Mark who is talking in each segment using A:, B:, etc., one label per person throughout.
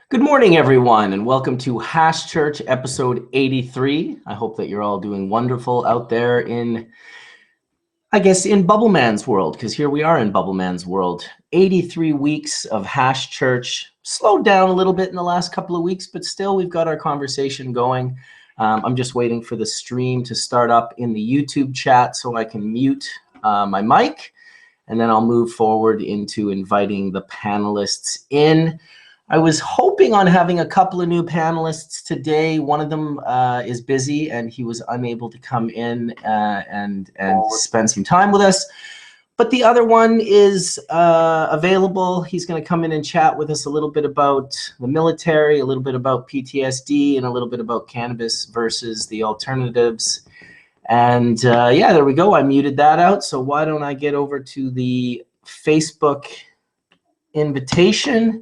A: Good morning, everyone, and welcome to Hash Church episode 83. I hope that you're all doing wonderful out there in Bubbleman's world, because here we are in Bubbleman's world. 83 weeks of Hash Church. Slowed down a little bit in the last couple of weeks, but still we've got our conversation going. I'm just waiting for the stream to start up in the YouTube chat so I can mute my mic, and then I'll move forward into inviting the panelists in. I was hoping on having a couple of new panelists today. One of them is busy and he was unable to come in and spend some time with us. But the other one is available. He's going to come in and chat with us a little bit about the military, a little bit about PTSD, and a little bit about cannabis versus the alternatives. And yeah, there we go. I muted that out. So why don't I get over to the Facebook invitation?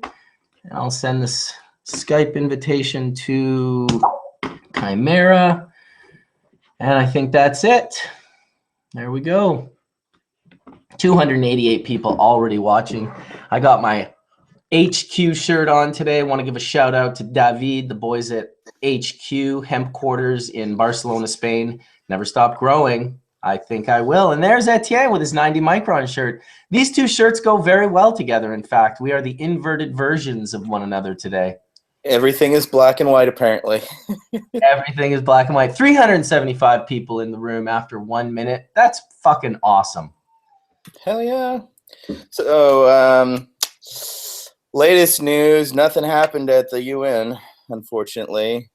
A: And I'll send this Skype invitation to Chimera. And I think that's it. There we go. 288 people already watching. I got my HQ shirt on today. I want to give a shout out to David, the boys at HQ, Hemp Quarters in Barcelona, Spain. Never stop growing. I think I will. And there's Etienne with his 90 micron shirt. These two shirts go very well together. In fact, we are the inverted versions of one another today.
B: Everything is black and white, apparently.
A: Everything is black and white. 375 people in the room after 1 minute. That's fucking awesome.
B: Hell yeah. So, latest news, nothing happened at the UN, unfortunately.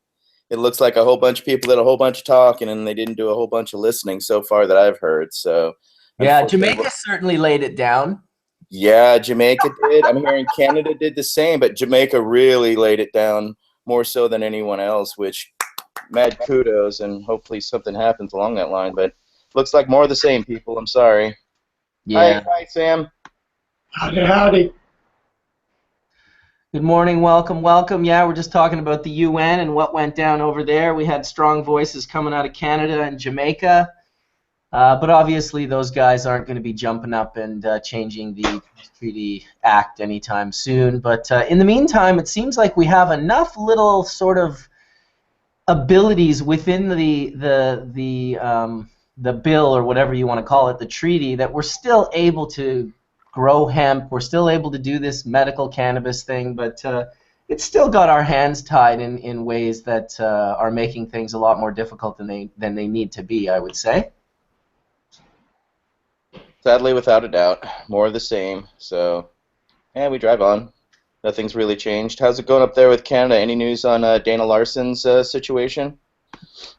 B: It looks like a whole bunch of people did a whole bunch of talking and they didn't do a whole bunch of listening so far that I've heard. So
A: yeah, Jamaica certainly laid it down.
B: Yeah, Jamaica did. I'm hearing Canada did the same, but Jamaica really laid it down more so than anyone else, which mad kudos, and hopefully something happens along that line. But looks like more of the same, people. I'm sorry.
A: Yeah.
B: Hi, Sam.
C: Howdy, howdy.
A: Good morning, welcome, welcome. Yeah, we're just talking about the UN and what went down over there. We had strong voices coming out of Canada and Jamaica, but obviously those guys aren't going to be jumping up and changing the Treaty Act anytime soon. But in the meantime, it seems like we have enough little sort of abilities within the bill, or whatever you want to call it, the treaty, that we're still able to grow hemp. We're still able to do this medical cannabis thing, but it's still got our hands tied in ways that are making things a lot more difficult than they need to be, I would say.
B: Sadly, without a doubt, more of the same. So, yeah, we drive on. Nothing's really changed. How's it going up there with Canada? Any news on Dana Larson's situation?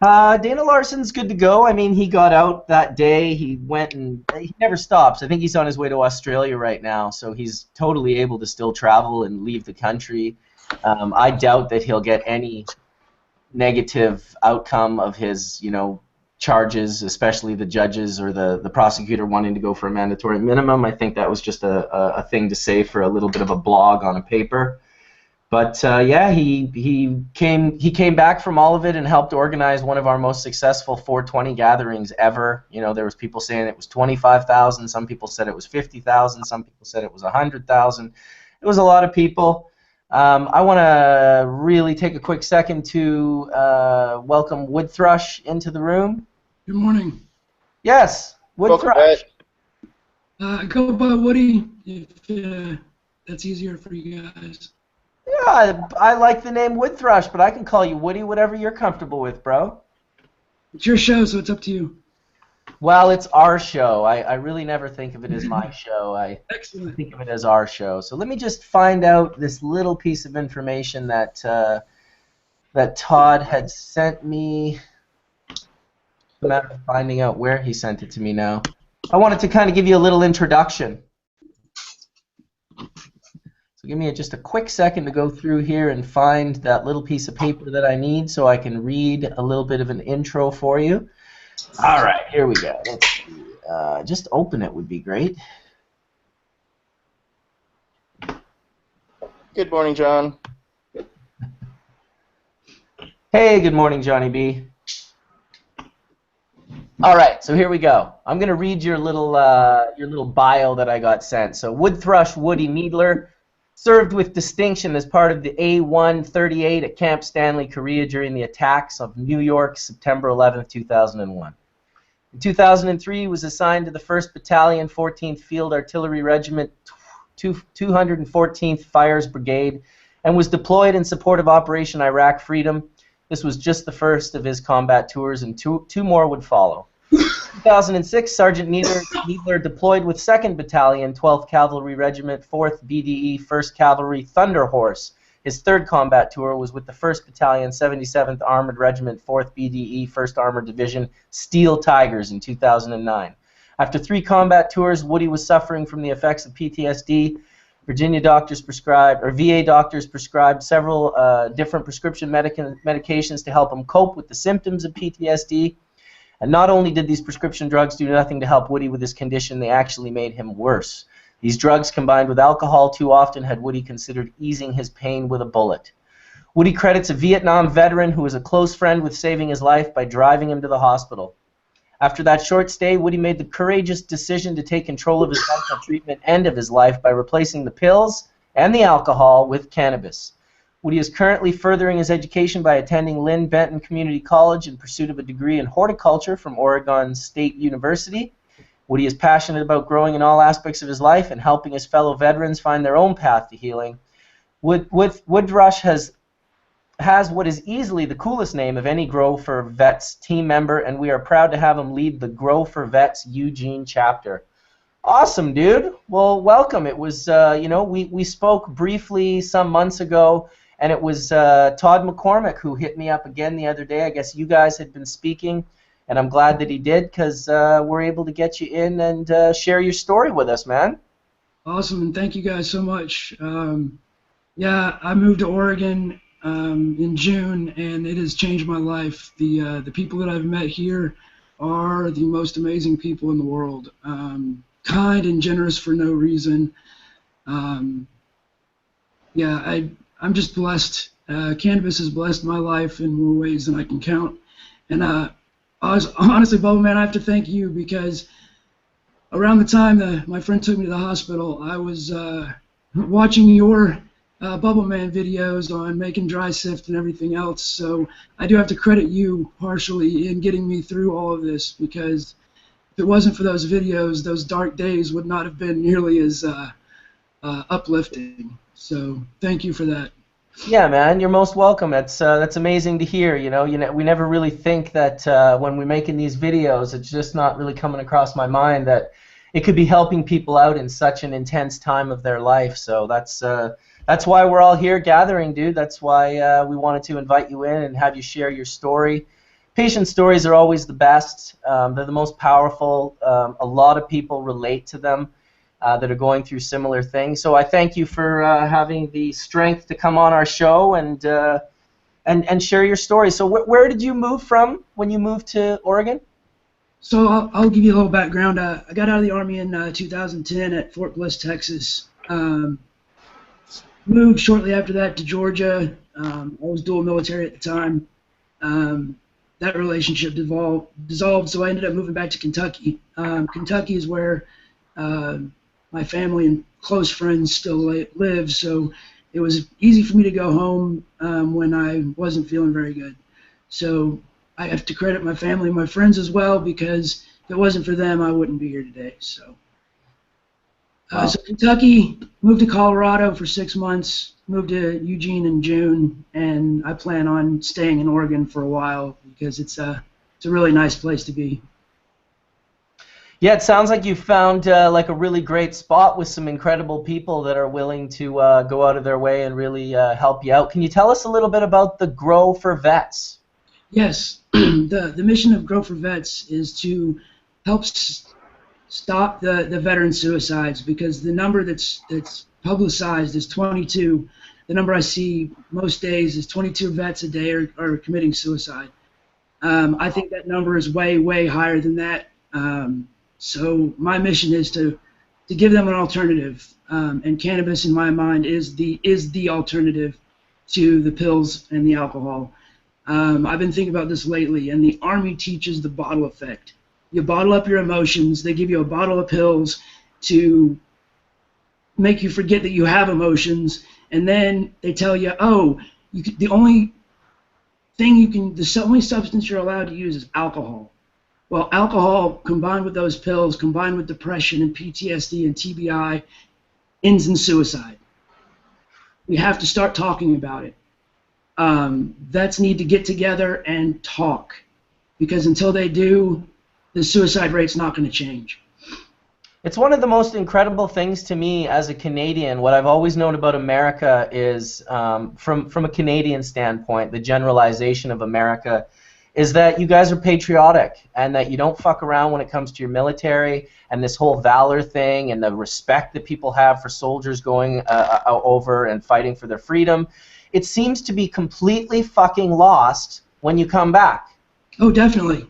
A: Dana Larson's good to go. I mean, he got out that day. He went and he never stops. I think he's on his way to Australia right now, so he's totally able to still travel and leave the country. I doubt that he'll get any negative outcome of his, charges, especially the judges or the prosecutor wanting to go for a mandatory minimum. I think that was just a thing to say for a little bit of a blog on a paper. But yeah, he came back from all of it and helped organize one of our most successful 420 gatherings ever. There was people saying it was 25,000. Some people said it was 50,000. Some people said it was 100,000. It was a lot of people. I want to really take a quick second to welcome Woodthrush into the room.
C: Good morning.
A: Yes, Woodthrush.
C: Go by Woody if that's easier for you guys.
A: Yeah, I like the name Woodthrush, but I can call you Woody, whatever you're comfortable with, bro.
C: It's your show, so it's up to you.
A: Well, it's our show. I really never think of it as my show. I
C: Excellent.
A: think of it as our show. So let me just find out this little piece of information that that Todd had sent me. It's a matter of finding out where he sent it to me now. I wanted to kind of give you a little introduction. So give me just a quick second to go through here and find that little piece of paper that I need so I can read a little bit of an intro for you. All right, here we go. Let's see. Just open it would be great.
B: Good morning, John.
A: Hey, good morning, Johnny B. All right, so here we go. I'm going to read your little bio that I got sent. So Woodthrush Woody Needler, Served with distinction as part of the A-138 at Camp Stanley, Korea during the attacks of New York, September 11, 2001. In 2003, he was assigned to the 1st Battalion, 14th Field Artillery Regiment, 214th Fires Brigade, and was deployed in support of Operation Iraq Freedom. This was just the first of his combat tours, and two more would follow. In 2006, Sergeant Needler deployed with 2nd Battalion, 12th Cavalry Regiment, 4th BDE, 1st Cavalry Thunder Horse. His 3rd combat tour was with the 1st Battalion, 77th Armored Regiment, 4th BDE, 1st Armored Division, Steel Tigers in 2009. After 3 combat tours, Woody was suffering from the effects of PTSD. VA doctors prescribed several different prescription medications to help him cope with the symptoms of PTSD. And not only did these prescription drugs do nothing to help Woody with his condition, they actually made him worse. These drugs, combined with alcohol, too often had Woody considered easing his pain with a bullet. Woody credits a Vietnam veteran who was a close friend with saving his life by driving him to the hospital. After that short stay, Woody made the courageous decision to take control of his medical treatment end of his life by replacing the pills and the alcohol with cannabis. Woody is currently furthering his education by attending Lynn Benton Community College in pursuit of a degree in horticulture from Oregon State University. Woody is passionate about growing in all aspects of his life and helping his fellow veterans find their own path to healing. Woodthrush has what is easily the coolest name of any Grow for Vets team member, and we are proud to have him lead the Grow for Vets Eugene chapter. Awesome, dude. Well, welcome. It was, we spoke briefly some months ago, and it was Todd McCormick who hit me up again the other day. I guess you guys had been speaking, and I'm glad that he did, because we're able to get you in and share your story with us, man.
C: Awesome, and thank you guys so much. Yeah, I moved to Oregon in June, and it has changed my life. The people that I've met here are the most amazing people in the world. Kind and generous for no reason. Yeah, I'm just blessed. Cannabis has blessed my life in more ways than I can count. And honestly, Bubbleman, I have to thank you, because around the time my friend took me to the hospital, I was watching your Bubbleman videos on making dry sift and everything else. So I do have to credit you partially in getting me through all of this, because if it wasn't for those videos, those dark days would not have been nearly as uplifting. So thank you for that.
A: Yeah, man, you're most welcome. That's amazing to hear. We never really think that when we're making these videos, it's just not really coming across my mind that it could be helping people out in such an intense time of their life. So that's why we're all here gathering, dude. That's why we wanted to invite you in and have you share your story. Patient stories are always the best. They're the most powerful. A lot of people relate to them that are going through similar things. So I thank you for having the strength to come on our show and share your story. So where did you move from when you moved to Oregon?
C: So I'll give you a little background. I got out of the Army in 2010 at Fort Bliss, Texas. Moved shortly after that to Georgia. I was dual military at the time. That relationship dissolved, so I ended up moving back to Kentucky. Kentucky is where my family and close friends still live, so it was easy for me to go home when I wasn't feeling very good. So I have to credit my family and my friends as well, because if it wasn't for them, I wouldn't be here today. So,
A: Wow.
C: So Kentucky, moved to Colorado for 6 months, moved to Eugene in June, and I plan on staying in Oregon for a while, because it's a really nice place to be.
A: Yeah, it sounds like you found like a really great spot with some incredible people that are willing to go out of their way and really help you out. Can you tell us a little bit about the Grow for Vets?
C: Yes, the mission of Grow for Vets is to help stop the veteran suicides, because the number that's publicized is 22. The number I see most days is 22 vets a day are committing suicide. I think that number is way, way higher than that. So my mission is to give them an alternative, and cannabis, in my mind, is the alternative to the pills and the alcohol. I've been thinking about this lately, and the Army teaches the bottle effect. You bottle up your emotions. They give you a bottle of pills to make you forget that you have emotions, and then they tell you, oh, the only substance you're allowed to use is alcohol. Well, alcohol combined with those pills, combined with depression and PTSD and TBI, ends in suicide. We have to start talking about it. Vets need to get together and talk, because until they do, the suicide rate's not going to change.
A: It's one of the most incredible things to me as a Canadian. What I've always known about America is, from a Canadian standpoint, the generalization of America is that you guys are patriotic and that you don't fuck around when it comes to your military and this whole valor thing and the respect that people have for soldiers going over and fighting for their freedom. It seems to be completely fucking lost when you come back.
C: Oh, definitely.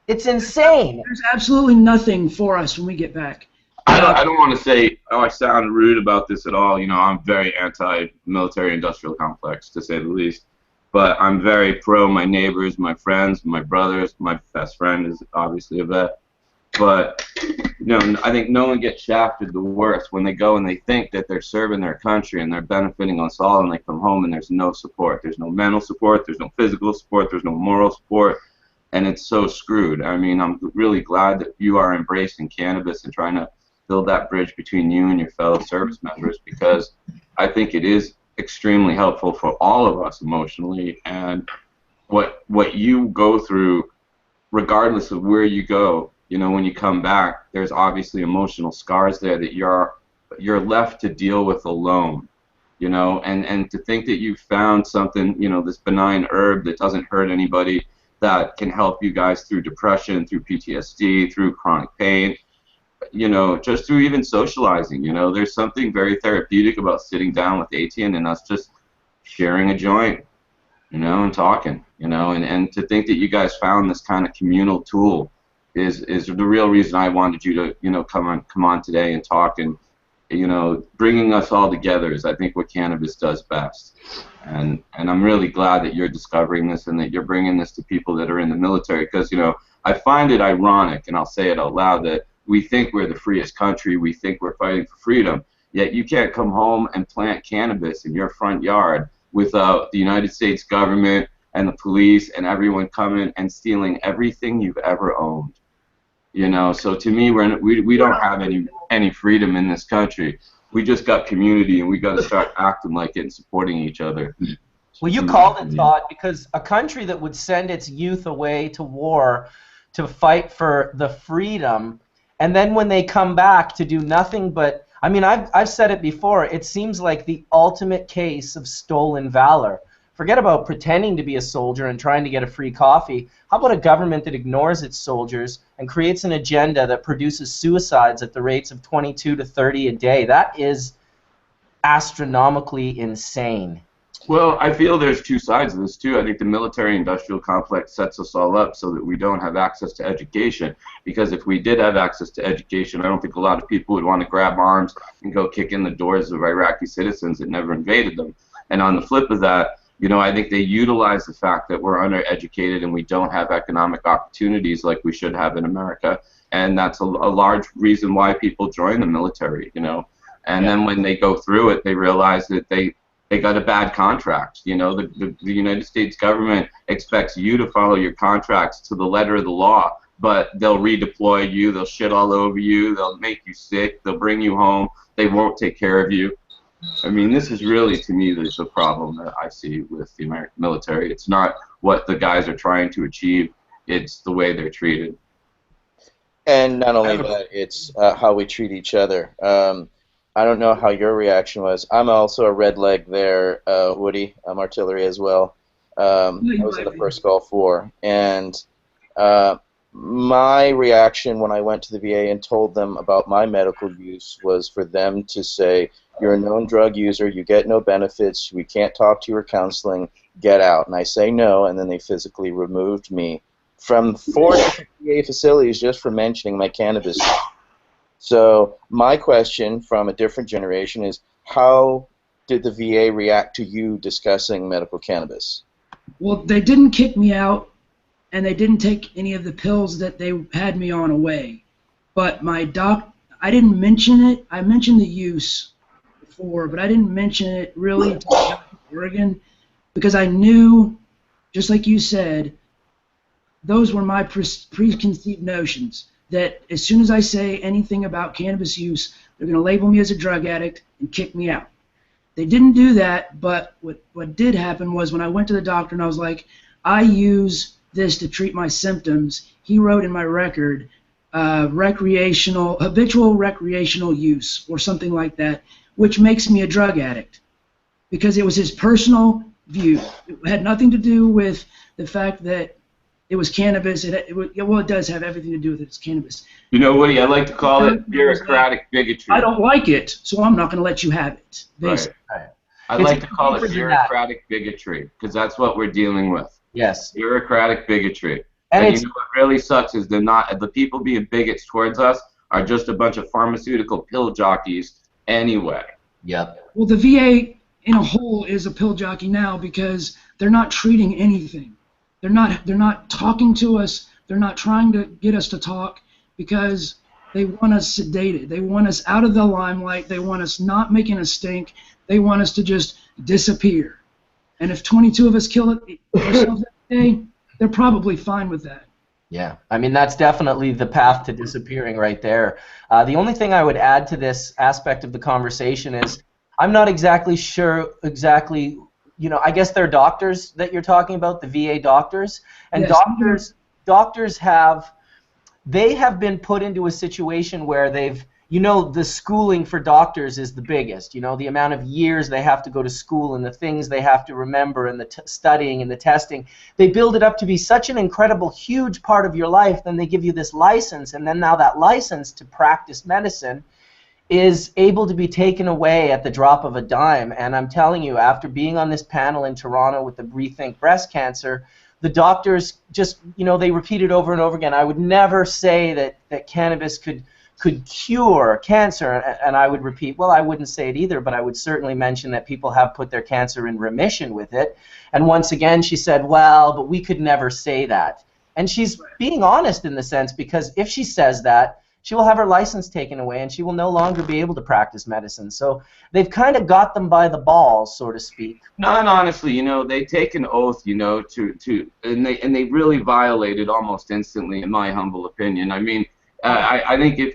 A: It's insane.
C: There's absolutely nothing for us when we get back.
D: I don't want to say, oh, I sound rude about this at all. You know, I'm very anti-military industrial complex, to say the least. But I'm very pro my neighbors, my friends, my brothers. My best friend is obviously a vet. But, you know, I think no one gets shafted the worst when they go and they think that they're serving their country and they're benefiting us all, and they come home and there's no support. There's no mental support. There's no physical support. There's no moral support. And it's so screwed. I mean, I'm really glad that you are embracing cannabis and trying to build that bridge between you and your fellow service members, because I think it is extremely helpful for all of us emotionally. And what you go through, regardless of where you go, you know, when you come back, there's obviously emotional scars there that you're left to deal with alone, you know, and to think that you found something, you know, this benign herb that doesn't hurt anybody, that can help you guys through depression, through PTSD, through chronic pain, you know, just through even socializing. You know, there's something very therapeutic about sitting down with Etienne and us just sharing a joint, you know, and talking, you know, and to think that you guys found this kind of communal tool is the real reason I wanted you to, you know, come on today and talk. And, you know, bringing us all together is, I think, what cannabis does best. And I'm really glad that you're discovering this and that you're bringing this to people that are in the military, because, you know, I find it ironic, and I'll say it out loud, that we think we're the freest country, we think we're fighting for freedom, yet you can't come home and plant cannabis in your front yard without the United States government and the police and everyone coming and stealing everything you've ever owned. You know, so to me, we don't have any freedom in this country. We just got community, and we got to start acting like it and supporting each other.
A: Well, you called it, Todd, because a country that would send its youth away to war to fight for the freedom, and then when they come back to do nothing but, I mean, I've said it before, it seems like the ultimate case of stolen valor. Forget about pretending to be a soldier and trying to get a free coffee. How about a government that ignores its soldiers and creates an agenda that produces suicides at the rates of 22 to 30 a day? That is astronomically insane.
D: Well, I feel there's two sides of this, too. I think the military-industrial complex sets us all up so that we don't have access to education. Because if we did have access to education, I don't think a lot of people would want to grab arms and go kick in the doors of Iraqi citizens that never invaded them. And on the flip of that, you know, I think they utilize the fact that we're undereducated and we don't have economic opportunities like we should have in America. And that's a large reason why people join the military, you know. And then when they go through it, they realize that they got a bad contract. You know, the United States government expects you to follow your contracts to the letter of the law, but they'll redeploy you, they'll shit all over you, they'll make you sick, they'll bring you home, they won't take care of you. I mean, this is really, to me, the problem that I see with the American military. It's not what the guys are trying to achieve, it's the way they're treated.
B: And not only that, it's how we treat each other. I don't know how your reaction was. I'm also a red leg there, Woody. I'm artillery as well. I was in the 1st Gulf War. And my reaction when I went to the VA and told them about my medical use was for them to say, you're a known drug user, you get no benefits, we can't talk to you or counseling, get out. And I say no, and then they physically removed me from 4 different VA facilities just for mentioning my cannabis. So my question from a different generation is, how did the VA react to you discussing medical cannabis?
C: Well, they didn't kick me out, and they didn't take any of the pills that they had me on away. But my I didn't mention it. I mentioned the use, before, but I didn't mention it really until I got to Oregon, because I knew, just like you said, those were my preconceived notions, that as soon as I say anything about cannabis use, they're going to label me as a drug addict and kick me out. They didn't do that, but what did happen was when I went to the doctor and I was like, I use this to treat my symptoms, he wrote in my record, habitual recreational use or something like that, which makes me a drug addict, because it was his personal view. It had nothing to do with the fact that it was cannabis. Well, it does have everything to do with it. It's cannabis.
D: You know, Woody, I like to call it bureaucratic bigotry.
C: I don't like it, so I'm not going to let you have it. Basically.
D: Right. I like to call it bureaucratic bigotry, because that's what we're dealing with.
A: Yes.
D: Bureaucratic bigotry.
A: And
D: you know what really sucks is the people being bigots towards us are just a bunch of pharmaceutical pill jockeys anyway.
A: Yep.
C: Well, the VA in a whole is a pill jockey now, because they're not treating anything. They're not talking to us. They're not trying to get us to talk, because they want us sedated. They want us out of the limelight. They want us not making a stink. They want us to just disappear. And if 22 of us kill ourselves that day, they're probably fine with that.
A: Yeah, I mean, that's definitely the path to disappearing right there. The only thing I would add to this aspect of the conversation is I'm not exactly sure I guess they're doctors that you're talking about, the VA doctors. And
C: Yes.
A: doctors have been put into a situation where the schooling for doctors is the biggest. The amount of years they have to go to school and the things they have to remember and the studying and the testing. They build it up to be such an incredible, huge part of your life. Then they give you this license, and then now that license to practice medicine is able to be taken away at the drop of a dime. And I'm telling you, after being on this panel in Toronto with the Rethink Breast Cancer, the doctors just, they repeat it over and over again. I would never say that cannabis could cure cancer, and I would repeat, well, I wouldn't say it either, but I would certainly mention that people have put their cancer in remission with it. And once again, she said, well, but we could never say that. And she's being honest in the sense, because if she says that, she will have her license taken away, and she will no longer be able to practice medicine. So they've kind of got them by the balls, so to speak.
D: Not honestly, they take an oath, and they really violate it almost instantly, in my humble opinion. I mean, I think if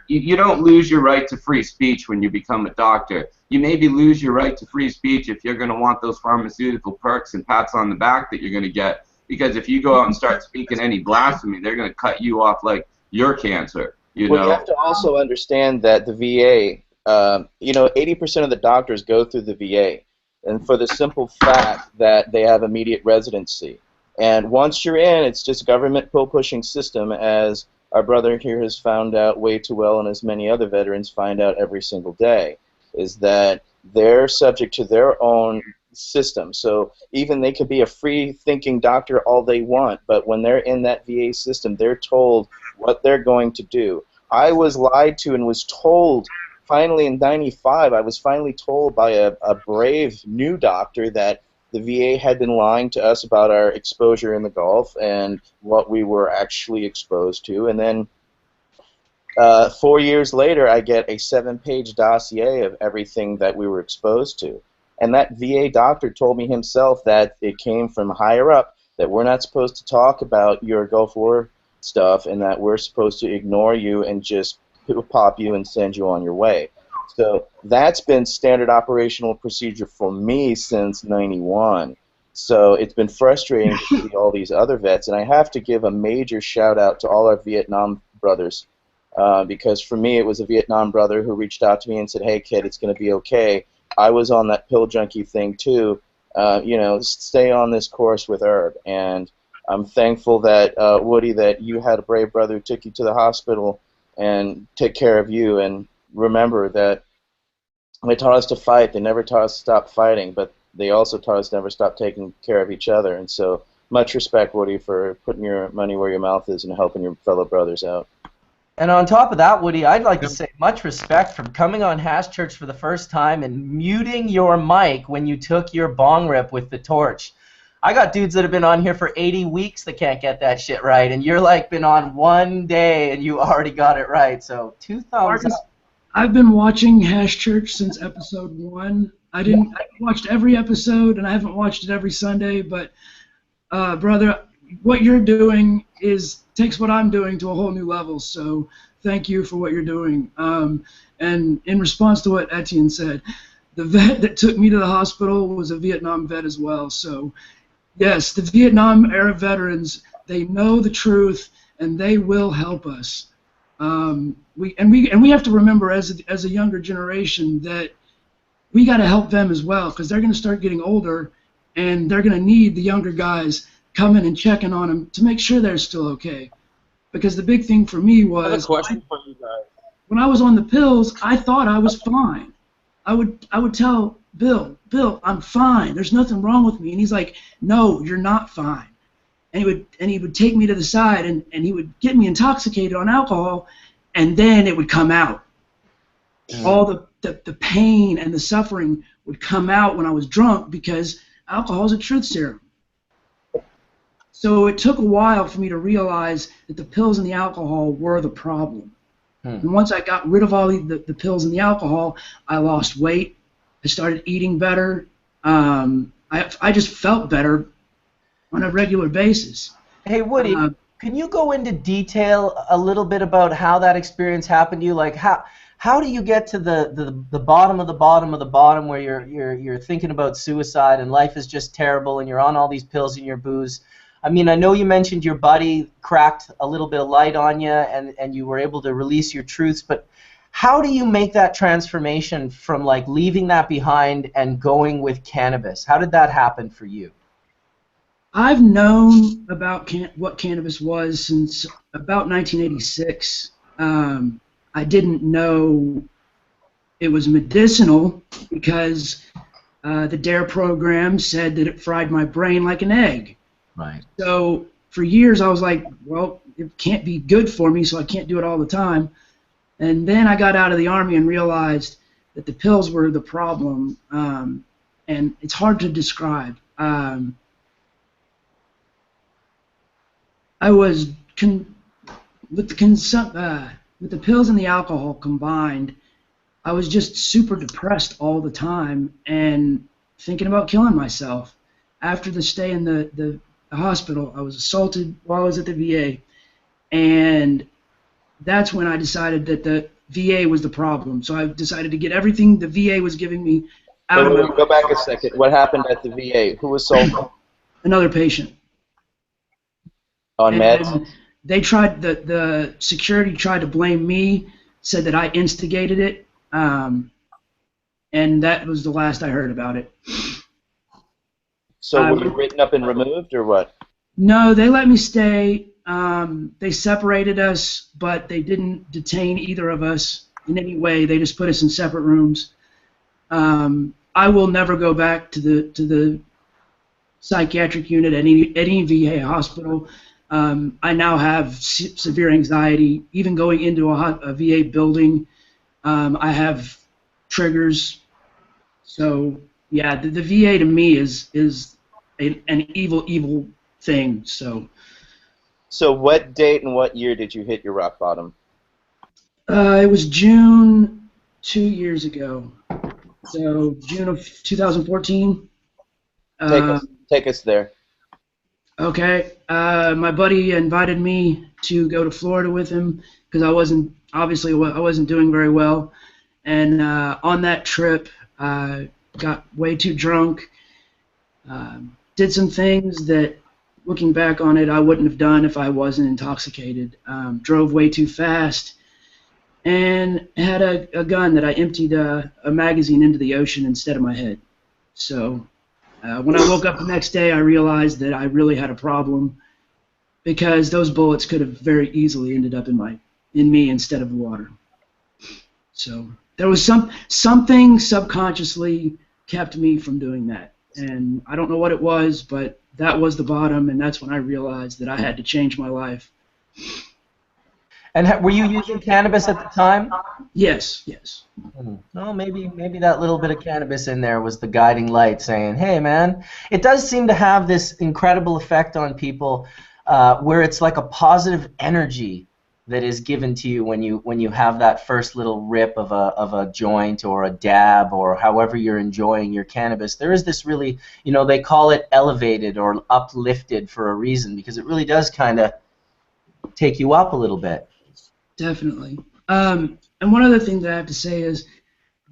D: you don't lose your right to free speech when you become a doctor. You maybe lose your right to free speech if you're going to want those pharmaceutical perks and pats on the back that you're going to get. Because if you go out and start speaking any blasphemy, they're going to cut you off like your cancer.
B: Well, you have to also understand that the VA, 80% of the doctors go through the VA, and for the simple fact that they have immediate residency. And once you're in, it's just a government pill-pushing system, as our brother here has found out way too well, and as many other veterans find out every single day, is that they're subject to their own system. So even they could be a free-thinking doctor all they want, but when they're in that VA system, they're told what they're going to do. I was lied to and was told, finally in '95, I was finally told by a brave new doctor that the VA had been lying to us about our exposure in the Gulf and what we were actually exposed to. And then 4 years later, I get a 7-page dossier of everything that we were exposed to. And that VA doctor told me himself that it came from higher up, that we're not supposed to talk about your Gulf War stuff, and that we're supposed to ignore you and just pop you and send you on your way. So that's been standard operational procedure for me since '91. So it's been frustrating to see all these other vets, and I have to give a major shout out to all our Vietnam brothers, because for me it was a Vietnam brother who reached out to me and said, hey kid, it's going to be okay. I was on that pill junkie thing too. Stay on this course with herb. And I'm thankful that, Woody, that you had a brave brother who took you to the hospital and take care of you. And remember that they taught us to fight. They never taught us to stop fighting, but they also taught us to never stop taking care of each other. And so much respect, Woody, for putting your money where your mouth is and helping your fellow brothers out.
A: And on top of that, Woody, I'd like to say much respect for coming on Hash Church for the first time and muting your mic when you took your bong rip with the torch. I got dudes that have been on here for 80 weeks that can't get that shit right, and you're like been on 1 day and you already got it right. So 2 thumbs up.
C: I've been watching Hash Church since episode 1. I watched every episode, and I haven't watched it every Sunday, but brother, what you're doing takes what I'm doing to a whole new level. So thank you for what you're doing. And in response to what Etienne said, the vet that took me to the hospital was a Vietnam vet as well. So yes, the Vietnam era veterans, they know the truth and they will help us. We have to remember as a younger generation that we got to help them as well, because they're going to start getting older and they're going to need the younger guys coming and checking on them to make sure they're still okay. Because the big thing for me was,
B: I have a question for you guys.
C: when I was on the pills, I thought I was fine. I would tell Bill, I'm fine. There's nothing wrong with me. And he's like, no, you're not fine. And he would take me to the side and he would get me intoxicated on alcohol, and then it would come out. All the pain and the suffering would come out when I was drunk, because alcohol is a truth serum. So it took a while for me to realize that the pills and the alcohol were the problem. And once I got rid of all the pills and the alcohol, I lost weight. I started eating better. I just felt better on a regular basis.
A: Hey, Woody, can you go into detail a little bit about how that experience happened to you? Like, how do you get to the bottom of the bottom of the bottom, where you're thinking about suicide and life is just terrible and you're on all these pills and your booze? I mean, I know you mentioned your buddy cracked a little bit of light on you and you were able to release your truths, but how do you make that transformation from like leaving that behind and going with cannabis? How did that happen for you?
C: I've known about what cannabis was since about 1986. I didn't know it was medicinal because the DARE program said that it fried my brain like an egg.
A: Right.
C: So for years I was like, well, it can't be good for me, so I can't do it all the time. And then I got out of the Army and realized that the pills were the problem, and it's hard to describe. I was with the pills and the alcohol combined, I was just super depressed all the time and thinking about killing myself. After the stay in the hospital, I was assaulted while I was at the VA, and that's when I decided that the VA was the problem. So I decided to get everything the VA was giving me out of my life.
B: Go back a second. What happened at the VA? Who assaulted?
C: Another patient.
B: On meds?
C: And they tried, the security tried to blame me, said that I instigated it, and that was the last I heard about it.
B: So were you written up and removed, or what?
C: No, they let me stay. They separated us, but they didn't detain either of us in any way. They just put us in separate rooms. I will never go back to the psychiatric unit at any VA hospital. I now have severe anxiety, even going into a VA building. I have triggers. So yeah, the VA to me is an evil thing.
B: So what date and what year did you hit your rock bottom?
C: It was June 2 years ago. So June of 2014.
B: Take us there.
C: Okay. My buddy invited me to go to Florida with him because I wasn't doing very well, and on that trip, got way too drunk. Did some things that, looking back on it, I wouldn't have done if I wasn't intoxicated. Drove way too fast, and had a gun that I emptied a magazine into the ocean instead of my head. So when I woke up the next day, I realized that I really had a problem, because those bullets could have very easily ended up in me instead of the water. So there was something subconsciously kept me from doing that, and I don't know what it was, but that was the bottom, and that's when I realized that I had to change my life.
A: And were you using cannabis at the time?
C: Yes.
A: Well, maybe that little bit of cannabis in there was the guiding light, saying, "Hey, man, it does seem to have this incredible effect on people, where it's like a positive energy that is given to you when you have that first little rip of a joint or a dab or however you're enjoying your cannabis. There is this really, you know, they call it elevated or uplifted for a reason, because it really does kind of take you up a little bit.
C: Definitely. And one other thing that I have to say is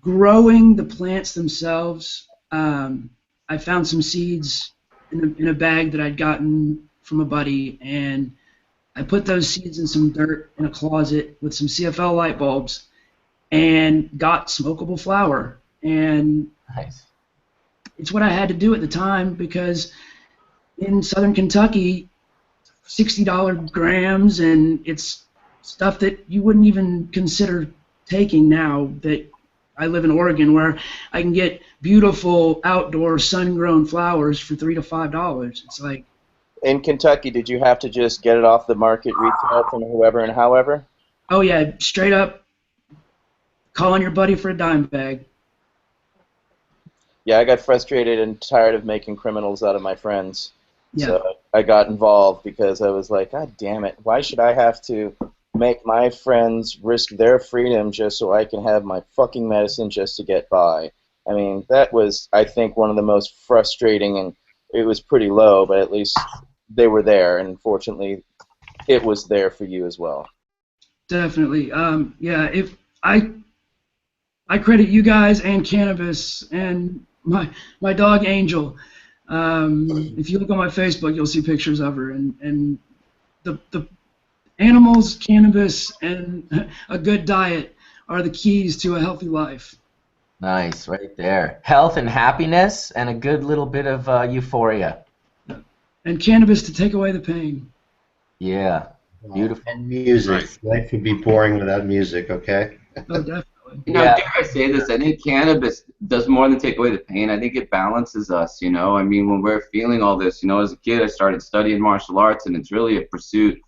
C: growing the plants themselves. I found some seeds in a bag that I'd gotten from a buddy, and I put those seeds in some dirt in a closet with some CFL light bulbs and got smokable flower. And
A: Nice.
C: it's what I had to do at the time, because in southern Kentucky, $60 grams, and it's stuff that you wouldn't even consider taking now that I live in Oregon, where I can get beautiful outdoor sun-grown flowers for $3 to $5. It's like,
B: In Kentucky, did you have to just get it off the market retail from whoever and however?
C: oh yeah, straight up calling your buddy for a dime bag.
B: Yeah, I got frustrated and tired of making criminals out of my friends.
C: Yeah.
B: So I got involved because I was like, God damn it, why should I have to make my friends risk their freedom just so I can have my fucking medicine just to get by? I mean, that was, I think, one of the most frustrating, and it was pretty low, but at least they were there, and fortunately it was there for you as well.
C: Definitely. Yeah, if I credit you guys and cannabis and my dog Angel. If you look on my Facebook, you'll see pictures of her, and the animals, cannabis, and a good diet are the keys to a healthy life.
A: Nice, right there. Health and happiness and a good little bit of euphoria.
C: And cannabis to take away the pain.
A: Yeah, beautiful.
E: And music. Life would be boring without music, okay?
C: Oh, definitely.
D: You know,
A: Yeah.
D: dare I say this, I think cannabis does more than take away the pain. I think it balances us, you know. I mean, when we're feeling all this, you know, as a kid I started studying martial arts, and it's really a pursuit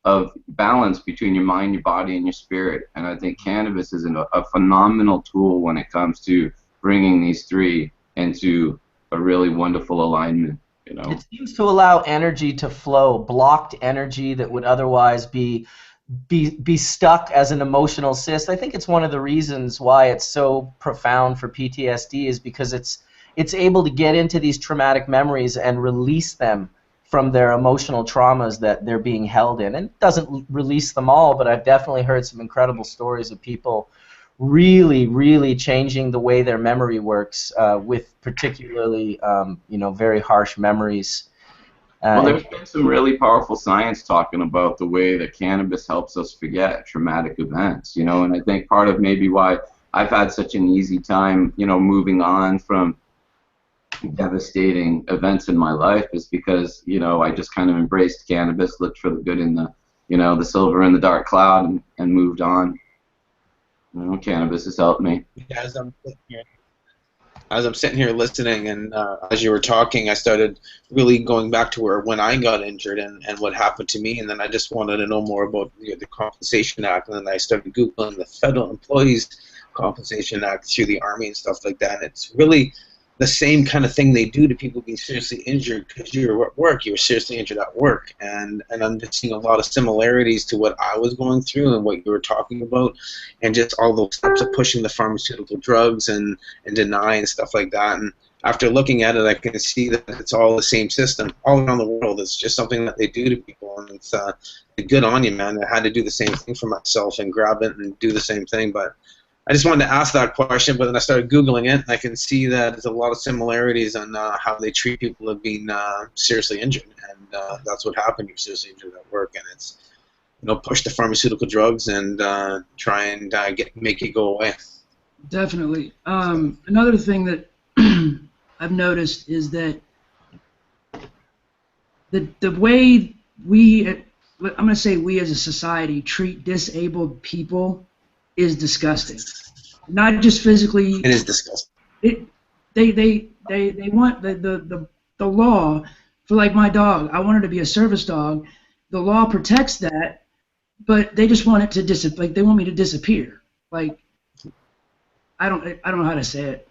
D: of balance between your mind, your body, and your spirit. And I think cannabis is a phenomenal tool when it comes to bringing these three into a really wonderful alignment, you know.
A: It seems to allow energy to flow, blocked energy that would otherwise be stuck as an emotional cyst. I think it's one of the reasons why it's so profound for PTSD, is because it's able to get into these traumatic memories and release them from their emotional traumas that they're being held in. And it doesn't release them all, but I've definitely heard some incredible stories of people really, really changing the way their memory works with particularly, you know, very harsh memories.
D: Well, there's been some really powerful science talking about the way that cannabis helps us forget traumatic events, you know, and I think part of maybe why I've had such an easy time, you know, moving on from devastating events in my life is because, you know, I just kind of embraced cannabis, looked for the good in the, you know, the silver in the dark cloud, and moved on. You know, cannabis has helped me.
F: As I'm sitting here listening, and as you were talking, I started really going back to when I got injured and what happened to me, and then I just wanted to know more about the Compensation Act, and then I started Googling the Federal Employees Compensation Act through the Army and stuff like that, and it's really the same kind of thing they do to people being seriously injured because you were at work, you were seriously injured at work, and I'm just seeing a lot of similarities to what I was going through and what you were talking about, and just all those steps of pushing the pharmaceutical drugs and denying stuff like that. And after looking at it, I can see that it's all the same system all around the world. It's just something that they do to people, and it's good on you, man. I had to do the same thing for myself and grab it and do the same thing, but I just wanted to ask that question, but then I started Googling it, and I can see that there's a lot of similarities on how they treat people who have been seriously injured, and that's what happened. You're seriously injured at work, and it's, you know, push the pharmaceutical drugs and try and make it go away.
C: Definitely. Another thing that I've noticed is that the way I'm going to say we as a society treat disabled people is disgusting. Not just physically.
F: It is disgusting.
C: They want the law for, like, my dog. I want her to be a service dog. The law protects that, but they just want it to disappear. Like, they want me to disappear. Like, I don't know how to say it.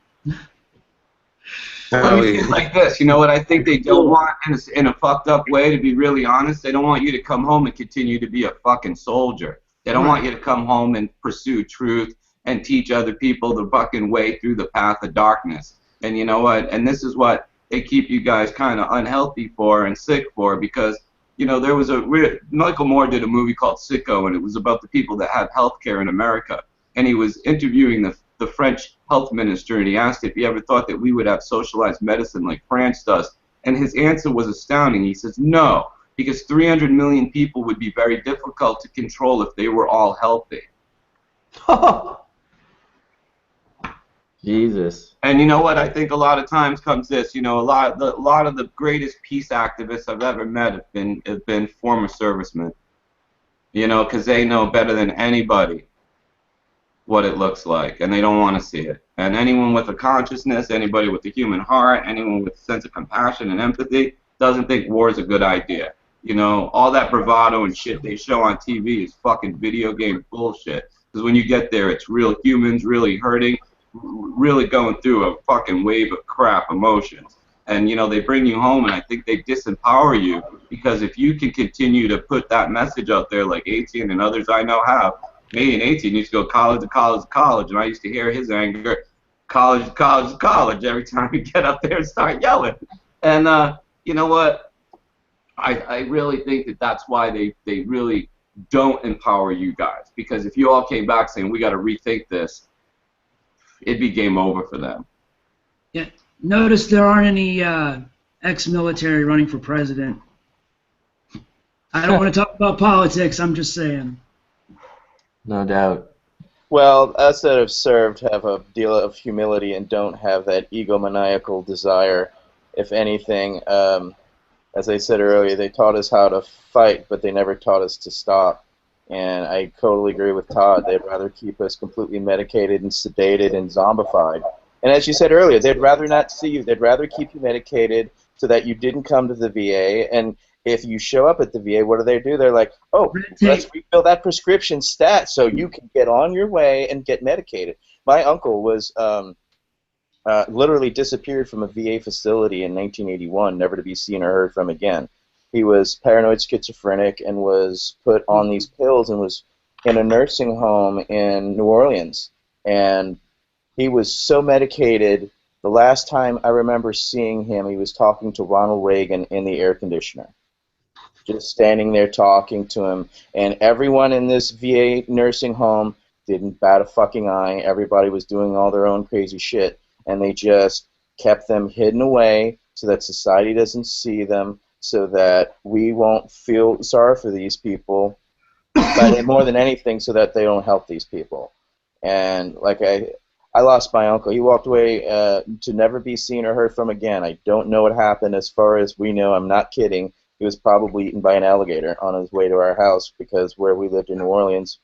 D: Let me think like this, you know what I think they don't want in a fucked up way, to be really honest? They don't want you to come home and continue to be a fucking soldier. They don't want you to come home and pursue truth and teach other people the fucking way through the path of darkness. And you know what? And this is what they keep you guys kind of unhealthy for and sick for, because, you know, there was Michael Moore did a movie called Sicko, and it was about the people that have health care in America. And he was interviewing the French health minister, and he asked if he ever thought that we would have socialized medicine like France does. And his answer was astounding. He says, no, because 300 million people would be very difficult to control if they were all healthy.
A: Jesus.
D: And you know what? I think a lot of times comes this. You know, a lot of the greatest peace activists I've ever met have been former servicemen. You know, because they know better than anybody what it looks like, and they don't want to see it. And anyone with a consciousness, anybody with a human heart, anyone with a sense of compassion and empathy doesn't think war is a good idea. You know, all that bravado and shit they show on TV is fucking video game bullshit. Because when you get there, it's real humans really hurting, really going through a fucking wave of crap emotions. And, you know, they bring you home, and I think they disempower you, because if you can continue to put that message out there like Etienne and others I know have. Me and Etienne used to go college to college to college, and I used to hear his anger, college to college to college, every time we get up there and start yelling. And you know what? I really think that that's why they really don't empower you guys, because if you all came back saying we got to rethink this, it'd be game over for them.
C: Yeah. Notice there aren't any ex-military running for president. I don't want to talk about politics. I'm just saying.
A: No doubt.
B: Well, us that have served have a deal of humility and don't have that egomaniacal desire. If anything, as I said earlier, they taught us how to fight, but they never taught us to stop. And I totally agree with Todd. They'd rather keep us completely medicated and sedated and zombified. And as you said earlier, they'd rather not see you. They'd rather keep you medicated so that you didn't come to the VA. And if you show up at the VA, what do? They're like, oh, let's refill that prescription stat so you can get on your way and get medicated. My uncle was literally disappeared from a VA facility in 1981, never to be seen or heard from again. He was paranoid schizophrenic and was put on these pills and was in a nursing home in New Orleans. And he was so medicated, the last time I remember seeing him, he was talking to Ronald Reagan in the air conditioner. Just standing there talking to him. And everyone in this VA nursing home didn't bat a fucking eye. Everybody was doing all their own crazy shit. And they just kept them hidden away so that society doesn't see them, so that we won't feel sorry for these people, but more than anything, so that they don't help these people. And like I lost my uncle. He walked away to never be seen or heard from again. I don't know what happened. As far as we know, I'm not kidding. He was probably eaten by an alligator on his way to our house, because where we lived in New Orleans,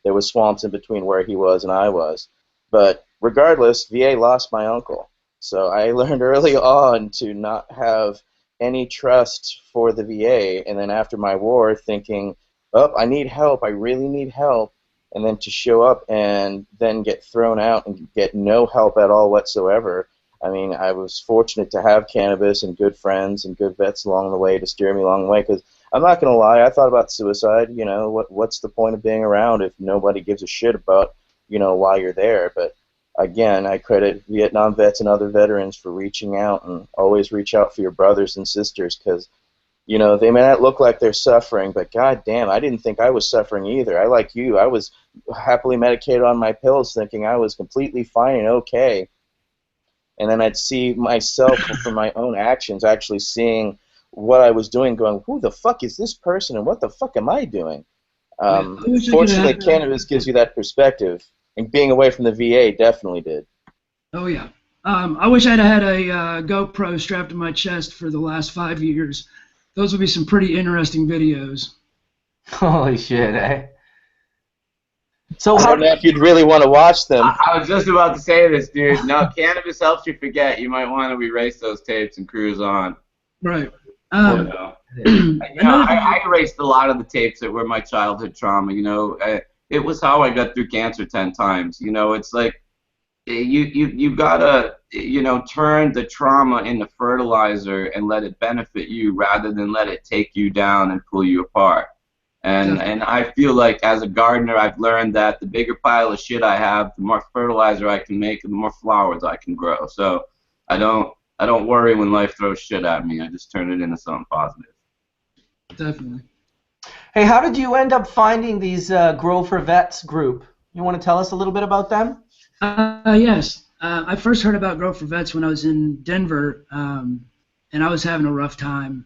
B: there was swamps in between where he was and I was. But regardless, VA lost my uncle. So I learned early on to not have any trust for the VA, and then after my war thinking, oh, I need help, I really need help, and then to show up and then get thrown out and get no help at all whatsoever. I mean, I was fortunate to have cannabis and good friends and good vets along the way to steer me along the way, because I'm not going to lie, I thought about suicide. You know, what's the point of being around if nobody gives a shit about, you know, why you're there? But again, I credit Vietnam vets and other veterans for reaching out, and always reach out for your brothers and sisters, because, you know, they may not look like they're suffering, but god damn, I didn't think I was suffering either. I, like you, I was happily medicated on my pills thinking I was completely fine and okay. And then I'd see myself from my own actions actually seeing what I was doing, going, who the fuck is this person and what the fuck am I doing? Fortunately, cannabis gives you that perspective. And being away from the VA definitely did.
C: Oh, yeah. I wish I'd had a GoPro strapped to my chest for the last 5 years. Those would be some pretty interesting videos.
A: Holy shit, eh? So
B: I
A: how
B: don't know if you'd really want to watch them.
D: I was just about to say this, dude. No, cannabis helps you forget. You might want to erase those tapes and cruise on.
C: Right.
D: I erased a lot of the tapes that were my childhood trauma. You know, it was how I got through cancer 10 times. You know, it's like you gotta, you know, turn the trauma into fertilizer and let it benefit you rather than let it take you down and pull you apart. And I feel like as a gardener, I've learned that the bigger pile of shit I have, the more fertilizer I can make, and the more flowers I can grow. So I don't worry when life throws shit at me. I just turn it into something positive.
C: Definitely.
A: Hey, how did you end up finding these Grow for Vets group? You want to tell us a little bit about them?
C: Yes. I first heard about Grow for Vets when I was in Denver, and I was having a rough time.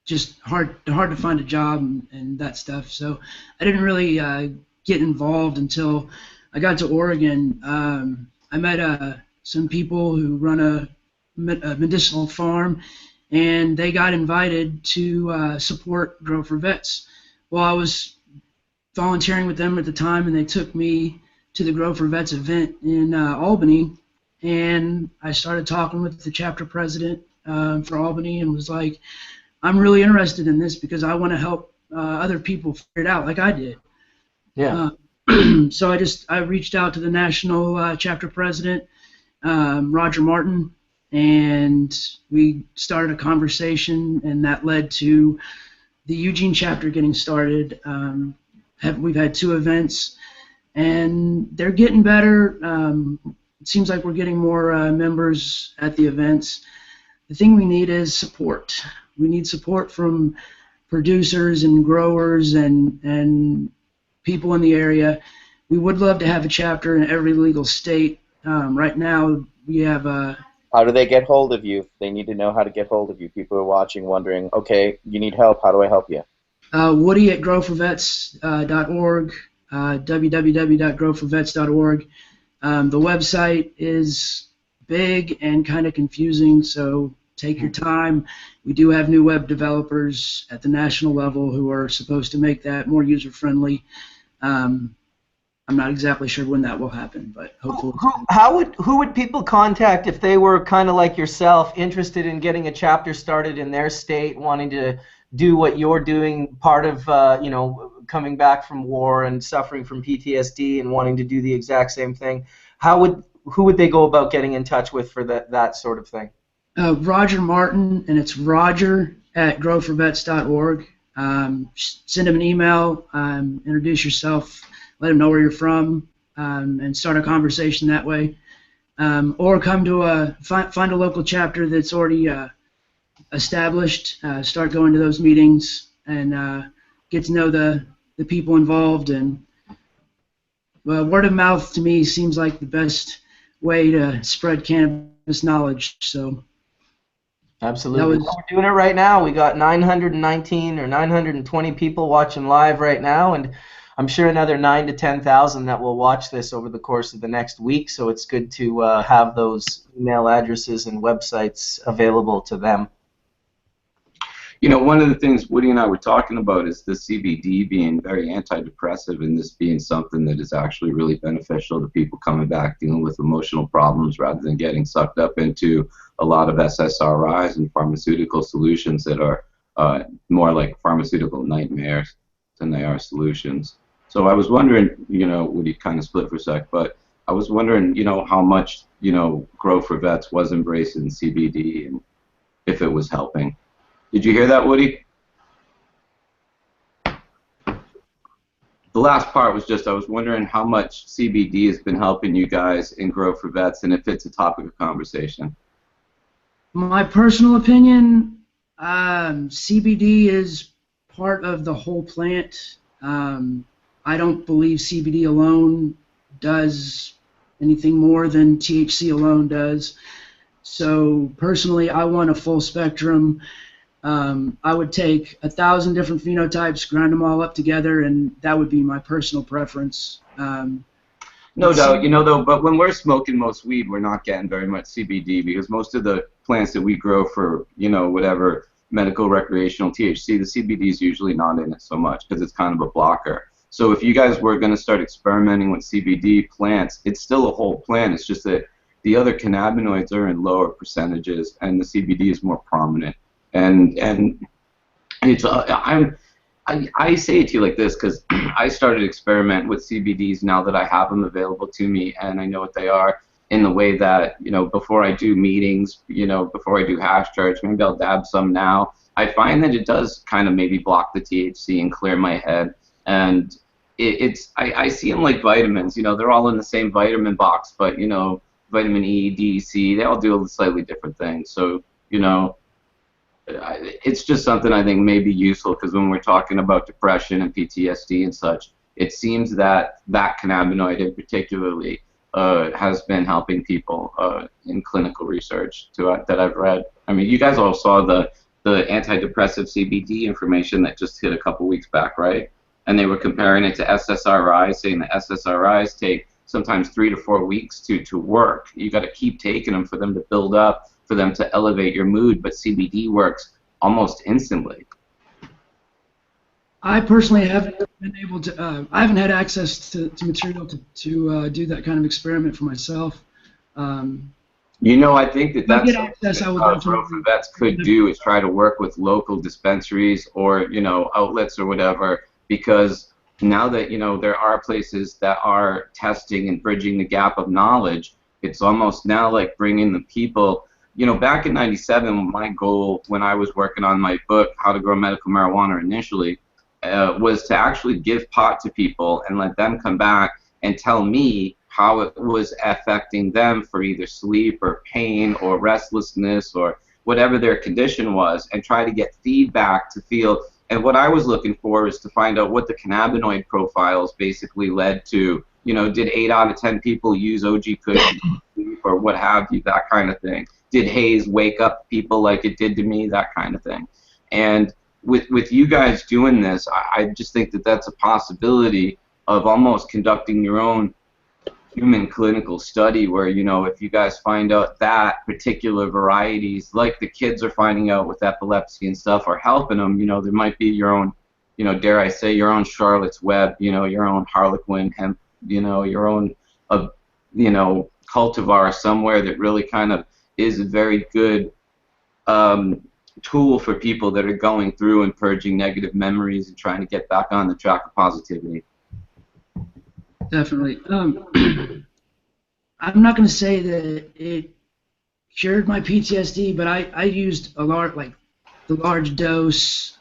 C: Just hard to find a job and that stuff. So I didn't really get involved until I got to Oregon. I met some people who run a medicinal farm, and they got invited to support Grow for Vets. Well, I was volunteering with them at the time, and they took me to the Grow for Vets event in Albany, and I started talking with the chapter president for Albany and was like, I'm really interested in this because I want to help other people figure it out like I did.
A: Yeah.
C: So I reached out to the national chapter president, Roger Martin, and we started a conversation, and that led to the Eugene chapter getting started. We've had 2 events, and they're getting better. It seems like we're getting more members at the events. The thing we need is support. We need support from producers and growers and people in the area. We would love to have a chapter in every legal state. Right now, we have
B: How do they get hold of you? They need to know how to get hold of you. People are watching, wondering, okay, you need help. How do I help you?
C: Woody at growforvets.org, www.growforvets.org. The website is big and kind of confusing, so take your time. We do have new web developers at the national level who are supposed to make that more user-friendly. I'm not exactly sure when that will happen, but hopefully.
A: Who would people contact if they were kind of like yourself, interested in getting a chapter started in their state, wanting to do what you're doing, part of coming back from war and suffering from PTSD and wanting to do the exact same thing? Who would they go about getting in touch with for that sort of thing?
C: Roger Martin, and it's Roger at growforvets.org. Send him an email, introduce yourself, let him know where you're from, and start a conversation that way. Or come to find a local chapter that's already established, start going to those meetings, and get to know the people involved. And word of mouth to me seems like the best way to spread cannabis knowledge. So.
A: Absolutely. We're doing it right now. We got 919 or 920 people watching live right now, and I'm sure another 9,000 to 10,000 that will watch this over the course of the next week. So it's good to have those email addresses and websites available to them.
D: You know, one of the things Woody and I were talking about is the CBD being very antidepressive, and this being something that is actually really beneficial to people coming back dealing with emotional problems rather than getting sucked up into a lot of SSRIs and pharmaceutical solutions that are more like pharmaceutical nightmares than they are solutions. So I was wondering, Woody kind of split for a sec, but I was wondering, how much, Grow for Vets was embracing CBD and if it was helping. Did you hear that, Woody? The last part was just I was wondering how much CBD has been helping you guys in Grow for Vets and if it's a topic of conversation.
C: My personal opinion, CBD is part of the whole plant. I don't believe CBD alone does anything more than THC alone does. So personally, I want a full spectrum. I would take 1,000 different phenotypes, grind them all up together, and that would be my personal preference.
D: No doubt, though, but when we're smoking most weed, we're not getting very much CBD because most of the plants that we grow for, whatever medical, recreational THC, the CBD is usually not in it so much because it's kind of a blocker. So if you guys were going to start experimenting with CBD plants, it's still a whole plant. It's just that the other cannabinoids are in lower percentages and the CBD is more prominent. And it's I say it to you like this because I started experimenting with CBDs now that I have them available to me and I know what they are. in the way that, you know, before I do meetings, you know, before I do hash church, maybe I'll dab some now. I find that it does kind of maybe block the THC and clear my head. And I see them like vitamins, you know, they're all in the same vitamin box, but, you know, vitamin E, D, C, they all do slightly different things. So, you know, it's just something I think may be useful, because when we're talking about depression and PTSD and such, it seems that that cannabinoid in particularly has been helping people in clinical research that I've read. I mean, you guys all saw the antidepressive CBD information that just hit a couple weeks back, right? And they were comparing it to SSRIs, saying that SSRIs take sometimes 3 to 4 weeks to work. You got to keep taking them for them to build up, for them to elevate your mood, but CBD works almost instantly.
C: I personally haven't been able to. I haven't had access to material to do that kind of experiment for myself.
D: You know, I think that that's something
C: access,
D: that Grow for Vets could do, is try to work with local dispensaries or, you know, outlets or whatever, because now that, you know, there are places that are testing and bridging the gap of knowledge, it's almost now like bringing the people. You know, back in '97, my goal when I was working on my book, How to Grow Medical Marijuana initially, was to actually give pot to people and let them come back and tell me how it was affecting them for either sleep or pain or restlessness or whatever their condition was, and try to get feedback to feel. And what I was looking for is to find out what the cannabinoid profiles basically led to. You know, did 8 out of 10 people use OG Kush or what have you, that kind of thing? Did haze wake up people like it did to me, that kind of thing? And with you guys doing this, I just think that that's a possibility of almost conducting your own human clinical study where, you know, if you guys find out that particular varieties, like the kids are finding out with epilepsy and stuff, are helping them, you know, there might be your own, you know, dare I say, your own Charlotte's Web, you know, your own Harlequin hemp, you know, your own, you know, cultivar somewhere that really kind of is a very good tool for people that are going through and purging negative memories and trying to get back on the track of positivity.
C: Definitely. I'm not going to say that it cured my PTSD, but I used a the large dose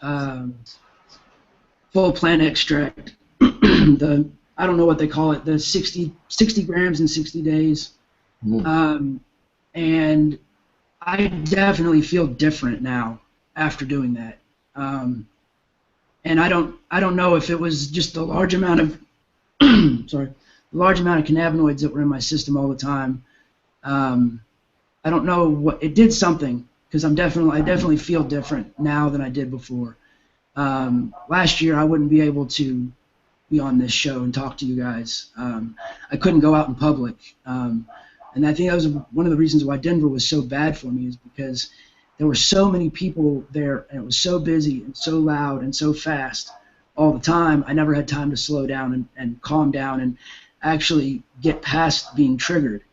C: full plant extract. I don't know what they call it, the 60 grams in 60 days. And I definitely feel different now after doing that. And I don't know if it was just the large amount of large amount of cannabinoids that were in my system all the time. I don't know what it did, something, because I definitely feel different now than I did before. Last year I wouldn't be able to be on this show and talk to you guys. I couldn't go out in public. And I think that was one of the reasons why Denver was so bad for me, is because there were so many people there, and it was so busy and so loud and so fast all the time. I never had time to slow down and calm down and actually get past being triggered.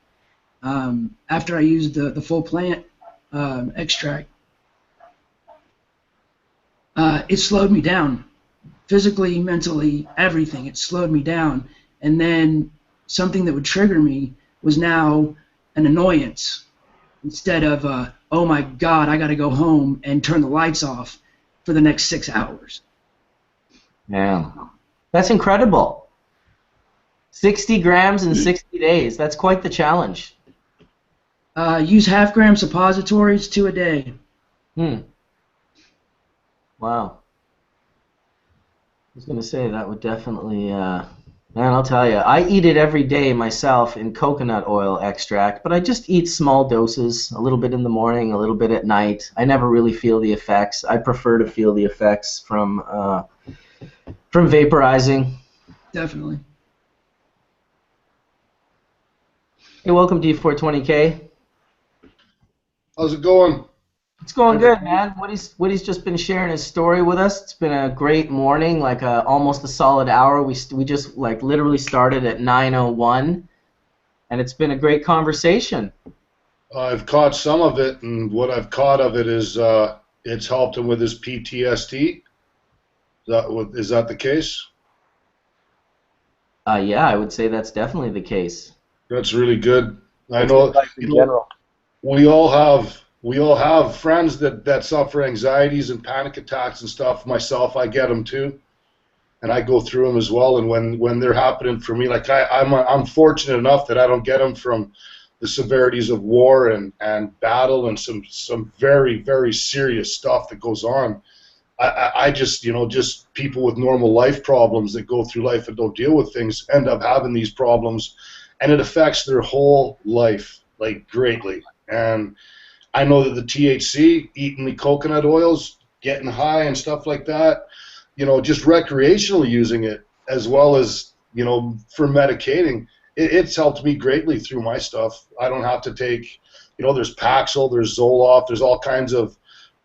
C: After I used the full plant extract, it slowed me down. Physically, mentally, everything. It slowed me down. And then something that would trigger me was now an annoyance, instead of, oh my God, I got to go home and turn the lights off for the next 6 hours.
A: Yeah, that's incredible. 60 grams in 60 days. That's quite the challenge.
C: Use half-gram suppositories, 2 a day.
A: Wow. I was going to say that would definitely, man, I'll tell you, I eat it every day myself in coconut oil extract, but I just eat small doses, a little bit in the morning, a little bit at night. I never really feel the effects. I prefer to feel the effects from vaporizing.
C: Definitely.
A: Hey, welcome to D420K.
G: How's it going?
A: It's going good, man. Woody's just been sharing his story with us. It's been a great morning, like almost a solid hour. We just like literally started at 9:01, and it's been a great conversation.
G: I've caught some of it, and what I've caught of it is it's helped him with his PTSD. Is that the case?
A: Yeah, I would say that's definitely the case.
G: That's really good. I know.
B: Life in general.
G: We all have friends that suffer anxieties and panic attacks and stuff. Myself, I get them too, and I go through them as well. And when they're happening for me, like I'm fortunate enough that I don't get them from the severities of war and battle and some very, very serious stuff that goes on. I just, just people with normal life problems that go through life and don't deal with things end up having these problems, and it affects their whole life, like, greatly. And I know that the THC, eating the coconut oils, getting high and stuff like that, just recreationally using it as well as, for medicating, it's helped me greatly through my stuff. I don't have to take, there's Paxil, there's Zoloft, there's all kinds of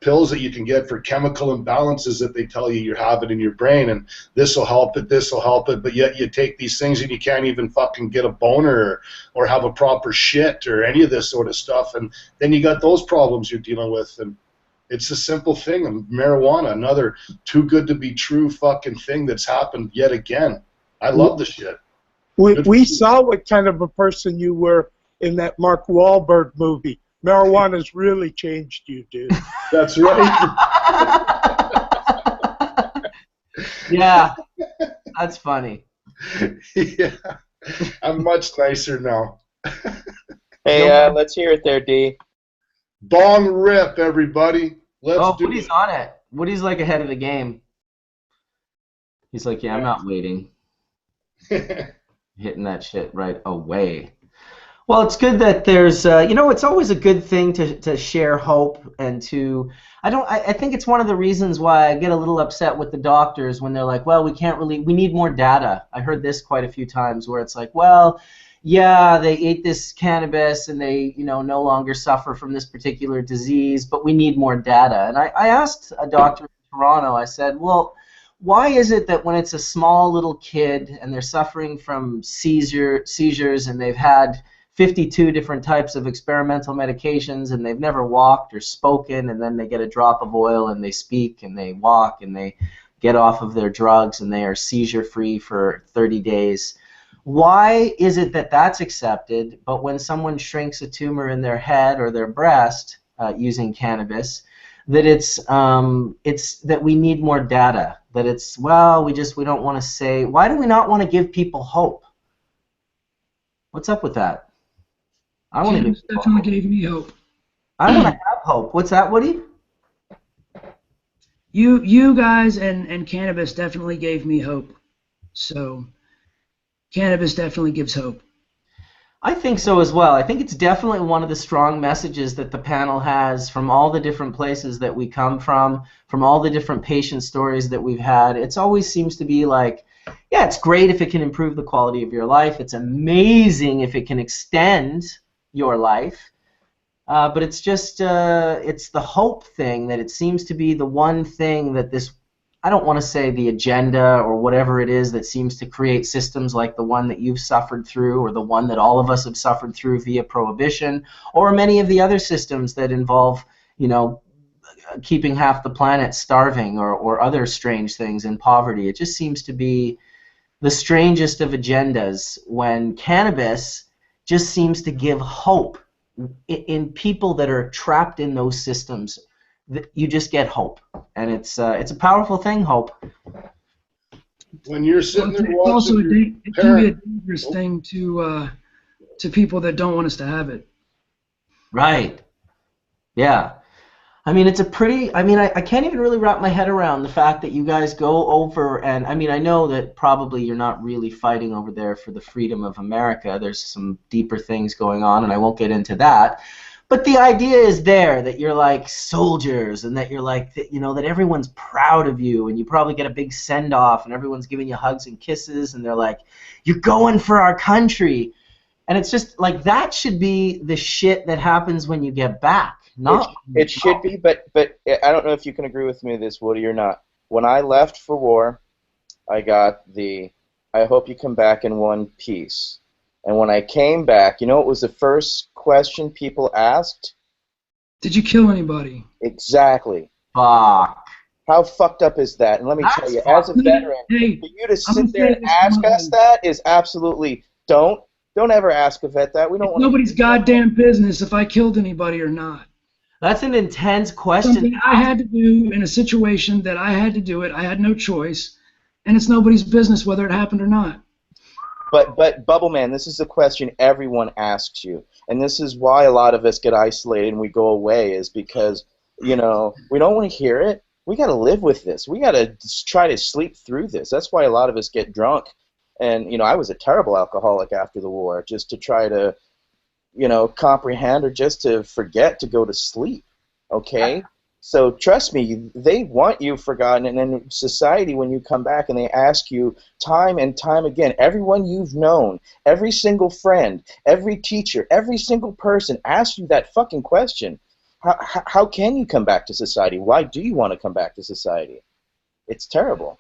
G: pills that you can get for chemical imbalances that they tell you have it in your brain, and this will help it, but yet you take these things and you can't even fucking get a boner or have a proper shit or any of this sort of stuff, and then you got those problems you're dealing with. And it's a simple thing. And marijuana, another too good to be true fucking thing that's happened yet again. I love the shit.
H: We saw what kind of a person you were in that Mark Wahlberg movie. Marijuana's really changed you, dude.
G: That's right.
A: Yeah, that's funny.
G: Yeah, I'm much nicer now.
B: Hey, let's hear it there, D.
G: Bong rip, everybody. Let's do
A: Woody's
G: it.
A: on it. Woody's like ahead of the game. He's like, yeah, I'm not waiting. Hitting that shit right away. Well, it's good that there's, it's always a good thing to share hope and to, I think it's one of the reasons why I get a little upset with the doctors when they're like, well, we need more data. I heard this quite a few times where it's like, well, yeah, they ate this cannabis and they, no longer suffer from this particular disease, but we need more data. And I asked a doctor in Toronto, I said, well, why is it that when it's a small little kid and they're suffering from seizures and they've had 52 different types of experimental medications and they've never walked or spoken, and then they get a drop of oil and they speak and they walk and they get off of their drugs and they are seizure-free for 30 days. Why is it that that's accepted, but when someone shrinks a tumor in their head or their breast using cannabis, that it's that we need more data, that it's, well, we don't want to say, why do we not want to give people hope? What's up with that? I want to
C: definitely gave me hope.
A: I want to have hope. What's that, Woody?
C: You guys and cannabis definitely gave me hope. So cannabis definitely gives hope.
A: I think so as well. I think it's definitely one of the strong messages that the panel has from all the different places that we come from all the different patient stories that we've had. It always seems to be like, yeah, it's great if it can improve the quality of your life. It's amazing if it can extend your life. But it's just, it's the hope thing that it seems to be the one thing that this, I don't want to say the agenda or whatever it is that seems to create systems like the one that you've suffered through or the one that all of us have suffered through via prohibition or many of the other systems that involve, keeping half the planet starving or other strange things in poverty. It just seems to be the strangest of agendas when cannabis just seems to give hope in people that are trapped in those systems. You just get hope, and it's a powerful thing. Hope.
G: When you're sitting there watching
C: Also,
G: your
C: it can be a dangerous thing to people that don't want us to have it.
A: Right. Yeah. I mean, it's a pretty. I mean, I can't even really wrap my head around the fact that you guys go over and I mean, I know that probably you're not really fighting over there for the freedom of America. There's some deeper things going on, and I won't get into that. But the idea is there that you're like soldiers and that you're like, that everyone's proud of you and you probably get a big send-off and everyone's giving you hugs and kisses and they're like, you're going for our country. And it's just like that should be the shit that happens when you get back.
B: It should be, but I don't know if you can agree with me this, Woody, or not. When I left for war, I got I hope you come back in one piece. And when I came back, what was the first question people asked?
C: Did you kill anybody?
B: Exactly.
A: Fuck.
B: How fucked up is that? And let me tell you, as a veteran, for you to sit there and ask us that is absolutely don't. Don't ever ask a vet that. We don't want
C: Nobody's goddamn business if I killed anybody or not.
A: That's an intense question.
C: Something I had to do in a situation that I had to do it. I had no choice, and it's nobody's business whether it happened or not.
B: But Bubbleman, this is the question everyone asks you, and this is why a lot of us get isolated and we go away, is because, you know, we don't want to hear it. We got to live with this. We got to try to sleep through this. That's why a lot of us get drunk. And, you know, I was a terrible alcoholic after the war, just to try to, you know, comprehend or just to forget to go to sleep, okay? So trust me, they want you forgotten, and in society, when you come back and they ask you time and time again, everyone you've known, every single friend, every teacher, every single person asks you that fucking question. How can you come back to society? Why do you want to come back to society? It's terrible.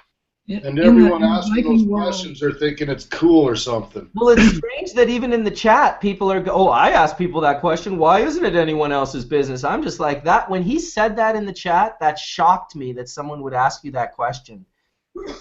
G: And everyone asking those questions are thinking it's cool or something.
A: Well, it's strange that even in the chat, people are, oh, I ask people that question. Why isn't it anyone else's business? I'm just like that. When he said that in the chat, that shocked me that someone would ask you that question.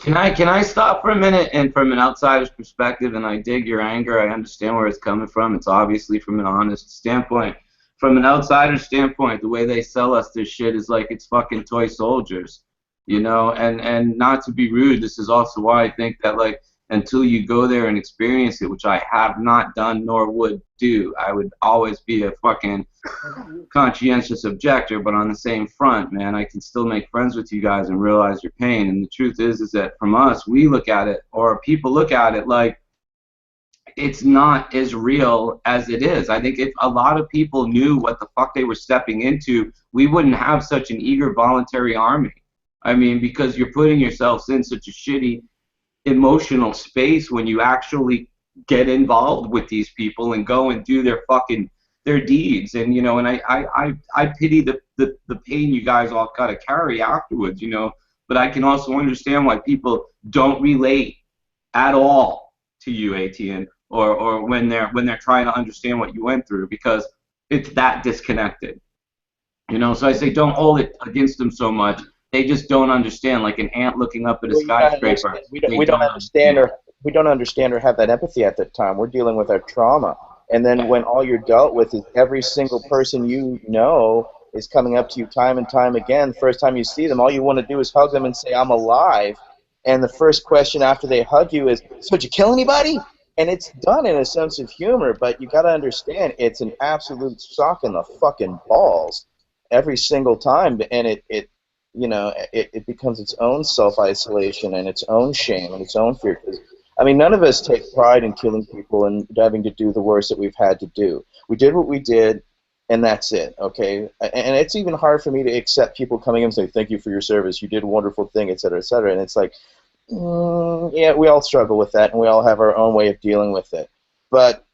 D: Can I stop for a minute? And from an outsider's perspective, and I dig your anger, I understand where it's coming from. It's obviously from an honest standpoint. From an outsider's standpoint, the way they sell us this shit is like it's fucking toy soldiers. You know, and not to be rude, this is also why I think that, like, until you go there and experience it, which I have not done nor would do, I would always be a fucking conscientious objector, but on the same front, man, I can still make friends with you guys and realize your pain. And the truth is that from us, we look at it, or people look at it like it's not as real as it is. I think if a lot of people knew what the fuck they were stepping into, we wouldn't have such an eager voluntary army. I mean, because you're putting yourselves in such a shitty emotional space when you actually get involved with these people and go and do their deeds. And, you know, and I pity the pain you guys all gotta carry afterwards, you know, but I can also understand why people don't relate at all to you, Etienne, or when they're trying to understand what you went through, because it's that disconnected. You know, so I say don't hold it against them so much. They just don't understand, like an ant looking up at a skyscraper.
B: We don't understand or have that empathy at that time. We're dealing with our trauma. And then when all you're dealt with is every single person you know is coming up to you time and time again, the first time you see them, all you want to do is hug them and say, I'm alive. And the first question after they hug you is, so did you kill anybody? And it's done in a sense of humor, but you got to understand it's an absolute sock in the fucking balls every single time. And it you know, it becomes its own self-isolation and its own shame and its own fear. I mean, none of us take pride in killing people and having to do the worst that we've had to do. We did what we did, and that's it, okay? And it's even hard for me to accept people coming in and say, thank you for your service, you did a wonderful thing, et cetera, and it's like, yeah, we all struggle with that, and we all have our own way of dealing with it. But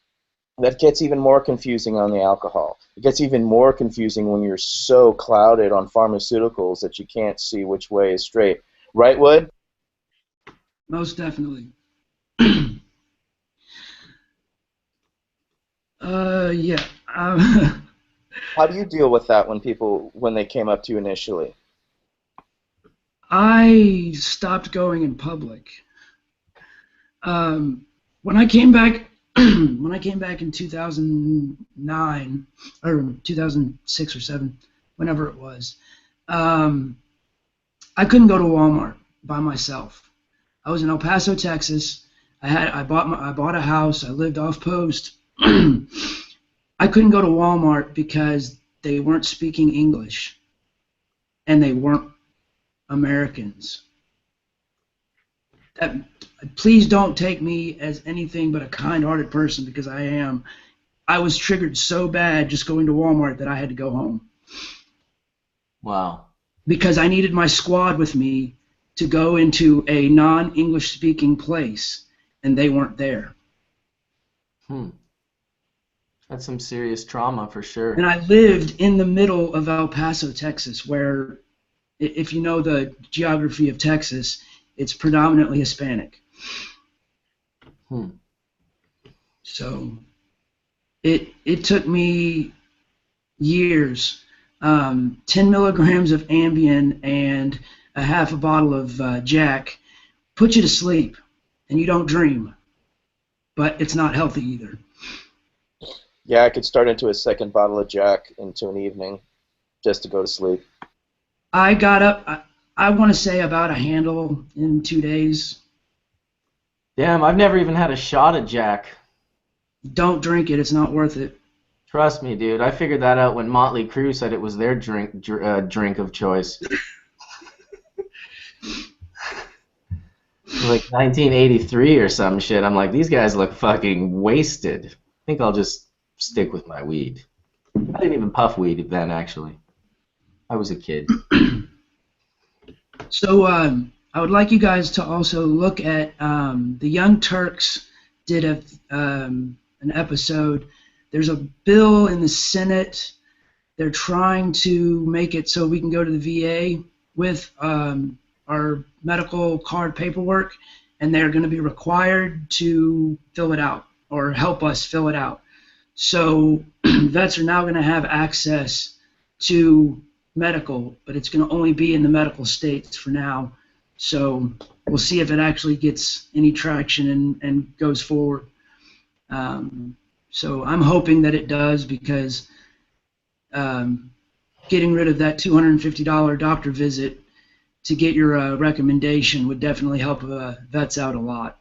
B: that gets even more confusing on the alcohol. It gets even more confusing when you're so clouded on pharmaceuticals that you can't see which way is straight. Right, Wood?
C: Most definitely. Yeah.
B: How do you deal with that when they came up to you initially?
C: I stopped going in public. When I came back in 2009 or 2006 or 7, whenever it was, I couldn't go to Walmart by myself. I was in El Paso, Texas. I bought a house. I lived off post. I couldn't go to Walmart because they weren't speaking English, and they weren't Americans. Please don't take me as anything but a kind-hearted person, because I am. I was triggered so bad just going to Walmart that I had to go home.
A: Wow. Because
C: I needed my squad with me to go into a non-English speaking place, and they weren't there.
A: That's some serious trauma for sure.
C: And I lived in the middle of El Paso, Texas, where, if you know the geography of Texas, it's predominantly Hispanic. So it took me years, 10 milligrams of Ambien and a half a bottle of Jack put you to sleep, and you don't dream, but it's not healthy either.
B: Yeah, I could start into a second bottle of Jack into an evening just to go to sleep.
C: I got up, I want to say about a handle in 2 days.
A: Damn, I've never even had a shot at Jack.
C: Don't drink it. It's not worth it.
A: Trust me, dude. I figured that out when Motley Crue said it was their drink of choice. Like 1983 or some shit. I'm like, these guys look fucking wasted. I think I'll just stick with my weed. I didn't even puff weed then, actually. I was a kid.
C: So I would like you guys to also look at the Young Turks did an episode. There's a bill in the Senate. They're trying to make it so we can go to the VA with our medical card paperwork, and they're going to be required to fill it out or help us fill it out. So vets are now going to have access to medical, but it's going to only be in the medical states for now. So we'll see if it actually gets any traction and goes forward. So I'm hoping that it does, because getting rid of that $250 doctor visit to get your recommendation would definitely help vets out a lot.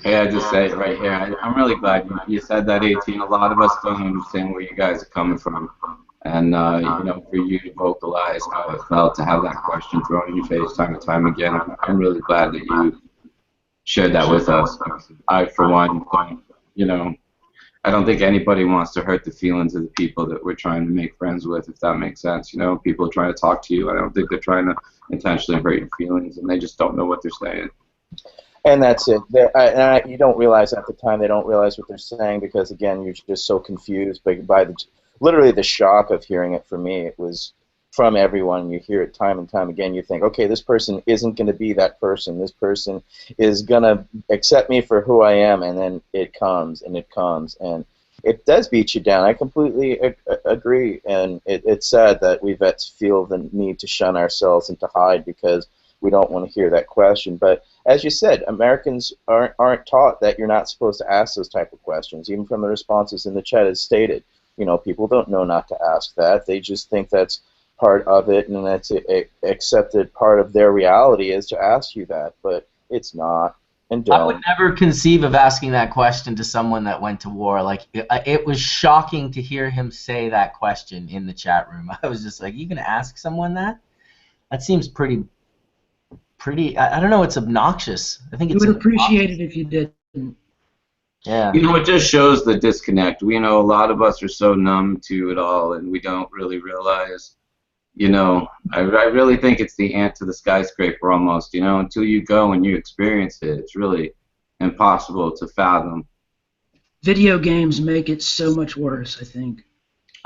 D: Hey, I just say it right here. I'm really glad you said that, Etienne. A lot of us don't understand where you guys are coming from. And, you know, for you to vocalize how it felt to have that question thrown in your face time and time again, I'm really glad that you shared that with us. I, for one, don't, you know, I don't think anybody wants to hurt the feelings of the people that we're trying to make friends with, if that makes sense. You know, people are trying to talk to you. I don't think they're trying to intentionally hurt your feelings, and they just don't know what they're saying.
B: And that's it. You don't realize at the time, they don't realize what they're saying, because, again, you're just so confused by literally the shock of hearing it. For me, it was from everyone. You hear it time and time again. You think, okay, this person isn't going to be that person. This person is going to accept me for who I am, and then it comes, and it comes, and it does beat you down. I completely agree, and it's sad that we vets feel the need to shun ourselves and to hide because we don't want to hear that question. But as you said, Americans aren't taught that you're not supposed to ask those type of questions. Even from the responses in the chat as stated, you know, people don't know not to ask that. They just think that's part of it, and that's a accepted part of their reality is to ask you that, but it's not. And don't.
A: I would never conceive of asking that question to someone that went to war. Like, it was shocking to hear him say that question in the chat room. I was just like, you can ask someone that? That seems pretty. I don't know. It's obnoxious. I think it's.
C: You would appreciate it if you didn't.
A: Yeah.
D: You know, it just shows the disconnect. We know a lot of us are so numb to it all, and we don't really realize. You know, I really think it's the ant to the skyscraper almost. You know, until you go and you experience it, it's really impossible to fathom.
C: Video games make it so much worse, I think.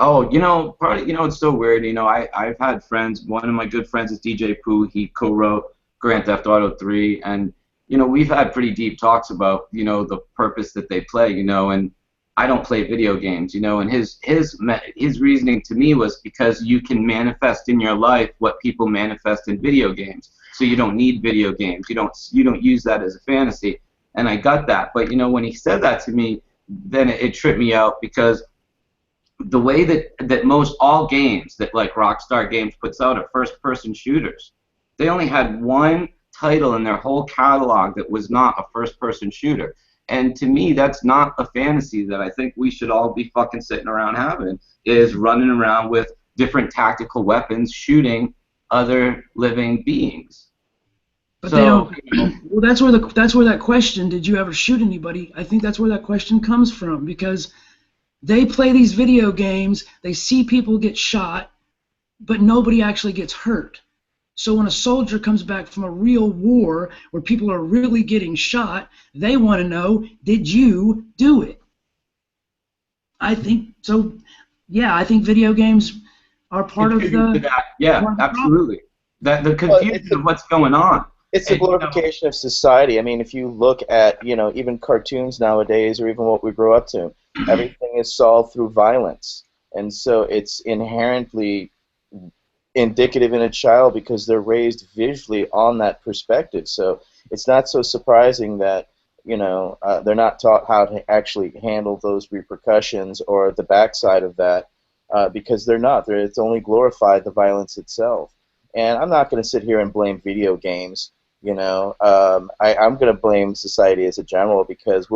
D: Oh, you know, it's so weird. You know, I've had friends. One of my good friends is DJ Pooh. He co-wrote Grand Theft Auto 3, and you know, we've had pretty deep talks about, you know, the purpose that they play, you know, and I don't play video games, you know, and his reasoning to me was because you can manifest in your life what people manifest in video games, so you don't need video games, you don't use that as a fantasy, and I got that. But you know, when he said that to me, then it tripped me out, because the way that most all games that like Rockstar Games puts out are first-person shooters. They only had one title in their whole catalog that was not a first-person shooter. And to me, that's not a fantasy that I think we should all be fucking sitting around having, is running around with different tactical weapons shooting other living beings.
C: But they don't. Well, that's where that question, did you ever shoot anybody? I think that's where that question comes from, because they play these video games, they see people get shot, but nobody actually gets hurt. So when a soldier comes back from a real war where people are really getting shot, they want to know, did you do it? I think so. Yeah, I think video games are part of the.
D: Yeah, absolutely. The confusion of what's going on.
B: It's the glorification of society. I mean, if you look at, you know, even cartoons nowadays, or even what we grew up to, everything is solved through violence, and so it's inherently indicative in a child because they're raised visually on that perspective. So it's not so surprising that, you know, they're not taught how to actually handle those repercussions or the backside of that, because they're not. It's only glorified the violence itself. And I'm not going to sit here and blame video games. You know, I'm going to blame society as a general because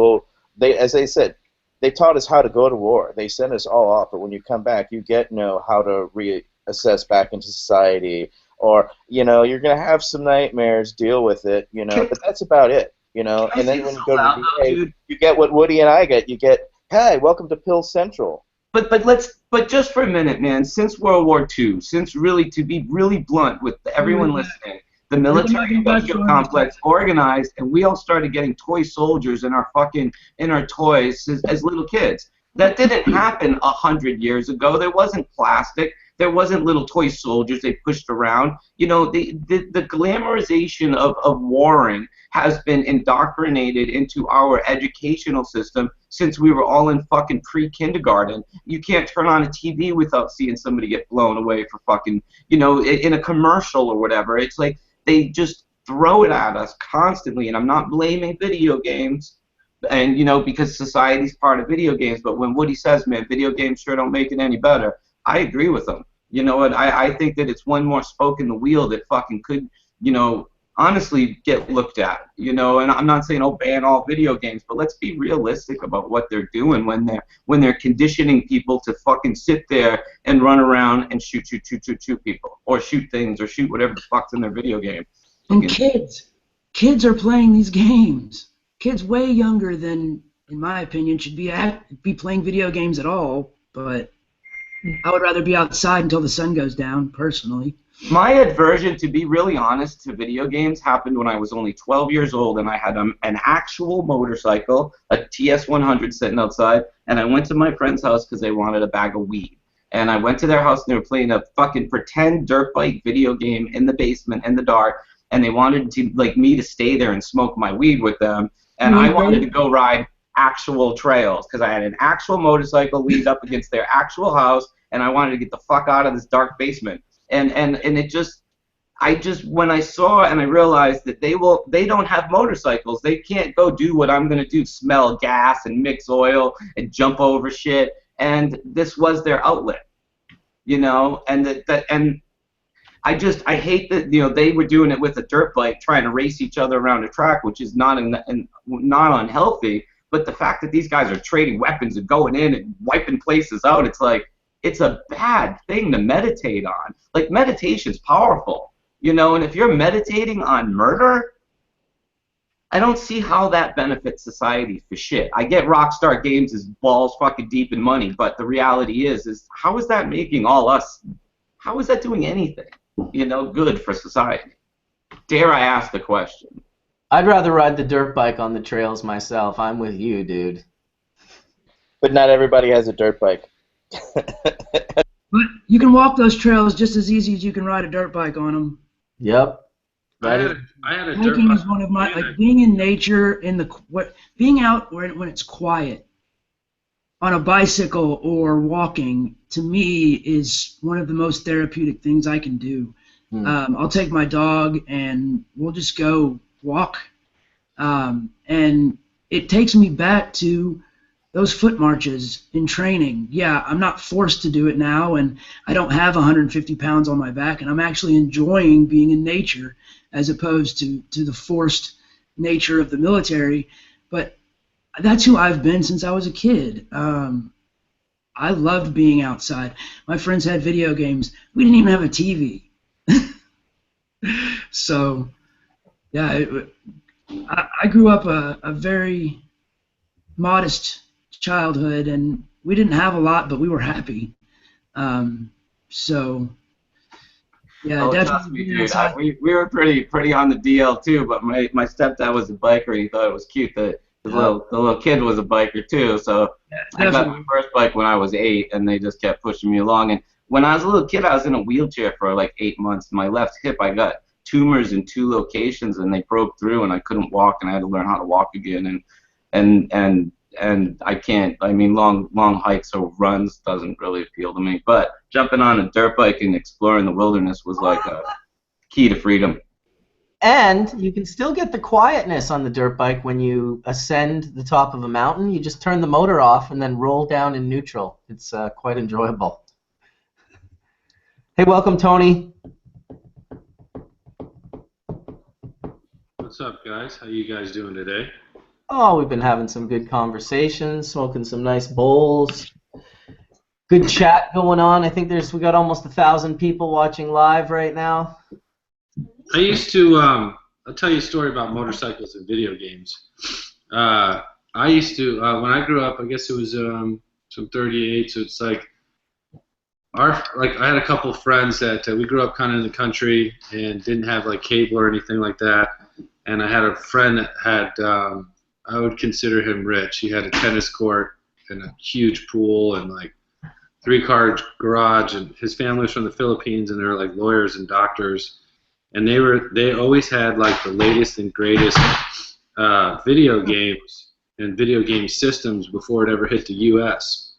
B: as they said, they taught us how to go to war. They sent us all off, but when you come back, you know how to reassess back into society, or, you know, you're going to have some nightmares, deal with it, you know, but that's about it, you know. And then when you go to the VA, you get what Woody and I get. You get, hey, welcome to Pill Central.
D: But just for a minute, man, since World War II, since really, to be really blunt with everyone listening, the military-industrial complex organized, and we all started getting toy soldiers in our toys as little kids. That didn't happen 100 years ago. There wasn't plastic. There wasn't little toy soldiers they pushed around. You know, the glamorization of warring has been indoctrinated into our educational system since we were all in fucking pre-kindergarten. You can't turn on a TV without seeing somebody get blown away for fucking, you know, in a commercial or whatever. It's like they just throw it at us constantly, and I'm not blaming video games, and, you know, because society's part of video games, but when Woody says, man, video games sure don't make it any better, I agree with him. You know what, I think that it's one more spoke in the wheel that fucking could, you know, honestly get looked at, you know. And I'm not saying, oh, ban all video games, but let's be realistic about what they're doing when they're conditioning people to fucking sit there and run around and shoot people, or shoot things, or shoot whatever the fuck's in their video game.
C: And kids are playing these games. Kids way younger than, in my opinion, should be playing video games at all, but I would rather be outside until the sun goes down, personally.
D: My aversion, to be really honest, to video games happened when I was only 12 years old, and I had an actual motorcycle, a TS100 sitting outside, and I went to my friend's house because they wanted a bag of weed. And I went to their house, and they were playing a fucking pretend dirt bike video game in the basement in the dark, and they wanted me to stay there and smoke my weed with them, and I wanted to go ride actual trails because I had an actual motorcycle lead up against their actual house, and I wanted to get the fuck out of this dark basement. And it just, when I saw and I realized that they don't have motorcycles, they can't go do what I'm gonna do, smell gas and mix oil and jump over shit, and this was their outlet, you know. And I hate that, you know, they were doing it with a dirt bike, trying to race each other around a track, which is not unhealthy. But the fact that these guys are trading weapons and going in and wiping places out, it's like, it's a bad thing to meditate on. Like, meditation's powerful, you know, and if you're meditating on murder, I don't see how that benefits society for shit. I get Rockstar Games is balls fucking deep in money, but the reality is how is that making all us, how is that doing anything, you know, good for society? Dare I ask the question?
A: I'd rather ride the dirt bike on the trails myself. I'm with you, dude.
B: But not everybody has a dirt bike.
C: But you can walk those trails just as easy as you can ride a dirt bike on them.
A: Yep.
I: I had a dirt
C: Hiking
I: bike.
C: is one of my, like, being in nature, being out when it's quiet, on a bicycle or walking, to me is one of the most therapeutic things I can do. I'll take my dog and we'll just go walk, and it takes me back to those foot marches in training. Yeah, I'm not forced to do it now, and I don't have 150 pounds on my back, and I'm actually enjoying being in nature as opposed to the forced nature of the military. But that's who I've been since I was a kid. I loved being outside. My friends had video games. We didn't even have a TV. So, yeah, I grew up a very modest childhood, and we didn't have a lot, but we were happy. So, yeah, definitely.
D: Me, dude. We were pretty on the DL too, but my stepdad was a biker. He thought it was cute that the little kid was a biker too. So I got my first bike when I was 8, and they just kept pushing me along. And when I was a little kid, I was in a wheelchair for like 8 months. My left hip, I got tumors in 2 locations, and they broke through, and I couldn't walk, and I had to learn how to walk again. And and I can't. I mean, long hikes or runs doesn't really appeal to me. But jumping on a dirt bike and exploring the wilderness was like a key to freedom.
A: And you can still get the quietness on the dirt bike when you ascend the top of a mountain. You just turn the motor off and then roll down in neutral. It's quite enjoyable. Hey, welcome, Tony.
I: What's up, guys? How you guys doing today?
A: Oh, we've been having some good conversations, smoking some nice bowls. Good chat going on. I think we got almost 1,000 people watching live right now.
I: I used to, I'll tell you a story about motorcycles and video games. I used to, when I grew up, I guess it was from 38, so it's like, I had a couple friends that we grew up kind of in the country and didn't have like cable or anything like that. And I had a friend that had, I would consider him rich. He had a tennis court and a huge pool and like 3-car garage, and his family was from the Philippines, and they were like lawyers and doctors. And they always had like the latest and greatest video games and video game systems before it ever hit the U.S.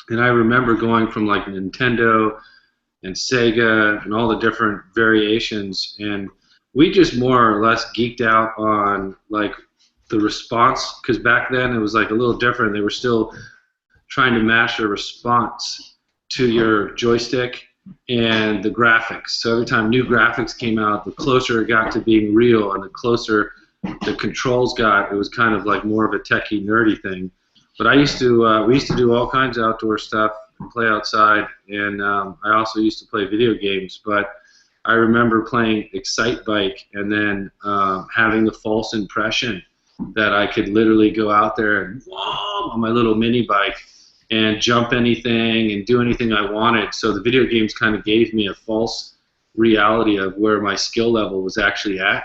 I: And I remember going from like Nintendo and Sega and all the different variations, and we just more or less geeked out on like the response, because back then it was like a little different. They were still trying to match a response to your joystick and the graphics. So every time new graphics came out, the closer it got to being real and the closer the controls got, it was kind of like more of a techie, nerdy thing. But I used to, we used to do all kinds of outdoor stuff and play outside, and I also used to play video games. But I remember playing Excite Bike and then having the false impression that I could literally go out there and whoa, on my little mini bike and jump anything and do anything I wanted. So the video games kind of gave me a false reality of where my skill level was actually at.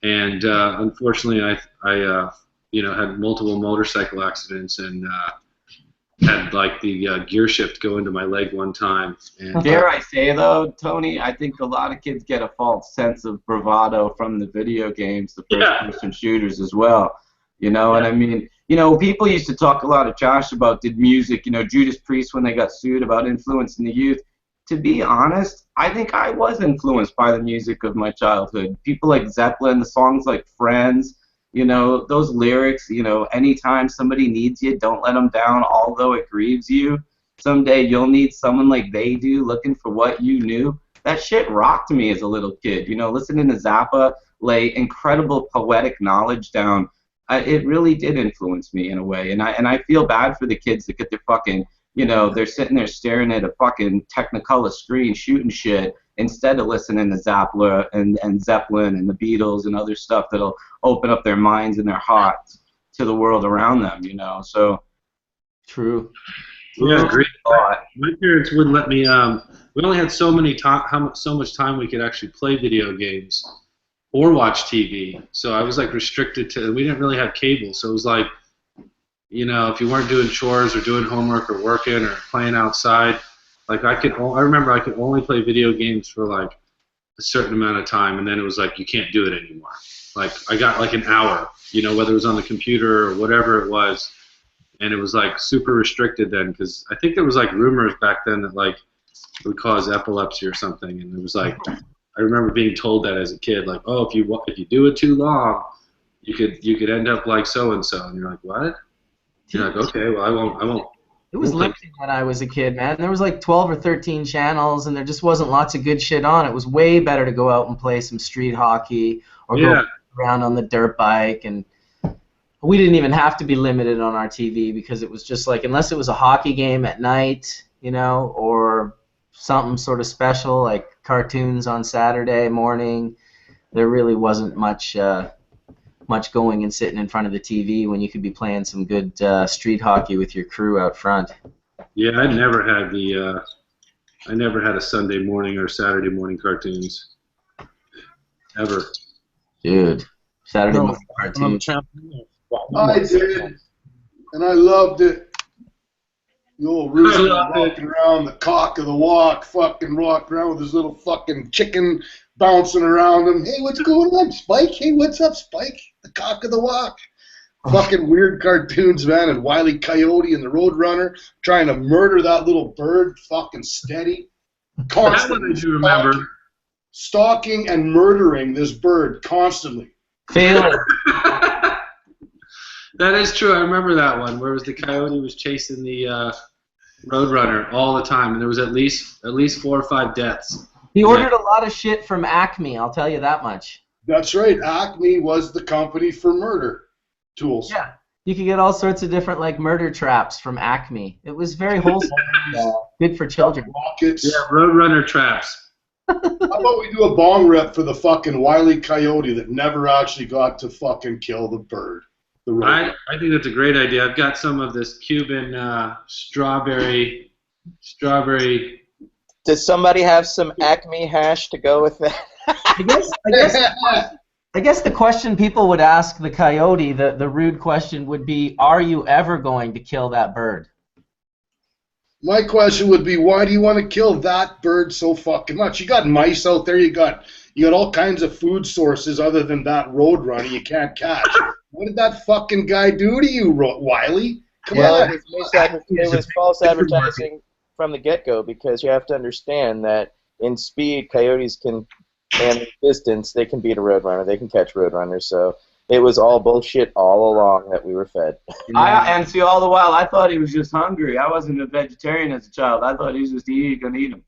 I: And unfortunately, I had multiple motorcycle accidents and had like the gear shift go into my leg one time. And,
D: Dare I say though, Tony, I think a lot of kids get a false sense of bravado from the video games, the first-person shooters as well. You know, and I mean, you know, people used to talk a lot of trash about did music, you know, Judas Priest when they got sued about influencing the youth. To be honest, I think I was influenced by the music of my childhood. People like Zeppelin, the songs like Friends, you know, those lyrics, you know, anytime somebody needs you, don't let them down, although it grieves you. Someday you'll need someone like they do, looking for what you knew. That shit rocked me as a little kid. You know, listening to Zappa lay incredible poetic knowledge down. It really did influence me in a way, and I feel bad for the kids that get their fucking, you know, they're sitting there staring at a fucking Technicolor screen shooting shit instead of listening to Zappa and Zeppelin and the Beatles and other stuff that'll open up their minds and their hearts to the world around them, you know. So
A: true.
I: Yeah, great. My parents wouldn't let me. We only had so much time we could actually play video games or watch TV. So I was like restricted to. We didn't really have cable, so it was like, you know, if you weren't doing chores or doing homework or working or playing outside, like I remember I could only play video games for like a certain amount of time, and then it was like you can't do it anymore. Like I got like an hour, you know, whether it was on the computer or whatever it was, and it was like super restricted then, because I think there was like rumors back then that like it would cause epilepsy or something, and it was like I remember being told that as a kid, like, oh, if you do it too long, you could end up like so and so, and you're like, what? You're like, okay, well, I won't.
A: It was limited when I was a kid, man. There was like 12 or 13 channels, and there just wasn't lots of good shit on. It was way better to go out and play some street hockey or go around on the dirt bike. And we didn't even have to be limited on our TV because it was just like, unless it was a hockey game at night, you know, or something sort of special like cartoons on Saturday morning, there really wasn't much going and sitting in front of the TV when you could be playing some good street hockey with your crew out front.
I: Yeah, I never had a Sunday morning or Saturday morning cartoons. Ever.
A: Dude, Saturday morning cartoons.
G: I did, and I loved it. The old rooster walking around the cock of the walk, fucking walking around with his little fucking chicken bouncing around him. Hey, what's going on, Spike? Hey, what's up, Spike? The cock of the walk. Fucking weird cartoons, man, and Wile E. Coyote and the Roadrunner trying to murder that little bird, fucking steady.
I: That one I do remember.
G: Stalking and murdering this bird constantly.
A: Philos.
I: That is true. I remember that one, where the coyote was chasing the Roadrunner all the time, and there was at least 4 or 5 deaths.
A: He ordered a lot of shit from Acme, I'll tell you that much.
G: That's right. Acme was the company for murder tools.
A: Yeah. You could get all sorts of different like murder traps from Acme. It was very wholesome. Good for children.
G: Rockets.
I: Yeah, Roadrunner traps.
G: How about we do a bong rip for the fucking Wile E. Coyote that never actually got to fucking kill the bird?
I: I think that's a great idea. I've got some of this Cuban strawberry.
B: Does somebody have some Acme hash to go with that?
A: I guess the question people would ask the coyote, the rude question would be, are you ever going to kill that bird?
G: My question would be, why do you want to kill that bird so fucking much? You got mice out there, you got all kinds of food sources other than that Roadrunner you can't catch. What did that fucking guy do to you, Wiley? Come on.
B: It was false advertising from the get-go, because you have to understand that in speed, coyotes can, and in distance, they can beat a Roadrunner. They can catch Roadrunners, so it was all bullshit all along that we were fed.
D: And see, all the while, I thought he was just hungry. I wasn't a vegetarian as a child. I thought he was just going to eat him.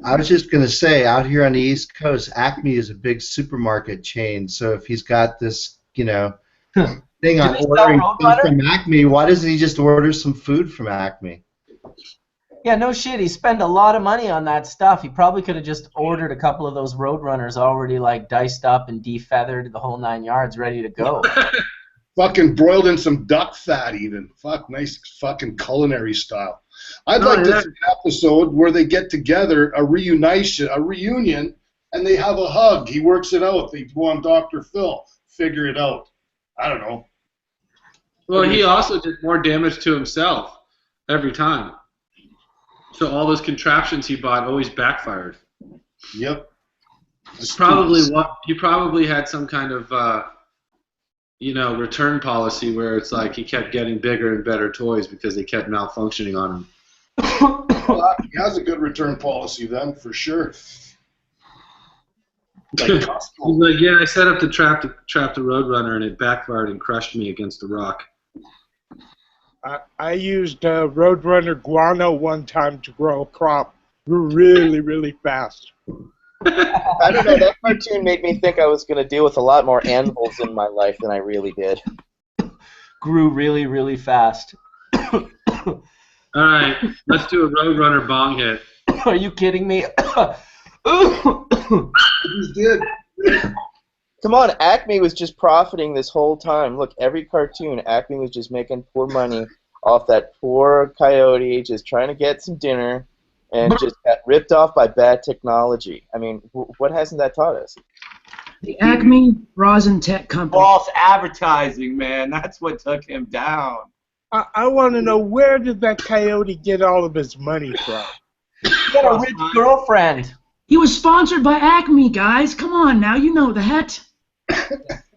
E: I was just going to say, out here on the East Coast, Acme is a big supermarket chain, so if he's got this, thing on ordering food from Acme, why doesn't he just order some food from Acme?
A: Yeah, no shit. He spent a lot of money on that stuff. He probably could have just ordered a couple of those Roadrunners already like diced up and defeathered, the whole 9 yards, ready to go.
G: Fucking broiled in some duck fat even. Fuck, nice fucking culinary style. I'd like to see an episode where they get together, a reunion, and they have a hug. He works it out. They go on Dr. Phil, figure it out. I don't know.
I: Well, he also did more damage to himself every time. So all those contraptions he bought always backfired.
G: Yep.
I: He probably had some kind of return policy where it's like he kept getting bigger and better toys because they kept malfunctioning on him.
G: Well, he has a good return policy then, for sure.
I: He's like, yeah, I set up the trap the Roadrunner and it backfired and crushed me against the rock.
H: I used Roadrunner guano one time to grow a crop. Grew really, really fast.
B: I don't know, that cartoon made me think I was going to deal with a lot more anvils in my life than I really did.
A: Grew really, really fast.
I: All right, let's do a Roadrunner bong hit.
A: Are you kidding me?
G: He's good.
B: Come on, Acme was just profiting this whole time. Look, every cartoon, Acme was just making poor money off that poor coyote just trying to get some dinner and just got ripped off by bad technology. I mean, what hasn't that taught us?
C: The Acme Rosin Tech Company.
D: False advertising, man. That's what took him down.
H: I want to know, where did that coyote get all of his money from?
A: He got a rich girlfriend.
C: He was sponsored by Acme, guys. Come on now, you know that.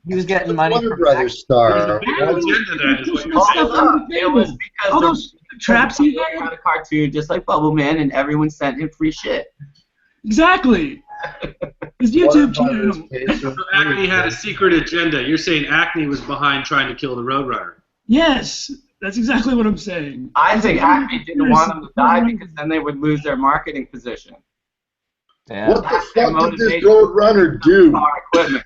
A: He was getting money
E: Warner
A: from
E: Brothers star.
D: It was because
C: all those traps he
D: had
C: had.
D: a cartoon just like Bubbleman, and everyone sent him free shit.
C: Exactly. His YouTube channel.
I: So Acme had a secret agenda. You're saying Acme was behind trying to kill the Roadrunner.
C: Yes, that's exactly what I'm saying.
D: I think Acme didn't want him to die because then they would lose their marketing position.
A: Yeah.
G: What the fuck did this Roadrunner do?
D: Equipment.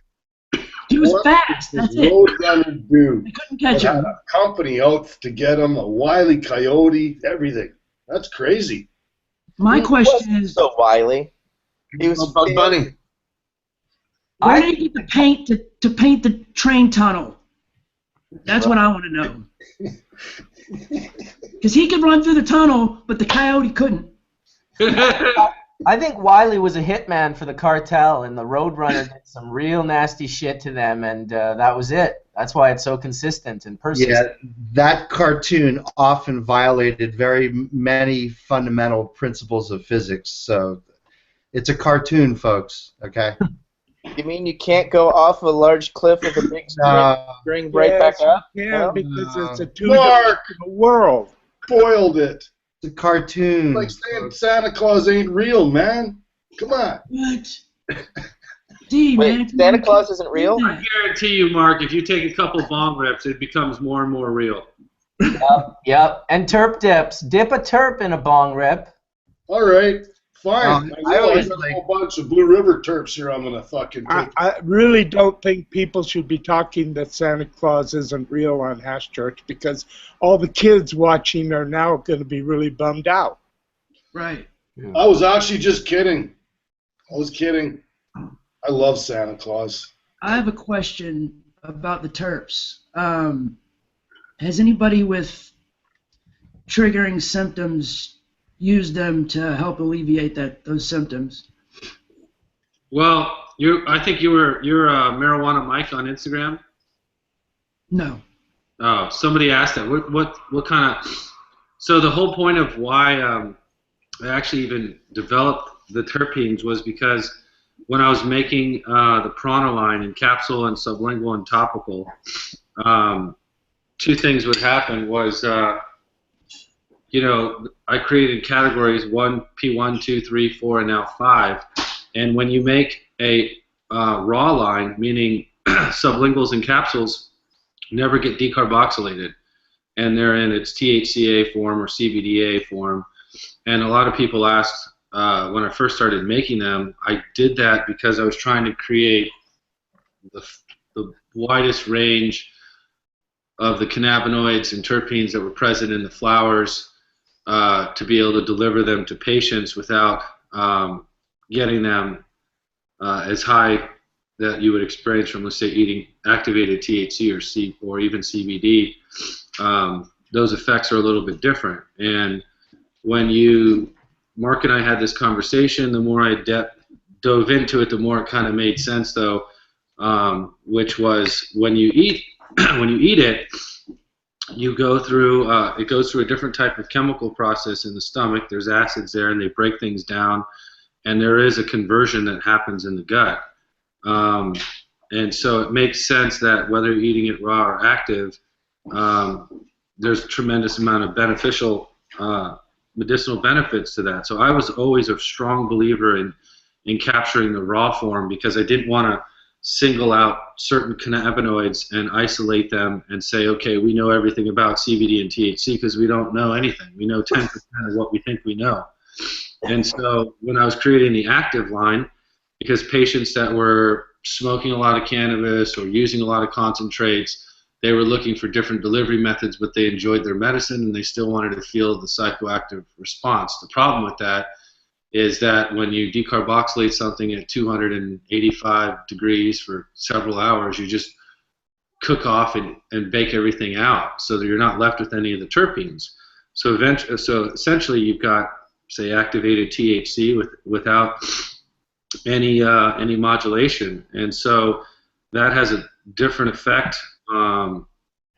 C: He was
G: What
C: fast,
G: did
C: that's
G: this
C: it.
G: Roadrunner do?
C: They couldn't catch
G: They had
C: him.
G: a company out to get him, a Wile E. Coyote, everything. That's crazy.
C: My
B: He
C: question
B: wasn't
C: is,
B: so wily. He was
F: Bugs Bunny.
C: where did he get the paint to paint the train tunnel? That's what I want to know. Because he could run through the tunnel, but the coyote couldn't.
A: I think Wiley was a hitman for the cartel, and the Roadrunner did some real nasty shit to them, and that was it. That's why it's so consistent and persistent.
E: Yeah, that cartoon often violated very many fundamental principles of physics. So it's a cartoon, folks. Okay.
B: You mean you can't go off a large cliff with a big spring right back up?
H: Yeah,
B: No?
H: because it's a
G: Mark!
H: two-dimensional world.
G: Spoiled it.
E: It's a cartoon.
G: Like saying Santa Claus ain't real, man. Come on.
C: What? D,
B: Wait,
C: man.
B: Santa Claus isn't real?
I: I guarantee you, Mark, if you take a couple bong rips, it becomes more and more real.
A: Yep. And terp dips. Dip a terp in a bong rip.
G: All right. Fine.
E: I always
G: got
E: like-
G: a whole bunch of Blue River terps here I'm going to fucking take.
H: I really don't think people should be talking that Santa Claus isn't real on Hash Church, because all the kids watching are now going to be really bummed out.
C: Right.
G: I was actually just kidding. I was kidding. I love Santa Claus.
C: I have a question about the terps. Has anybody with triggering symptoms used them to help alleviate those symptoms?
I: Well, I think you're Marijuana Mike on Instagram.
C: No.
I: Oh, somebody asked that. What kind of? So the whole point of why I actually even developed the terpenes was because when I was making the Prana line in capsule and sublingual and topical, two things would happen was, I created categories 1, P1, 2, 3, 4, and now 5. And when you make a raw line, meaning sublinguals and capsules never get decarboxylated, and they're in its THCA form or CBDA form. And a lot of people asked when I first started making them, I did that because I was trying to create the widest range of the cannabinoids and terpenes that were present in the flowers to be able to deliver them to patients without getting them as high that you would experience from, let's say, eating activated THC or even CBD. Those effects are a little bit different. And when Mark and I had this conversation, the more I dove into it, the more it kind of made sense, though, which was when you eat it, you go through it goes through a different type of chemical process in the stomach. There's acids there, and they break things down, and there is a conversion that happens in the gut. And so it makes sense that whether you're eating it raw or active, there's a tremendous amount of beneficial medicinal benefits to that. So I was always a strong believer in capturing the raw form, because I didn't want to single out certain cannabinoids and isolate them and say, okay, we know everything about CBD and THC, because we don't know anything. We know 10% of what we think we know. And so when I was creating the active line, because patients that were smoking a lot of cannabis or using a lot of concentrates, they were looking for different delivery methods, but they enjoyed their medicine and they still wanted to feel the psychoactive response. The problem with that is that when you decarboxylate something at 285 degrees for several hours, you just cook off and bake everything out so that you're not left with any of the terpenes. So essentially you've got, say, activated THC without any modulation. And so that has a different effect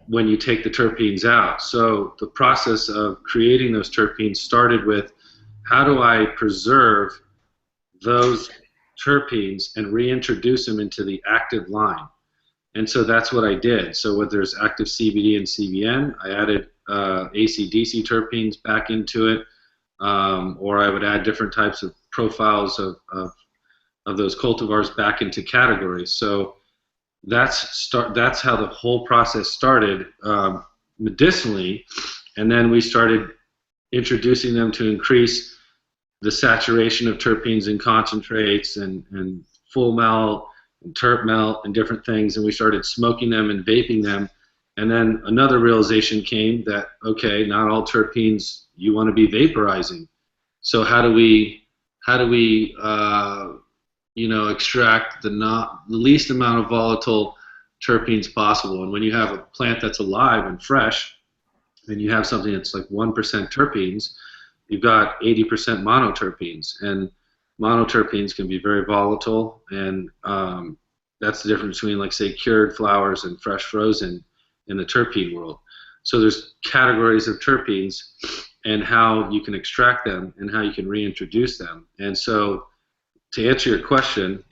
I: when you take the terpenes out. So the process of creating those terpenes started with, how do I preserve those terpenes and reintroduce them into the active line? And so that's what I did. So whether there's active CBD and CBN, I added AC/DC terpenes back into it, or I would add different types of profiles of those cultivars back into categories. So that's how the whole process started medicinally, and then we started introducing them to increase the saturation of terpenes in concentrates and full melt and terp melt and different things, and we started smoking them and vaping them. And then another realization came that, okay, not all terpenes you want to be vaporizing. So how do we extract the least amount of volatile terpenes possible? And when you have a plant that's alive and fresh, and you have something that's like 1% terpenes, you've got 80% monoterpenes, and monoterpenes can be very volatile, and that's the difference between, like, say, cured flowers and fresh frozen in the terpene world. So there's categories of terpenes and how you can extract them and how you can reintroduce them. And so to answer your question,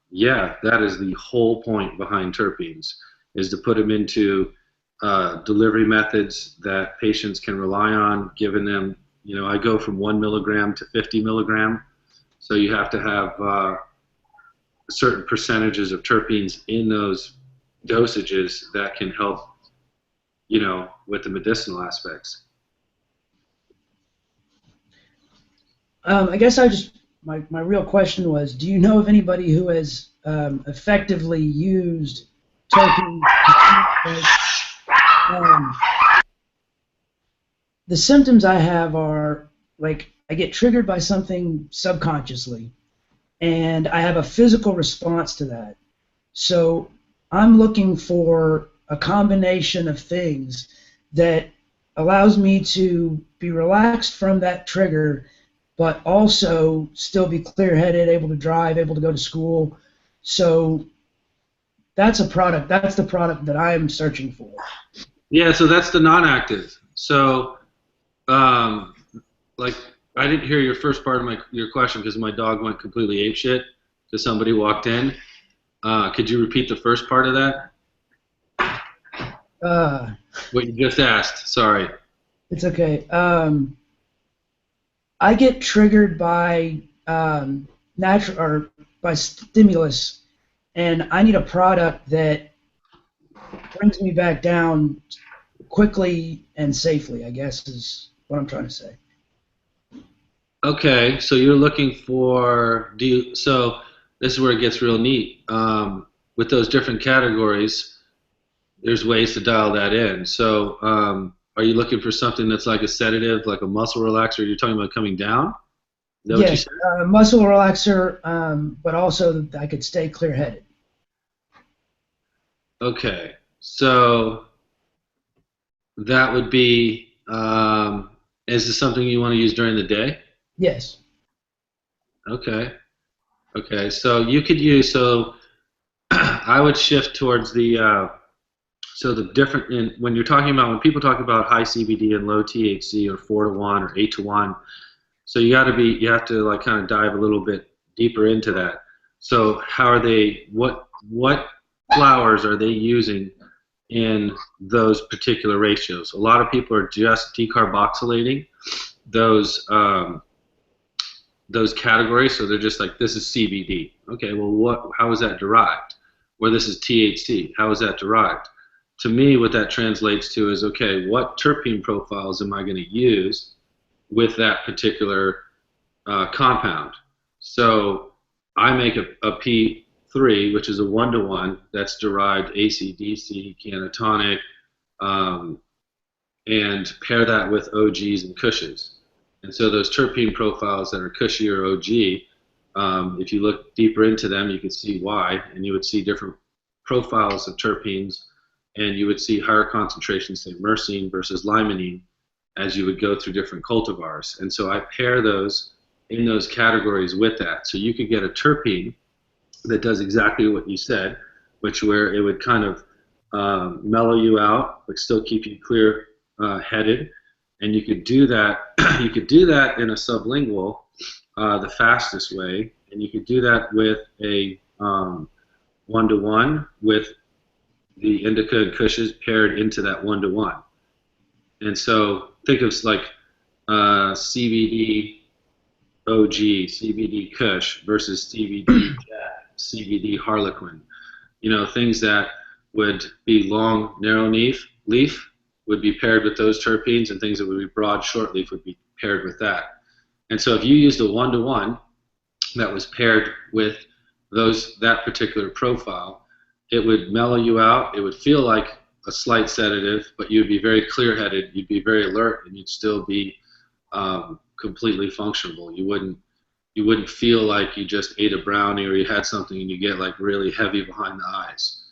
I: yeah, that is the whole point behind terpenes, is to put them into delivery methods that patients can rely on, giving them, I go from 1 milligram to 50 milligram. So you have to have certain percentages of terpenes in those dosages that can help, with the medicinal aspects.
C: I guess my real question was, do you know of anybody who has effectively used terpenes? The symptoms I have are, like, I get triggered by something subconsciously, and I have a physical response to that. So I'm looking for a combination of things that allows me to be relaxed from that trigger, but also still be clear-headed, able to drive, able to go to school. So that's the product that I'm searching for.
I: Yeah, so that's the non-active. So, like, I didn't hear your first part of your question because my dog went completely apeshit because somebody walked in. Could you repeat the first part of that? What you just asked, sorry.
C: It's okay. I get triggered by by stimulus, and I need a product that brings me back down quickly and safely, I guess is what I'm trying to say.
I: Okay, so you're looking for, so this is where it gets real neat. With those different categories, there's ways to dial that in. So are you looking for something that's like a sedative, like a muscle relaxer? You're talking about coming down? Is that what you said?
C: Muscle relaxer, but also that I could stay clear-headed.
I: Okay, so that would be, is this something you want to use during the day?
C: Yes.
I: Okay. Okay, so you could use, so I would shift towards the, so the different, when you're talking about, when people talk about high CBD and low THC or 4-to-1 or 8-to-1, so you have to like kind of dive a little bit deeper into that. So how are they, what flowers are they using in those particular ratios? A lot of people are just decarboxylating those categories, so they're just like, this is CBD. Okay, well, how is that derived? Or this is THC. How is that derived? To me, what that translates to is, okay, what terpene profiles am I going to use with that particular compound? So I make a P3, which is a 1-to-1 that's derived AC/DC, cannatonic, and pair that with OGs and Kushes. And so those terpene profiles that are Cushy or OG, if you look deeper into them, you can see why, and you would see different profiles of terpenes, and you would see higher concentrations, say myrcene versus limonene, as you would go through different cultivars. And so I pair those in those categories with that. So you could get a terpene that does exactly what you said, where it would kind of mellow you out, but still keep you clear-headed. And you could do that. You could do that in a sublingual, the fastest way, and you could do that with a 1-to-1 with the indica and Kushes paired into that 1-to-1. And so think of like CBD OG, CBD Kush versus CBD Jet, CBD Harlequin. Things that would be long, narrow leaf would be paired with those terpenes, and things that would be broad, short leaf would be paired with that. And so if you used a 1-to-1 that was paired with that particular profile, it would mellow you out. It would feel like a slight sedative, but you'd be very clear-headed, you'd be very alert, and you'd still be completely functional. You wouldn't feel like you just ate a brownie or you had something and you get like really heavy behind the eyes.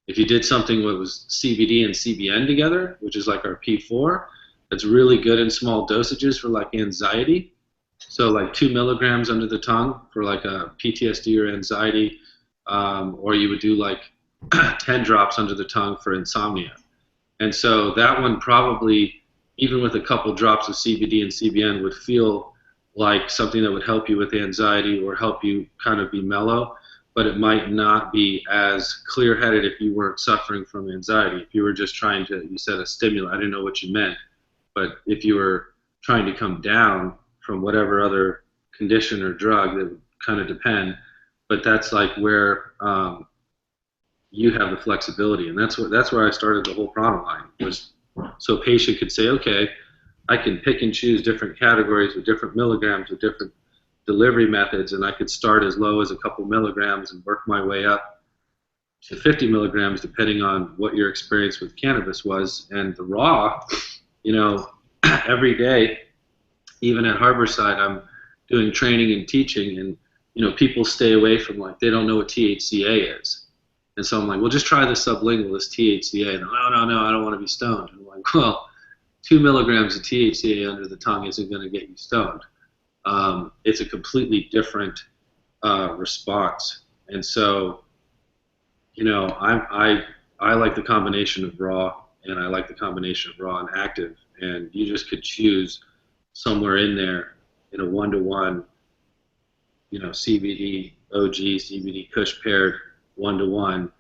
I: If you did something that was CBD and CBN together, which is like our P4, that's really good in small dosages for like anxiety. So like 2 milligrams under the tongue for like a PTSD or anxiety, or you would do like 10 drops under the tongue for insomnia. And so that one probably, even with a couple drops of CBD and CBN, would feel like something that would help you with anxiety or help you kind of be mellow. but it might not be as clear-headed if you weren't suffering from anxiety. If you were just trying to, you said a stimulant, I didn't know what you meant, but if you were trying to come down from whatever other condition or drug, that would kind of depend, but that's like where you have the flexibility, and that's where I started the whole product line, was so a patient could say, okay, I can pick and choose different categories with different milligrams, with different delivery methods, and I could start as low as a couple milligrams and work my way up to 50 milligrams depending on what your experience with cannabis was. And the raw, you know, every day, even at Harborside, I'm doing training and teaching, and you know, people stay away from, like, they don't know what THCA is. And so I'm like, well, just try the sublingual, this THCA. And no, I don't want to be stoned. And I'm like, well, 2 milligrams of THCA under the tongue isn't going to get you stoned. It's a completely different response. And so, you know, I like the combination of raw, and I like the combination of raw and active. And you just could choose somewhere in there in a 1-to-1, you know, CBD, OG, CBD, Kush paired 1-to-1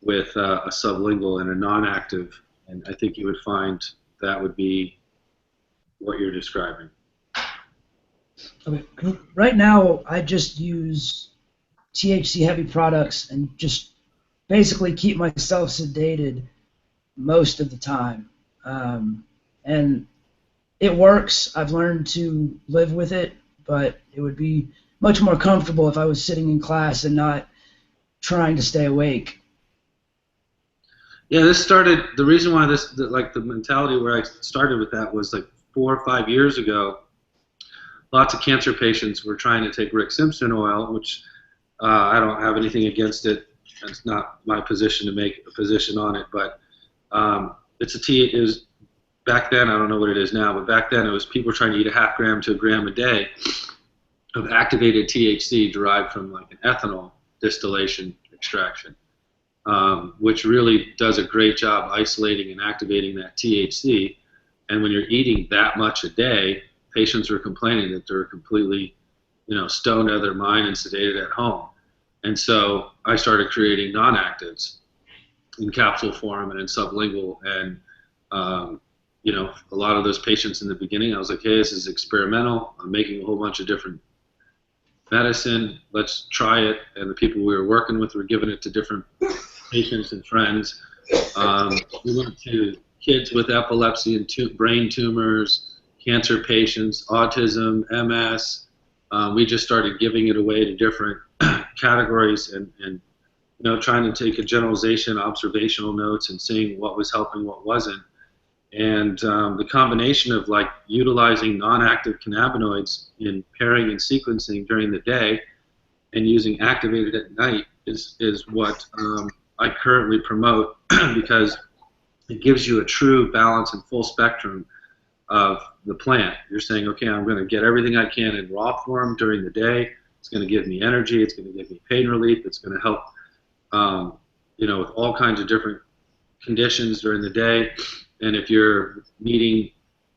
I: with a sublingual and a non-active. And I think you would find that would be what you're describing.
C: Okay. Right now, I just use THC heavy products and just basically keep myself sedated most of the time. And it works. I've learned to live with it, but it would be much more comfortable if I was sitting in class and not trying to stay awake.
I: Yeah, this started, the reason why like the mentality where I started with that was like 4 or 5 years ago. Lots of cancer patients were trying to take Rick Simpson oil, which I don't have anything against it. It's not my position to make a position on it, but it was back then, I don't know what it is now, but back then it was people trying to eat a half gram to a gram a day of activated THC derived from like an ethanol distillation extraction, which really does a great job isolating and activating that THC. And when you're eating that much a day, patients are complaining that they're completely, you know, stoned out of their mind and sedated at home. And so I started creating non-actives in capsule form and in sublingual. And, you know, a lot of those patients in the beginning, I was like, hey, this is experimental. I'm making a whole bunch of different medicine. Let's try it. And the people we were working with were giving it to different patients and friends. We went to kids with epilepsy and brain tumors, cancer patients, autism, MS. We just started giving it away to different categories and you know, trying to take a generalization, observational notes, and seeing what was helping, what wasn't. And the combination of like utilizing non-active cannabinoids in pairing and sequencing during the day and using activated at night is what I currently promote because it gives you a true balance and full spectrum of the plant. You're saying, okay, I'm going to get everything I can in raw form during the day. It's going to give me energy. It's going to give me pain relief. It's going to help, you know, with all kinds of different conditions during the day. And if you're needing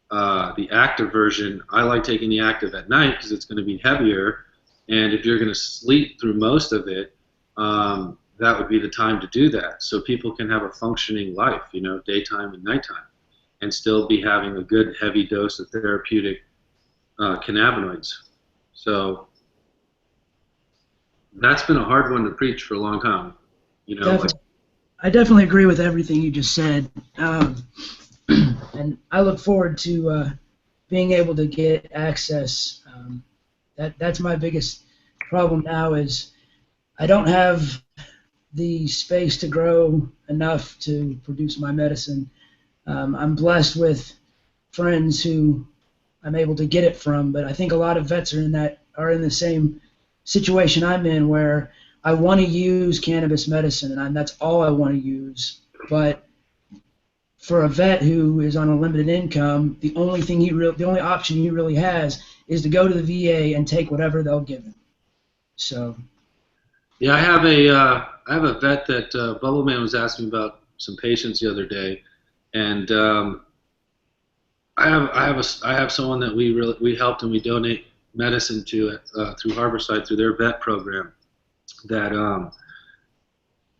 I: the active version, I like taking the active at night because it's going to be heavier. And if you're going to sleep through most of it, that would be the time to do that. So people can have a functioning life, you know, daytime and nighttime, and still be having a good heavy dose of therapeutic cannabinoids. So that's been a hard one to preach for a long time. You know,
C: I definitely agree with everything you just said. And I look forward to being able to get access. That's my biggest problem now is I don't have the space to grow enough to produce my medicine. I'm blessed with friends who I'm able to get it from, but I think a lot of vets are in the same situation I'm in where I want to use cannabis medicine and that's all I want to use. But for a vet who is on a limited income, the only option he really has is to go to the VA and take whatever they'll give him. So.
I: Yeah, I have a vet that Bubbleman was asking about some patients the other day, and I have someone that we helped and we donate medicine to through Harborside through their vet program, that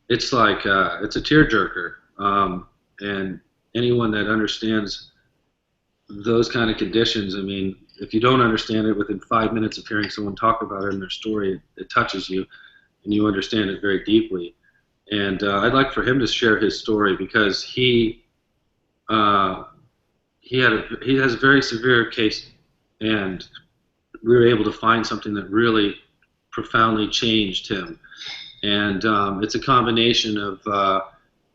I: it's like it's a tearjerker, and anyone that understands those kind of conditions, I mean, if you don't understand it within 5 minutes of hearing someone talk about it in their story, it touches you, and you understand it very deeply. And I'd like for him to share his story, because he has a very severe case, and we were able to find something that really profoundly changed him. And it's a combination of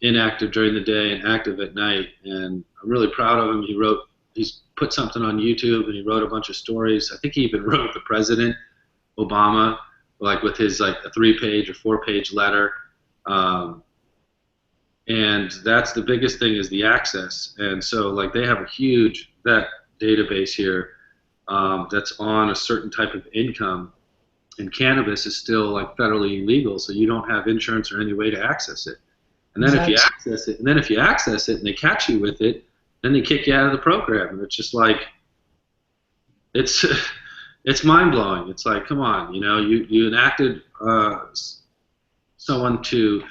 I: inactive during the day and active at night. And I'm really proud of him. He's put something on YouTube, and he wrote a bunch of stories. I think he even wrote the President Obama, like with his like a 3-page or 4-page letter. And that's the biggest thing, is the access. And so like they have a huge vet database here that's on a certain type of income, and cannabis is still like federally illegal, so you don't have insurance or any way to access it. And then if you access it, and they catch you with it, then they kick you out of the program. And it's just like, it's mind blowing. It's like, come on, you know, you enacted someone to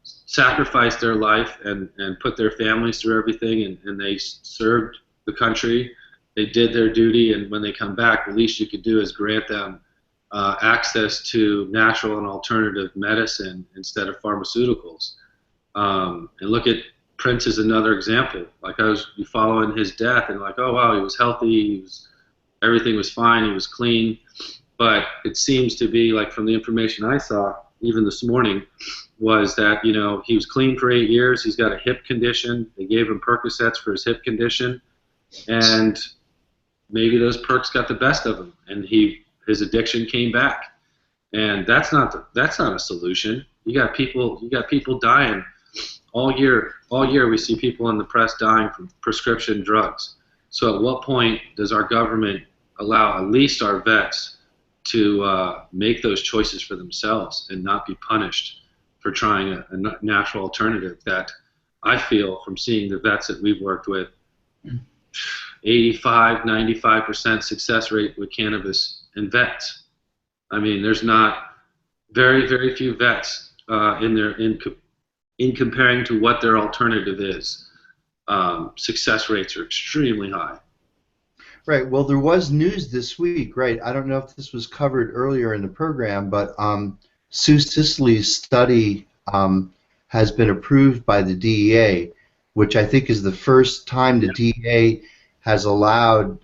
I: sacrifice their life and put their families through everything, and they served the country. They did their duty, and when they come back, the least you could do is grant them access to natural and alternative medicine instead of pharmaceuticals. And look at Prince is another example. Like, I was following his death, and like, oh wow, he was healthy, everything was fine, he was clean. But it seems to be like, from the information I saw, even this morning, was that, you know, he was clean for 8 years. He's got a hip condition. They gave him Percocets for his hip condition, and maybe those perks got the best of him, and his addiction came back. And that's not a solution. You got people dying all year. All year we see people in the press dying from prescription drugs. So at what point does our government allow at least our vets to make those choices for themselves and not be punished for trying a natural alternative that I feel, from seeing the vets that we've worked with, 85, 95% success rate with cannabis in vets. I mean, there's not very, very few vets in comparing to what their alternative is. Success rates are extremely high.
E: Right. Well, there was news this week, right? I don't know if this was covered earlier in the program, but Sue Sisley's study has been approved by the DEA, which I think is the first time the DEA has allowed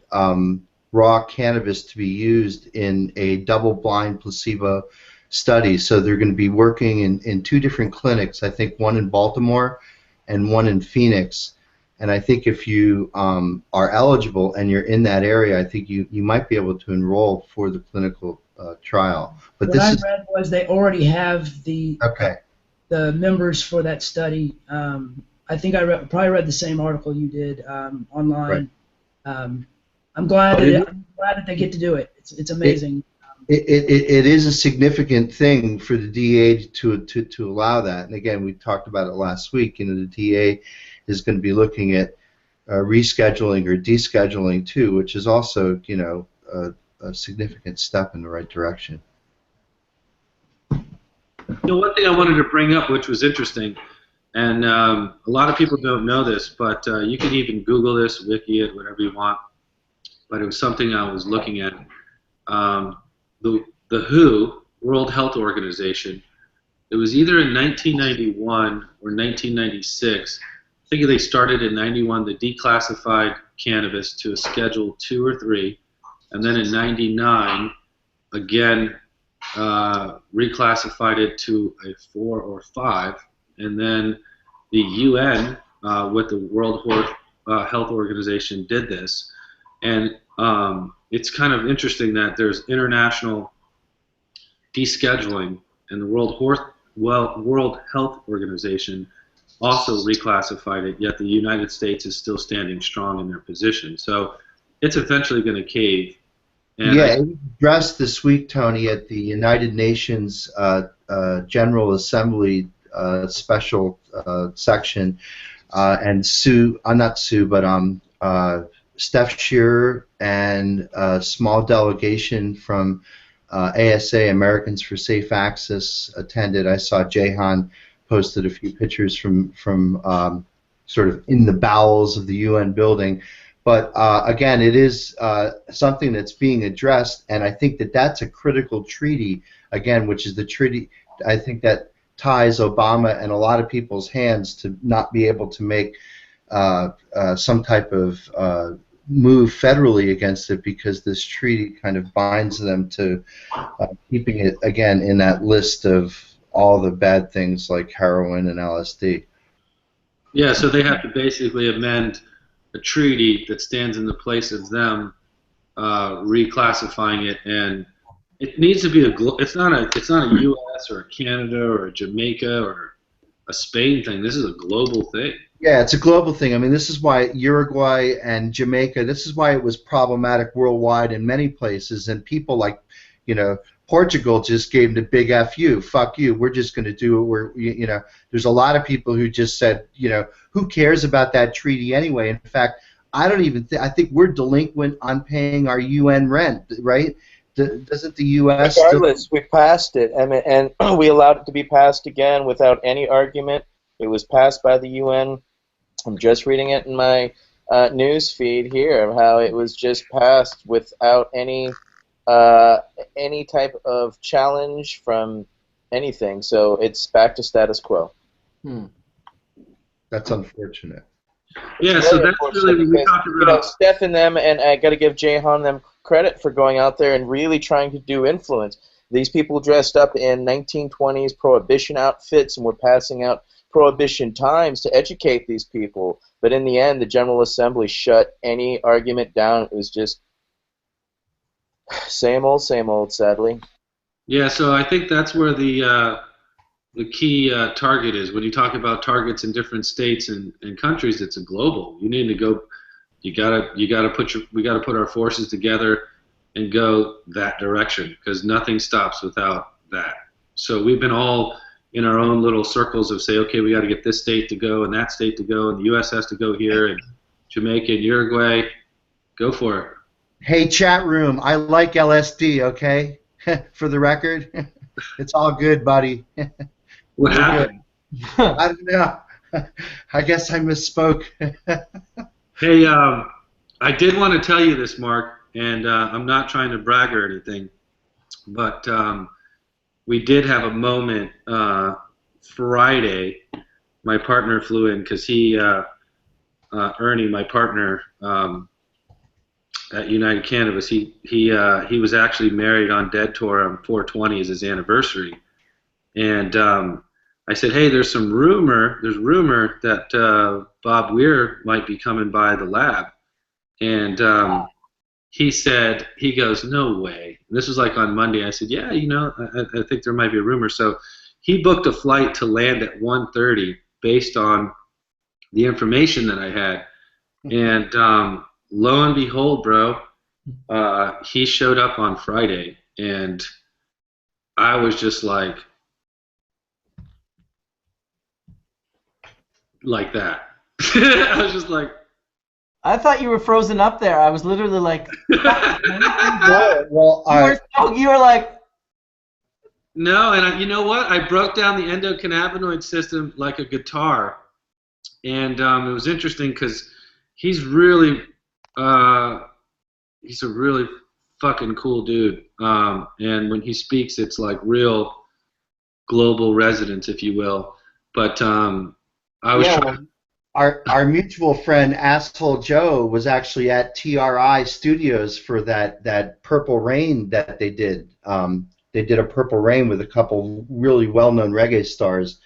E: raw cannabis to be used in a double-blind placebo study. So they're going to be working in 2 different clinics, I think one in Baltimore and one in Phoenix. And I think if you are eligible and you're in that area, I think you might be able to enroll for the clinical trial. But
C: what I read was they already have the members for that study. I think I probably read the same article you did online. Right. I'm glad that they get to do it. It's amazing.
E: It is a significant thing for the DEA to allow that. And again, we talked about it last week. You know, the DEA is going to be looking at rescheduling or descheduling too, which is also, you know, a significant step in the right direction.
I: You know, one thing I wanted to bring up, which was interesting, and a lot of people don't know this, but you can even Google this, wiki it, whatever you want. But it was something I was looking at. The WHO, World Health Organization, it was either in 1991 or 1996. I think they started in 91. They declassified cannabis to a Schedule 2 or 3, and then in 99, again, reclassified it to a 4 or 5, and then the UN with the World Health Organization did this. And it's kind of interesting that there's international descheduling, and the World Health Organization also reclassified it, yet the United States is still standing strong in their position. So it's eventually going to cave. And
E: yeah, it was addressed this week, Tony, at the United Nations General Assembly special section, and Steph Shearer and a small delegation from ASA, Americans for Safe Access, attended. I saw Jehan posted a few pictures from sort of in the bowels of the UN building. But again, it is something that's being addressed, and I think that that's a critical treaty, again, which is the treaty, I think, that ties Obama and a lot of people's hands to not be able to make some type of move federally against it, because this treaty kind of binds them to keeping it, again, in that list of all the bad things like heroin and LSD.
I: Yeah, so they have to basically amend a treaty that stands in the place of them reclassifying it, and it needs to be it's not a U.S. or a Canada or a Jamaica or a Spain thing. This is a global thing.
E: Yeah, it's a global thing. I mean, this is why Uruguay and Jamaica, this is why it was problematic worldwide in many places, and people like, Portugal just gave the big F you, fuck you, we're just going to do it. There's a lot of people who just said, who cares about that treaty anyway? In fact, I don't even I think we're delinquent on paying our UN rent, right? Doesn't the U.S.
B: Regardless, we passed it, and we allowed it to be passed again without any argument. It was passed by the UN. I'm just reading it in my news feed here of how it was just passed without any type of challenge from anything. So it's back to status quo.
E: That's unfortunate.
I: Yeah, so that's really what we talked about.
B: Steph and them, and I got to give Jehan them credit for going out there and really trying to do influence. These people dressed up in 1920s prohibition outfits and were passing out prohibition times to educate these people. But in the end, the General Assembly shut any argument down. It was just same old, sadly.
I: Yeah, so I think that's where the key target is. When you talk about targets in different states and countries, it's a global. You need to go. We gotta put our forces together and go that direction, because nothing stops without that. So we've been all in our own little circles of say, okay, we got to get this state to go and that state to go, and the U.S. has to go here, and Jamaica and Uruguay, go for it.
E: Hey, chat room, I like LSD, okay? For the record, it's all good, buddy.
I: What happened?
E: I don't know. I guess I misspoke.
I: Hey, I did want to tell you this, Mark, and I'm not trying to brag or anything, but we did have a moment Friday. My partner flew in because Ernie, my partner at United Cannabis, he was actually married on Dead Tour on 4/20 is his anniversary, and I said, hey, there's rumor that Bob Weir might be coming by the lab, and he goes, no way. And this was like on Monday. I said, yeah, I think there might be a rumor. So he booked a flight to land at 1:30 based on the information that I had, and lo and behold, bro, he showed up on Friday, and I was just like that. I was just like,
A: I thought you were frozen up there. I was literally like,
E: well,
A: you were like,
I: no, and you know what? I broke down the endocannabinoid system like a guitar, and it was interesting because he's really, he's a really fucking cool dude, and when he speaks, it's like real global resonance, if you will. But I was trying.
E: Our mutual friend Asshole Joe was actually at TRI Studios for that Purple Rain that they did. They did a Purple Rain with a couple really well-known reggae stars.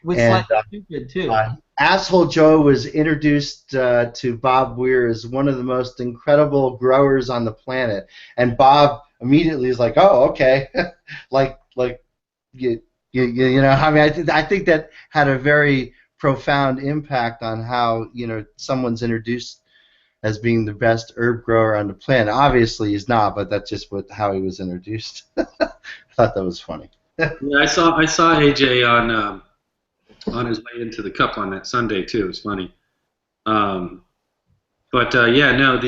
A: With Slightly Stupid too.
E: Asshole Joe was introduced to Bob Weir as one of the most incredible growers on the planet, and Bob immediately is like, "Oh, okay," like you know. I mean, I think that had a very profound impact on how someone's introduced as being the best herb grower on the planet. Obviously, he's not, but that's just how he was introduced. I thought that was funny.
I: Yeah, I saw AJ on his way into the cup on that Sunday too. It was funny. But yeah, no,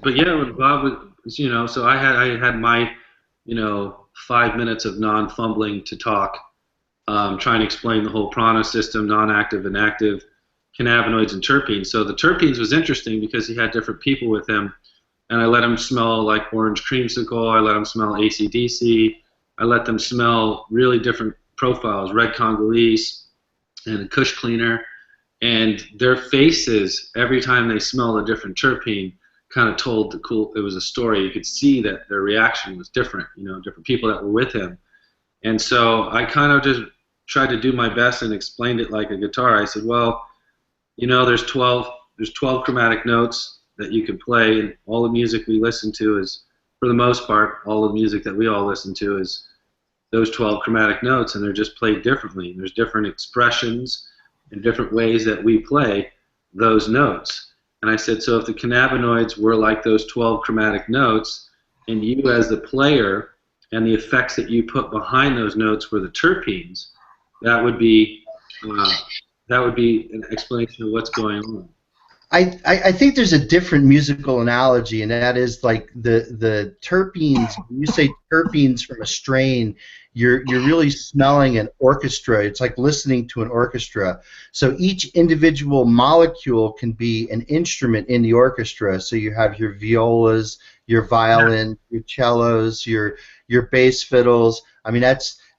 I: when Bob was, so I had my 5 minutes of non-fumbling to talk, trying to explain the whole prana system, non-active and active, cannabinoids and terpenes. So the terpenes was interesting because he had different people with him, and I let him smell like orange creamsicle, I let him smell AC/DC, I let them smell really different profiles, red Congolese and a Kush cleaner, and their faces, every time they smelled a different terpene, kind of told it was a story. You could see that their reaction was different, different people that were with him. And so I kind of just tried to do my best and explained it like a guitar. I said, well, there's 12 chromatic notes that you can play, and all the music we listen to is, for the most part, all the music that we all listen to is those 12 chromatic notes, and they're just played differently. And there's different expressions and different ways that we play those notes. And I said, so if the cannabinoids were like those 12 chromatic notes, and you as the player and the effects that you put behind those notes were the terpenes, that would be an explanation of what's going on.
E: I think there's a different musical analogy, and that is like the terpenes. When you say terpenes from a strain, you're really smelling an orchestra. It's like listening to an orchestra. So each individual molecule can be an instrument in the orchestra. So you have your violas, your violin, your cellos, your bass fiddles. I mean,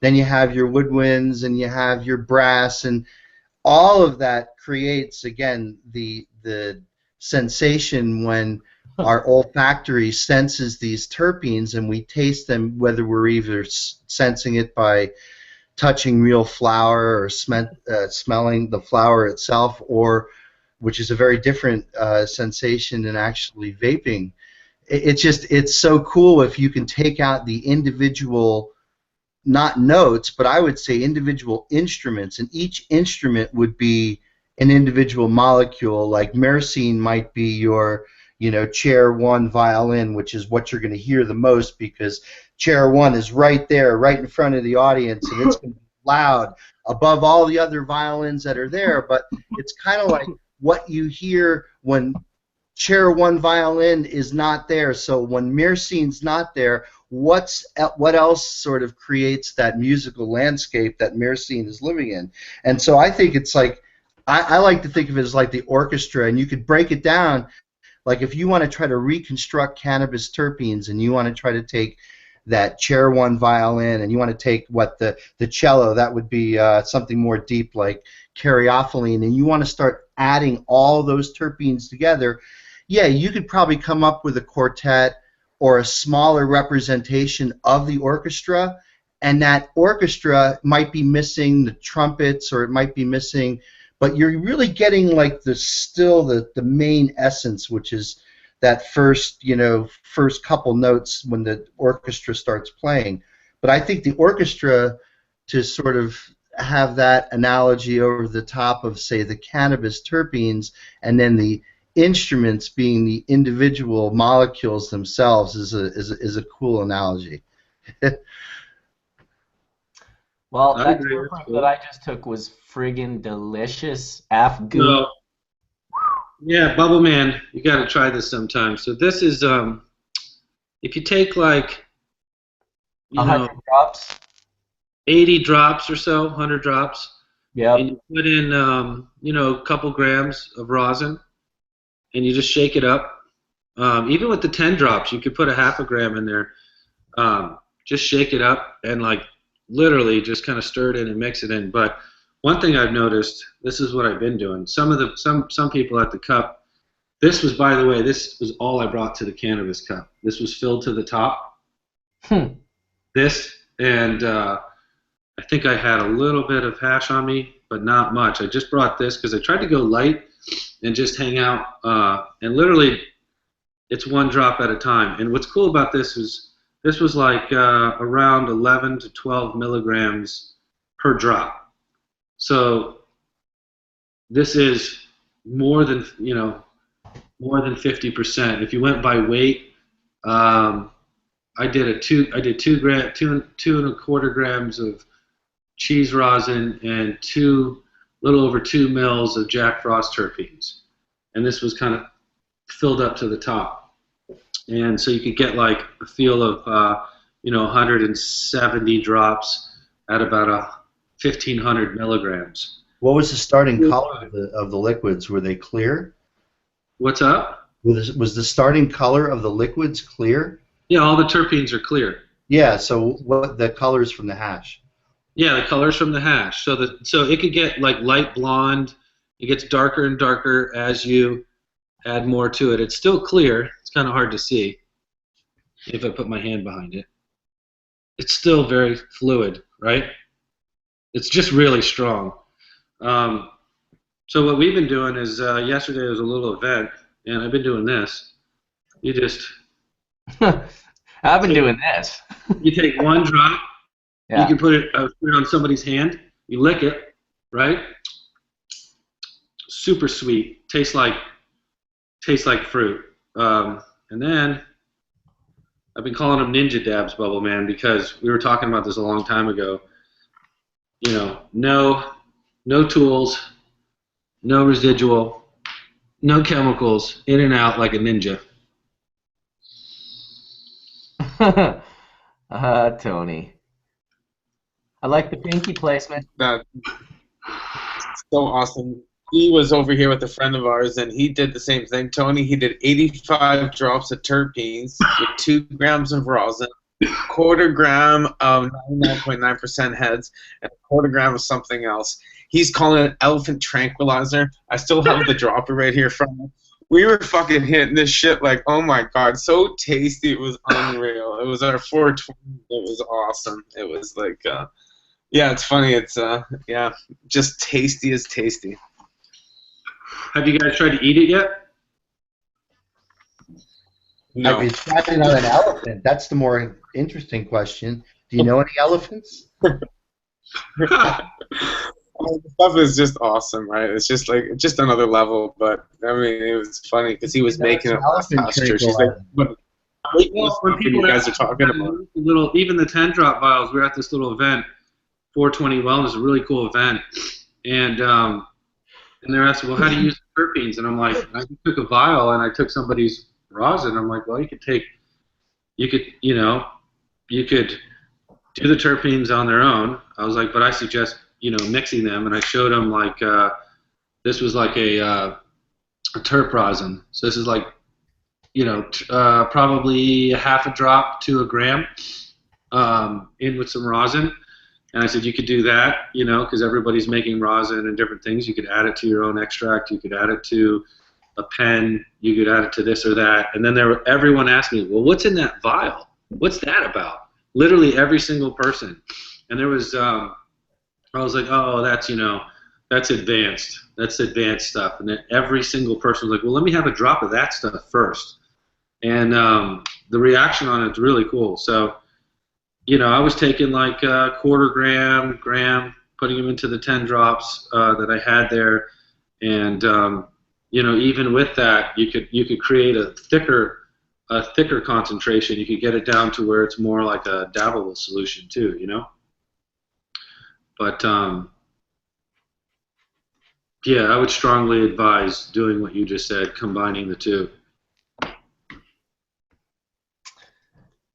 E: then you have your woodwinds and you have your brass, and all of that creates, again, the sensation when our olfactory senses these terpenes, and we taste them, whether we're either sensing it by touching real flower or smelling the flower itself, or, which is a very different sensation than actually vaping. It's so cool if you can take out the individual, not notes, but I would say individual instruments, and each instrument would be an individual molecule. Like myrcene might be your, chair one violin, which is what you're going to hear the most, because chair one is right there, right in front of the audience, and it's going to be loud above all the other violins that are there. But it's kind of like what you hear when chair one violin is not there. So when myrcene's not there, what else sort of creates that musical landscape that myrcene is living in? And so I think it's like, I like to think of it as like the orchestra, and you could break it down. Like if you want to try to reconstruct cannabis terpenes, and you want to try to take that chair one violin, and you want to take the cello, that would be something more deep like caryophyllene, and you want to start adding all those terpenes together, yeah, you could probably come up with a quartet or a smaller representation of the orchestra, and that orchestra might be missing the trumpets, or it might be missing, but you're really getting like the main essence, which is that first couple notes when the orchestra starts playing. But I think the orchestra, to sort of have that analogy over the top of, say, the cannabis terpenes, and then the instruments being the individual molecules themselves, is a cool analogy.
A: Well, that terpene that I just took was friggin' delicious. Afgoo.
I: No. Yeah, Bubbleman, you got to try this sometime. So this is, if you take like,
A: 100 drops,
I: 80 drops or so, 100 drops,
A: yeah,
I: and you put in, a couple grams of rosin, and you just shake it up. Even with the 10 drops, you could put a half a gram in there. Just shake it up and like literally just kind of stir it in and mix it in. But one thing I've noticed, this is what I've been doing. Some people at the cup, this was, by the way, this was all I brought to the cannabis cup. This was filled to the top. This, and I think I had a little bit of hash on me, but not much. I just brought this because I tried to go light and just hang out, and literally it's one drop at a time. And what's cool about this is this was like around 11 to 12 milligrams per drop. So this is more than 50%. If you went by weight, I did 2.25 grams of cheese rosin and little over 2 mils of Jack Frost terpenes, and this was kind of filled up to the top. And so you could get like a feel of 170 drops at about 1,500 milligrams.
E: What was the starting color of the liquids? Were they clear?
I: What's up?
E: Was the starting color of the liquids clear?
I: Yeah, all the terpenes are clear.
E: Yeah, so what the colors from the hash?
I: Yeah, the colors from the hash. So it could get like light blonde. It gets darker and darker as you add more to it. It's still clear. It's kind of hard to see if I put my hand behind it. It's still very fluid, right? It's just really strong. So what we've been doing is yesterday was a little event, and I've been doing this. You just...
A: I've been doing this.
I: You take one drop.
A: Yeah.
I: You can put it on somebody's hand. You lick it, right? Super sweet. Tastes like fruit. And then I've been calling them ninja dabs, Bubbleman, because we were talking about this a long time ago. No tools, no residual, no chemicals, in and out like a ninja.
A: Tony. I like the pinky placement.
F: That's so awesome. He was over here with a friend of ours, and he did the same thing. Tony, he did 85 drops of terpenes with 2 grams of rosin, 1/4 gram of 99.9% heads, and 1/4 gram of something else. He's calling it elephant tranquilizer. I still have the dropper right here from him. We were fucking hitting this shit like, oh my god, so tasty. It was unreal. It was our 420. It was awesome. It was like, yeah, it's funny. It's, yeah, just tasty as tasty.
I: Have you guys tried to eat it yet?
F: No.
E: Have you tried it on an elephant? That's the more interesting question. Do you know any elephants?
F: The stuff is just awesome, right? It's just like another level. But I mean, it was funny because he was making it last church. He's like, "What you guys are talking about?"
I: Even the 10-drop vials. We were at this little event, 420 Wellness, a really cool event, and they're asking, "Well, how do you use the terpenes?" And I'm like, I took a vial and I took somebody's rosin. I'm like, well, you could do the terpenes on their own. I was like, but I suggest mixing them, and I showed them like this was like a terp rosin. So this is like probably a half a drop to a gram in with some rosin. And I said you could do that, because everybody's making rosin and different things. You could add it to your own extract. You could add it to a pen. You could add it to this or that. And then everyone asked me, well, what's in that vial? What's that about? Literally every single person. And there was I was like, oh, that's advanced. That's advanced stuff. And then every single person was like, well, let me have a drop of that stuff first. And the reaction on it's really cool. So, I was taking like a 1/4 gram, putting them into the 10 drops that I had there. And, even with that, you could create a thicker concentration. You could get it down to where it's more like a dabbable solution too, But, yeah, I would strongly advise doing what you just said, combining the two.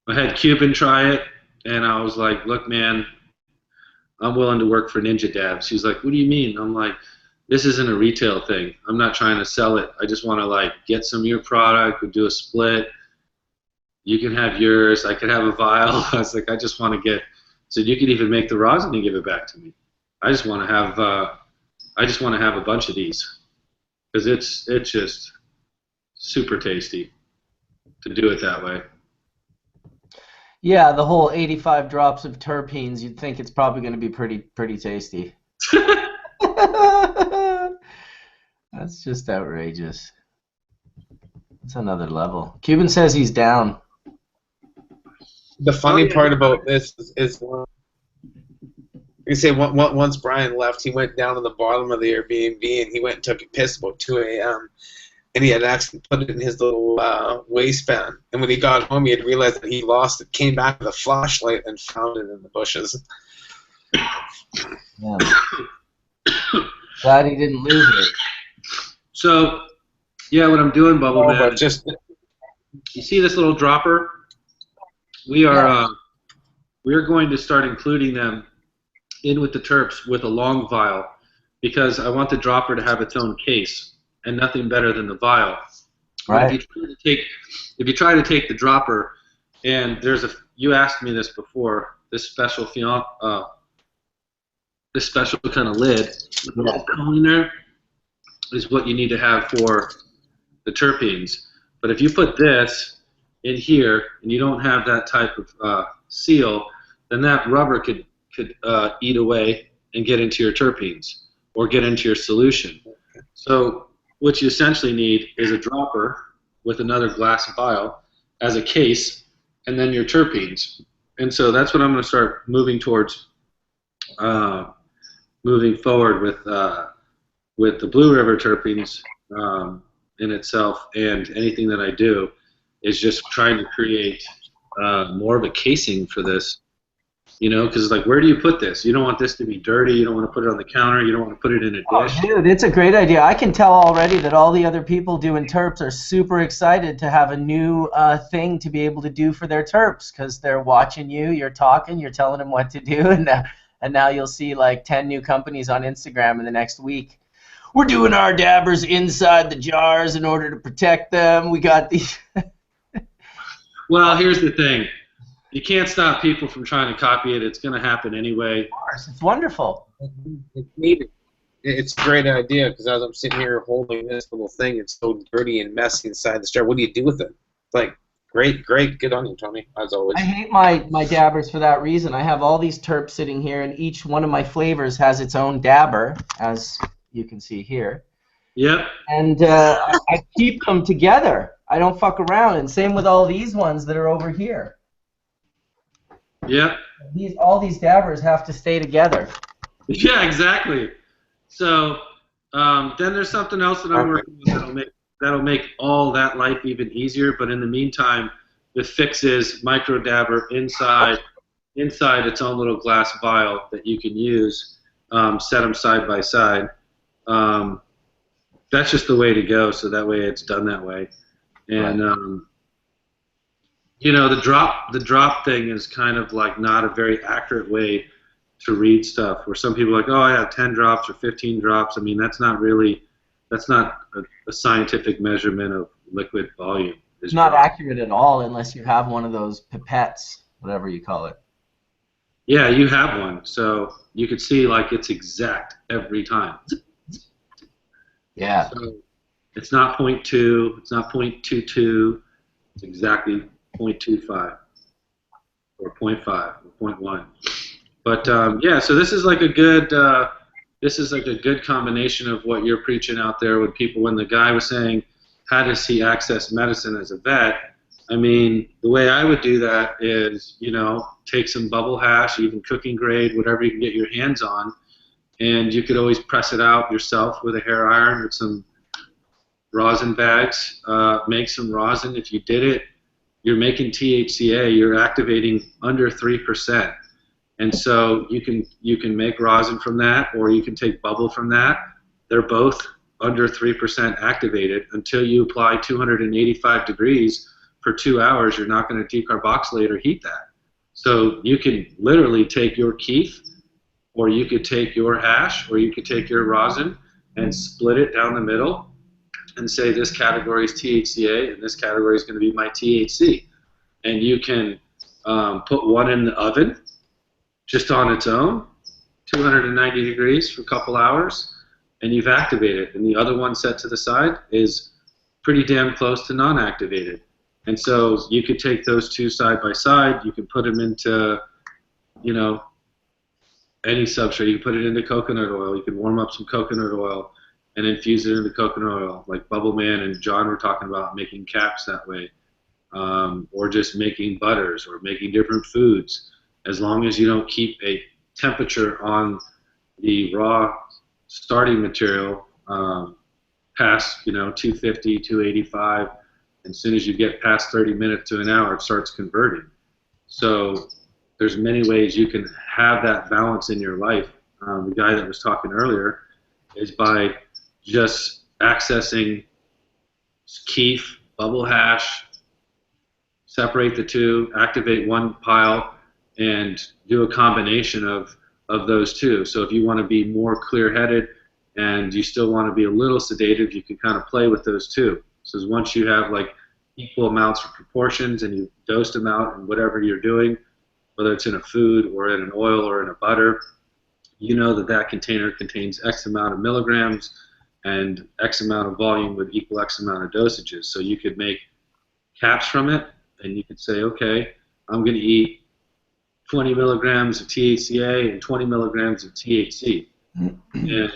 I: I had Cuban try it, and I was like, look, man, I'm willing to work for Ninja Dabs. He's like, what do you mean? I'm like, this isn't a retail thing. I'm not trying to sell it. I just want to, like, get some of your product. We'll do a split. You can have yours. I could have a vial. I was like, I just want to get... So you could even make the rosin and give it back to me. I just want to have a bunch of these because it's just super tasty to do it that way.
A: Yeah, the whole 85 drops of terpenes. You'd think it's probably going to be pretty tasty. That's just outrageous. It's another level. Cuban says he's down.
F: The funny part about this is you say once Brian left, he went down to the bottom of the Airbnb and he went and took a piss about 2 a.m. and he had actually put it in his little waistband. And when he got home, he had realized that he lost it, came back with a flashlight and found it in the bushes.
A: Yeah. Glad he didn't lose it.
I: So, yeah, what I'm doing, Bubbleman,
F: just
I: you see this little dropper? We are we're going to start including them in with the terps with a long vial, because I want the dropper to have its own case, and nothing better than the vial.
A: Right.
I: But if you try to take the dropper, and you asked me this before, this special kind of lid with a little cone in there is what you need to have for the terpenes. But if you put this in here and you don't have that type of seal, then that rubber could eat away and get into your terpenes or get into your solution. So what you essentially need is a dropper with another glass vial as a case, and then your terpenes. And so that's what I'm going to start moving towards, moving forward with the Blue River terpenes in itself, and anything that I do is just trying to create more of a casing for this. You know, because like, where do you put this? You don't want this to be dirty. You don't want to put it on the counter. You don't want to put it in a dish.
A: Oh, dude, it's a great idea. I can tell already that all the other people doing terps are super excited to have a new thing to be able to do for their terps, because they're watching you, you're talking, you're telling them what to do, and now you'll see like 10 new companies on Instagram in the next week. We're doing our dabbers inside the jars in order to protect them. We got these.
I: Well, here's the thing. You can't stop people from trying to copy it. It's going to happen anyway.
A: Of course, it's wonderful.
F: It's needed. It's a great idea, because as I'm sitting here holding this little thing, it's so dirty and messy inside the jar. What do you do with it? Like, great, good on you, Tony, as always.
A: I hate my dabbers for that reason. I have all these terps sitting here, and each one of my flavors has its own dabber, as you can see here.
I: Yep.
A: And I keep them together. I don't fuck around. And same with all these ones that are over here.
I: Yep.
A: All these dabbers have to stay together.
I: Yeah, exactly. So then there's something else that I'm working on that'll make all that life even easier. But in the meantime, the fix is micro dabber inside its own little glass vial that you can use. Set them side by side. That's just the way to go. So that way it's done that way. And you know, the drop thing is kind of like not a very accurate way to read stuff. Where some people are like, oh, I have 10 drops or 15 drops. I mean, that's not a scientific measurement of liquid volume.
A: It's not accurate at all unless you have one of those pipettes, whatever you call it.
I: Yeah, you have one, so you could see like it's exact every time.
A: Yeah.
I: So it's not 0.2. It's not 0.22. It's exactly 0.25 or 0.5 or 0.1. But yeah, so this is like a good combination of what you're preaching out there when the guy was saying, how does he access medicine as a vet? I mean, the way I would do that is, you know, take some bubble hash, even cooking grade, whatever you can get your hands on, and you could always press it out yourself with a hair iron with some rosin bags. Make some rosin. If you did it, you're making THCA. You're activating under 3%, and so you can make rosin from that, or you can take bubble from that. They're both under 3% activated until you apply 285 degrees for 2 hours. You're not going to decarboxylate or heat that. So you can literally take your keef, or you could take your hash, or you could take your rosin and split it down the middle and say this category is THCA and this category is going to be my THC. And you can put one in the oven just on its own, 290 degrees for a couple hours, and you've activated. And the other one set to the side is pretty damn close to non-activated. And so you could take those two side by side. You can put them into, you know, any substrate. You can put it into coconut oil. You can warm up some coconut oil and infuse it into coconut oil, like Bubbleman and John were talking about making caps that way, or just making butters or making different foods. As long as you don't keep a temperature on the raw starting material past, you know, 250, 285. As soon as you get past 30 minutes to an hour, it starts converting. So there's many ways you can have that balance in your life. The guy that was talking earlier is by just accessing keef, bubble hash, separate the two, activate one pile, and do a combination of those two. So if you want to be more clear-headed and you still want to be a little sedated, you can kind of play with those two. So once you have like equal amounts of proportions and you dose them out in whatever you're doing, whether it's in a food or in an oil or in a butter, you know that that container contains X amount of milligrams and X amount of volume with equal X amount of dosages. So you could make caps from it, and you could say, okay, I'm going to eat 20 milligrams of THCA and 20 milligrams of THC. And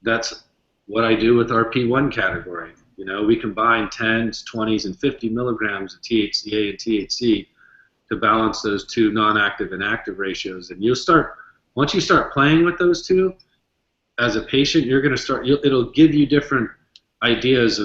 I: that's what I do with our P1 category. You know, we combine 10s, 20s, and 50 milligrams of THCA and THC to balance those two non-active and active ratios. And you'll start, once you start playing with those two, as a patient, you're going to start, it'll give you different ideas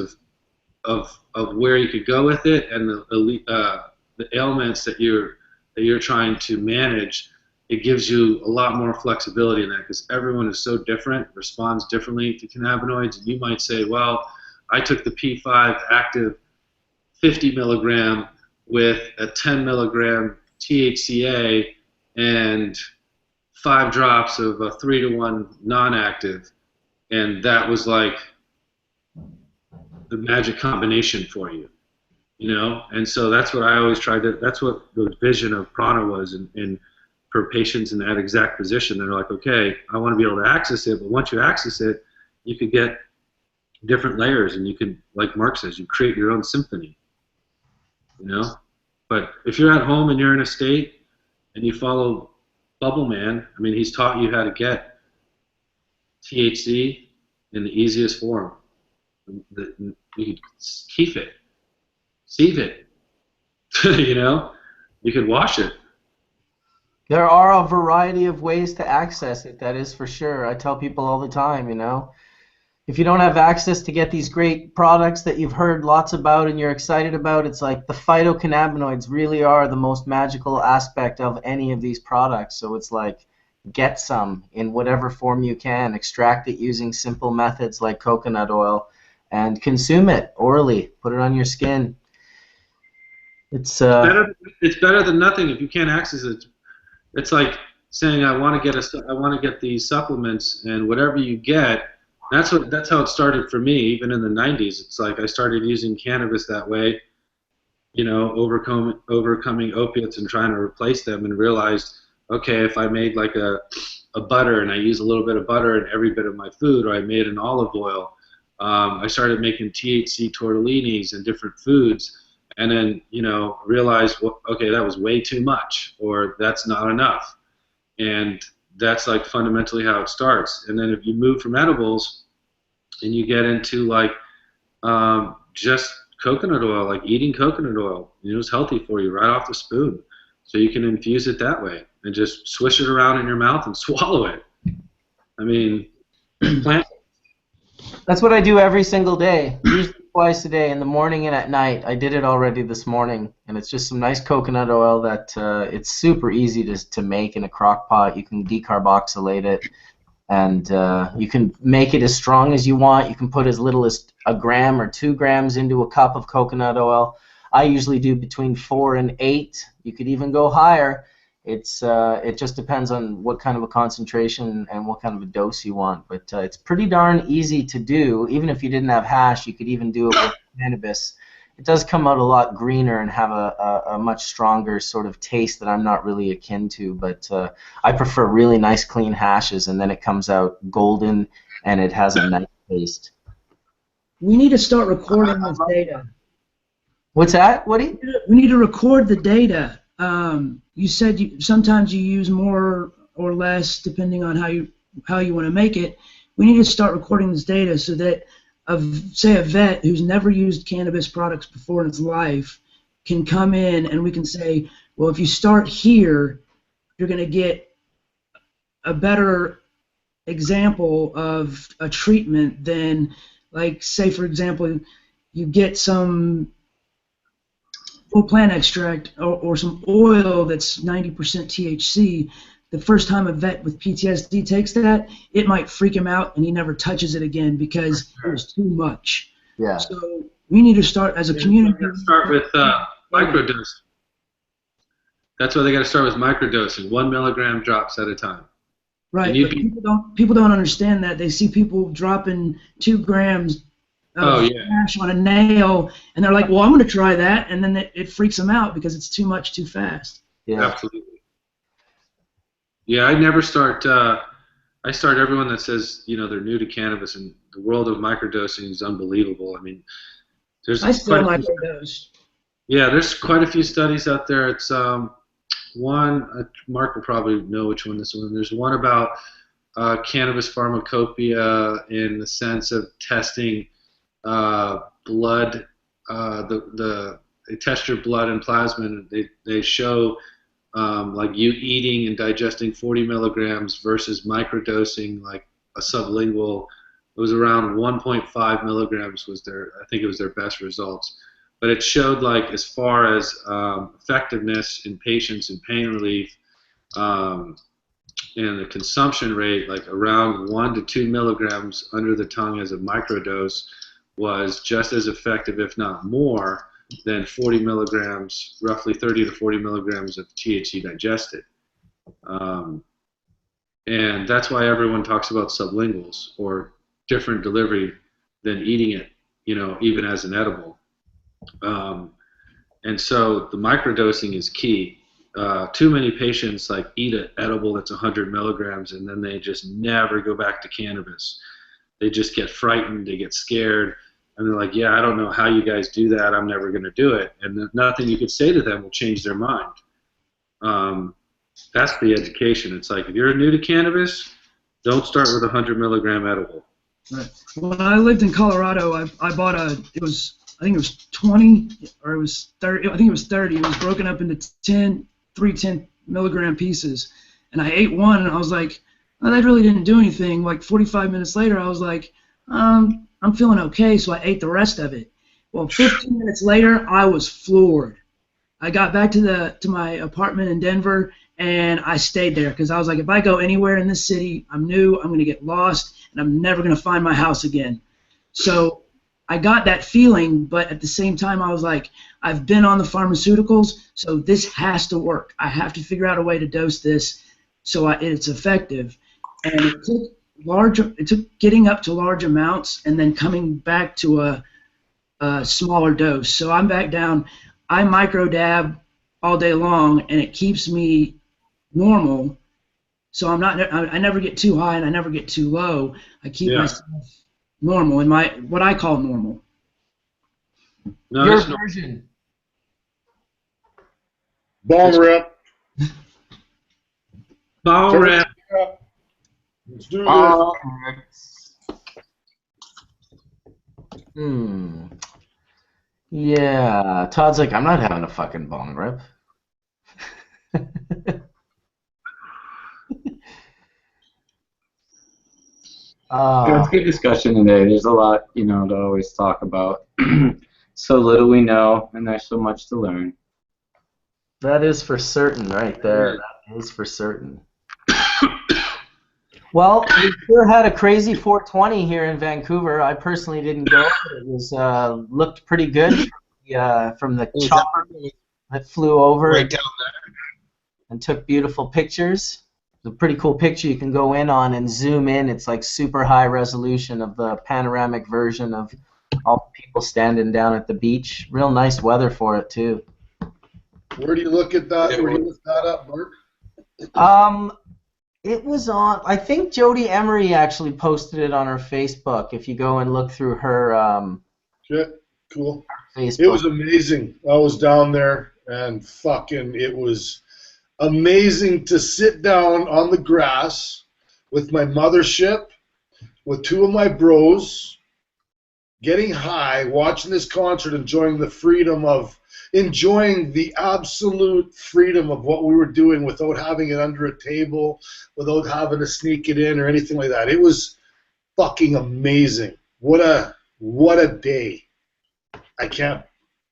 I: of where you could go with it, and the ailments that you're trying to manage. It gives you a lot more flexibility in that, because everyone is so different, responds differently to cannabinoids. And you might say, well, I took the P5 active 50 milligram with a 10 milligram THCA and 5 drops of a 3-to-1 non-active, and that was like the magic combination for you, you know. And so that's what I always tried to, that's what the vision of Prana was, and for patients in that exact position, they're like, okay, I want to be able to access it, but once you access it, you could get different layers, and you can, like Mark says, you create your own symphony, you know. But if you're at home and you're in a state and you follow Bubbleman, I mean, he's taught you how to get THC in the easiest form. You could keep it, sieve it, you know, you could wash it.
A: There are a variety of ways to access it, that is for sure. I tell people all the time, you know, if you don't have access to get these great products that you've heard lots about and you're excited about, it's like the phytocannabinoids really are the most magical aspect of any of these products. So it's like, get some in whatever form you can, extract it using simple methods like coconut oil, and consume it orally, put it on your skin. It's
I: better than nothing if you can't access it. It's like saying, I want to get these supplements, and whatever you get, that's how it started for me. Even in the 90s, it's like I started using cannabis that way, you know, overcoming opiates and trying to replace them, and realized, okay, if I made like a butter and I use a little bit of butter in every bit of my food, or I made an olive oil, I started making THC tortellinis and different foods. And then, you know, realize, well, okay, that was way too much, or that's not enough. And that's like fundamentally how it starts. And then if you move from edibles and you get into like just coconut oil, like eating coconut oil, you know, it's healthy for you right off the spoon. So you can infuse it that way and just swish it around in your mouth and swallow it. I mean, plant.
A: That's what I do every single day, usually twice a day, in the morning and at night. I did it already this morning, and it's just some nice coconut oil that it's super easy to make in a crock pot. You can decarboxylate it, and you can make it as strong as you want. You can put as little as a gram or 2 grams into a cup of coconut oil. I usually do between 4 and 8. You could even go higher. It just depends on what kind of a concentration and what kind of a dose you want, but it's pretty darn easy to do. Even if you didn't have hash, you could even do it with cannabis. It does come out a lot greener and have a much stronger sort of taste that I'm not really akin to, but I prefer really nice clean hashes, and then it comes out golden and it has a nice taste.
C: We need to start recording this data.
A: What's that, Woody?
C: We need to record the data. You said sometimes you use more or less depending on how you want to make it. We need to start recording this data so that, say, a vet who's never used cannabis products before in his life can come in, and we can say, well, if you start here, you're going to get a better example of a treatment than, like, say, for example, you get some full plant extract or some oil that's 90% THC. The first time a vet with PTSD takes that, it might freak him out, and he never touches it again because it was too much.
A: Yeah.
C: So we need to start as a community.
I: Start with microdosing. That's why they got to start with microdosing, 1 milligram drops at a time.
C: Right, but people don't understand that. They see people dropping 2 grams of hash on a nail, and they're like, well, I'm going to try that, and then it freaks them out because it's too much too fast.
A: Yeah,
I: absolutely. Yeah, I never start. I start everyone that says they're new to cannabis, and the world of microdosing is unbelievable. I mean,
C: I still microdose.
I: Yeah, there's quite a few studies out there. It's one, Mark will probably know which one this one. There's one about cannabis pharmacopoeia in the sense of testing blood. They test your blood and plasma, and they show like you eating and digesting 40 milligrams versus microdosing like a sublingual. It was around 1.5 milligrams was I think it was their best results. But it showed like as far as effectiveness in patients and pain relief and the consumption rate, like around 1 to 2 milligrams under the tongue as a microdose was just as effective, if not more, than 40 milligrams, roughly 30 to 40 milligrams of THC digested. And that's why everyone talks about sublinguals or different delivery than eating it, even as an edible. And so the microdosing is key. Too many patients eat an edible that's 100 milligrams and then they just never go back to cannabis. They just get frightened, they get scared, and they're like, yeah, I don't know how you guys do that, I'm never going to do it. And nothing you could say to them will change their mind. That's the education. It's like, if you're new to cannabis, don't start with a 100 milligram edible.
C: Right. When I lived in Colorado, I bought I think it was 20, or it was 30. I think it was 30. It was broken up into 10 milligram pieces, and I ate one, and I was like, oh, that really didn't do anything. Like 45 minutes later, I was like, I'm feeling okay, so I ate the rest of it. Well, 15 minutes later, I was floored. I got back to my apartment in Denver, and I stayed there because I was like, if I go anywhere in this city, I'm new, I'm going to get lost, and I'm never going to find my house again. So I got that feeling, but at the same time, I was like, I've been on the pharmaceuticals, so this has to work. I have to figure out a way to dose this so it's effective. And it took getting up to large amounts and then coming back to a smaller dose. So I'm back down. I micro dab all day long, and it keeps me normal. So I never get too high and I never get too low. I keep myself normal in what I call normal.
A: No, your version.
G: Bong rip.
I: Bong rip.
G: Let's do this.
A: Yeah, Todd's like, I'm not having a fucking bong rip.
D: It's good discussion today. There's a lot, to always talk about. So little we know, and there's so much to learn.
A: That is for certain, right there. That is for certain. Well, we sure had a crazy 420 here in Vancouver. I personally didn't go. It was looked pretty good from the chopper that flew over
F: right down there
A: and took beautiful pictures. It's a pretty cool picture you can go in on and zoom in. It's like super high resolution of the panoramic version of all the people standing down at the beach. Real nice weather for it too.
G: Where do you look at that? Where do you look that up, Mark?
A: It was on, I think Jody Emery actually posted it on her Facebook. If you go and look through her
G: Shit, cool.
A: Facebook.
G: It was amazing. I was down there, and fucking, it was amazing to sit down on the grass with my mothership, with 2 of my bros, getting high, watching this concert, enjoying the absolute freedom of what we were doing without having it under a table, without having to sneak it in or anything like that. It was fucking amazing. What a day. I can't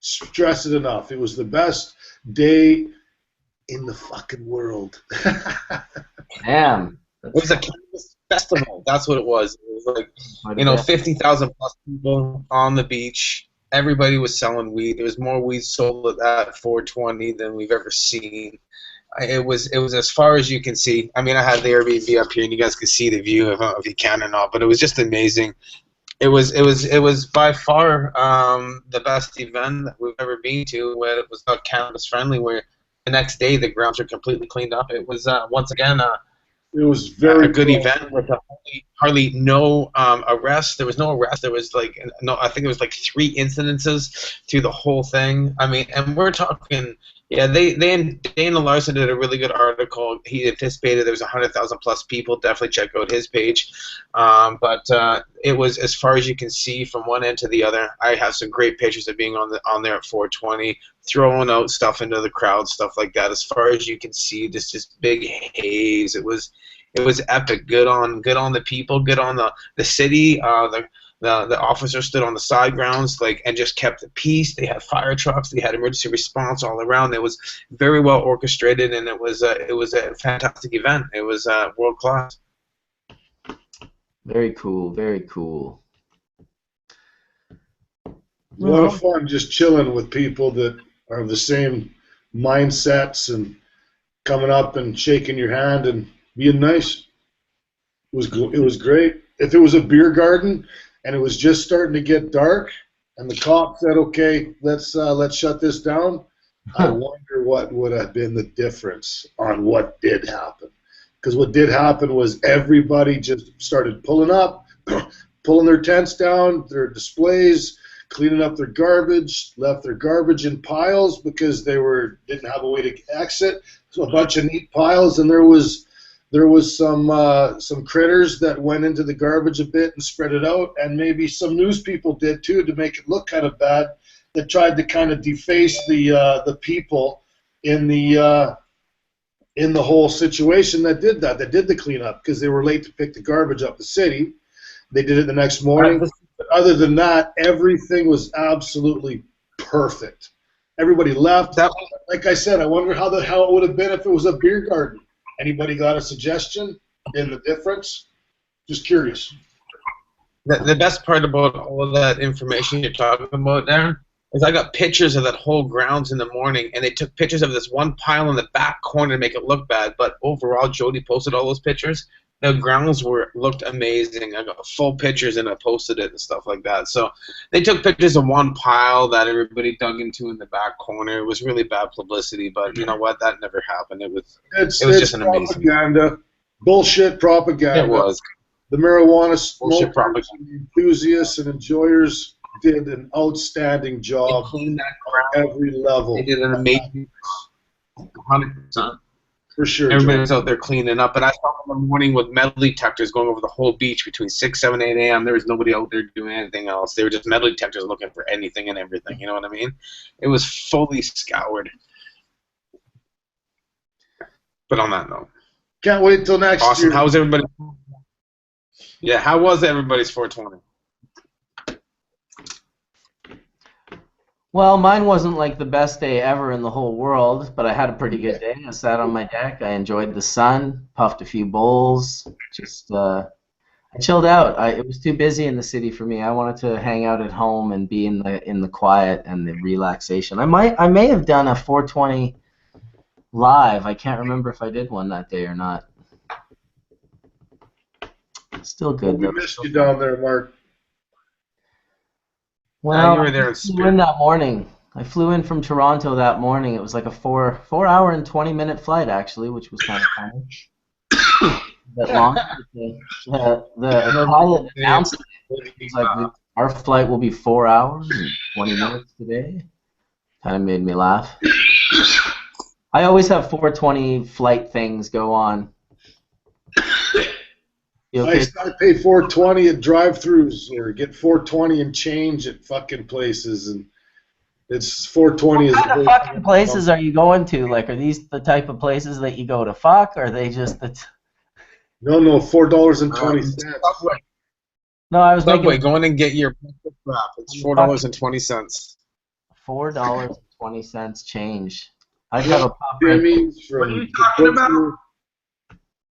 G: stress it enough. It was the best day in the fucking world.
A: Damn.
F: It was a cannabis festival. That's what it was. It was like, 50,000 plus people on the beach. everybody was selling weed. There was more weed sold at 420 than we've ever seen. It was as far as you can see. I mean, I had the Airbnb up here, and you guys can see the view. I don't know if you can or not, but it was just amazing. It was by far the best event that we've ever been to, where it was not cannabis friendly. Where the next day the grounds were completely cleaned up. It was once again
G: It was very
F: a good
G: cool.
F: event with hardly no arrests. There was no arrest. There was like no. I think it was like 3 incidences through the whole thing. I mean, and we're talking. Yeah, Dana Larson did a really good article. He anticipated there was 100,000 plus people. Definitely check out his page. But it was as far as you can see from one end to the other. I have some great pictures of being on there at 420, throwing out stuff into the crowd, stuff like that. As far as you can see, just big haze. It was epic. Good on the people. Good on the city. The officers stood on the side grounds and just kept the peace. They had fire trucks. They had emergency response all around. It was very well orchestrated, and it was a fantastic event. It was world class.
A: Very cool. Very cool.
G: A lot of fun just chilling with people that are of the same mindsets and coming up and shaking your hand and being nice. It was great. If it was a beer garden and it was just starting to get dark, and the cop said, "Okay, let's shut this down," I wonder what would have been the difference on what did happen. Because what did happen was everybody just started pulling up, pulling their tents down, their displays, cleaning up their garbage, left their garbage in piles because they didn't have a way to exit. So a bunch of neat piles, and there was some critters that went into the garbage a bit and spread it out, and maybe some news people did too to make it look kind of bad, that tried to kind of deface the people in the whole situation that did the cleanup, because they were late to pick the garbage up the city. They did it the next morning. But other than that, everything was absolutely perfect. Everybody left. Like I said, I wonder how the hell it would have been if it was a beer garden. Anybody got a suggestion in the difference? Just curious.
F: The best part about all of that information you're talking about, Darrin, is I got pictures of that whole grounds in the morning, and they took pictures of this one pile in the back corner to make it look bad. But overall, Jody posted all those pictures. The grounds looked amazing. I got full pictures, and I posted it and stuff like that. So they took pictures of one pile that everybody dug into in the back corner. It was really bad publicity, but you know what? That never happened. It was just an amazing
G: propaganda. Bullshit propaganda.
F: It was.
G: The marijuana smokers, enthusiasts, and enjoyers did an outstanding job
F: at
G: every level.
F: They did an amazing 100%.
G: For sure.
F: Everybody was out there cleaning up, and I saw them in the morning with metal detectors going over the whole beach between 6, 7, 8 a.m. There was nobody out there doing anything else. They were just metal detectors looking for anything and everything. You know what I mean? It was fully scoured. But on that note,
G: can't wait till next
F: awesome.
G: year.
F: How was everybody? Yeah, how was everybody's 420?
A: Well, mine wasn't like the best day ever in the whole world, but I had a pretty good day. I sat on my deck. I enjoyed the sun, puffed a few bowls. Just I chilled out. It was too busy in the city for me. I wanted to hang out at home and be in the quiet and the relaxation. I may have done a 420 live. I can't remember if I did one that day or not. Still good.
G: We missed you down there, Mark.
A: Well,
F: you were there
A: I flew in that morning. I flew in from Toronto that morning. It was like a 4 hour and 20-minute flight, actually, which was kind of funny. A bit long. The pilot announced it. He's like, our flight will be 4 hours and 20 minutes today. Kind of made me laugh. I always have 420 flight things go on. Okay?
G: I pay $4.20 at drive-thrus, or get $4.20 and change at fucking places, and it's $4.20.
A: What kind of fucking places are you going to? Like, are these the type of places that you go to fuck, or are they just the?
G: No, $4.20.
A: No, I was
F: Subway, go in and get your breakfast wrap. It's $4.20.
A: $4.20 change. I have a pop.
G: What are you
D: talking about?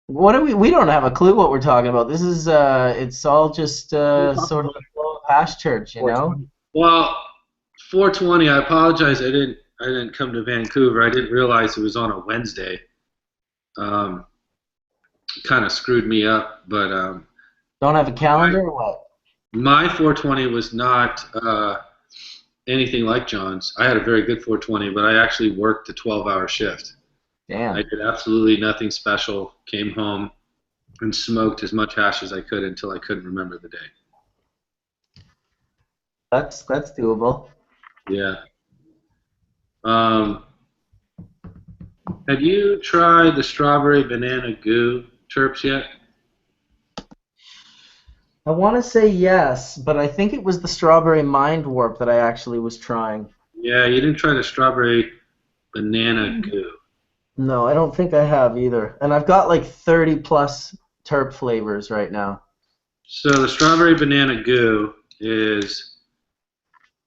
A: What do we don't have a clue what we're talking about. This is it's all just sort of a flow of hash church, you know.
D: Well,
I: 420. I apologize. I didn't come to Vancouver. I didn't realize it was on a Wednesday. Kind of screwed me up, but
A: Don't have a calendar or what?
I: my 420 was not anything like John's. I had a very good 420, but I actually worked a 12-hour shift.
A: Damn.
I: I did absolutely nothing special. Came home and smoked as much hash as I could until I couldn't remember the day.
A: That's doable.
I: Yeah. Have you tried the strawberry banana goo terps yet?
A: I want to say yes, but I think it was the strawberry mind warp that I actually was trying.
I: Yeah, you didn't try the strawberry banana goo.
A: No, I don't think I have either. And I've got like 30 plus terp flavors right now.
I: So the strawberry banana goo is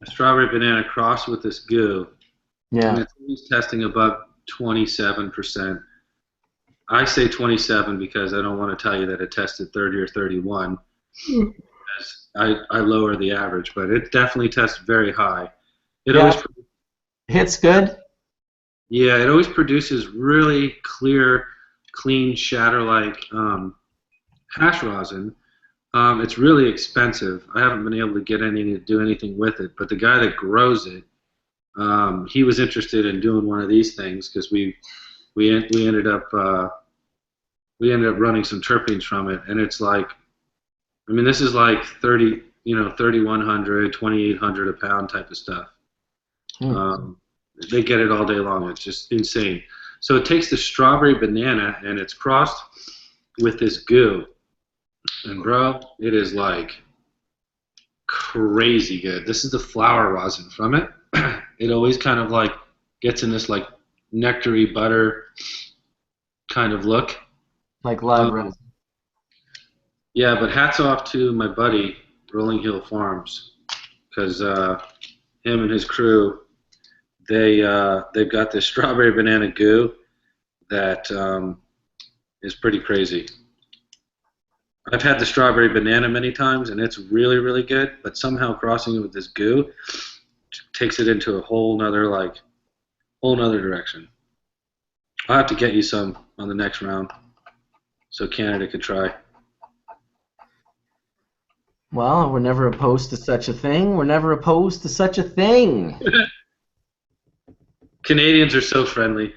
I: a strawberry banana crossed with this goo.
A: Yeah.
I: And it's always testing above 27%. I say 27 because I don't want to tell you that it tested 30 or 31. Because I lower the average, but it definitely tests very high. It always
A: hits good.
I: Yeah, it always produces really clear, clean, shatter-like hash rosin. It's really expensive. I haven't been able to get any to do anything with it, but the guy that grows it, he was interested in doing one of these things because we ended up running some terpenes from it, and it's like, I mean, this is like 3,100, 2,800 a pound type of stuff. They get it all day long. It's just insane. So it takes the strawberry banana and it's crossed with this goo. And bro, it is like crazy good. This is the flower rosin from it. It always kind of like gets in this like nectary butter kind of look.
A: Like live resin.
I: Yeah, but hats off to my buddy, Rolling Hill Farms, because him and his crew, they've got this strawberry banana goo that is pretty crazy. I've had the strawberry banana many times, and it's really, really good, but somehow crossing it with this goo takes it into a whole nother direction. I'll have to get you some on the next round so Canada could try.
A: Well, we're never opposed to such a thing. We're never opposed to such a thing.
I: Canadians are so friendly.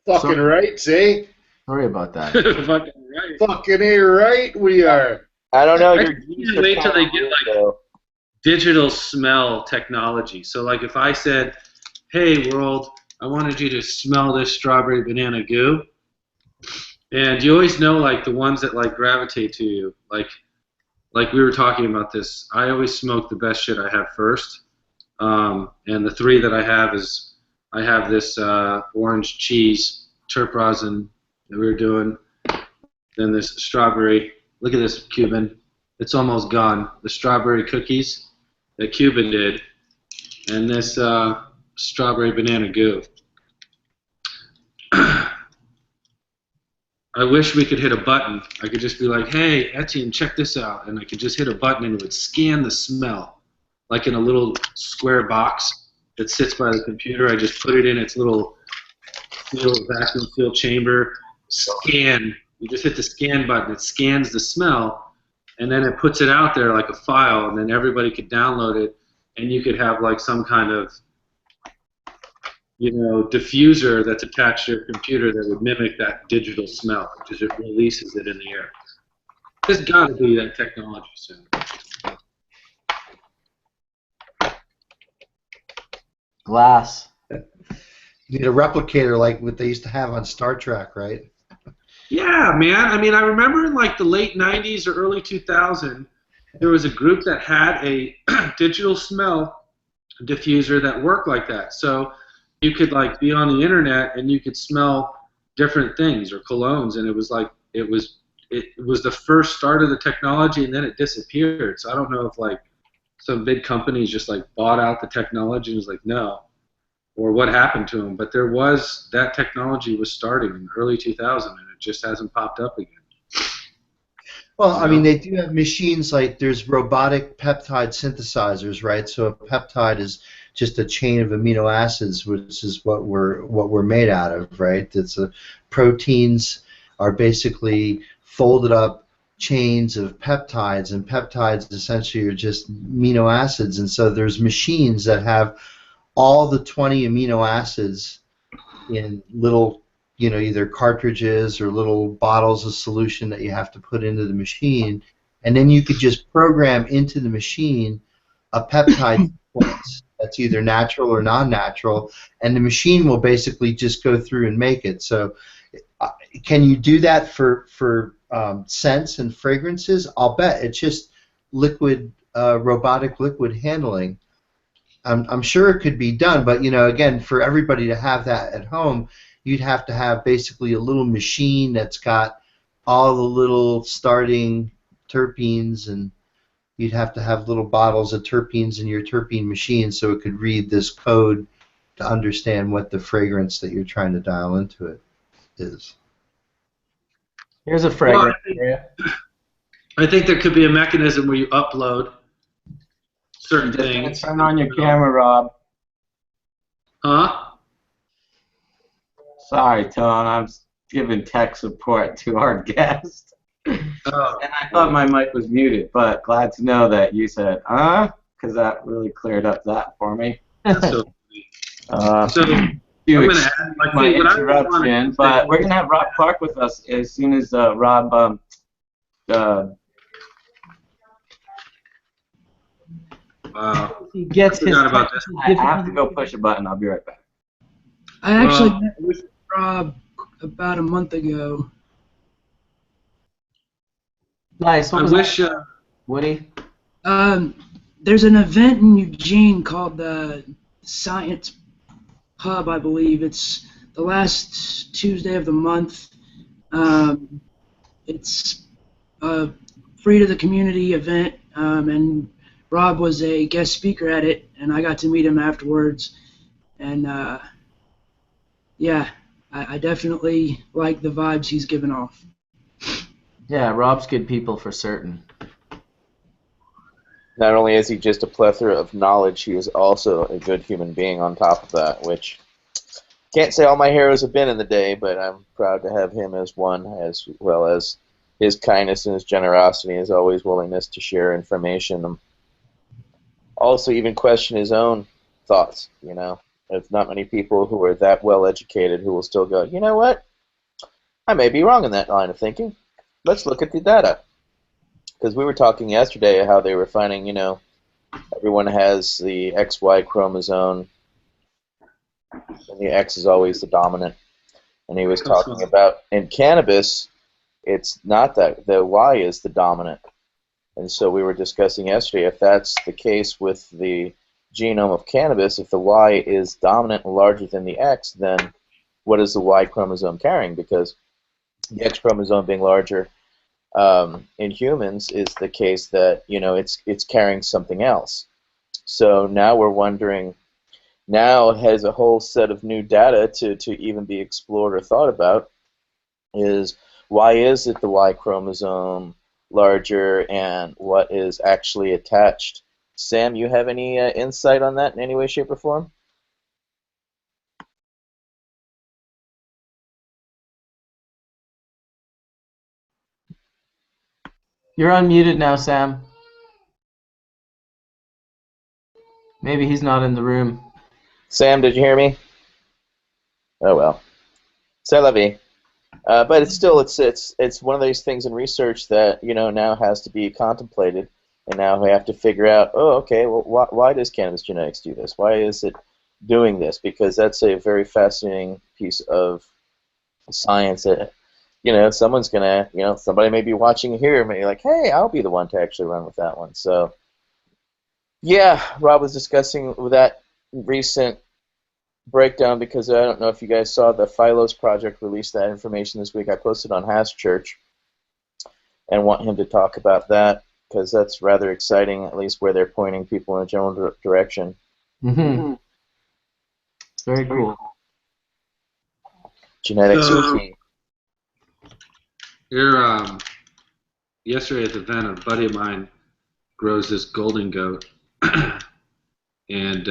G: Fucking right, see?
A: Sorry about that.
I: Fucking right.
G: Fucking A right we are.
B: I don't know.
I: I can't wait till they get like digital smell technology. So like if I said, hey world, I wanted you to smell this strawberry banana goo, and you always know like the ones that like gravitate to you, like we were talking about this, I always smoke the best shit I have first. And the three that I have is, I have this orange cheese terp rosin that we were doing. Then this strawberry, look at this Cuban. It's almost gone. The strawberry cookies that Cuban did. And this strawberry banana goo. I wish we could hit a button. I could just be like, hey, Etienne, check this out. And I could just hit a button and it would scan the smell. Like in a little square box that sits by the computer. I just put it in its little vacuum seal chamber. Scan. You just hit the scan button. It scans the smell. And then it puts it out there like a file. And then everybody could download it. And you could have like some kind of, you know, diffuser that's attached to your computer that would mimic that digital smell. Because it releases it in the air. There's got to be that technology soon.
A: Glass.
E: You need a replicator like what they used to have on Star Trek, right?
I: Yeah, man. I mean, I remember in like the late 90s or early 2000, there was a group that had a digital smell diffuser that worked like that. So you could like be on the internet and you could smell different things or colognes, and it was like it was the first start of the technology, and then it disappeared. So I don't know if like some big companies just like bought out the technology and was like no, or what happened to them. But there was, that technology was starting in early 2000, and it just hasn't popped up again.
E: Well, I mean, they do have machines like there's robotic peptide synthesizers, right? So a peptide is just a chain of amino acids, which is what we're made out of, right? It's proteins are basically folded up chains of peptides, and peptides essentially are just amino acids. And so there's machines that have all the 20 amino acids in little, either cartridges or little bottles of solution that you have to put into the machine, and then you could just program into the machine a peptide sequence that's either natural or non-natural, and the machine will basically just go through and make it. So can you do that for scents and fragrances? I'll bet. It's just liquid, robotic liquid handling. I'm sure it could be done, but again, for everybody to have that at home, you'd have to have basically a little machine that's got all the little starting terpenes, and you'd have to have little bottles of terpenes in your terpene machine so it could read this code to understand what the fragrance that you're trying to dial into it is.
A: Here's a fragrance area.
I: I think there could be a mechanism where you upload certain things.
D: Turn on your camera, Rob.
I: Huh?
D: Sorry, Tone. I'm giving tech support to our guest. And I thought my mic was muted, but glad to know that you said, because that really cleared up that for me.
I: So
D: You
I: I'm
D: excuse my interruption, but we're going to have Rob Clark with us as soon as Rob
A: he gets his.
I: About this.
D: I have to go push a button. I'll be right back.
C: I actually met with Rob about a month ago.
A: Nice.
I: I wish.
A: Woody?
C: There's an event in Eugene called the Science Hub, I believe. It's the last Tuesday of the month. It's a free to the community event, and Rob was a guest speaker at it, and I got to meet him afterwards. And yeah, I definitely like the vibes he's giving off.
A: Yeah, Rob's good people for certain.
B: Not only is he just a plethora of knowledge, he is also a good human being on top of that, which can't say all my heroes have been in the day, but I'm proud to have him as one, as well as his kindness and his generosity, his always willingness to share information. Also even question his own thoughts, There's not many people who are that well educated who will still go, you know what? I may be wrong in that line of thinking. Let's look at the data. Because we were talking yesterday how they were finding, everyone has the XY chromosome, and the X is always the dominant. And he was talking about, in cannabis, it's not that. The Y is the dominant. And so we were discussing yesterday, if that's the case with the genome of cannabis, if the Y is dominant and larger than the X, then what is the Y chromosome carrying? Because the X chromosome being larger in humans is the case that it's carrying something else. So now we're wondering, now has a whole set of new data to even be explored or thought about, is why is it the Y chromosome larger and what is actually attached? Sam, you have any insight on that in any way, shape, or form?
A: You're unmuted now, Sam. Maybe he's not in the room.
B: Sam, did you hear me? Oh well. C'est la vie. But it's still it's one of those things in research that now has to be contemplated, and now we have to figure out. Oh, okay. Well, why does cannabis genetics do this? Why is it doing this? Because that's a very fascinating piece of science that someone's gonna somebody may be watching here, may be like, hey, I'll be the one to actually run with that one. So yeah, Rob was discussing that recent breakdown, because I don't know if you guys saw the Philos project released that information this week. I posted on Hash Church and want him to talk about that, because that's rather exciting, at least where they're pointing people in a general direction.
A: Mm-hmm. Very cool.
B: Genetics are key.
I: You're yesterday at the event, a buddy of mine grows this golden goat, and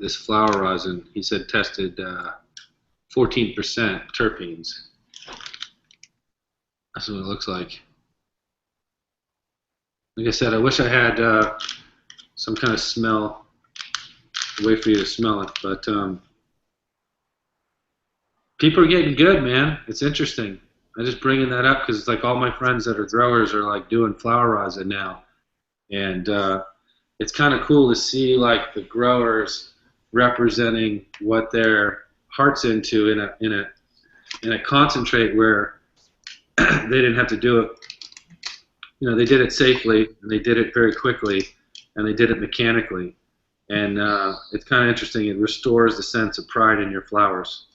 I: this flower rosin, he said tested 14% terpenes. That's what it looks like. Like I said, I wish I had some kind of smell, a way for you to smell it, but people are getting good, man. It's interesting. I'm just bringing that up because it's like all my friends that are growers are like doing flower rosin now, and it's kind of cool to see like the growers representing what their heart's into in a concentrate where they didn't have to do it. You know, they did it safely, and they did it very quickly, and they did it mechanically. And it's kind of interesting. It restores the sense of pride in your flowers.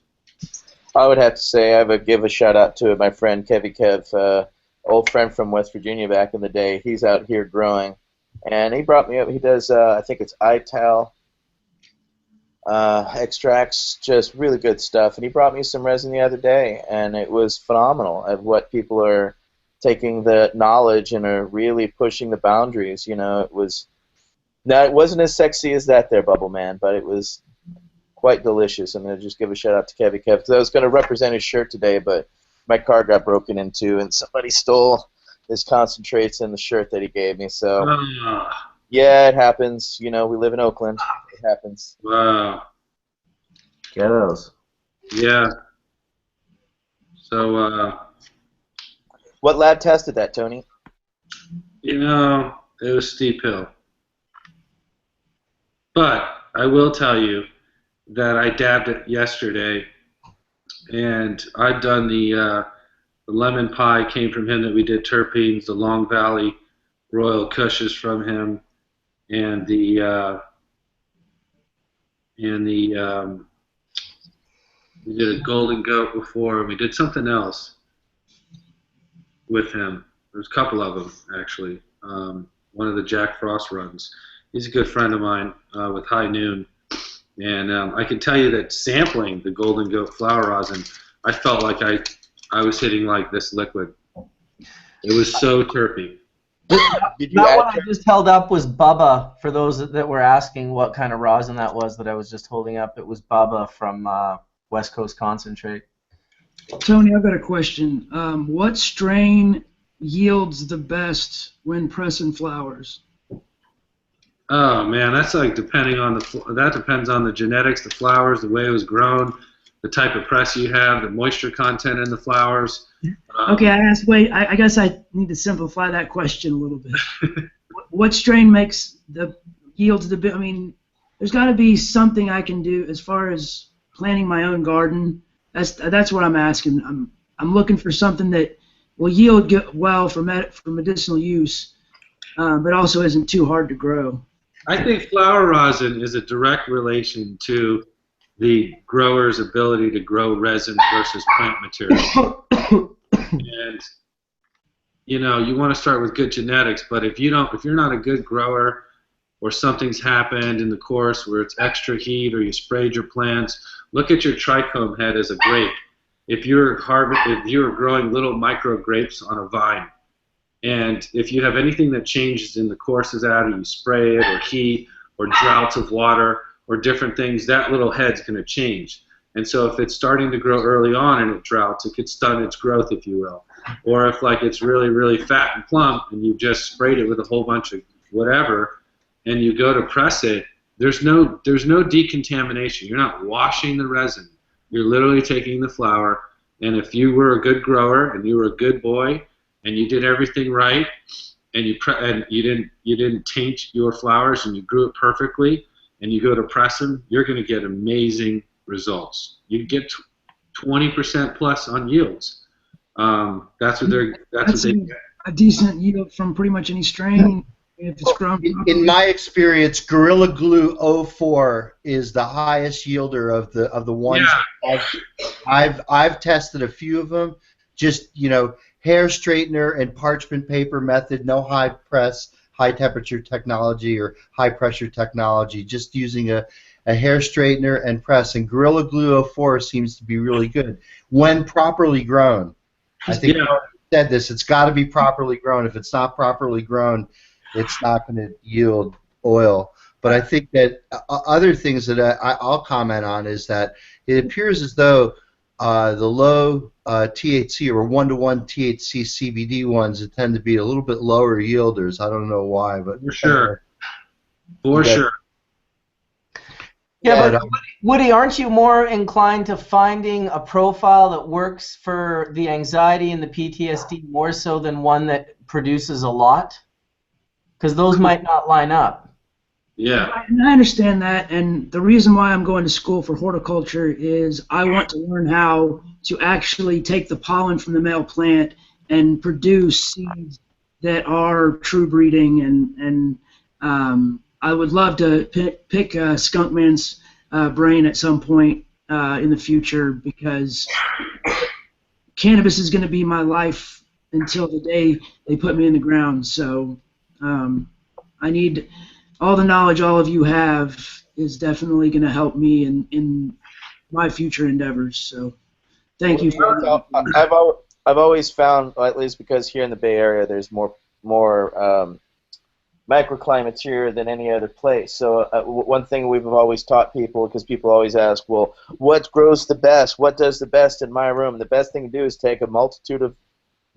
B: I would have to say I would give a shout out to my friend Kevy Kev, old friend from West Virginia back in the day. He's out here growing, and he brought me up. He does, I think it's ITAL extracts, just really good stuff. And he brought me some resin the other day, and it was phenomenal of what people are taking the knowledge and are really pushing the boundaries. You know, it wasn't as sexy as that there, Bubbleman, but it was quite delicious. I'm going to just give a shout out to Kevy Kev, because I was going to represent his shirt today, but my car got broken into, and somebody stole his concentrates and the shirt that he gave me. So, yeah, it happens. You know, we live in Oakland. It happens.
I: Wow.
A: Ghettos.
I: Yeah. So,
B: what lab tested that, Tony?
I: you know, it was steep hill. But I will tell you that I dabbed it yesterday, and I've done the lemon pie came from him that we did terpenes, the Long Valley Royal Kush is from him, and we did a golden goat before, and we did something else with him. There's a couple of them, actually. One of the Jack Frost runs. He's a good friend of mine with High Noon. And I can tell you that sampling the golden goat flower rosin, I felt like I was hitting like this liquid. It was so terpene.
A: That one I just held up was Bubba. For those that were asking what kind of rosin that was that I was just holding up, it was Bubba from West Coast Concentrate.
C: Tony, I've got a question. What strain yields the best when pressing flowers?
I: Oh man, that's like depending on that depends on the genetics, the flowers, the way it was grown, the type of press you have, the moisture content in the flowers.
C: Okay, I guess I need to simplify that question a little bit. What strain makes the yields the best? I mean, there's got to be something I can do as far as planting my own garden. That's what I'm asking. I'm looking for something that will yield well for medicinal use, but also isn't too hard to grow.
I: I think flower rosin is a direct relation to the grower's ability to grow resin versus plant material. And you know, you want to start with good genetics, but if you're not a good grower, or something's happened in the course where it's extra heat, or you sprayed your plants, look at your trichome head as a grape. If you're growing little micro grapes on a vine, and if you have anything that changes in the course of that, or you spray it, or heat, or droughts of water, or different things, that little head's going to change. And so if it's starting to grow early on and it droughts, it could stunt its growth, if you will. Or if like it's really, really fat and plump, and you just sprayed it with a whole bunch of whatever, and you go to press it, there's no decontamination. You're not washing the resin. You're literally taking the flower, and if you were a good grower and you were a good boy and you did everything right, and you didn't taint your flowers, and you grew it perfectly, and you go to press them, you're going to get amazing results. You get 20% plus on yields. That's what they get.
C: A decent yield from pretty much any strain. If it's grown
E: in my experience, Gorilla Glue 04 is the highest yielder of the ones. Yeah. I've tested a few of them. Just, you know, hair straightener and parchment paper method, no high press, high temperature technology or high pressure technology. Just using a hair straightener and press. And Gorilla Glue 04 seems to be really good when properly grown. I think said this. It's got to be properly grown. If it's not properly grown, it's not going to yield oil. But I think that other things that I'll comment on is that it appears as though the low THC or 1-to-1 THC CBD ones that tend to be a little bit lower yielders. I don't know why, but
I: for sure. For sure.
A: Yeah, but Woody, aren't you more inclined to finding a profile that works for the anxiety and the PTSD more so than one that produces a lot? Because those might not line up.
I: Yeah.
C: And I understand that, and the reason why I'm going to school for horticulture is I want to learn how to actually take the pollen from the male plant and produce seeds that are true breeding, and I would love to pick Skunkman's brain at some point in the future, because cannabis is going to be my life until the day they put me in the ground. So I need all the knowledge all of you have is definitely going to help me in my future endeavors. So thank you.
B: I've always found, at least because here in the Bay Area, there's more microclimates here than any other place. So one thing we've always taught people, because people always ask, well, what grows the best? What does the best in my room? The best thing to do is take a multitude of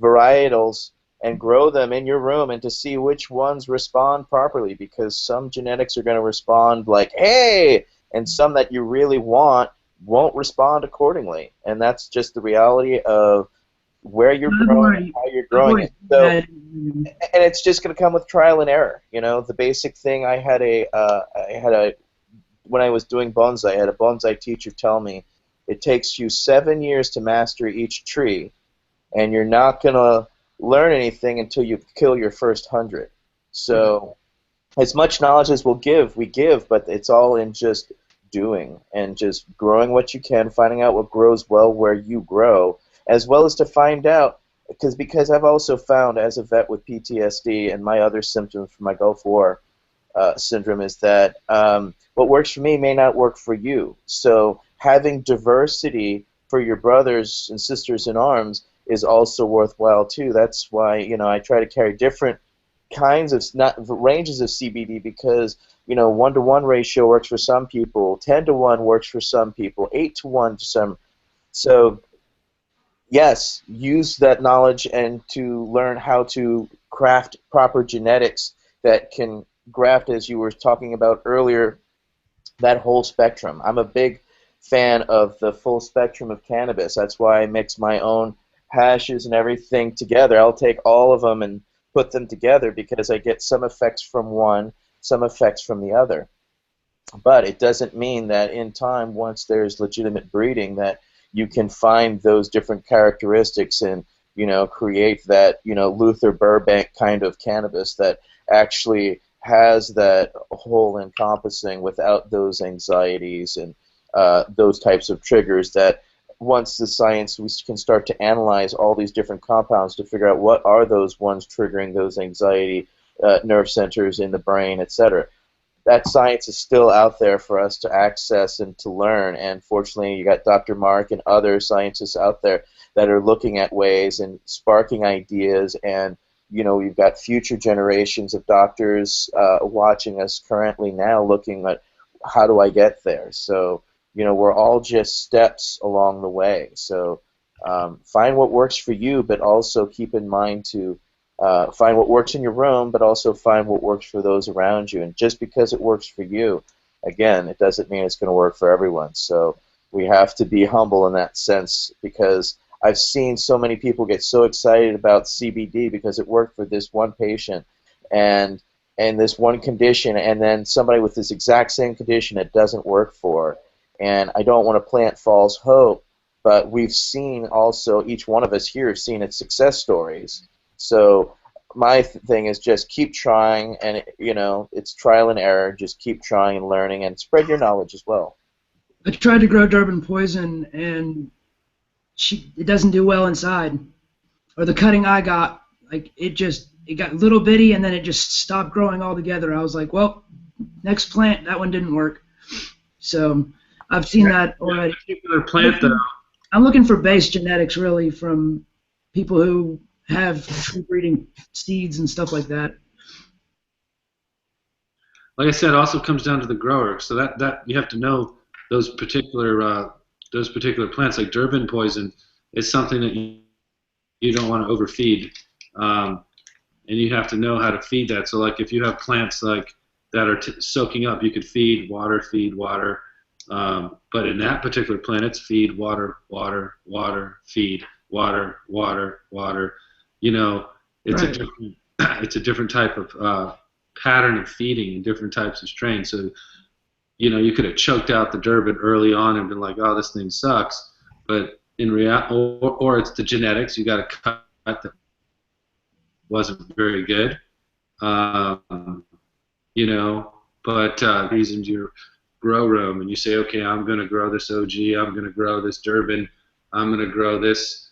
B: varietals and grow them in your room and to see which ones respond properly, because some genetics are going to respond like, hey, and some that you really want won't respond accordingly. And that's just the reality of where you're growing and how you're growing it. So, and it's just going to come with trial and error. You know, the basic thing, I had when I was doing bonsai, I had a bonsai teacher tell me it takes you 7 years to master each tree, and you're not going to learn anything until you kill your first 100. So as much knowledge as we give, but it's all in just doing and just growing what you can, finding out what grows well where you grow, as well as to find out, because I've also found as a vet with PTSD and my other symptoms from my Gulf War syndrome is that what works for me may not work for you. So having diversity for your brothers and sisters in arms is also worthwhile too. That's why, you know, I try to carry different kinds of ranges of CBD, because, you know, 1-to-1 ratio works for some people, 10-to-1 works for some people, 8-to-1 to some. So yes, use that knowledge and to learn how to craft proper genetics that can graft, as you were talking about earlier, that whole spectrum. I'm a big fan of the full spectrum of cannabis. That's why I mix my own hashes and everything together. I'll take all of them and put them together, because I get some effects from one, some effects from the other. But it doesn't mean that in time, once there's legitimate breeding, that you can find those different characteristics and, you know, create that, you know, Luther Burbank kind of cannabis that actually has that whole encompassing without those anxieties and those types of triggers, that once the science, we can start to analyze all these different compounds to figure out what are those ones triggering those anxiety nerve centers in the brain, etc. That science is still out there for us to access and to learn, and fortunately you got Dr. Mark and other scientists out there that are looking at ways and sparking ideas, and, you know, we've got future generations of doctors watching us currently now looking at how do I get there. So, you know, we're all just steps along the way. So find what works for you, but also keep in mind to find what works in your room, but also find what works for those around you. And just because it works for you, again, it doesn't mean it's going to work for everyone. So we have to be humble in that sense, because I've seen so many people get so excited about CBD because it worked for this one patient and this one condition, and then somebody with this exact same condition it doesn't work for. And I don't want to plant false hope, but we've seen also, each one of us here have seen its success stories. So my thing is just keep trying, and, you know, it's trial and error. Just keep trying and learning, and spread your knowledge as well.
C: I tried to grow Durban poison, and it doesn't do well inside. Or the cutting I got, like, it got little bitty, and then it just stopped growing altogether. I was like, well, next plant, that one didn't work. So I've seen that already.
I: Particular plant, though.
C: I'm looking for base genetics, really, from people who have breeding seeds and stuff like that.
I: Like I said, it also comes down to the grower. So that you have to know those particular plants. Like Durbin poison is something that you don't want to overfeed, and you have to know how to feed that. So like if you have plants like that are soaking up, you could feed water. But in that particular plant, it's feed water, feed water. You know, it's
C: Right.
I: it's a different type of pattern of feeding in different types of strains. So, you know, you could have choked out the Durbin early on and been like, oh, this thing sucks. But in reality, or it's the genetics, you got to cut that wasn't very good. You know, but reasons your grow room and you say, okay, I'm going to grow this OG, I'm going to grow this Durbin, I'm going to grow this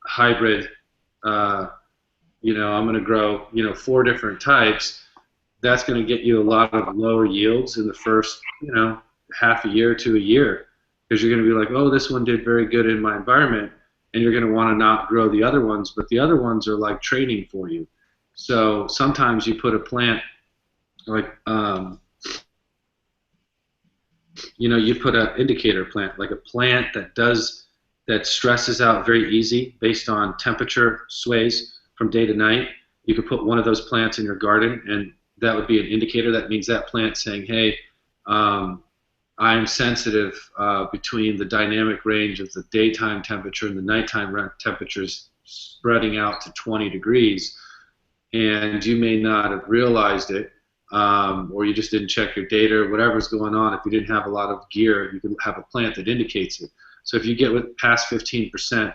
I: hybrid, you know, I'm going to grow, you know, 4 different types. That's going to get you a lot of lower yields in the first, you know, half a year to a year, because you're going to be like, oh, this one did very good in my environment, and you're going to want to not grow the other ones, but the other ones are like training for you. So sometimes you put a plant like, you know, you put an indicator plant, like a plant that stresses out very easy based on temperature sways from day to night. You could put one of those plants in your garden, and that would be an indicator. That means that plant saying, hey, I'm sensitive between the dynamic range of the daytime temperature and the nighttime temperatures spreading out to 20 degrees, and you may not have realized it, or you just didn't check your data, or whatever's going on. If you didn't have a lot of gear, you can have a plant that indicates it. So if you get past 15%,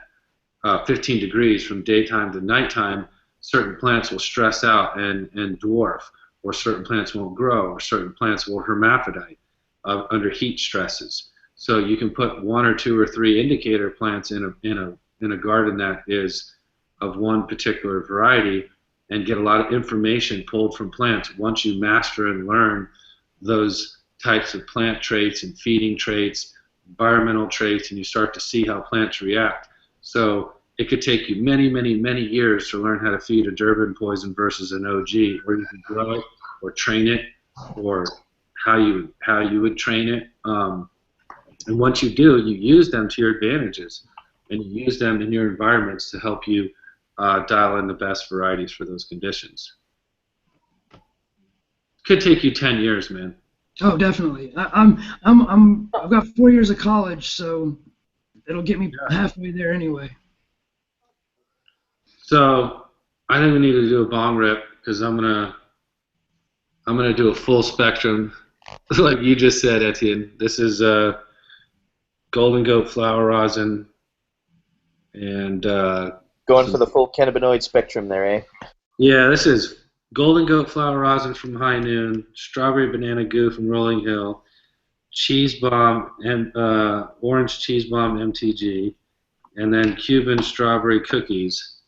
I: 15 degrees from daytime to nighttime, certain plants will stress out and dwarf, or certain plants won't grow, or certain plants will hermaphrodite under heat stresses. So you can put 1 or 2 or 3 indicator plants in a garden that is of one particular variety, and get a lot of information pulled from plants. Once you master and learn those types of plant traits and feeding traits, environmental traits, and you start to see how plants react. So it could take you many, many, many years to learn how to feed a Durbin poison versus an OG, or you can grow it or train it, or how you would train it. And once you do, you use them to your advantages, and you use them in your environments to help you dial in the best varieties for those conditions. Could take you 10 years, man.
C: Oh, definitely. I've got 4 years of college, so it'll get me halfway there anyway.
I: So I think we need to do a bong rip, because I'm gonna do a full spectrum, like you just said, Etienne. This is Golden Goat flower rosin, and
B: Going for the full cannabinoid spectrum there, eh?
I: yeah, this is Golden Goat flower rosin from High Noon, Strawberry Banana Goo from Rolling Hill, Cheese Bomb and Orange Cheese Bomb MTG, and then Cuban Strawberry Cookies.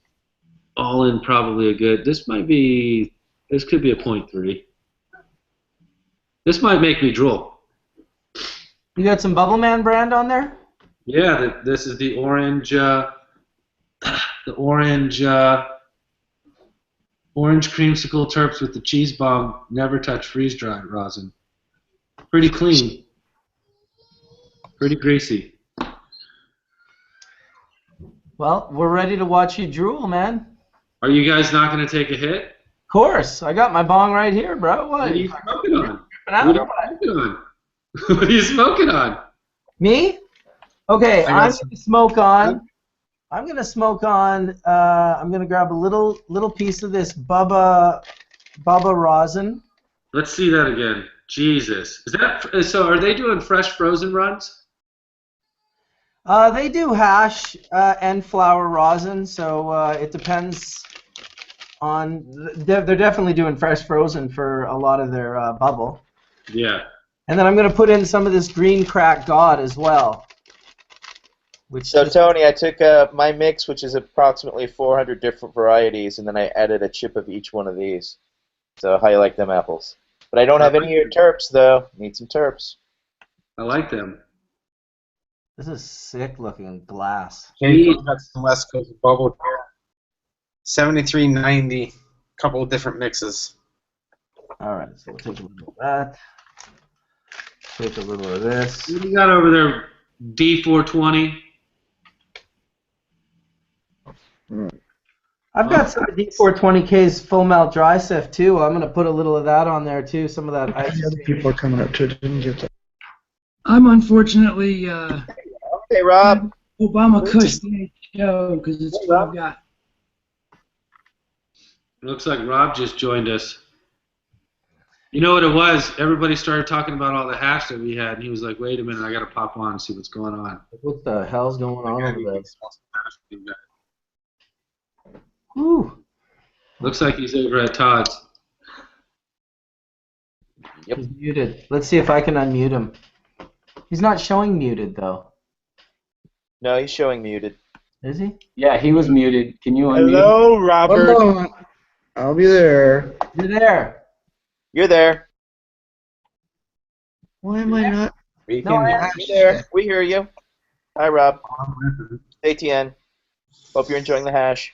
I: All in probably a good. This could be a 0.3. This might make me drool.
A: You got some Bubbleman brand on there?
I: Yeah, this is the orange. Orange creamsicle terps with the cheese bomb, never touch freeze dried rosin. Pretty clean, pretty greasy.
A: Well, we're ready to watch you drool, man.
I: Are you guys not going to take a hit?
A: Of course, I got my bong right here, bro. What?
I: What are you smoking on?
A: What
I: What are you smoking on?
A: Me? Okay,
F: I
A: I'm
F: got
A: gonna smoke on. I'm gonna grab a little piece of this Bubba rosin.
I: Let's see that again. Jesus, is that so? Are they doing fresh frozen runs?
A: They do hash and flower rosin, so it depends on. They're definitely doing fresh frozen for a lot of their bubble.
I: Yeah.
A: And then I'm gonna put in some of this green crack God as well.
B: So Tony, I took my mix, which is approximately 400 different varieties, and then I added a chip of each one of these. So how you like them apples? But I don't have any of your terps, though. Need some terps.
I: I like them.
A: This is sick looking glass.
F: Okay, got some West Coast bubble here. 7390, couple of different mixes.
A: All right, so we'll take a little of that. Take a little of this.
I: What do you got over there, D420?
A: I've got some D420K's full melt dry sift too. I'm gonna put a little of that on there too. Some of that ice.
J: The other people are coming up too. Didn't get that.
C: I'm unfortunately
B: Hey, Rob.
C: Obama Kush show because it's what I've got.
I: Looks like Rob just joined us. You know what it was? Everybody started talking about all the hash that we had, and he was like, wait a minute, I got to pop on and see what's going on.
A: What the hell's going on over there? Whew.
I: Looks like he's over at Todd's.
B: Yep.
A: He's muted. Let's see if I can unmute him. He's not showing muted, though.
B: No, he's showing muted.
A: Is he?
K: Yeah, he was muted. Can you unmute?
H: Hello, Robert.
J: One moment. I'll be there.
A: You're there.
B: You're there.
J: Why am I not?
B: You're there. We hear you. Hi, Rob. Etienne. Hope you're enjoying the hash.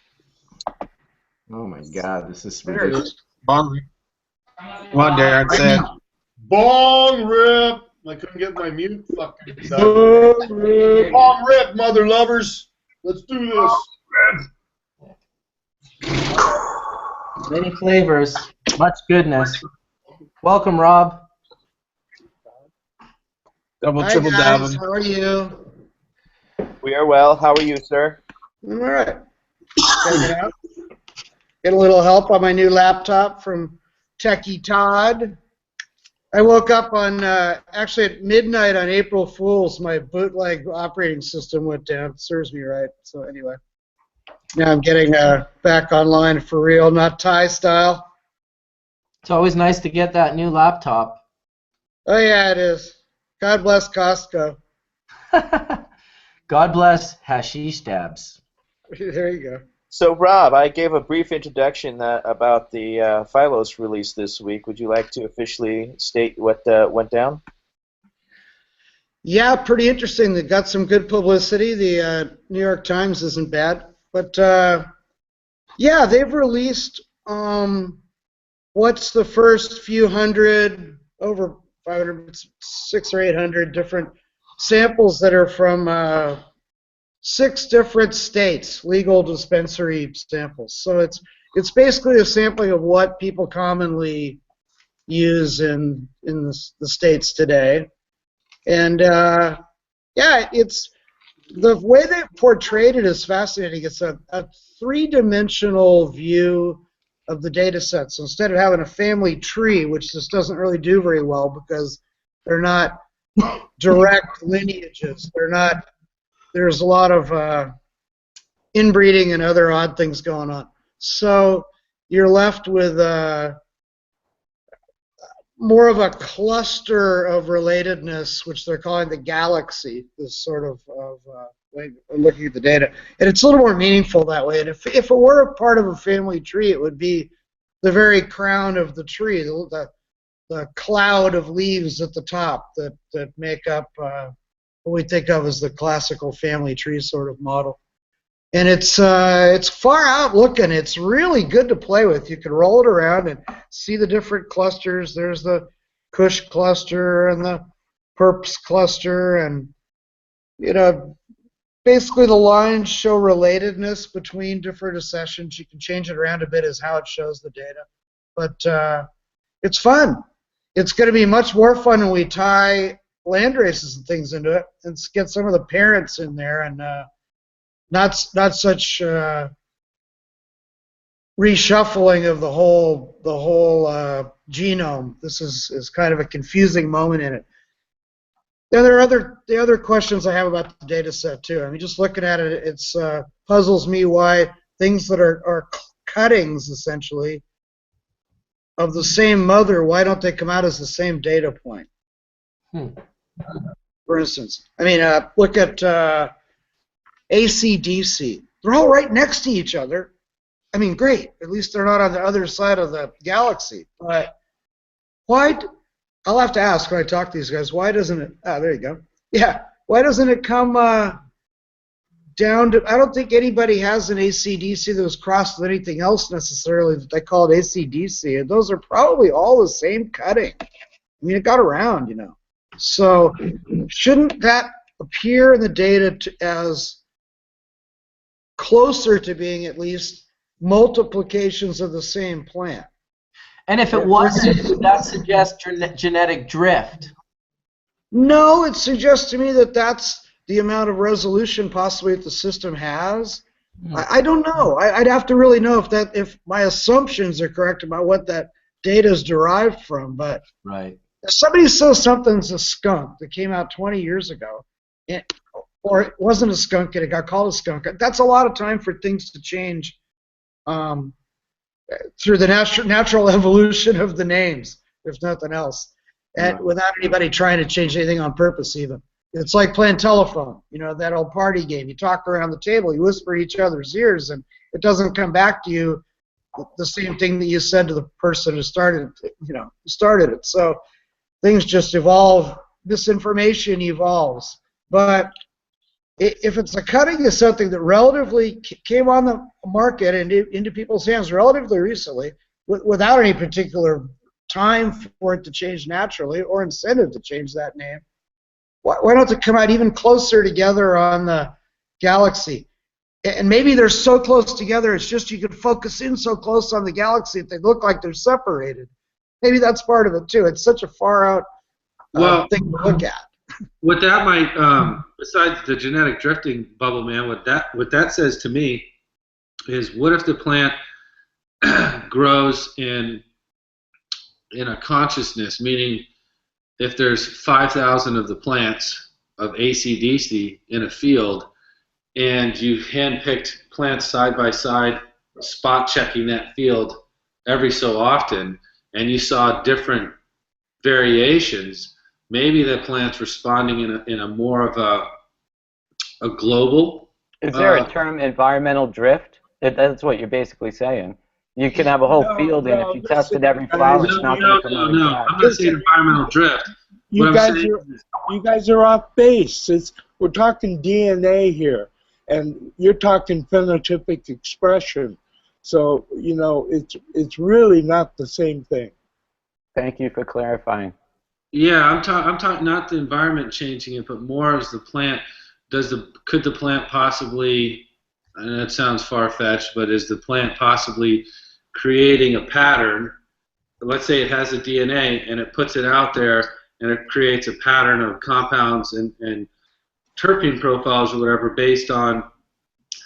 A: Oh my God, this is
J: There it
A: ridiculous.
J: is.
F: Come on, Darrin said.
G: Bong rip. I couldn't get my mute fucking done. Bong rip, mother lovers. Let's do this.
A: Many flavors, much goodness. Welcome, Rob.
F: Double,
J: Hi
F: triple
J: guys,
F: dabbing.
J: how are you?
B: We are well. How are you, sir?
J: I'm all right. Checking it out. Get a little help on my new laptop from Techie Todd. I woke up on actually at midnight on April Fool's. My bootleg operating system went down. It serves me right. So anyway, now I'm getting back online for real, not Thai style.
A: It's always nice to get that new laptop.
J: Oh yeah, it is. God bless Costco.
A: God bless hashish dabs.
J: There you go.
B: So, Rob, I gave a brief introduction about the Philos release this week. Would you like to officially state what went down?
J: Yeah, pretty interesting. They got some good publicity. The New York Times isn't bad. But, yeah, they've released what's the first few hundred, over 500, 600 or 800 different samples that are from 6 different states, legal dispensary samples. So it's basically a sampling of what people commonly use in the states today. And yeah, it's the way they portrayed it is fascinating. It's a 3-dimensional view of the data set. So instead of having a family tree, which this doesn't really do very well because they're not direct lineages, there's a lot of inbreeding and other odd things going on. So you're left with more of a cluster of relatedness, which they're calling the galaxy, this sort of way of looking at the data. And it's a little more meaningful that way. And if it were a part of a family tree, it would be the very crown of the tree, the cloud of leaves at the top that make up what we think of as the classical family tree sort of model. And it's far out looking. It's really good to play with. You can roll it around and see the different clusters. There's the Kush cluster and the Perps cluster, and basically the lines show relatedness between different accessions. You can change it around a bit as how it shows the data, but it's fun. It's going to be much more fun when we tie land races and things into it, and get some of the parents in there, and not such reshuffling of the whole genome. This is kind of a confusing moment in it. The other questions I have about the data set too. I mean, just looking at it, it's puzzles me why things that are cuttings essentially of the same mother, why don't they come out as the same data point? For instance, I mean, look at AC/DC. They're all right next to each other. I mean, great. At least they're not on the other side of the galaxy. But why? I'll have to ask when I talk to these guys. Why doesn't it? Ah, there you go. Yeah, why doesn't it come down to, I don't think anybody has an AC/DC that was crossed with anything else necessarily that they call it AC/DC, and those are probably all the same cutting. I mean, it got around, you know. So shouldn't that appear in the data as closer to being at least multiplications of the same plant?
A: And if it wasn't, would that suggest genetic drift?
J: No, it suggests to me that that's the amount of resolution possibly that the system has. I don't know. I'd have to really know if my assumptions are correct about what that data is derived from. But
A: right.
J: If somebody says something's a skunk that came out 20 years ago, or it wasn't a skunk and it got called a skunk, that's a lot of time for things to change through the natural evolution of the names, if nothing else, and without anybody trying to change anything on purpose even. It's like playing telephone, you know, that old party game. You talk around the table, you whisper in each other's ears, and it doesn't come back to you the same thing that you said to the person who started it. So things just evolve. This information evolves. But if it's a cutting of something that relatively came on the market and into people's hands relatively recently, without any particular time for it to change naturally or incentive to change that name, why don't they come out even closer together on the galaxy? And maybe they're so close together, it's just you can focus in so close on the galaxy that they look like they're separated. Maybe that's part of it too. It's such a far out thing to look at.
I: What that might, besides the genetic drifting, Bubbleman, what that says to me is, what if the plant grows in a consciousness, meaning if there's 5,000 of the plants of AC/DC in a field, and you've handpicked plants side by side, spot checking that field every so often, and you saw different variations, maybe the plant's responding in a more of a global.
K: Is there a term, environmental drift? That's what you're basically saying. You can have a whole field, and if you tested every flower, it's not going to come out exact.
I: I'm not saying environmental drift.
H: You guys are off base. We're talking DNA here, and you're talking phenotypic expression. So, you know, it's really not the same thing.
K: Thank you for clarifying.
I: Yeah, I'm talking not the environment changing it, but more as the plant. Could the plant possibly, and it sounds far-fetched, but is the plant possibly creating a pattern? Let's say it has a DNA and it puts it out there and it creates a pattern of compounds and terpene profiles or whatever based on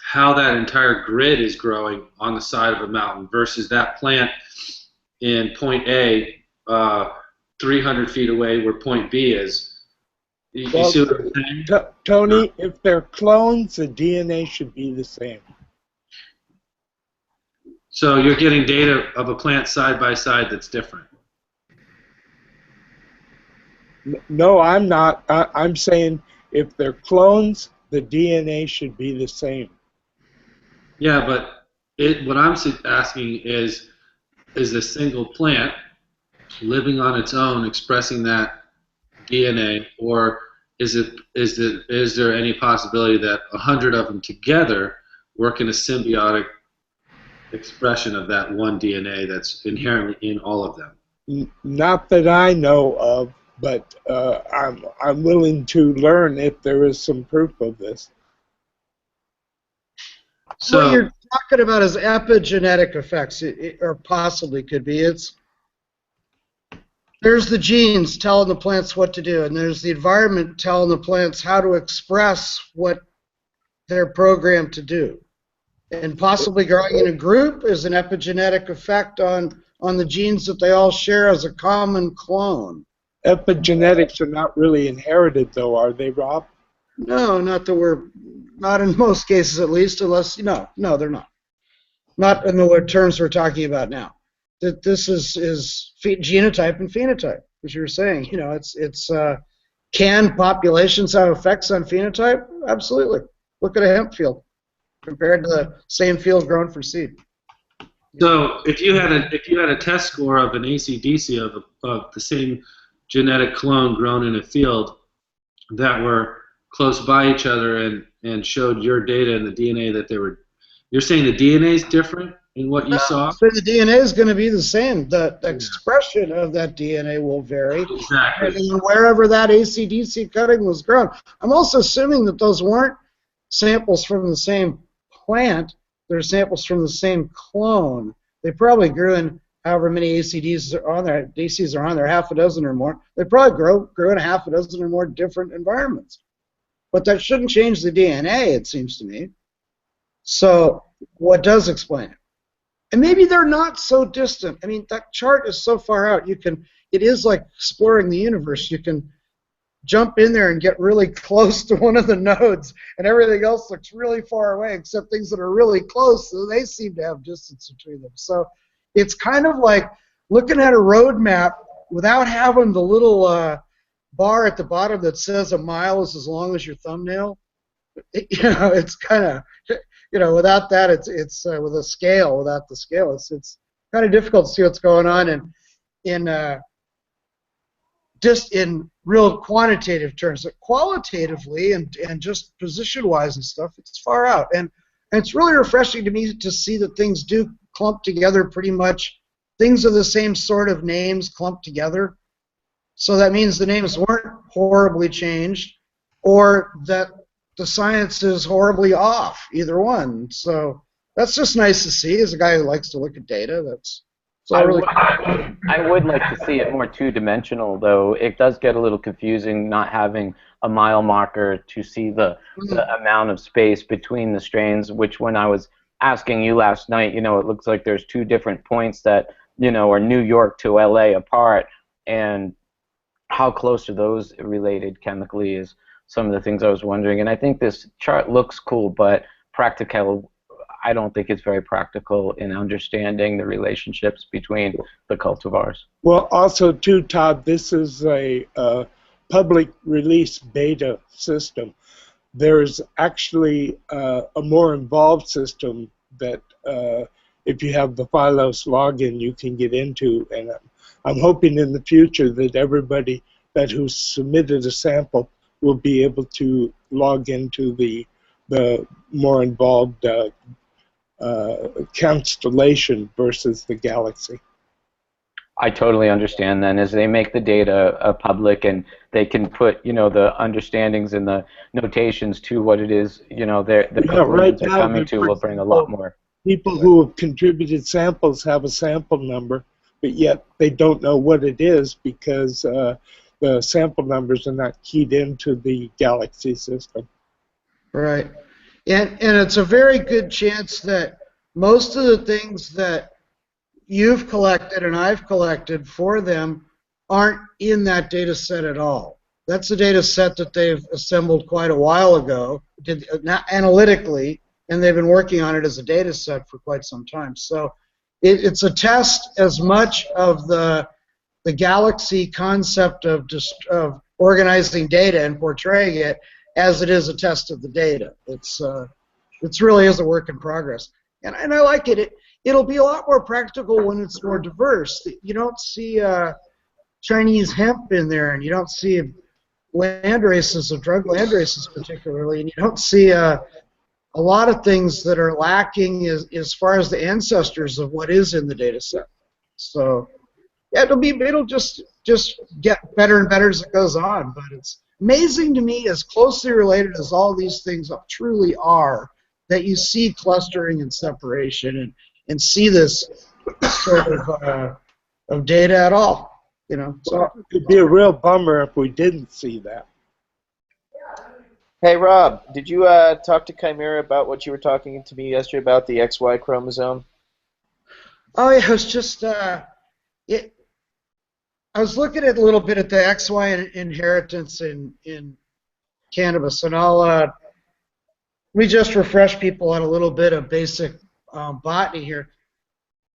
I: how that entire grid is growing on the side of a mountain versus that plant in point A 300 feet away where point B is. You see what I'm saying?
H: Tony, if they're clones, the DNA should be the same.
I: So you're getting data of a plant side by side that's different.
H: No, I'm not. I'm saying if they're clones, the DNA should be the same.
I: Yeah, but what I'm asking is a single plant living on its own expressing that DNA, or is there any possibility that 100 of them together work in a symbiotic expression of that one DNA that's inherently in all of them?
H: Not that I know of, but I'm willing to learn if there is some proof of this.
J: So what you're talking about is epigenetic effects, or possibly could be. There's the genes telling the plants what to do, and there's the environment telling the plants how to express what they're programmed to do. And possibly growing in a group is an epigenetic effect on the genes that they all share as a common clone.
H: Epigenetics are not really inherited, though, are they, Rob?
J: No, not in most cases, at least, unless, no, they're not. Not in the terms we're talking about now. That this is genotype and phenotype, as you were saying. You know, can populations have effects on phenotype? Absolutely. Look at a hemp field compared to the same field grown for seed.
I: So if you had a test score of an AC/DC of the same genetic clone grown in a field that were close by each other and showed your data and the DNA that they were. You're saying the DNA is different in what you saw?
J: So the DNA is going to be the same. The expression of that DNA will vary.
I: Exactly.
J: And wherever that ACDC cutting was grown. I'm also assuming that those weren't samples from the same plant. They're samples from the same clone. They probably grew in however many ACDs are on there. DCs are on there, half a dozen or more. They probably grew in a half a dozen or more different environments. But that shouldn't change the DNA, it seems to me. So what does explain it? And maybe they're not so distant. I mean, that chart is so far out. It is like exploring the universe. You can jump in there and get really close to one of the nodes, and everything else looks really far away, except things that are really close, so they seem to have distance between them. So it's kind of like looking at a road map without having the little bar at the bottom that says a mile is as long as your thumbnail. It's kind of, without that, it's with a scale. Without the scale, it's kind of difficult to see what's going on just in real quantitative terms. But qualitatively and just position-wise and stuff, it's far out. And it's really refreshing to me to see that things do clump together pretty much. Things are the same sort of names clumped together. So that means the names weren't horribly changed, or that the science is horribly off, either one. So that's just nice to see. As a guy who likes to look at data,
K: I would like to see it more two-dimensional, though. It does get a little confusing not having a mile marker to see the amount of space between the strains, which when I was asking you last night, it looks like there's two different points that, are New York to LA apart, and how close are those related chemically is some of the things I was wondering. And I think this chart looks cool, but I don't think it's very practical in understanding the relationships between the cultivars.
H: Well, also, too, Todd, this is a public release beta system. There's actually a more involved system that if you have the Philos login, you can get into. And I'm hoping in the future that everybody who's submitted a sample will be able to log into the more involved constellation versus the galaxy.
K: I totally understand then, as they make the data public and they can put, the understandings and the notations to what it is, the conclusions they're coming to will bring a lot more.
H: People who have contributed samples have a sample number, but yet they don't know what it is because the sample numbers are not keyed into the galaxy system.
J: Right. And it's a very good chance that most of the things that you've collected and I've collected for them aren't in that data set at all. That's a data set that they've assembled quite a while ago, analytically, and they've been working on it as a data set for quite some time. So it's a test as much of the galaxy concept of organizing data and portraying it as it is a test of the data. It's really is a work in progress. And I like it. It'll be a lot more practical when it's more diverse. You don't see Chinese hemp in there, and you don't see land races, or drug land races particularly, and you don't see a lot of things that are lacking as far as the ancestors of what is in the data set. So yeah, it'll just get better and better as it goes on. But it's amazing to me, as closely related as all these things truly are, that you see clustering and separation and see this sort of data at all. So
H: it'd be a real bummer if we didn't see that.
B: Hey, Rob, did you talk to Chimera about what you were talking to me yesterday about the XY chromosome?
J: Oh, yeah, I was just I was looking at a little bit at the XY inheritance in cannabis, and let me just refresh people on a little bit of basic botany here.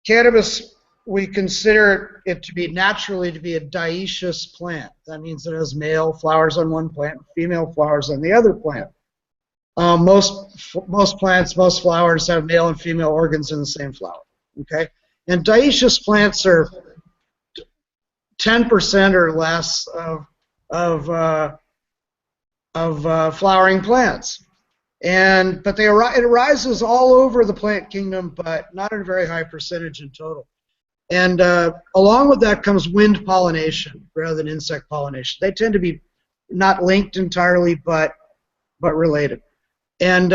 J: Cannabis, we consider it to be naturally to be a dioecious plant. That means it has male flowers on one plant, female flowers on the other plant. Most plants, most flowers have male and female organs in the same flower. Okay, and dioecious plants are 10% or less of flowering plants. But it arises all over the plant kingdom, but not at a very high percentage in total. And along with that comes wind pollination rather than insect pollination. They tend to be not linked entirely, but related. And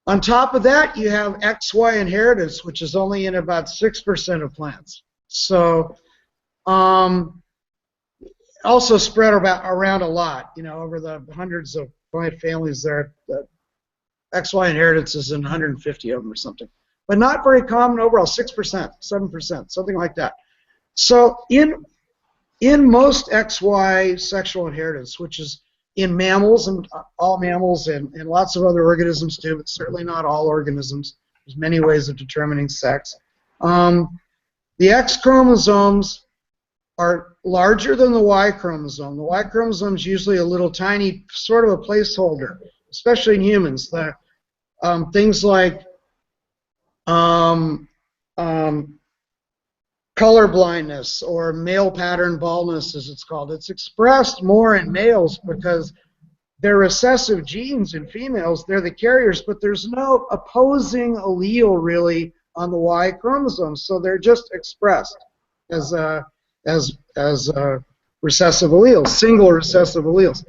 J: on top of that, you have XY inheritance, which is only in about 6% of plants. So also spread around a lot, over the hundreds of plant families there. The XY inheritance is in 150 of them or something. But not very common overall, 6%, 7%, something like that. So in most XY sexual inheritance, which is in mammals and all mammals and lots of other organisms too, but certainly not all organisms. There's many ways of determining sex. The X chromosomes are larger than the Y chromosome. The Y chromosome is usually a little tiny, sort of a placeholder, especially in humans. Things like color blindness or male pattern baldness, as it's called. It's expressed more in males because they're recessive genes. In females, they're the carriers, but there's no opposing allele really on the Y chromosome, so they're just expressed as recessive alleles, single recessive alleles.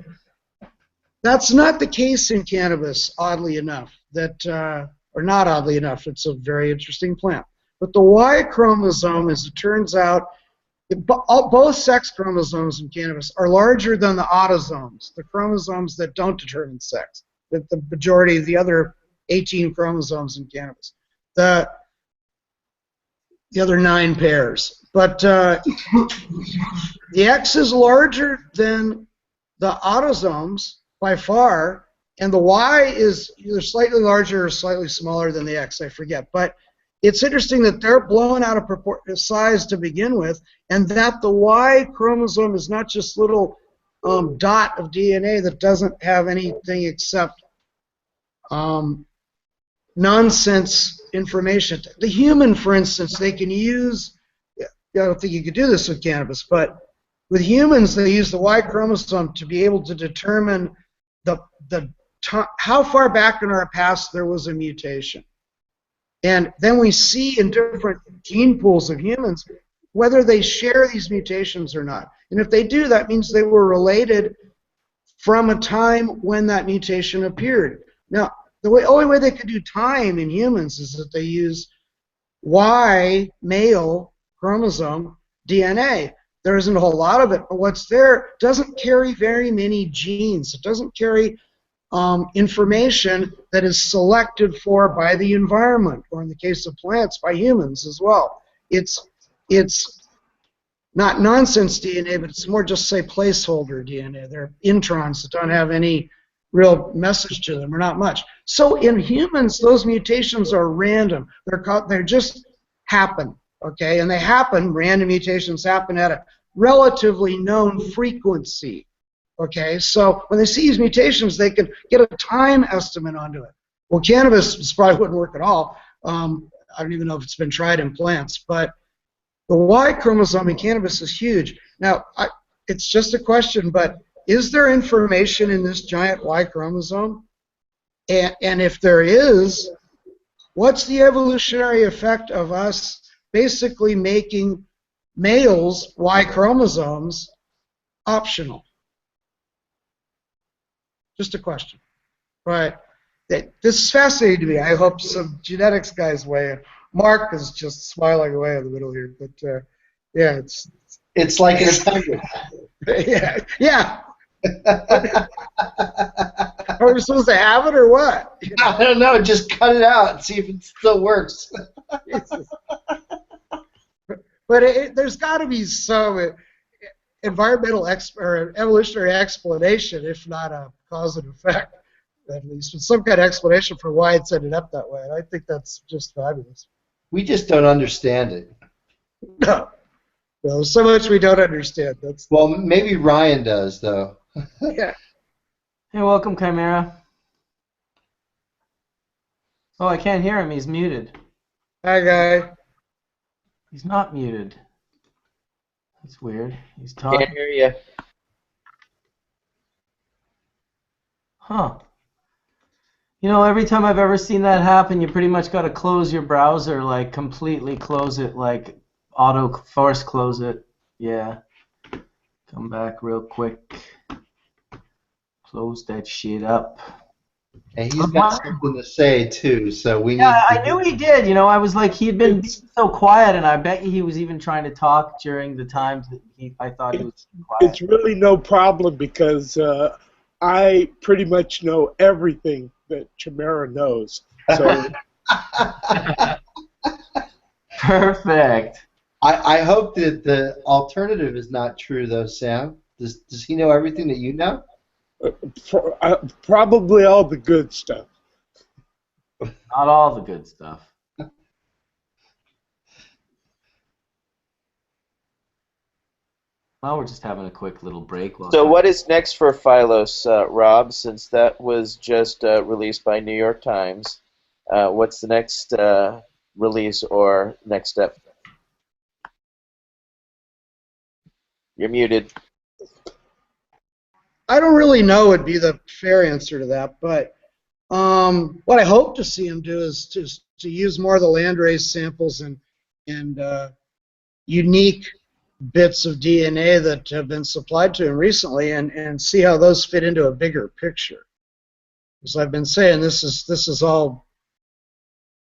J: That's not the case in cannabis, oddly enough. Or not oddly enough, it's a very interesting plant. But the Y chromosome, as it turns out, both sex chromosomes in cannabis are larger than the autosomes, the chromosomes that don't determine sex, the majority of the other 18 chromosomes in cannabis, the other 9 pairs. But the X is larger than the autosomes by far, and the Y is either slightly larger or slightly smaller than the X, I forget. But it's interesting that they're blown out of size to begin with, and that the Y chromosome is not just little dot of DNA that doesn't have anything except nonsense information. The human, for instance, they can use, I don't think you could do this with cannabis, but with humans, they use the Y chromosome to be able to determine how far back in our past there was a mutation. And then we see in different gene pools of humans whether they share these mutations or not. And if they do, that means they were related from a time when that mutation appeared. Now, the only way they could do time in humans is that they use Y male chromosome DNA. There isn't a whole lot of it, but what's there doesn't carry very many genes. It doesn't carry information that is selected for by the environment, or in the case of plants, by humans as well. It's not nonsense DNA, but it's more just, say, placeholder DNA. They're introns that don't have any real message to them, or not much. So in humans, those mutations are random. They're just happen, okay? And they happen, random mutations happen at a relatively known frequency. Okay, so when they see these mutations, they can get a time estimate onto it. Well, cannabis probably wouldn't work at all. I don't even know if it's been tried in plants, but the Y chromosome in cannabis is huge. Now, it's just a question, but is there information in this giant Y chromosome? And if there is, what's the evolutionary effect of us basically making males' Y chromosomes optional? Just a question. But this is fascinating to me. I hope some genetics guys weigh in. Mark is just smiling away in the middle here. But yeah,
E: it's like an appendix.
J: yeah. Are we supposed to have it or what?
E: I don't know. Just cut it out and see if it still works.
J: But there's got to be some environmental or evolutionary explanation, if not a cause and effect, at least, with some kind of explanation for why it's ended up that way. And I think that's just fabulous.
E: We just don't understand it.
J: No. Well, so much we don't understand.
E: Well, maybe Ryan does, though.
J: Yeah.
A: Hey, welcome, Chimera. Oh, I can't hear him. He's muted.
J: Hi, guy.
A: He's not muted. That's weird. He's talking.
K: Can't hear you.
A: Huh. You know, every time I've ever seen that happen, you pretty much got to close your browser, like completely close it, like auto force close it. Yeah. Come back real quick. Close that shit up.
E: And he's got something to say too, so we need.
A: Yeah, I knew he did. You know, I was like, he had been so quiet, and I bet he was even trying to talk during the times that I thought he was quiet.
H: It's really no problem because I pretty much know everything that Chimera knows. So
A: Perfect.
E: I hope that the alternative is not true, though, Sam. Does he know everything that you know?
H: Probably all the good stuff.
A: Not all the good stuff. Well, we're just having a quick little break.
B: So what is next for Philos, Rob, since that was just released by New York Times? What's the next release or next step? You're muted.
J: I don't really know would be the fair answer to that, but what I hope to see him do is to use more of the landrace samples and unique bits of DNA that have been supplied to him recently, and see how those fit into a bigger picture. As I've been saying, this is all,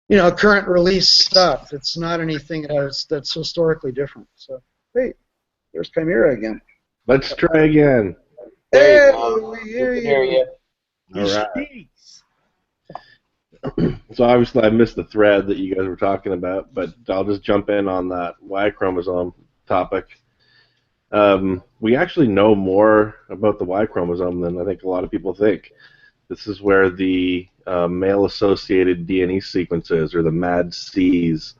J: you know, current release stuff. It's not anything that's historically different. So, hey, there's Chimera again.
L: Let's try again.
J: Hey,
B: we hear you.
L: All right. So obviously I missed the thread that you guys were talking about, but I'll just jump in on that Y chromosome topic. We actually know more about the Y chromosome than I think a lot of people think. This is where the male-associated DNA sequences, or the MADCs,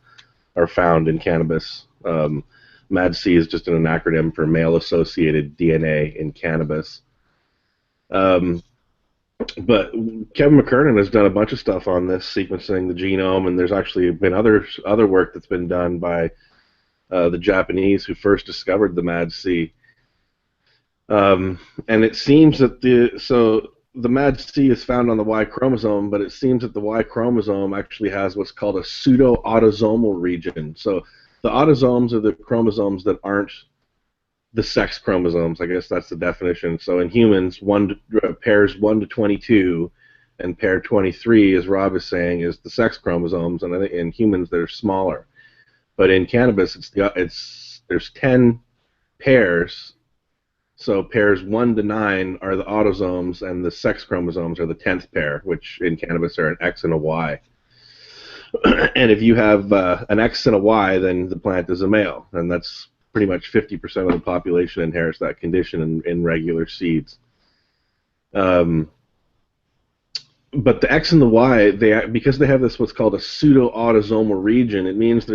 L: are found in cannabis. MADC is just an acronym for male-associated DNA in cannabis. But Kevin McKernan has done a bunch of stuff on this, sequencing the genome, and there's actually been other work that's been done by the Japanese who first discovered the MADC. And it seems that the MADC is found on the Y chromosome, but it seems that the Y chromosome actually has what's called a pseudo-autosomal region. So the autosomes are the chromosomes that aren't the sex chromosomes. I guess that's the definition. So in humans, pairs 1 to 22 and pair 23, as Rob is saying, is the sex chromosomes, and in humans they're smaller. But in cannabis, there's 10 pairs. So pairs 1 to 9 are the autosomes, and the sex chromosomes are the 10th pair, which in cannabis are an X and a Y. And if you have an X and a Y, then the plant is a male, and that's pretty much 50% of the population inherits that condition in regular seeds. But the X and the Y, because they have this what's called a pseudo-autosomal region, it means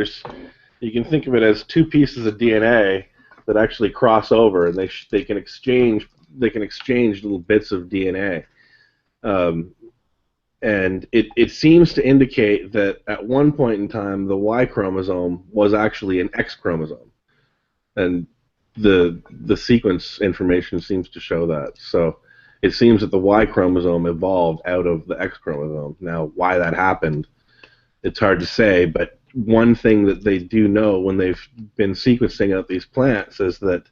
L: you can think of it as two pieces of DNA that actually cross over, and they can exchange little bits of DNA. And it seems to indicate that at one point in time the Y chromosome was actually an X chromosome, and the sequence information seems to show that. So it seems that the Y chromosome evolved out of the X chromosome. Now, why that happened, it's hard to say, but one thing that they do know when they've been sequencing out these plants is that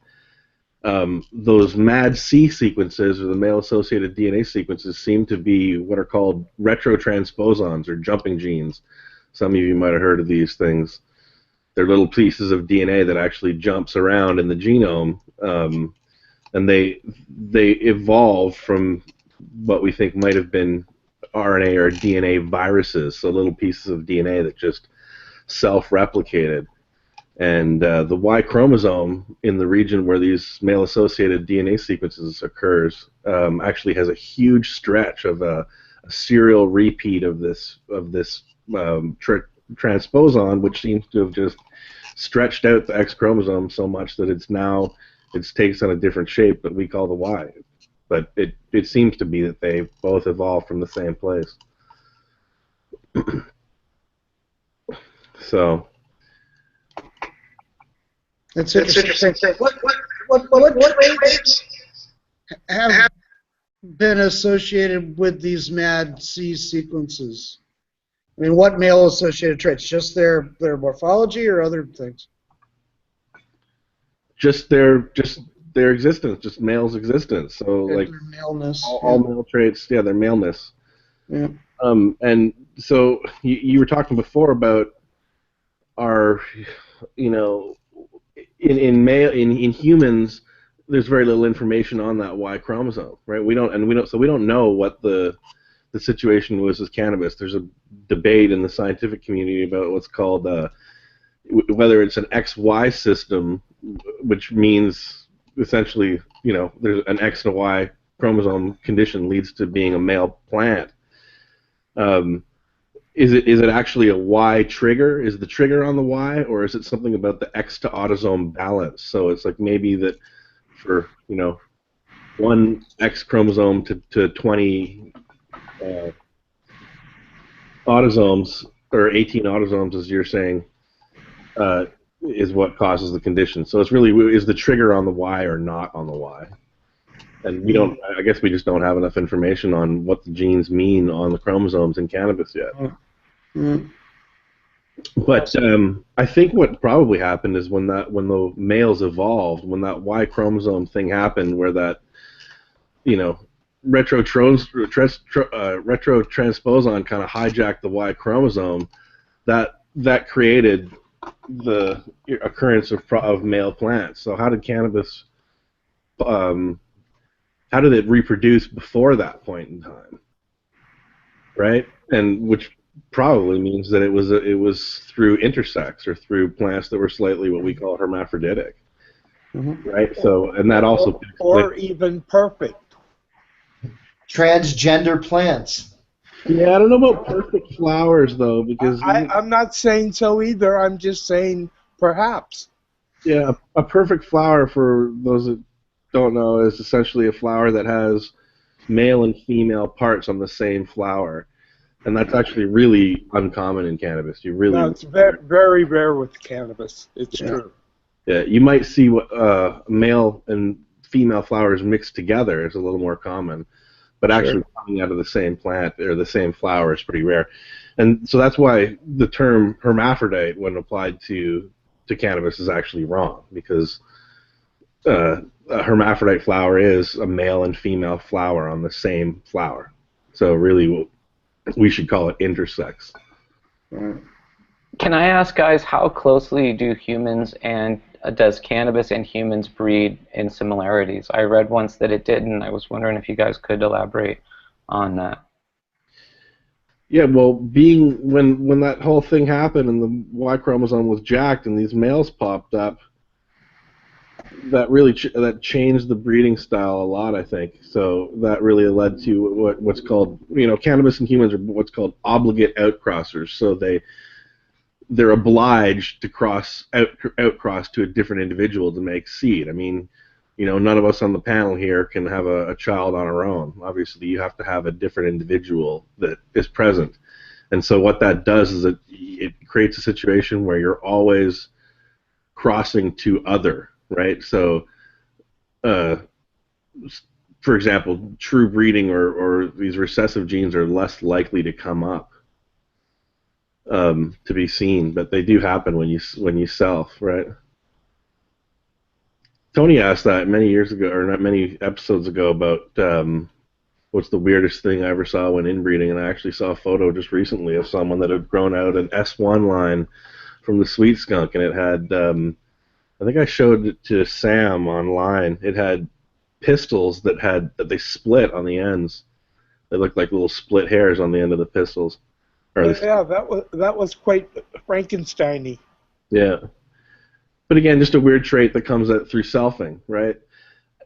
L: those MADC sequences, or the male-associated DNA sequences, seem to be what are called retrotransposons, or jumping genes. Some of you might have heard of these things. They're little pieces of DNA that actually jumps around in the genome, and they evolve from what we think might have been RNA or DNA viruses, so little pieces of DNA that just self-replicated. And the Y chromosome, in the region where these male-associated DNA sequences occurs, actually has a huge stretch of a serial repeat of this transposon, which seems to have just stretched out the X chromosome so much that it takes on a different shape that we call the Y. But it seems to be that they both evolved from the same place. So
J: it's interesting. What rates have been associated with these MAD-C sequences? I mean, what male-associated traits? Just their morphology or other things?
L: Just their existence, just male's existence. So like
J: their maleness.
L: All male traits, yeah, their maleness.
J: Yeah.
L: And so you were talking before about our, you know, in humans, there's very little information on that Y chromosome, right? We don't know what the situation was with cannabis. There's a debate in the scientific community about what's called whether it's an XY system, which means essentially, you know, there's an X and a Y chromosome condition leads to being a male plant. Is it actually a Y trigger? Is the trigger on the Y, or is it something about the X to autosome balance? So it's like maybe that for, you know, one X chromosome to 20 autosomes, or 18 autosomes, as you're saying, is what causes the condition. So it's really, is the trigger on the Y or not on the Y? And we don't, I guess we just don't have enough information on what the genes mean on the chromosomes in cannabis yet.
J: Mm-hmm.
L: But I think what probably happened is when the males evolved, when that Y chromosome thing happened, where that, you know, retrotransposon kind of hijacked the Y chromosome, that created the occurrence of male plants. So how did cannabis, how did it reproduce before that point in time, right? And which probably means that it was through intersex, or through plants that were slightly what we call hermaphroditic, right? So, and that also
H: or even perfect.
E: Transgender plants.
L: Yeah, I don't know about perfect flowers though, because
H: I'm not saying so either. I'm just saying perhaps.
L: Yeah, a perfect flower, for those that don't know, is essentially a flower that has male and female parts on the same flower, and that's actually really uncommon in cannabis.
H: No, it's very rare with cannabis. It's true.
L: Yeah, you might see male and female flowers mixed together is a little more common, but actually coming out of the same plant or the same flower is pretty rare, and so that's why the term hermaphrodite, when applied to cannabis, is actually wrong, because a hermaphrodite flower is a male and female flower on the same flower. So really, we should call it intersex.
K: Can I ask, guys, how closely do humans and does cannabis and humans breed in similarities? I read once that it didn't. I was wondering if you guys could elaborate on that.
L: Yeah, well, when that whole thing happened and the Y chromosome was jacked and these males popped up, that really that changed the breeding style a lot, I think. So that really led to what's called, you know, cannabis and humans are what's called obligate outcrossers. So they're obliged to outcross to a different individual to make seed. I mean, you know, none of us on the panel here can have a child on our own. Obviously, you have to have a different individual that is present. And so what that does is it creates a situation where you're always crossing to other, right? So, for example, true breeding or these recessive genes are less likely to come up to be seen, but they do happen when you self, right? Tony asked that many years ago, or not many episodes ago, about what's the weirdest thing I ever saw when inbreeding, and I actually saw a photo just recently of someone that had grown out an S1 line from the sweet skunk, and it had, I think I showed it to Sam online, it had pistils that they split on the ends. They looked like little split hairs on the end of the pistils.
H: Yeah, that was quite Frankenstein-y.
L: Yeah. But again, just a weird trait that comes out through selfing, right?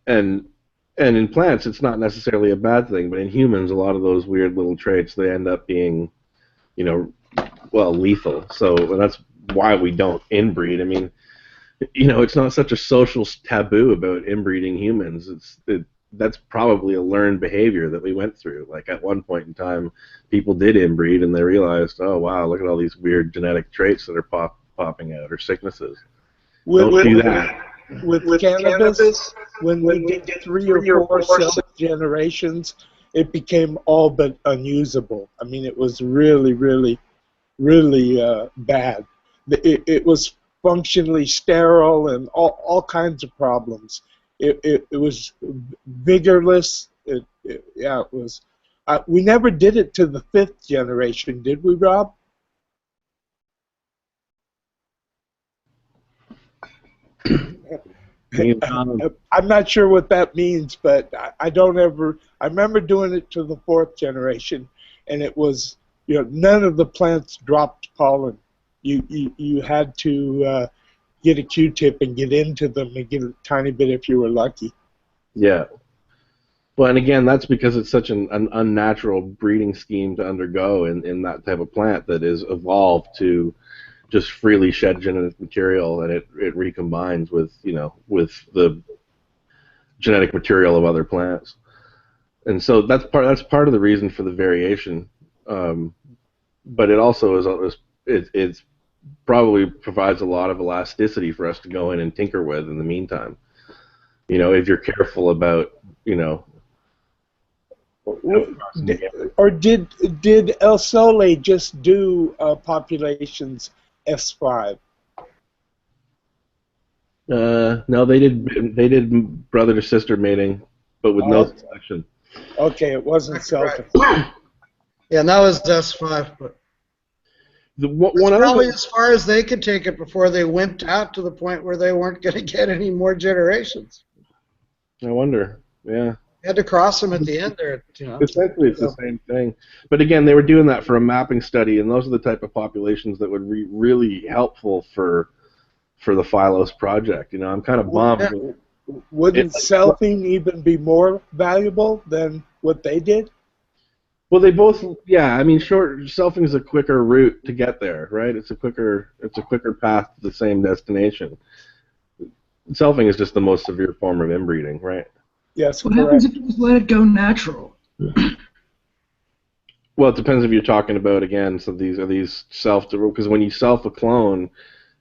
L: And in plants, it's not necessarily a bad thing, but in humans, a lot of those weird little traits, they end up being, you know, well, lethal. So that's why we don't inbreed. I mean, you know, it's not such a social taboo about inbreeding humans. That's probably a learned behavior that we went through. Like at one point in time, people did inbreed, and they realized, oh wow, look at all these weird genetic traits that are popping out, or sicknesses. Don't do that.
H: With cannabis, when we did 3 or 4 cell generations, it became all but unusable. I mean, it was really, really, really bad. It was functionally sterile and all kinds of problems. It was vigorless. Yeah, it was. We never did it to the 5th generation, did we, Rob? I'm not sure what that means, but I don't ever. I remember doing it to the 4th generation, and it was, you know, none of the plants dropped pollen. You had to get a Q-tip and get into them and get a tiny bit if you were lucky.
L: Yeah. Well, and again, that's because it's such an unnatural breeding scheme to undergo in that type of plant that is evolved to just freely shed genetic material, and it recombines with, you know, with the genetic material of other plants. And so that's part of the reason for the variation. But it also it's probably provides a lot of elasticity for us to go in and tinker with in the meantime. You know, if you're careful about, you know.
H: Or did El Sole just do populations S5?
L: No, they did brother to sister mating, but with no selection.
H: Okay, it wasn't Celtic.
J: Yeah, and that was S5, but that's probably as far as they could take it before they wimped out to the point where they weren't going to get any more generations.
L: I wonder. Yeah.
J: You had to cross them at the end there, you know.
L: Essentially, it's the same thing. But again, they were doing that for a mapping study, and those are the type of populations that would be really helpful for the Philos project. You know, I'm kind of bummed.
H: Wouldn't selfing even be more valuable than what they did?
L: Well, they both, yeah. I mean, selfing is a quicker route to get there, right? It's a quicker path to the same destination. Selfing is just the most severe form of inbreeding, right?
H: Yes.
C: What happens if you just let it go natural?
L: Well, it depends if you're talking about, again, so these are because when you self a clone,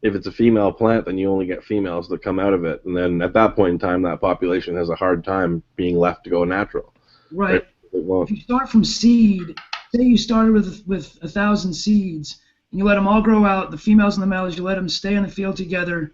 L: if it's a female plant, then you only get females that come out of it, and then at that point in time, that population has a hard time being left to go natural.
C: Right.
L: It won't.
C: If you start from seed, say you started with 1,000 seeds, and you let them all grow out, the females and the males, you let them stay in the field together,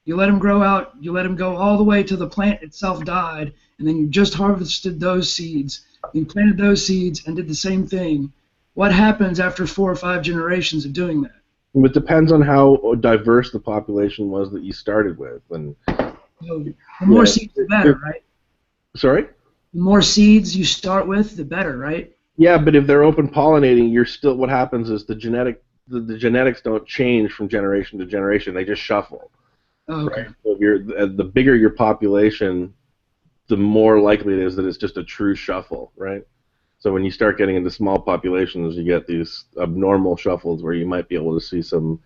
C: you let them grow out, you let them go all the way till the plant itself died, and then you just harvested those seeds, you planted those seeds and did the same thing. What happens after 4 or 5 generations of doing that?
L: It depends on how diverse the population was that you started with. And
C: so the more seeds, the better, right?
L: Sorry?
C: The more seeds you start with, the better, right?
L: Yeah, but if they're open pollinating, you're still. What happens is the genetics don't change from generation to generation; they just shuffle.
C: Oh, okay.
L: Right? So if the bigger your population, the more likely it is that it's just a true shuffle, right? So when you start getting into small populations, you get these abnormal shuffles where you might be able to see some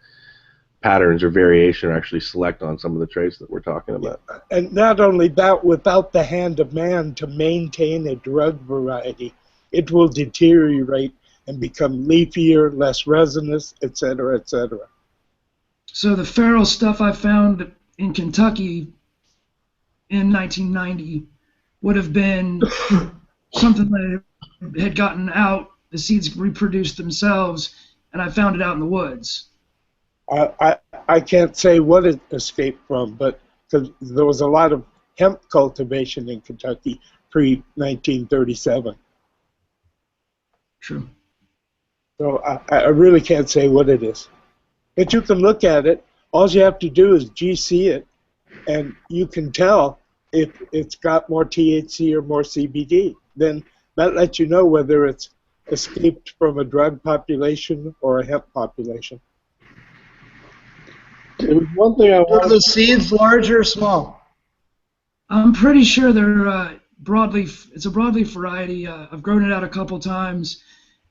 L: patterns or variation, or actually select on some of the traits that we're talking about.
H: And not only that, without the hand of man to maintain a drug variety, it will deteriorate and become leafier, less resinous, etc., etc.
C: So the feral stuff I found in Kentucky in 1990 would have been something that had gotten out, the seeds reproduced themselves, and I found it out in the woods.
H: I can't say what it escaped from, but cause there was a lot of hemp cultivation in Kentucky pre-1937.
C: True.
H: So I really can't say what it is. But you can look at it. All you have to do is GC it, and you can tell if it's got more THC or more CBD. Then that lets you know whether it's escaped from a drug population or a hemp population.
L: It was one thing I wanted.
J: Are the seeds large or small?
C: I'm pretty sure they're it's a broadleaf variety. I've grown it out a couple times.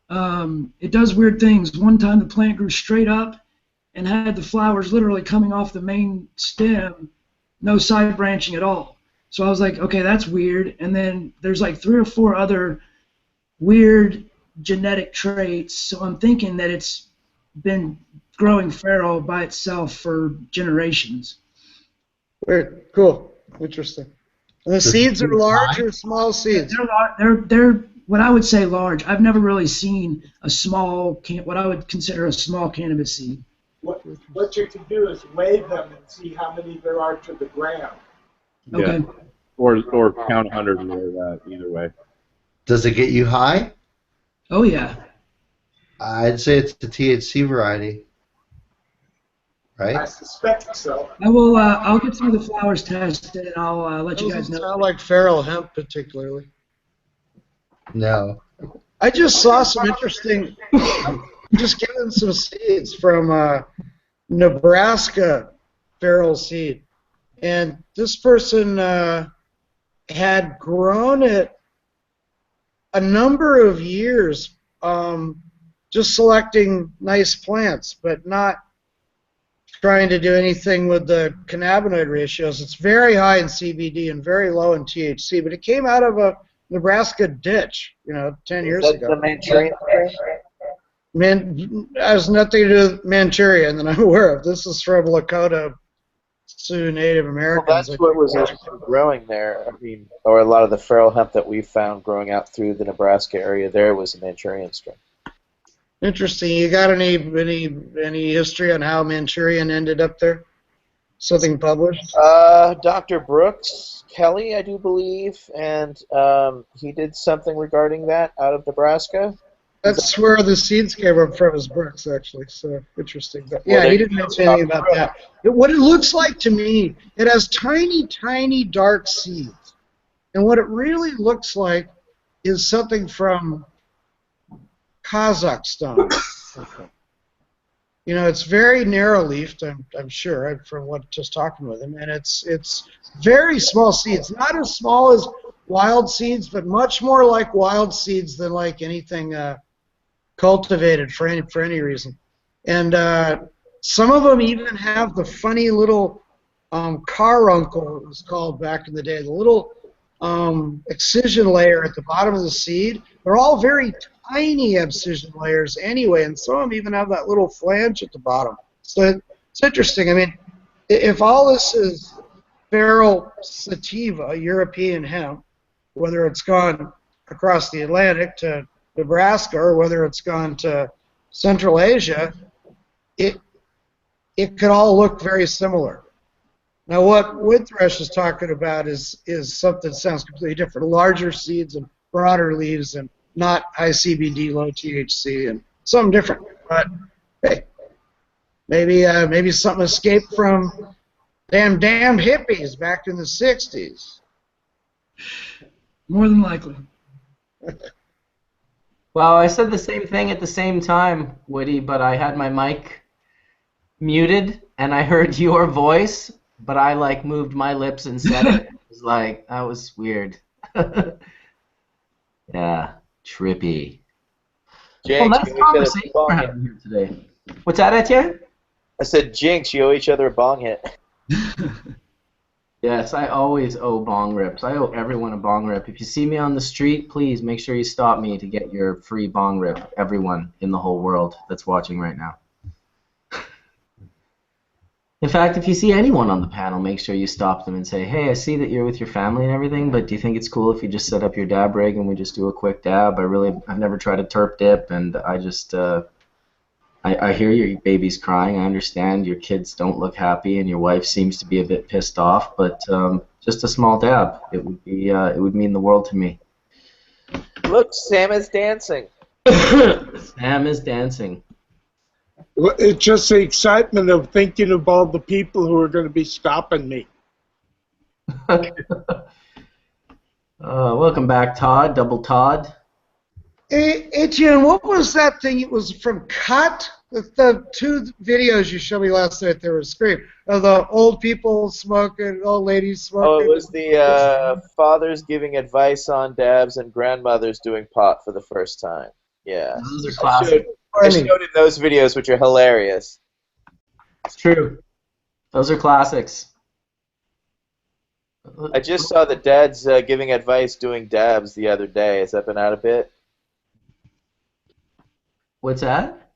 C: It does weird things. One time the plant grew straight up and had the flowers literally coming off the main stem, no side branching at all. So I was like, okay, that's weird. And then there's like 3 or 4 other weird genetic traits. So I'm thinking that it's been growing feral by itself for generations.
J: Weird. Cool. Interesting. The seeds are large or small seeds?
C: They're what I would say large. I've never really seen a small, what I would consider a small cannabis seed.
H: What you can do is weigh them and see how many there are to the gram.
C: Okay.
L: Yeah. Or count 100 and weigh that, either way.
E: Does it get you high?
C: Oh, yeah.
E: I'd say it's the THC variety. Right?
H: I suspect so.
C: I'll get some of the flowers tested, and I'll let you guys know.
J: Doesn't sound like feral hemp particularly.
E: No.
J: I just saw some interesting, just getting some seeds from Nebraska feral seed. And this person had grown it a number of years, just selecting nice plants, but not trying to do anything with the cannabinoid ratios. It's very high in CBD and very low in THC, but it came out of a Nebraska ditch, 10 years ago.
B: The Manchurian
J: Has nothing to do with Manchuria that I'm aware of. This is from Lakota Sioux Native Americans.
B: Well, that's what was actually growing there. I mean, or a lot of the feral hemp that we found growing out through the Nebraska area there was a Manchurian strain.
J: Interesting. You got any history on how Manchurian ended up there? Something published?
B: Dr. Brooks Kelly, I do believe, and he did something regarding that out of Nebraska.
J: That's where the seeds came up from, is Brooks, actually. So interesting. But yeah, he didn't mention anything about that. What it looks like to me, it has tiny, tiny dark seeds, and what it really looks like is something from Kazakhstan. It's very narrow-leafed, I'm sure, from what just talking with him, and it's very small seeds, not as small as wild seeds, but much more like wild seeds than like anything cultivated for any reason. And some of them even have the funny little caruncle, it was called back in the day, the little excision layer at the bottom of the seed. They're all very tiny excision layers anyway, and some of them even have that little flange at the bottom. So it's interesting. I mean, if all this is feral sativa, European hemp, whether it's gone across the Atlantic to Nebraska or whether it's gone to Central Asia, it could all look very similar. Now, what Woodthrush is talking about is something that sounds completely different. Larger seeds and broader leaves and not high CBD, low THC, and something different. But hey, maybe something escaped from damn hippies back in the 60s.
C: More than likely.
A: Well, I said the same thing at the same time, Woody, but I had my mic muted, and I heard your voice, but I moved my lips and said it. It was that was weird. Yeah, trippy.
B: Jinx,
A: nice conversation we're having here today. What's that, Etienne?
B: I said, Jinx, you owe each other a bong hit.
A: Yes, I always owe bong rips. I owe everyone a bong rip. If you see me on the street, please make sure you stop me to get your free bong rip. Everyone in the whole world that's watching right now. In fact, if you see anyone on the panel, make sure you stop them and say, hey, I see that you're with your family and everything, but do you think it's cool if you just set up your dab rig and we just do a quick dab? I've never tried a terp dip, and I just, I hear your baby's crying. I understand your kids don't look happy and your wife seems to be a bit pissed off, but just a small dab, it would mean the world to me.
B: Look, Sam is dancing.
A: Sam is dancing.
H: It's just the excitement of thinking of all the people who are going to be stopping me.
A: Welcome back, Todd. Double Todd.
J: Hey, Etienne, what was that thing? It was from Cut? The two videos you showed me last night, they were screaming. The old people smoking, old ladies smoking.
B: Oh, it was the fathers giving advice on dabs and grandmothers doing pot for the first time. Yeah.
A: Those are classic.
B: I showed in those videos, which are hilarious.
A: It's true. Those are classics.
B: I just saw the dads giving advice doing dabs the other day. Has that been out a bit?
A: What's that?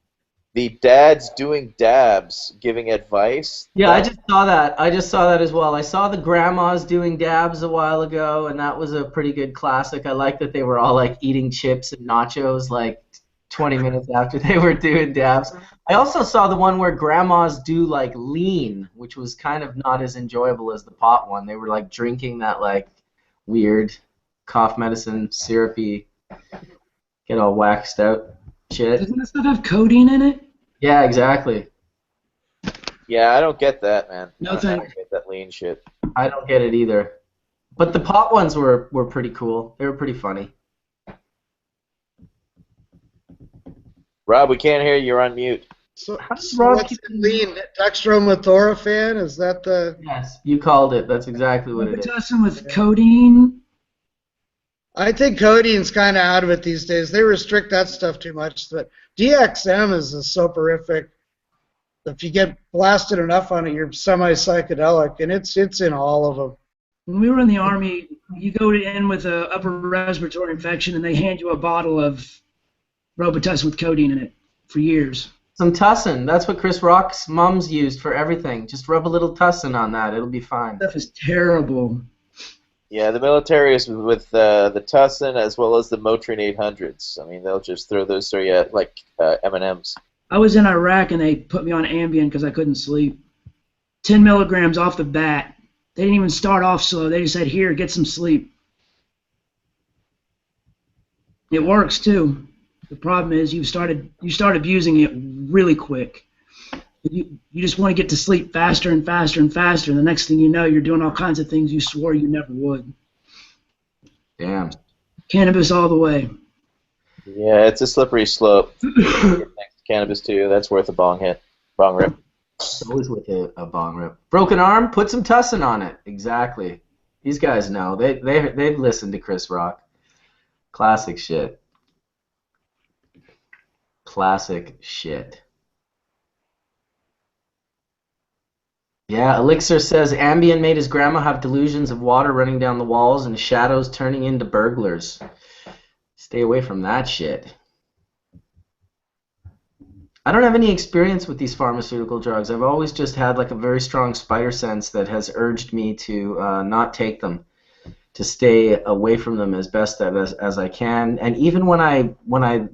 B: The dads doing dabs, giving advice.
A: Yeah, I just saw that. I just saw that as well. I saw the grandmas doing dabs a while ago, and that was a pretty good classic. I like that they were all like eating chips and nachos like 20 minutes after they were doing dabs. I also saw the one where grandmas do like lean, which was kind of not as enjoyable as the pot one. They were like drinking that like weird cough medicine syrupy, get all waxed out shit.
C: Doesn't this stuff have codeine in it?
A: Yeah, exactly.
B: Yeah, I don't get that, man.
C: No
B: I don't
C: thanks.
B: get that lean shit.
A: I don't get it either. But the pot ones were pretty cool. They were pretty funny.
B: Rob, we can't hear you. You're on mute.
J: So
A: Rob
J: what's the lean? Dextromethorphan? Is that the...
A: Yes, you called it. That's exactly what it is.
C: Robitussin with codeine.
J: I think codeine's kind of out of it these days. They restrict that stuff too much. But DXM is a soporific. If you get blasted enough on it, you're semi-psychedelic, and it's in all of them.
C: When we were in the Army, you go in with an upper respiratory infection, and they hand you a bottle of Robitussin with codeine in it for years.
A: Some tussin. That's what Chris Rock's mums used for everything. Just rub a little tussin on that. It'll be fine.
C: Stuff is terrible.
B: Yeah, the military is with the Tussin as well as the Motrin 800s. I mean, they'll just throw those through you like M&Ms.
C: I was in Iraq, and they put me on Ambien because I couldn't sleep. 10 milligrams off the bat. They didn't even start off slow. They just said, here, get some sleep. It works, too. The problem is you start abusing it really quick. You just want to get to sleep faster and faster and faster, and the next thing you know, you're doing all kinds of things you swore you never would.
A: Damn.
C: Cannabis all the way.
B: Yeah, it's a slippery slope. Next to cannabis too. That's worth a bong hit, bong rip.
A: It's always with a bong rip. Broken arm, put some tussin on it. Exactly. These guys know. They've listened to Chris Rock. Classic shit. Classic shit. Yeah, Elixir says Ambien made his grandma have delusions of water running down the walls and shadows turning into burglars. Stay away from that shit. I don't have any experience with these pharmaceutical drugs. I've always just had like a very strong spider sense that has urged me to not take them, to stay away from them as best as I can. And even when I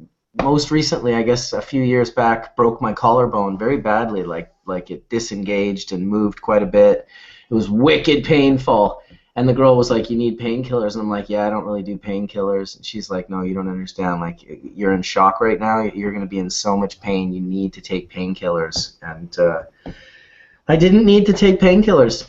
A: most recently, I guess a few years back, broke my collarbone very badly, like it disengaged and moved quite a bit. It was wicked painful. And the girl was like, you need painkillers. And I'm like, yeah, I don't really do painkillers. And she's like, no, you don't understand. Like, you're in shock right now. You're going to be in so much pain. You need to take painkillers. And I didn't need to take painkillers.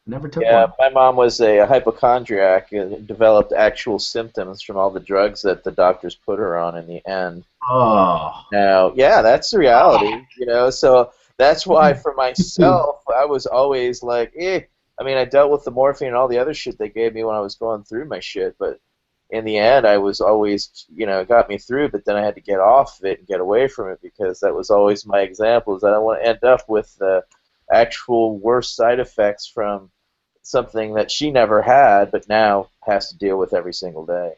A: Never took one.
B: My mom was a hypochondriac and developed actual symptoms from all the drugs that the doctors put her on in the end.
A: Oh.
B: Now, yeah, that's the reality, you know. So that's why for myself, I was always like, I mean, I dealt with the morphine and all the other shit they gave me when I was going through my shit, but in the end, I was always, you know, it got me through, but then I had to get off of it and get away from it because that was always my example, is that I don't want to end up with the actual worst side effects from something that she never had, but now has to deal with every single day.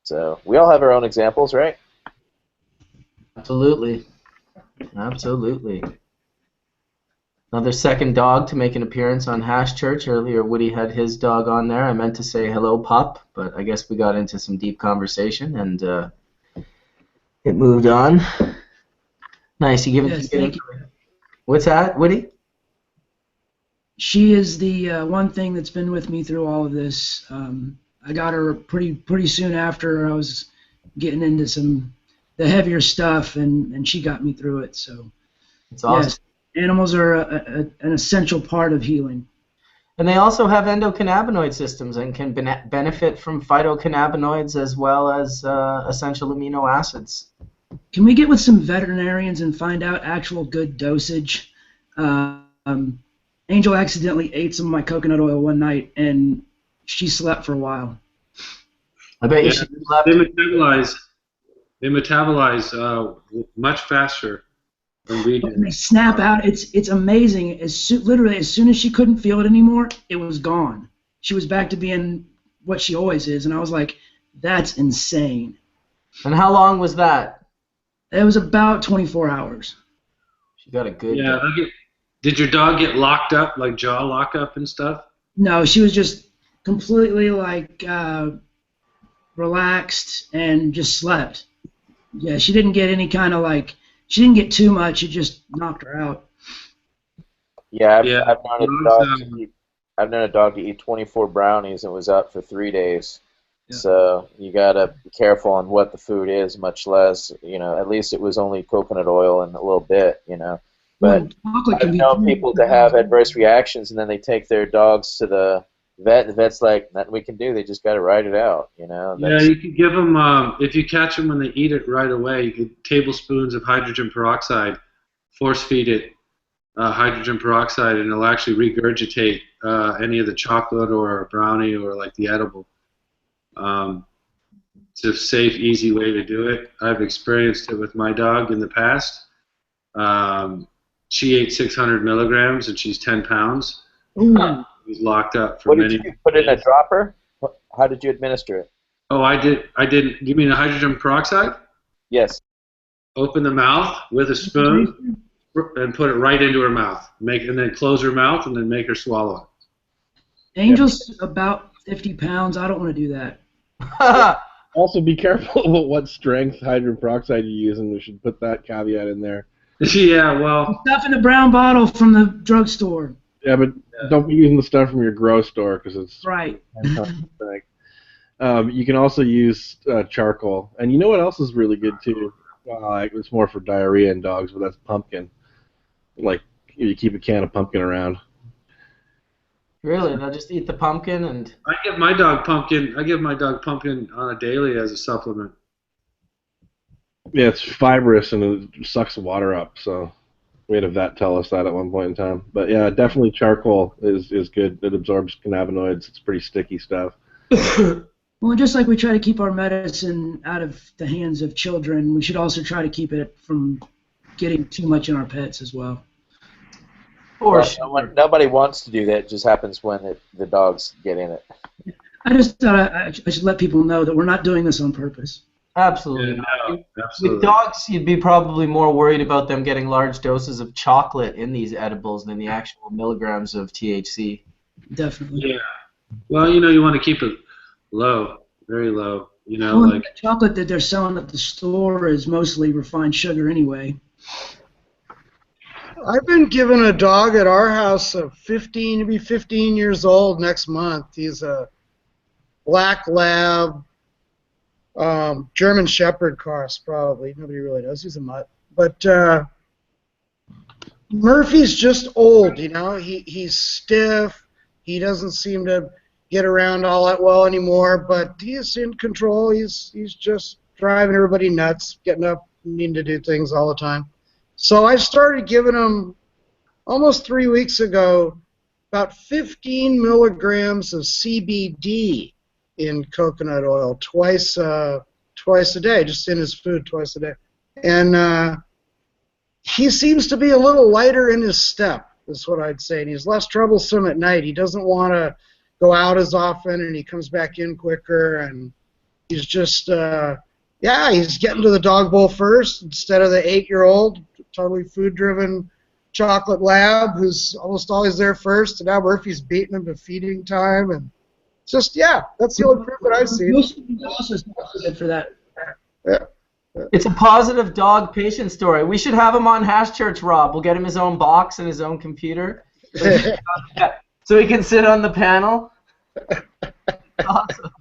B: So we all have our own examples, right?
A: Absolutely. Absolutely. Another second dog to make an appearance on Hash Church. Earlier, Woody had his dog on there. I meant to say hello, pup, but I guess we got into some deep conversation, and it moved on. Nice. You give it.
C: Yes,
A: What's that, Woody?
C: She is the one thing that's been with me through all of this. I got her pretty soon after I was getting into the heavier stuff, and she got me through it. So,
A: it's awesome.
C: Yes, animals are an essential part of healing.
A: And they also have endocannabinoid systems and can benefit from phytocannabinoids as well as essential amino acids.
C: Can we get with some veterinarians and find out actual good dosage? Angel accidentally ate some of my coconut oil one night, and she slept for a while.
A: I bet you she slept.
I: They metabolize much faster than we do.
C: And they snap out. It's amazing. Literally, as soon as she couldn't feel it anymore, it was gone. She was back to being what she always is, and I was like, that's insane.
A: And how long was that?
C: It was about 24 hours.
A: She got a good.
I: Yeah. Did your dog get locked up, like jaw lock up and stuff?
C: No, she was just completely like relaxed and just slept. Yeah, she didn't get any kind of like. She didn't get too much. It just knocked her out.
B: Yeah,
I: Yeah.
B: I've known a dog to eat 24 brownies and was up for 3 days.
C: Yeah.
B: So you gotta be careful on what the food is, much less, at least it was only coconut oil and a little bit, But I've known people to have adverse reactions, and then they take their dogs to the vet, and the vet's like, nothing we can do, they just gotta ride it out,
I: Yeah, you can give them, if you catch them when they eat it right away, you can tablespoons of hydrogen peroxide, force feed it hydrogen peroxide, and it'll actually regurgitate any of the chocolate or brownie or like the edible. It's a safe, easy way to do it. I've experienced it with my dog in the past. She ate 600 milligrams, and she's 10 pounds. She was locked up for many.
B: What did you put in a dropper? How did you administer it?
I: Oh, I did. You mean the hydrogen peroxide?
B: Yes.
I: Open the mouth with a spoon and put it right into her mouth. And then close her mouth and then make her swallow it.
C: Angel's about 50 pounds. I don't want to do that.
L: Also, be careful about what strength hydrogen peroxide you use, and we should put that caveat in there.
I: Yeah, well.
C: Stuff in the brown bottle from the drugstore.
L: Yeah, but don't be using the stuff from your grocery store because it's
C: right.
L: You can also use charcoal, and you know what else is really good too? It's more for diarrhea in dogs, but that's pumpkin. Like you keep a can of pumpkin around.
A: Really? They'll just eat the pumpkin and.
I: I give my dog pumpkin on a daily as a supplement.
L: Yeah, it's fibrous and it sucks the water up. So we had a vet tell us that at one point in time. But yeah, definitely charcoal is good. It absorbs cannabinoids. It's pretty sticky stuff.
C: Well, just like we try to keep our medicine out of the hands of children, we should also try to keep it from getting too much in our pets as well.
B: Nobody wants to do that. It just happens when the dogs get in it.
C: I just thought I should let people know that we're not doing this on purpose.
A: Absolutely.
I: Yeah, no, absolutely.
A: With dogs, you'd be probably more worried about them getting large doses of chocolate in these edibles than the actual milligrams of THC.
C: Definitely.
I: Yeah. Well, you want to keep it low, very low.
C: The chocolate that they're selling at the store is mostly refined sugar anyway.
J: I've been given a dog at our house of 15 to be 15 years old next month. He's a black lab, German Shepherd cross probably. Nobody really knows. He's a mutt. But Murphy's just old, He's stiff. He doesn't seem to get around all that well anymore, but he's in control. He's just driving everybody nuts, getting up, needing to do things all the time. So I started giving him, almost 3 weeks ago, about 15 milligrams of CBD in coconut oil twice a day, just in his food twice a day. And he seems to be a little lighter in his step, is what I'd say. And he's less troublesome at night. He doesn't want to go out as often, and he comes back in quicker. And he's just, he's getting to the dog bowl first instead of the 8-year-old. Totally food-driven chocolate lab who's almost always there first, and now Murphy's beating him to feeding time, and just that's the only proof that I've seen.
C: Good for that.
J: Yeah.
A: It's a positive dog patient story. We should have him on Hash Church, Rob. We'll get him his own box and his own computer, so he can sit on the panel. Awesome.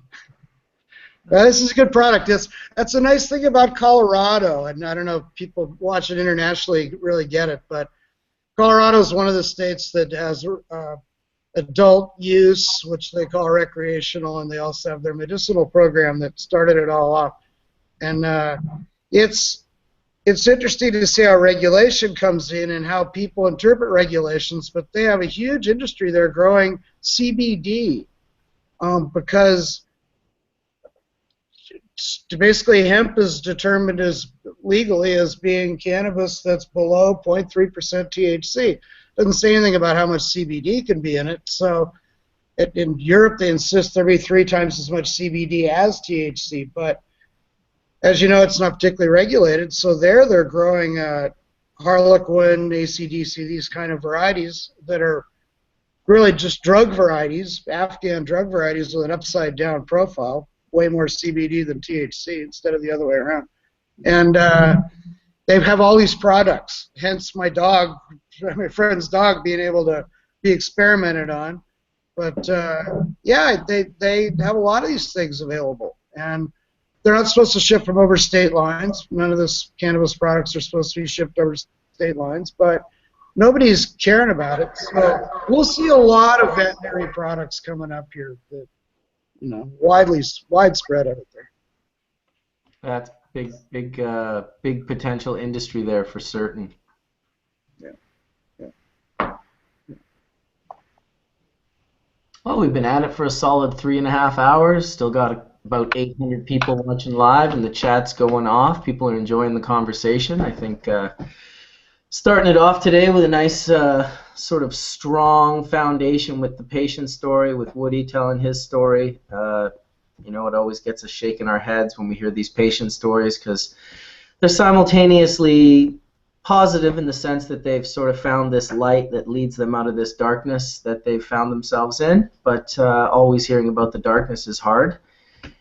J: This is a good product. That's a nice thing about Colorado, and I don't know if people watch it internationally really get it, but Colorado is one of the states that has adult use, which they call recreational, and they also have their medicinal program that started it all off. And it's interesting to see how regulation comes in and how people interpret regulations, but they have a huge industry there growing CBD because basically hemp is determined as legally as being cannabis that's below 0.3% THC. Doesn't say anything about how much CBD can be in it. So in Europe they insist there be 3 times as much CBD as THC. But as you know, it's not particularly regulated. So they're growing Harlequin, ACDC, these kind of varieties that are really just drug varieties, Afghan drug varieties with an upside-down profile, way more CBD than THC instead of the other way around. And they have all these products, hence my friend's dog being able to be experimented on. But yeah, they have a lot of these things available. And they're not supposed to ship from over state lines. None of this cannabis products are supposed to be shipped over state lines. But nobody's caring about it. So we'll see a lot of veterinary products coming up here that, you know, widespread out there.
A: That's big potential industry there for certain.
J: Yeah.
A: Well, we've been at it for a solid 3.5 hours. Still got about 800 people watching live, and the chat's going off. People are enjoying the conversation. I think starting it off today with a nice sort of strong foundation with the patient story, with Woody telling his story. You know, it always gets us shaking our heads when we hear these patient stories because they're simultaneously positive in the sense that they've sort of found this light that leads them out of this darkness that they've found themselves in. But always hearing about the darkness is hard.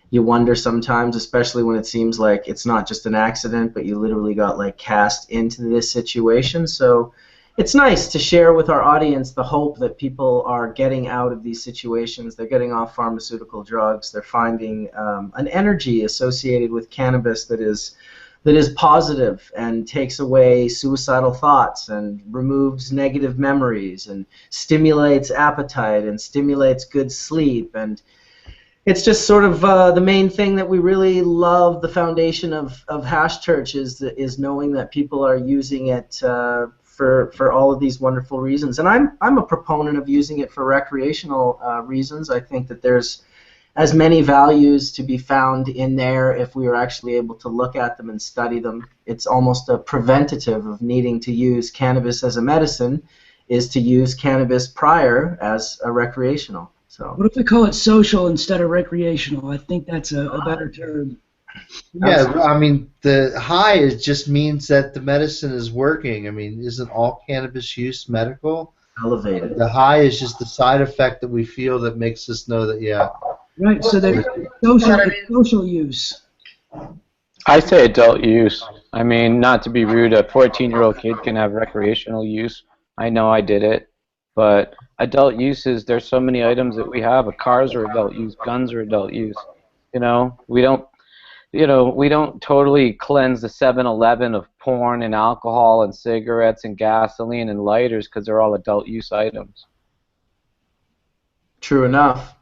A: You wonder sometimes, especially when it seems like it's not just an accident, but you literally got like cast into this situation. So it's nice to share with our audience the hope that people are getting out of these situations. They're getting off pharmaceutical drugs. They're finding an energy associated with cannabis that is positive and takes away suicidal thoughts and removes negative memories and stimulates appetite and stimulates good sleep. And it's just sort of the main thing that we really love. The foundation of Hash Church is knowing that people are using it for all of these wonderful reasons. And I'm a proponent of using it for recreational reasons. I think that there's as many values to be found in there if we were actually able to look at them and study them. It's almost a preventative of needing to use cannabis as a medicine is to use cannabis prior as a recreational. So
C: what if we call it social instead of recreational? I think that's a better term.
E: Yeah, I mean, the high just means that the medicine is working. I mean, isn't all cannabis use medical?
A: Elevated.
E: The high is just the side effect that we feel that makes us know that, yeah.
C: Right, so there's social use.
K: I say adult use. I mean, not to be rude, a 14-year-old kid can have recreational use. I know I did it. But adult uses, there's so many items that we have. Cars are adult use, guns are adult use. You know, we don't totally cleanse the 7-Eleven of porn and alcohol and cigarettes and gasoline and lighters because they're all adult use items.
A: True enough.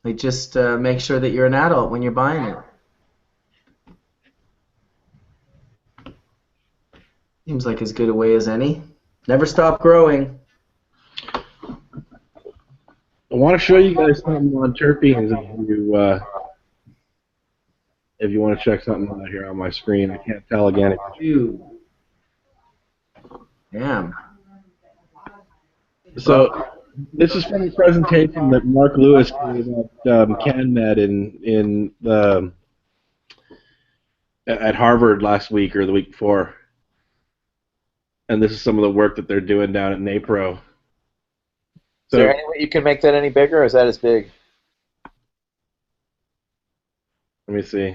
A: Like just make sure that you're an adult when you're buying it. Seems like as good a way as any. Never stop growing.
L: I want to show you guys something on terpenes if you want to check something out here on my screen. I can't tell again.
A: Damn.
L: So this is from a presentation that Mark Lewis gave at CanMed at Harvard last week or the week before. And this is some of the work that they're doing down at NAPRO.
B: Is there any way you can make that any bigger, or is that as big?
L: Let me see.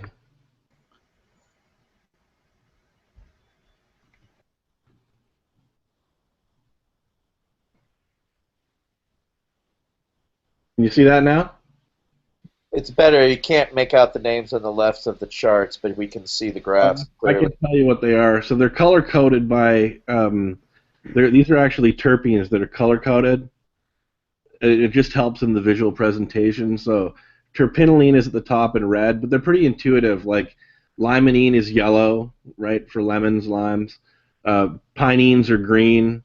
L: Can you see that now?
B: It's better. You can't make out the names on the left of the charts, but we can see the graphs clearly.
L: I can tell you what they are. So they're color-coded by... these are actually terpenes that are color-coded. It just helps in the visual presentation. So terpinolene is at the top in red, but they're pretty intuitive. Like limonene is yellow, right, for lemons, limes. Pinenes are green.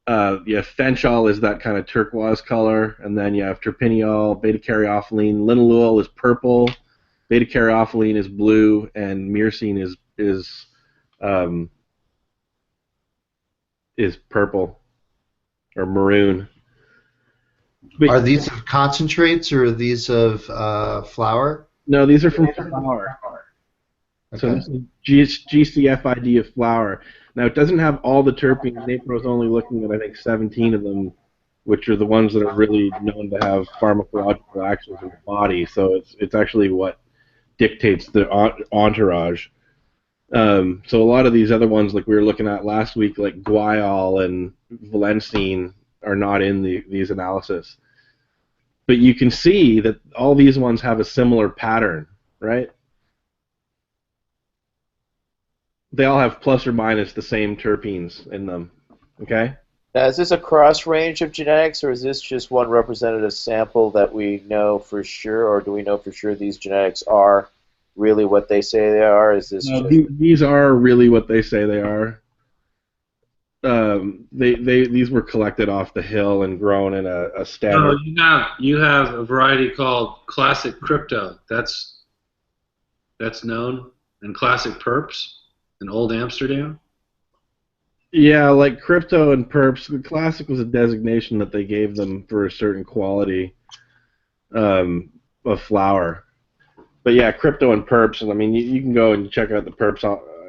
L: You have fenchol is that kind of turquoise color, and then you have terpineol, beta-caryophyllene. Linalool is purple, beta-caryophyllene is blue, and myrcene is purple or maroon.
E: Are these of concentrates or are these of flour?
L: No, these are from flour. So this is GCFID of flower. Now it doesn't have all the terpenes. Napro's only looking at I think 17 of them, which are the ones that are really known to have pharmacological actions in the body. So it's actually what dictates the entourage. So a lot of these other ones, like we were looking at last week, like guaiol and valencine, are not in these analysis. But you can see that all these ones have a similar pattern, right? They all have plus or minus the same terpenes in them, okay?
B: Now, is this a cross range of genetics, or is this just one representative sample that we know for sure, or do we know for sure these genetics are really what they say they are? Is this
L: no, these are really what they say they are. These were collected off the hill and grown in a standard.
I: No, you have a variety called classic crypto. That's known, and classic perps in Old Amsterdam.
L: Yeah, like crypto and perps. The classic was a designation that they gave them for a certain quality of flower. But yeah, crypto and perps, and I mean, you can go and check out the perps,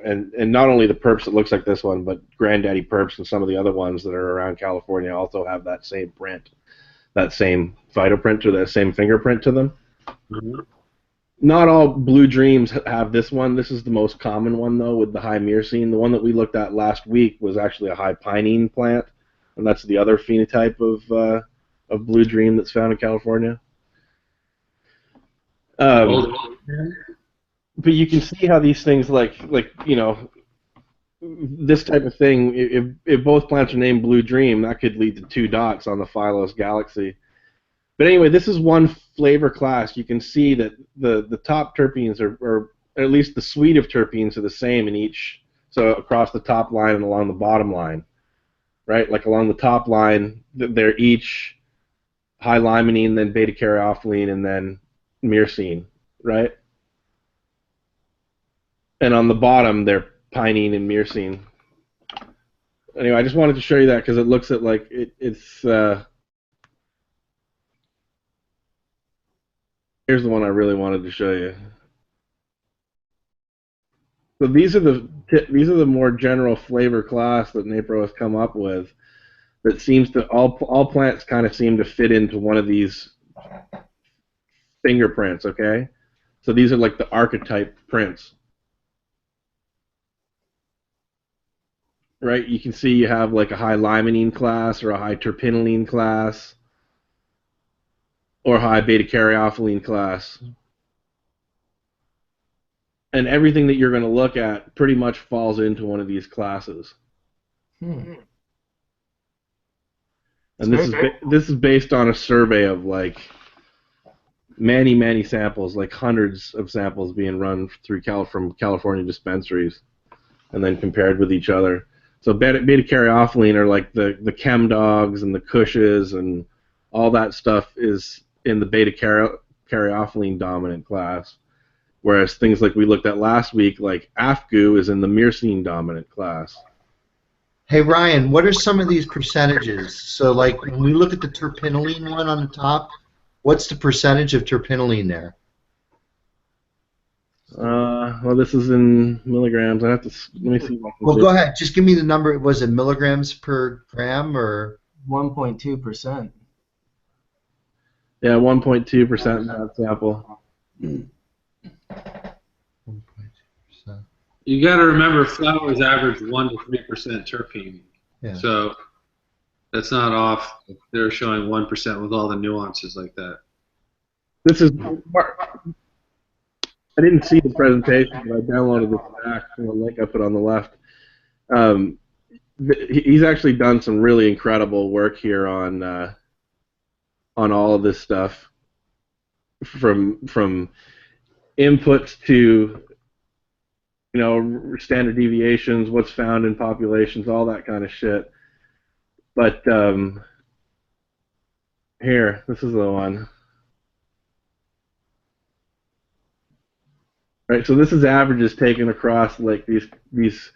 L: and not only the perps that looks like this one, but Granddaddy perps and some of the other ones that are around California also have that same print, that same phytoprint or that same fingerprint to them.
I: Mm-hmm.
L: Not all blue dreams have this one. This is the most common one, though, with the high myrcene. The one that we looked at last week was actually a high pinene plant, and that's the other phenotype of blue dream that's found in California. But you can see how these things, like you know, this type of thing, if both plants are named blue dream, that could lead to 2 dots on the Philos galaxy. But anyway, this is one flavor class. You can see that the top terpenes or at least the suite of terpenes are the same in each, so across the top line and along the bottom line, right? Like along the top line, they're each high limonene, then beta-caryophyllene, and then myrcene, right? And on the bottom, they're pinene and myrcene. Anyway, I just wanted to show you that because it looks at like it's. Here's the one I really wanted to show you. So these are the more general flavor class that Napro has come up with. That seems to all plants kind of seem to fit into one of these fingerprints. Okay, so these are like the archetype prints, right? You can see you have like a high limonene class or a high terpinolene class, or high beta-caryophyllene class. And everything that you're going to look at pretty much falls into one of these classes. And this is based on a survey of like many samples, like hundreds of samples being run through from California dispensaries, and then compared with each other. So beta-caryophyllene are like the chem dogs and the cushes and all that stuff is in the beta-caryophyllene dominant class, whereas things like we looked at last week, like AFGU, is in the myrcene dominant class.
E: Hey Ryan, what are some of these percentages? So like when we look at the terpinolene one on the top, what's the percentage of terpinolene there?
L: Well, this is in milligrams. I have to let me see.
E: Well, go ahead. Just give me the number. Was it milligrams per gram or
A: 1.2%?
L: Yeah, 1.2% in that sample.
E: 1.2%.
I: You got to remember, flowers average 1 to 3% terpene.
E: Yeah.
I: So that's not off. They're showing 1% with all the nuances like that.
L: This is. I didn't see the presentation, but I downloaded this back from the link I put on the left. He's actually done some really incredible work here on all of this stuff, from inputs to standard deviations, what's found in populations, all that kind of shit. But here, this is the one. Right, so this is averages taken across like these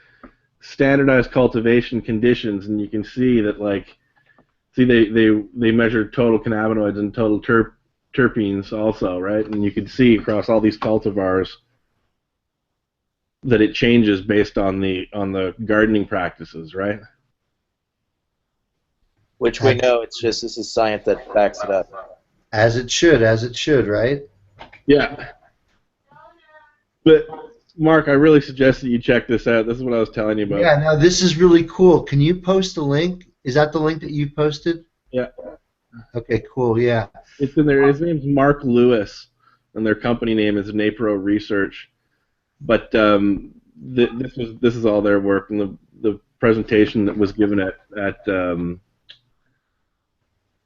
L: standardized cultivation conditions, and you can see that they measured total cannabinoids and total terpenes also, right? And you can see across all these cultivars that it changes based on the gardening practices, right?
B: Which we know, it's just this is science that backs it up.
E: As it should, right?
L: Yeah. But Mark, I really suggest that you check this out. This is what I was telling you about.
E: Yeah, no, this is really cool. Can you post the link? Is that the link that you posted?
L: Yeah.
E: Okay, cool, yeah.
L: It's in there. His name's Mark Lewis, and their company name is Napro Research. But this is all their work, and the presentation that was given at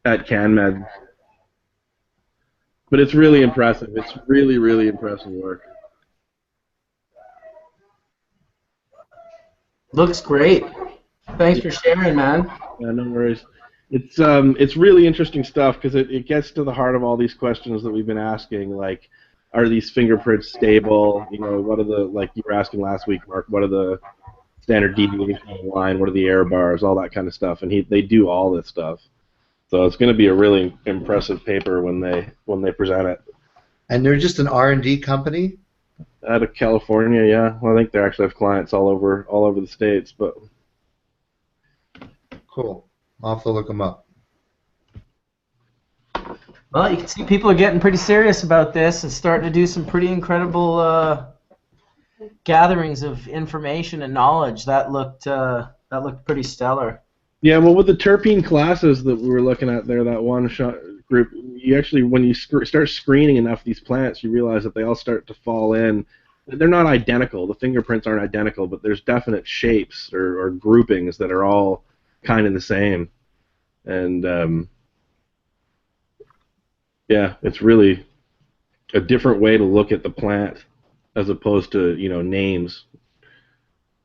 L: CanMed. But it's really impressive. It's really, really impressive work.
A: Looks great. Thanks for sharing, man.
L: Yeah, no worries. It's really interesting stuff because it gets to the heart of all these questions that we've been asking, like, are these fingerprints stable? You know, what are the, like you were asking last week, Mark, what are the standard deviation of the line? What are the error bars? All that kind of stuff. And they do all this stuff. So it's going to be a really impressive paper when they present it.
E: And they're just an R&D company?
L: Out of California, yeah. Well, I think they actually have clients all over the states, but
E: cool. I'll have to look them up.
A: Well, you can see people are getting pretty serious about this and starting to do some pretty incredible gatherings of information and knowledge. That looked pretty stellar.
L: Yeah, well, with the terpene classes that we were looking at there, that one shot group, you actually, when you start screening enough of these plants, you realize that they all start to fall in. They're not identical. The fingerprints aren't identical, but there's definite shapes or groupings that are all kind of the same. And yeah, it's really a different way to look at the plant as opposed to, you know, names.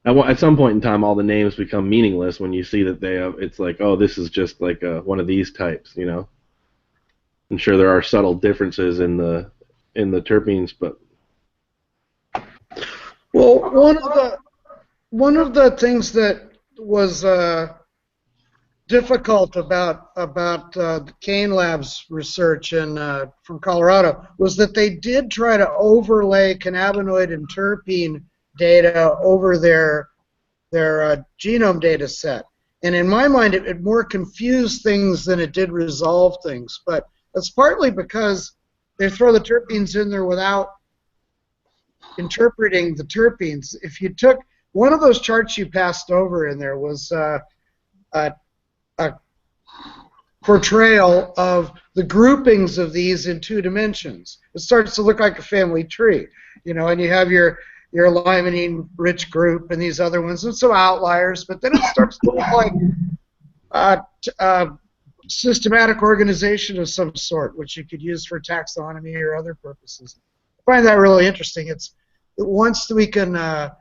L: At some point in time, all the names become meaningless when you see that it's like, oh, this is just like one of these types, you know. I'm sure there are subtle differences in the terpenes, but
J: well, one of the things that was difficult about the Kane Labs research from Colorado was that they did try to overlay cannabinoid and terpene data over their genome data set. And in my mind, it more confused things than it did resolve things. But that's partly because they throw the terpenes in there without interpreting the terpenes. If you took one of those charts you passed over in there was a portrayal of the groupings of these in 2 dimensions. It starts to look like a family tree, you know, and you have your limonene-rich group and these other ones, and some outliers, but then it starts to look like systematic organization of some sort, which you could use for taxonomy or other purposes. I find that really interesting. Once we can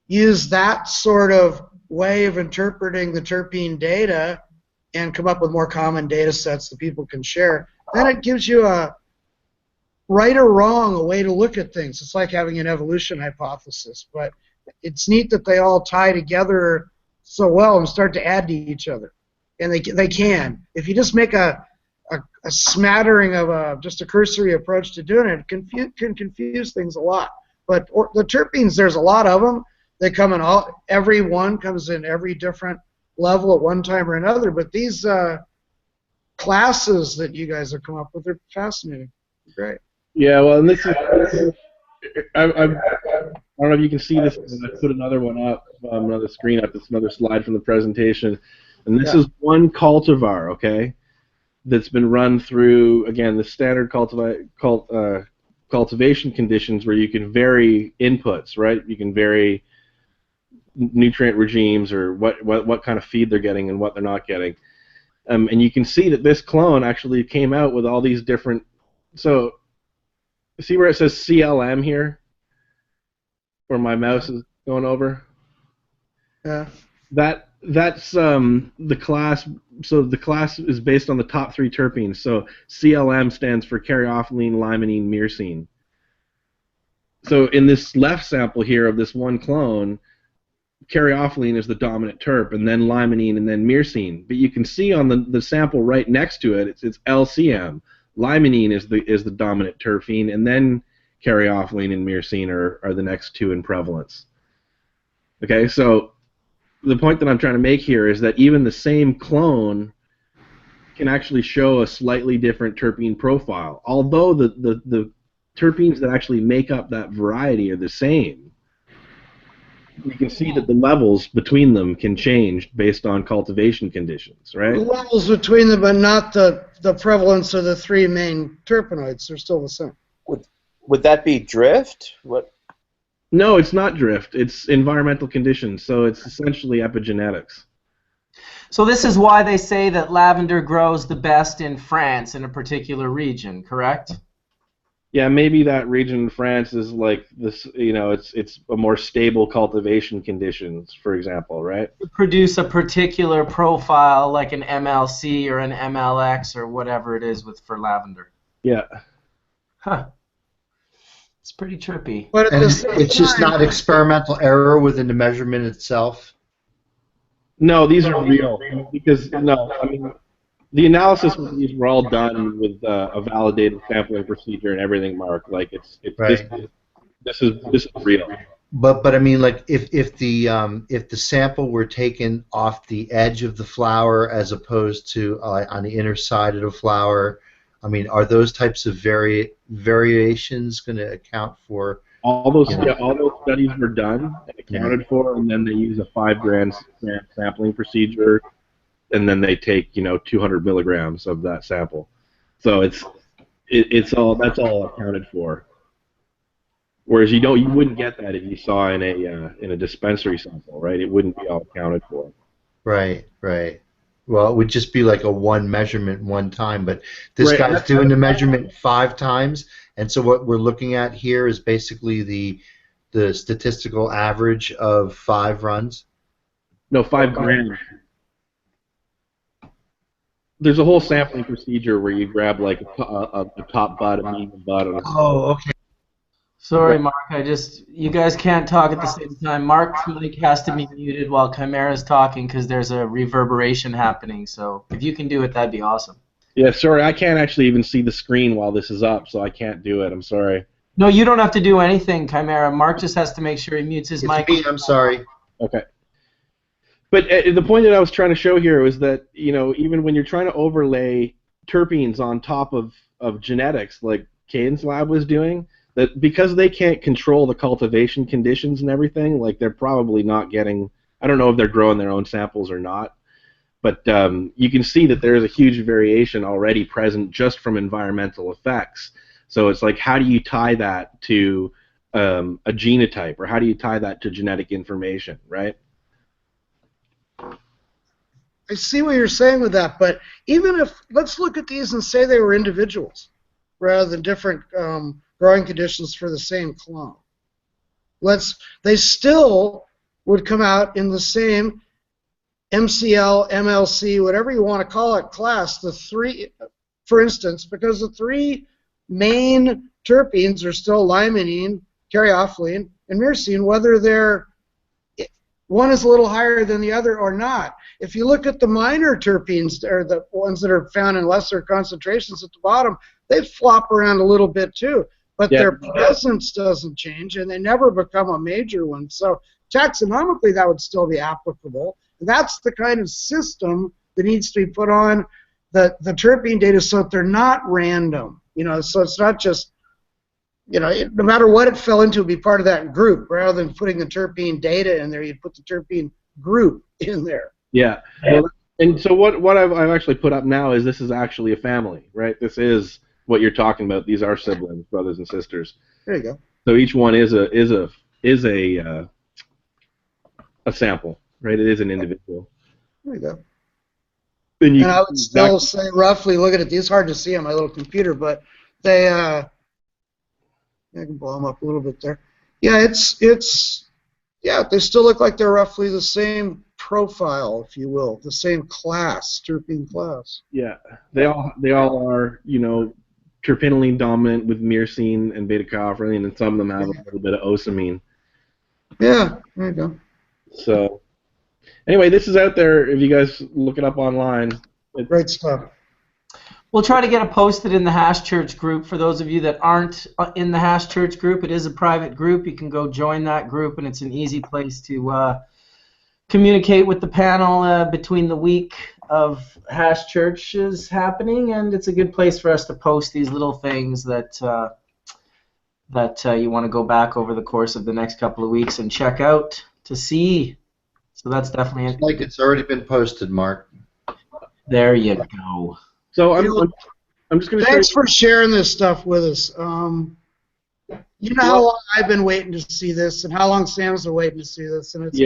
J: use that sort of way of interpreting the terpene data and come up with more common data sets that people can share, then it gives you a right or wrong, a way to look at things. It's like having an evolution hypothesis, but it's neat that they all tie together so well and start to add to each other. And they can. If you just make a smattering of just a cursory approach to doing it, it can confuse things a lot. But the terpenes, there's a lot of them. They come in every one comes in every different level at one time or another. But these classes that you guys have come up with are fascinating. Great.
L: Yeah, well, and this is I don't know if you can see this, but I put another one up, another screen up. It's another slide from the presentation, and this is one cultivar, okay, that's been run through, again, the standard cultivation conditions where you can vary inputs, right? You can vary nutrient regimes or what kind of feed they're getting and what they're not getting. And you can see that this clone actually came out with all these different, so see where it says CLM here, where my mouse is going over?
J: Yeah.
L: That's the class. So the class is based on the top 3 terpenes. So CLM stands for caryophyllene, limonene, myrcene. So in this left sample here of this one clone, caryophyllene is the dominant terp, and then limonene, and then myrcene. But you can see on the sample right next to it, it's LCM. Limonene is the dominant terpene, and then caryophyllene and myrcene are the next 2 in prevalence. Okay, so the point that I'm trying to make here is that even the same clone can actually show a slightly different terpene profile. Although the terpenes that actually make up that variety are the same, you can see that the levels between them can change based on cultivation conditions, right?
J: The levels between them, but not the prevalence of the three main terpenoids. They're still the same.
B: Would that be drift? What?
L: No, it's not drift. It's environmental conditions, so it's essentially epigenetics.
A: So this is why they say that lavender grows the best in France in a particular region, correct?
L: Yeah, maybe that region in France is like this, you know, it's a more stable cultivation conditions, for example, right?
A: To produce a particular profile like an MLC or an MLX or whatever it is for lavender.
L: Yeah.
A: Huh. It's pretty trippy.
J: But
E: And it's just not experimental error within the measurement itself?
L: No, these are real. Because, no, I mean, the analysis of these were all done with a validated sampling procedure and everything, Mark. Like, it's
E: Right.
L: this is real.
E: But I mean, like, if the sample were taken off the edge of the flower as opposed to on the inner side of the flower, I mean, are those types of variations going to account for?
L: All those studies were done and accounted for, and then they use a 5 gram sampling procedure, and then they take 200 milligrams of that sample. So that's all accounted for. Whereas you wouldn't get that if you saw in a dispensary sample, right? It wouldn't be all accounted for.
E: Right. Well, it would just be like a one measurement one time, but this guy's doing the measurement 5 times, and so what we're looking at here is basically the statistical average of 5 runs.
L: No, 5 grams. There's a whole sampling procedure where you grab like a top bud, a medium bud, and
E: Oh, okay.
A: Sorry, Mark. You guys can't talk at the same time. Mark's mic has to be muted while Chimera's talking because there's a reverberation happening. So if you can do it, that'd be awesome.
L: Yeah, sorry, I can't actually even see the screen while this is up, so I can't do it. I'm sorry.
A: No, you don't have to do anything, Chimera. Mark just has to make sure he mutes his mic.
E: Me, I'm sorry.
L: Okay. But the point that I was trying to show here was that, even when you're trying to overlay terpenes on top of genetics, like Caden's lab was doing, that because they can't control the cultivation conditions and everything, like they're probably not getting, I don't know if they're growing their own samples or not, but you can see that there's a huge variation already present just from environmental effects. So it's like, how do you tie that to a genotype, or how do you tie that to genetic information, right?
J: I see what you're saying with that, but even if, let's look at these and say they were individuals rather than different growing conditions for the same clone. They still would come out in the same MCL, MLC, whatever you want to call it, class. The 3, for instance, because the 3 main terpenes are still limonene, caryophyllene, and myrcene, whether one is a little higher than the other or not. If you look at the minor terpenes, or the ones that are found in lesser concentrations at the bottom, they flop around a little bit too. But their presence doesn't change, and they never become a major one. So taxonomically, that would still be applicable. And that's the kind of system that needs to be put on the terpene data so that they're not random. So it's not just, no matter what it fell into, it would be part of that group. Rather than putting the terpene data in there, you'd put the terpene group in there.
L: Yeah. Well, and so what I've actually put up now is this is actually a family, right? This is what you're talking about. These are siblings, brothers and sisters.
J: There you go.
L: So each one is a sample, right? It is an individual.
J: There you go.
L: And
J: I would still say roughly, look at it, it's hard to see on my little computer, but they, I can blow them up a little bit there. Yeah, they still look like they're roughly the same profile, if you will, the same class, terpene class.
L: Yeah, they all are, terpinolene dominant with myrcene and beta-caryophyllene, and some of them have a little bit of osamine.
J: Yeah, there you go.
L: So, anyway, this is out there if you guys look it up online.
J: Great stuff.
A: We'll try to get it posted in the Hash Church group. For those of you that aren't in the Hash Church group, it is a private group. You can go join that group, and it's an easy place to communicate with the panel between the week of Hash Churches happening, and it's a good place for us to post these little things that you want to go back over the course of the next couple of weeks and check out to see. So that's definitely
E: It's like it's already been posted, Mark.
A: There you go.
L: So I'm just going to
J: Thanks for sharing this stuff with us. You know how long I've been waiting to see this, and how long Sam's been waiting to see this, and it's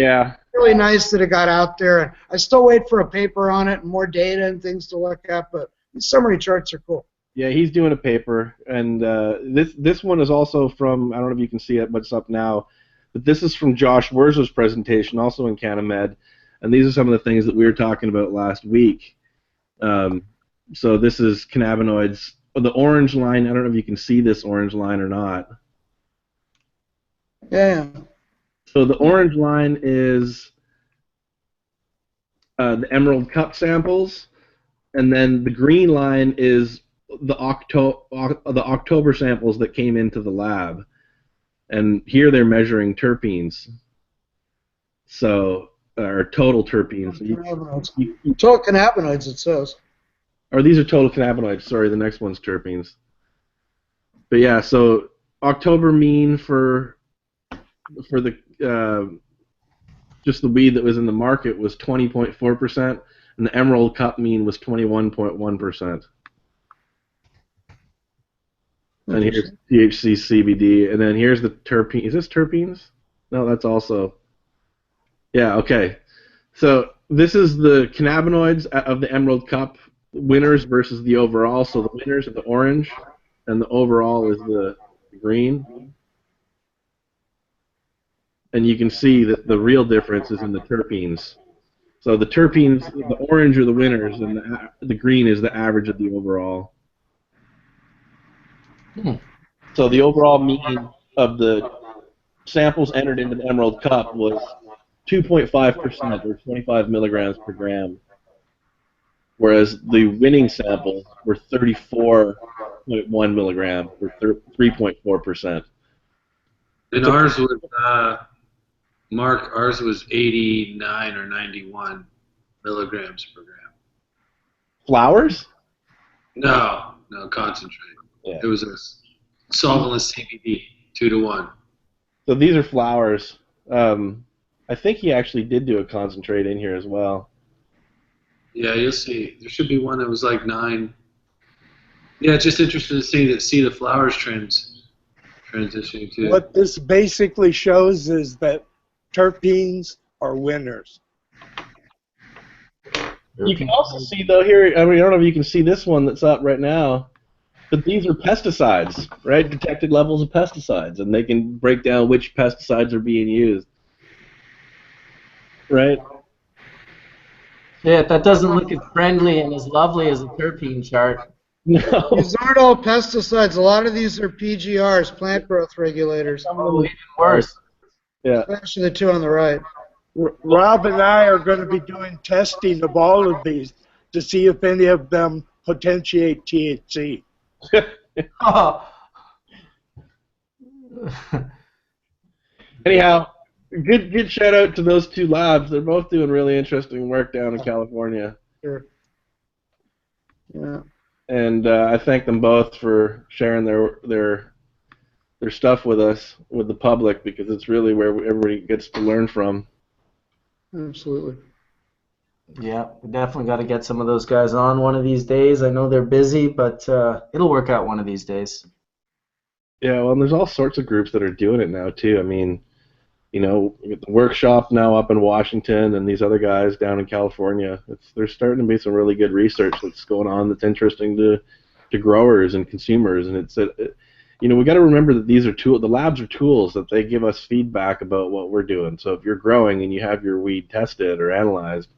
J: really nice that it got out there. I still wait for a paper on it and more data and things to look at, but these summary charts are cool.
L: Yeah, he's doing a paper, and this one is also from, I don't know if you can see it, but it's up now, but this is from Josh Wurzer's presentation, also in Canamed, and these are some of the things that we were talking about last week. So this is cannabinoids. The orange line, I don't know if you can see this orange line or not.
J: Yeah.
L: So the orange line is the Emerald Cup samples, and then the green line is the October samples that came into the lab. And here they're measuring terpenes. So, or total terpenes.
J: Total cannabinoids, it says.
L: Or these are total cannabinoids. Sorry, the next one's terpenes. But yeah, so October mean for the just the weed that was in the market was 20.4%, and the Emerald Cup mean was 21.1%. And here's THC, CBD, and then here's the terpene. Is this terpenes? No, that's also. Yeah, okay. So this is the cannabinoids of the Emerald Cup winners versus the overall. So the winners are the orange, and the overall is the green. And you can see that the real difference is in the terpenes. So the terpenes, the orange are the winners, and the green is the average of the overall. So the overall mean of the samples entered into the Emerald Cup was 2.5%, or 25 milligrams per gram, whereas the winning samples were 34.1 milligrams, or 3.4%.
I: And ours was, Mark, ours was 89 or 91 milligrams per gram.
L: Flowers?
I: No, concentrate. Yeah. It was a solventless CBD, 2-to-1.
L: So these are flowers. I think he actually did do a concentrate in here as well.
I: Yeah, you'll see. There should be one that was like 9. Yeah, it's just interesting to see the flowers transitioning too.
H: What this basically shows is that terpenes are winners.
L: You can also see, though, here, I mean, I don't know if you can see this one that's up right now, but these are pesticides, right? Detected levels of pesticides, and they can break down which pesticides are being used. Right?
A: Yeah, that doesn't look as friendly and as lovely as a terpene chart.
L: No.
J: These aren't all pesticides. A lot of these are PGRs, plant growth regulators.
A: Oh, even worse.
L: Yeah.
J: Especially the two on the right.
H: Rob and I are going to be doing testing of all of these to see if any of them potentiate THC.
A: Oh.
L: Anyhow, good shout out to those two labs. They're both doing really interesting work down in California.
J: Sure. Yeah.
L: And I thank them both for sharing their stuff with us, with the public, because it's really where everybody gets to learn from.
J: Absolutely.
A: Yeah, we definitely got to get some of those guys on one of these days. I know they're busy, but it'll work out one of these days.
L: Yeah, well, and there's all sorts of groups that are doing it now, too. I mean, you know, the workshop now up in Washington and these other guys down in California. There's starting to be some really good research that's going on that's interesting to growers and consumers. And you know, we got to remember that these are the labs are tools that they give us feedback about what we're doing. So if you're growing and you have your weed tested or analyzed,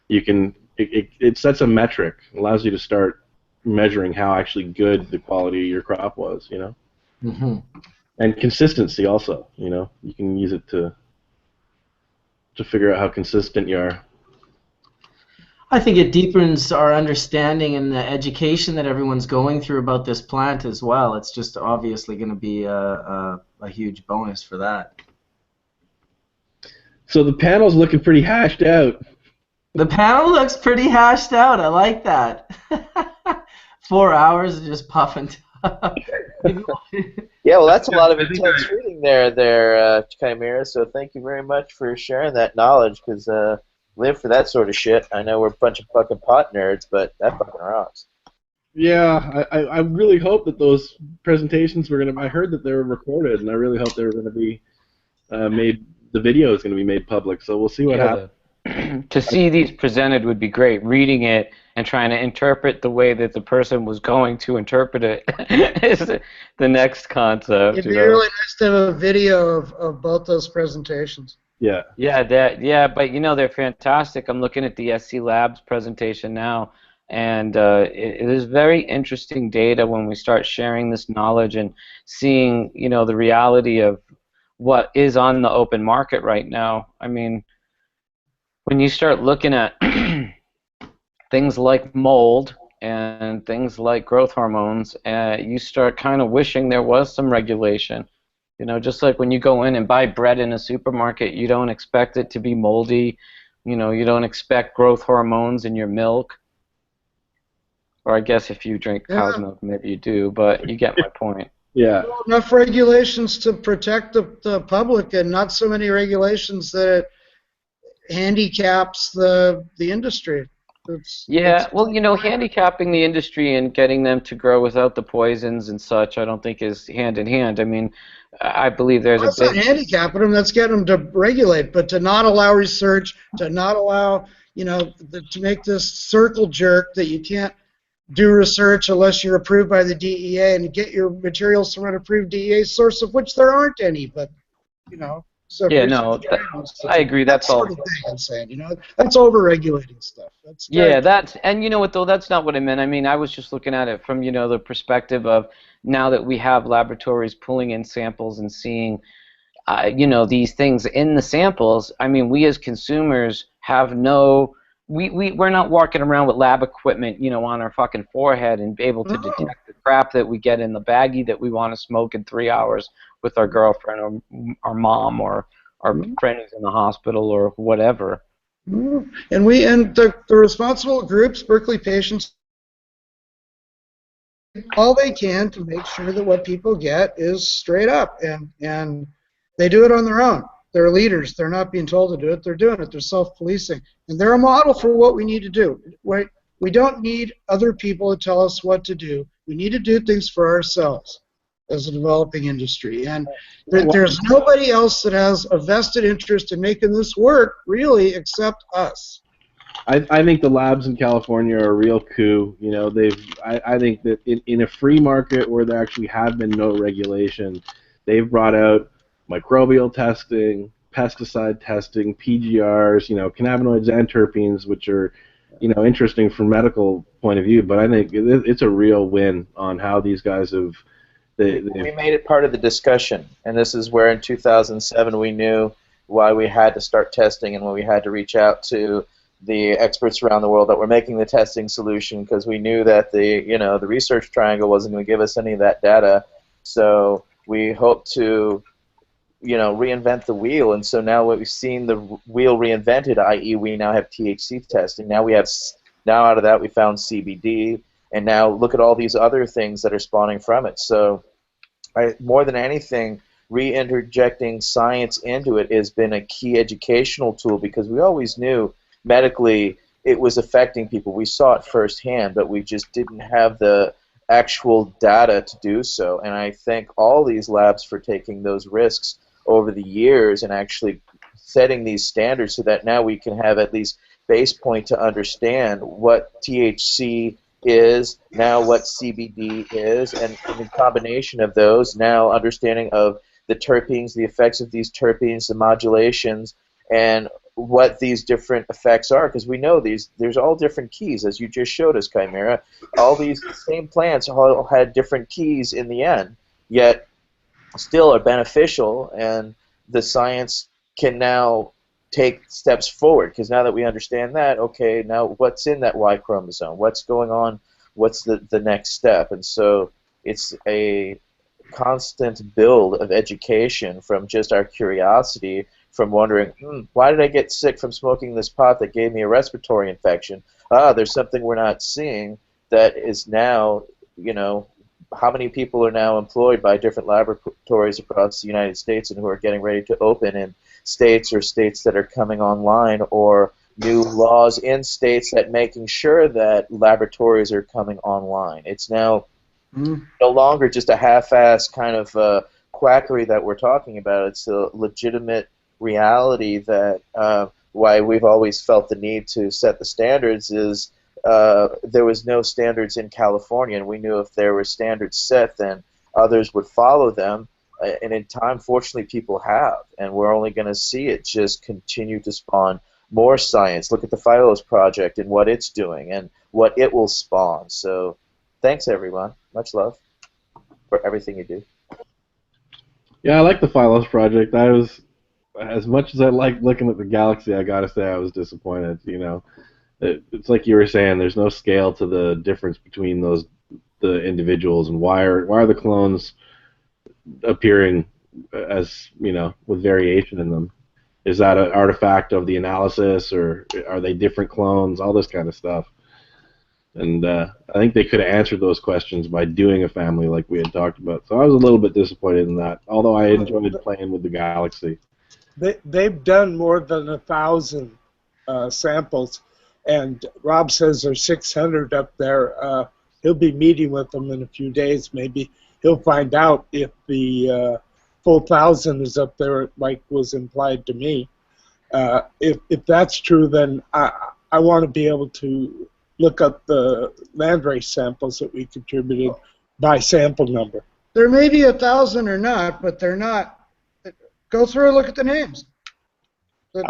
L: you can it sets a metric, allows you to start measuring how actually good the quality of your crop was. You know.
A: Mm-hmm.
L: And consistency also, you know, you can use it to figure out how consistent you are.
A: I think it deepens our understanding and the education that everyone's going through about this plant as well. It's just obviously going to be a huge bonus for that.
L: So the panel's looking pretty hashed out.
A: The panel looks pretty hashed out. I like that. 4 hours of just puffing.
B: Yeah, well, that's a lot of intense reading there, Chimera. So thank you very much for sharing that knowledge, because live for that sort of shit. I know we're a bunch of fucking pot nerds, but that fucking rocks.
L: Yeah, I really hope that those presentations were going to... I heard that they were recorded, and I really hope they were going to be made... The video is going to be made public, so we'll see what happens.
K: To see these presented would be great. Reading it and trying to interpret the way that the person was going to interpret it is the next concept.
J: It'd be really nice to have a video of both those presentations.
L: Yeah.
K: Yeah, but you know, they're fantastic. I'm looking at the SC Labs presentation now, and it is very interesting data when we start sharing this knowledge and seeing, you know, the reality of what is on the open market right now. I mean, when you start looking at things like mold and things like growth hormones, you start kind of wishing there was some regulation. You know, just like when you go in and buy bread in a supermarket, you don't expect it to be moldy. You know, you don't expect growth hormones in your milk. Or I guess if you drink cow's milk, maybe you do, but you get my point.
L: Yeah.
J: Well, enough regulations to protect the public, and not so many regulations that it handicaps the industry.
K: Well, you know, handicapping the industry and getting them to grow without the poisons and such, I don't think is hand in hand. I mean, I believe there's
J: that's not handicapping them. That's getting them to regulate, but to not allow research, to not allow, you know, to make this circle jerk that you can't do research unless you're approved by the DEA, and get your materials from an approved DEA source, of which there aren't any. But you know, so
K: yeah, no, I agree. That's all.
J: Sort of thing I'm saying, you know, that's over-regulating stuff.
K: And you know what though? That's not what I meant. I mean, I was just looking at it from, you know, the perspective of now that we have laboratories pulling in samples and seeing, you know, these things in the samples. I mean, we as consumers have no. We're not walking around with lab equipment, you know, on our fucking forehead and be able to detect the crap that we get in the baggie that we want to smoke in 3 hours with our girlfriend or our mom or our friend who's in the hospital or whatever.
J: And the responsible groups, Berkeley patients, all they can to make sure that what people get is straight up, and they do it on their own. They're leaders. They're not being told to do it. They're doing it. They're self-policing. And they're a model for what we need to do. We don't need other people to tell us what to do. We need to do things for ourselves as a developing industry. And there's nobody else that has a vested interest in making this work, really, except us.
L: I think the labs in California are a real coup. You know, I think that in a free market where there actually have been no regulation, they've brought out microbial testing, pesticide testing, PGRs, you know, cannabinoids and terpenes, which are, you know, interesting from medical point of view. But I think it's a real win on how these guys have. We
B: made it part of the discussion, and this is where in 2007 we knew why we had to start testing and when we had to reach out to the experts around the world that were making the testing solution, because we knew that the research triangle wasn't going to give us any of that data. So we hope to, you know, reinvent the wheel, and so now we've seen the wheel reinvented, i.e. we now have THC testing. Now out of that we found CBD, and now look at all these other things that are spawning from it. So more than anything, re-interjecting science into it has been a key educational tool, because we always knew medically it was affecting people. We saw it firsthand, but we just didn't have the actual data to do so. And I thank all these labs for taking those risks over the years and actually setting these standards so that now we can have at least base point to understand what THC is, now what CBD is, and the combination of those, now understanding of the terpenes, the effects of these terpenes, the modulations, and what these different effects are, because we know there's all different keys, as you just showed us, Chimera. All these same plants all had different keys in the end, yet still are beneficial, and the science can now take steps forward, because now that we understand that, okay, now what's in that Y chromosome? What's going on? What's the next step? And so it's a constant build of education from just our curiosity, from wondering, why did I get sick from smoking this pot that gave me a respiratory infection? There's something we're not seeing that is now, you know, how many people are now employed by different laboratories across the United States and who are getting ready to open in states or states that are coming online, or new laws in states that making sure that laboratories are coming online. It's now no longer just a half-assed kind of quackery that we're talking about. It's a legitimate reality that why we've always felt the need to set the standards is there was no standards in California, and we knew if there were standards set, then others would follow them. And in time, fortunately, people have, and we're only going to see it just continue to spawn more science. Look at the Philos project and what it's doing and what it will spawn. So thanks, everyone. Much love for everything you do.
L: Yeah, I like the Philos project. I was, as much as I like looking at the galaxy, I gotta say I was disappointed. You know, it's like you were saying. There's no scale to the difference between the individuals, and why are the clones appearing as, you know, with variation in them? Is that an artifact of the analysis, or are they different clones? All this kind of stuff. And I think they could have answered those questions by doing a family like we had talked about. So I was a little bit disappointed in that, although I enjoyed playing with the galaxy.
H: They've done more than 1,000 samples, and Rob says there's 600 up there. He'll be meeting with them in a few days. Maybe he'll find out if the full 1,000 is up there, like was implied to me. If that's true, then I want to be able to look up the landrace samples that we contributed by sample number.
J: There may be 1,000 or not, but they're not. Go through and look at the names.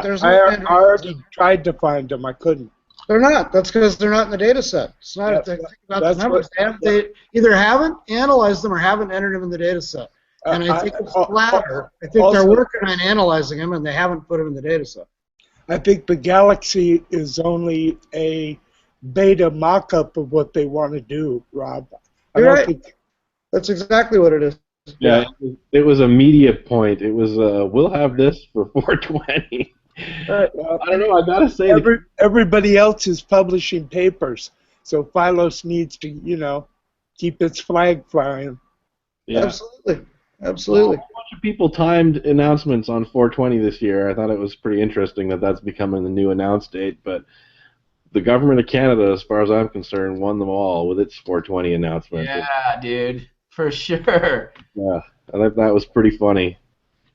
J: There's no
H: I already tried to find them. I couldn't.
J: They're not. That's because they're not in the data set. It's not a thing about the numbers. They either haven't analyzed them or haven't entered them in the data set. And I think it's the latter. I think they're working on analyzing them, and they haven't put them in the data set.
H: I think the Galaxy is only a beta mock-up of what they want to do, Rob.
J: You're right. That's exactly what it is.
L: Yeah, it was a media point. It was, we'll have this for 420. I don't know, I gotta say...
H: Everybody else is publishing papers, so Philos needs to, you know, keep its flag flying.
L: Yeah.
J: Absolutely. Absolutely.
L: Well, a bunch of people timed announcements on 420 this year. I thought it was pretty interesting that that's becoming the new announce date, but the government of Canada, as far as I'm concerned, won them all with its 420 announcement.
A: Yeah, dude, for sure.
L: Yeah, I thought that was pretty funny.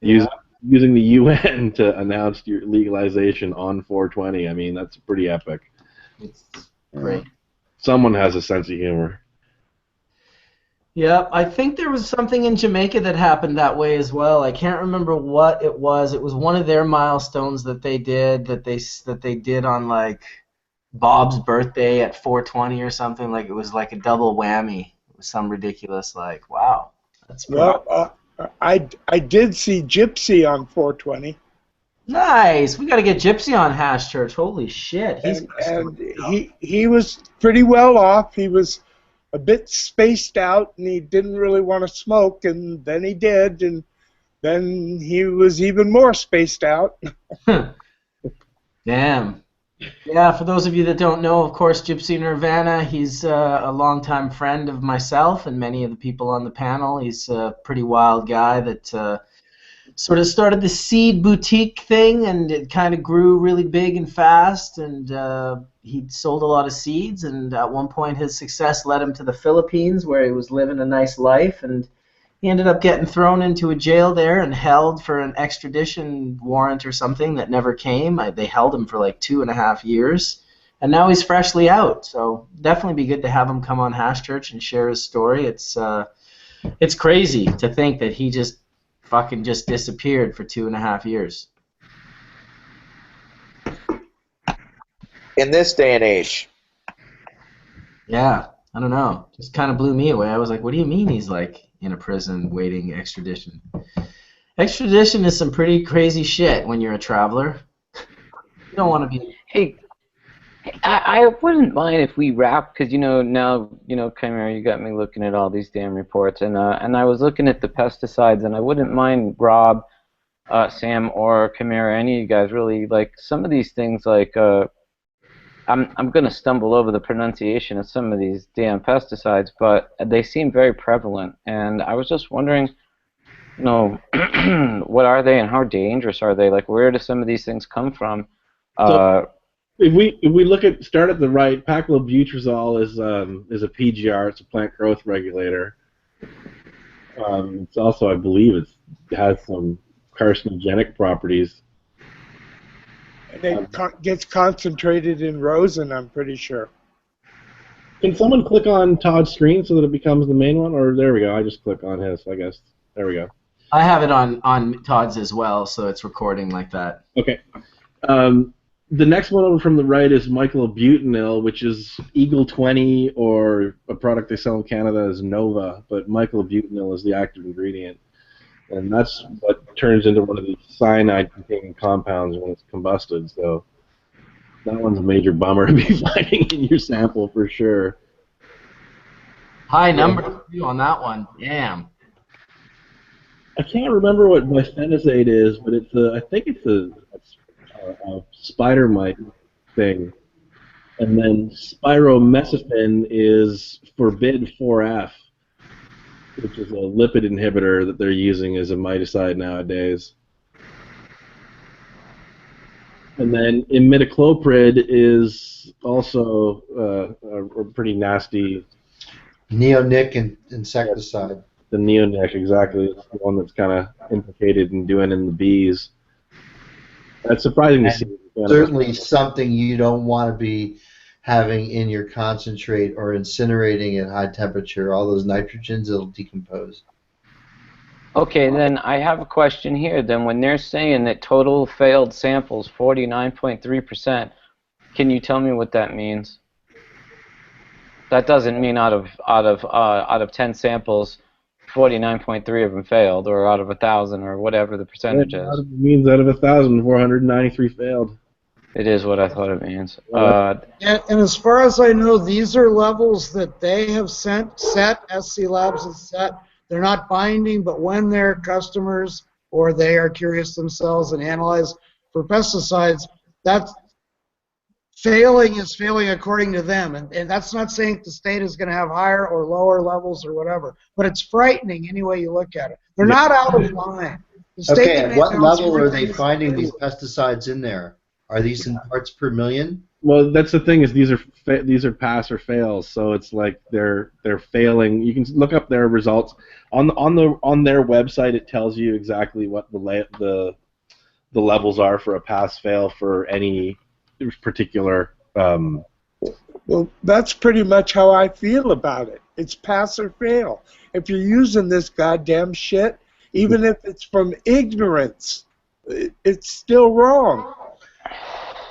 L: Yeah. Using the UN to announce your legalization on 420, I mean, that's pretty epic.
A: It's great.
L: Someone has a sense of humor.
A: Yeah, I think there was something in Jamaica that happened that way as well. I can't remember what it was. It was one of their milestones that they did on like Bob's birthday at 420 or something. Like it was like a double whammy. It was some ridiculous like, wow, that's
H: well. I did see Gypsy on 420.
A: Nice. We got to get Gypsy on Hash Church. Holy shit.
H: He was pretty well off. He was a bit spaced out, and he didn't really want to smoke, and then he did, and then he was even more spaced out.
A: Damn. Yeah, for those of you that don't know, of course, Gypsy Nirvana, he's a longtime friend of myself and many of the people on the panel. He's a pretty wild guy that sort of started the seed boutique thing, and it kind of grew really big and fast, and he sold a lot of seeds, and at one point his success led him to the Philippines, where he was living a nice life, and he ended up getting thrown into a jail there and held for an extradition warrant or something that never came. They held him for like 2.5 years, and now he's freshly out. So definitely be good to have him come on Hash Church and share his story. It's crazy to think that he just fucking just disappeared for 2.5 years.
B: In this day and age.
A: Yeah, I don't know. Just kind of blew me away. I was like, what do you mean he's like in a prison waiting extradition? Extradition is some pretty crazy shit when you're a traveler. You don't want to be.
K: Hey, I wouldn't mind if we wrap, because now Chimera, you got me looking at all these damn reports, and I was looking at the pesticides, and I wouldn't mind Rob, Sam, or Chimera, any of you guys really, like some of these things, like I'm gonna stumble over the pronunciation of some of these damn pesticides, but they seem very prevalent, and I was just wondering, what are they and how dangerous are they? Like, where do some of these things come from?
L: If we start at the right, paclobutrazol is a PGR. It's a plant growth regulator. It's also, I believe, it has some carcinogenic properties.
H: And it gets concentrated in rosin, I'm pretty sure.
L: Can someone click on Todd's screen so that it becomes the main one? Or there we go. I just click on his, I guess. There we go.
A: I have it on Todd's as well, so it's recording like that.
L: Okay. The next one over from the right is myclobutanil, which is Eagle 20, or a product they sell in Canada as Nova, but myclobutanil is the active ingredient. And that's what turns into one of these cyanide-containing compounds when it's combusted. So that one's a major bummer to be finding in your sample for sure.
A: High number on that one. Damn.
L: I can't remember what bifenazate is, but it's I think it's a spider mite thing. And then spiromesifin is Forbid-4F, which is a lipid inhibitor that they're using as a miticide nowadays. And then imidacloprid is also a pretty nasty...
E: Neonic insecticide.
L: The neonic, exactly. It's the one that's kind of implicated in doing in the bees. That's surprising to see.
E: Certainly something you don't want to be having in your concentrate or incinerating at high temperature. All those nitrogens, it'll decompose.
K: Okay, then I have a question here. Then when they're saying that total failed samples 49.3%, can you tell me what that means? That doesn't mean out of 10 samples, 49.3 of them failed, or out of 1,000, or whatever the percentage is.
L: It means out of 1,000, 493 failed.
K: It is what I thought it means.
J: And as far as I know, these are levels that they have set, SC Labs has set. They're not binding, but when their customers or they are curious themselves and analyze for pesticides, that's failing is failing according to them. And that's not saying the state is going to have higher or lower levels or whatever, but it's frightening any way you look at it. They're not out of line.
E: Okay, at what level are they finding these pesticides in there? Are these in parts per million?
L: Well, that's the thing, is these are pass or fails, so it's like they're failing. You can look up their results on their website. It tells you exactly what the levels are for a pass fail for any particular.
H: Well, that's pretty much how I feel about it. It's pass or fail. If you're using this goddamn shit, even if it's from ignorance, it's still wrong.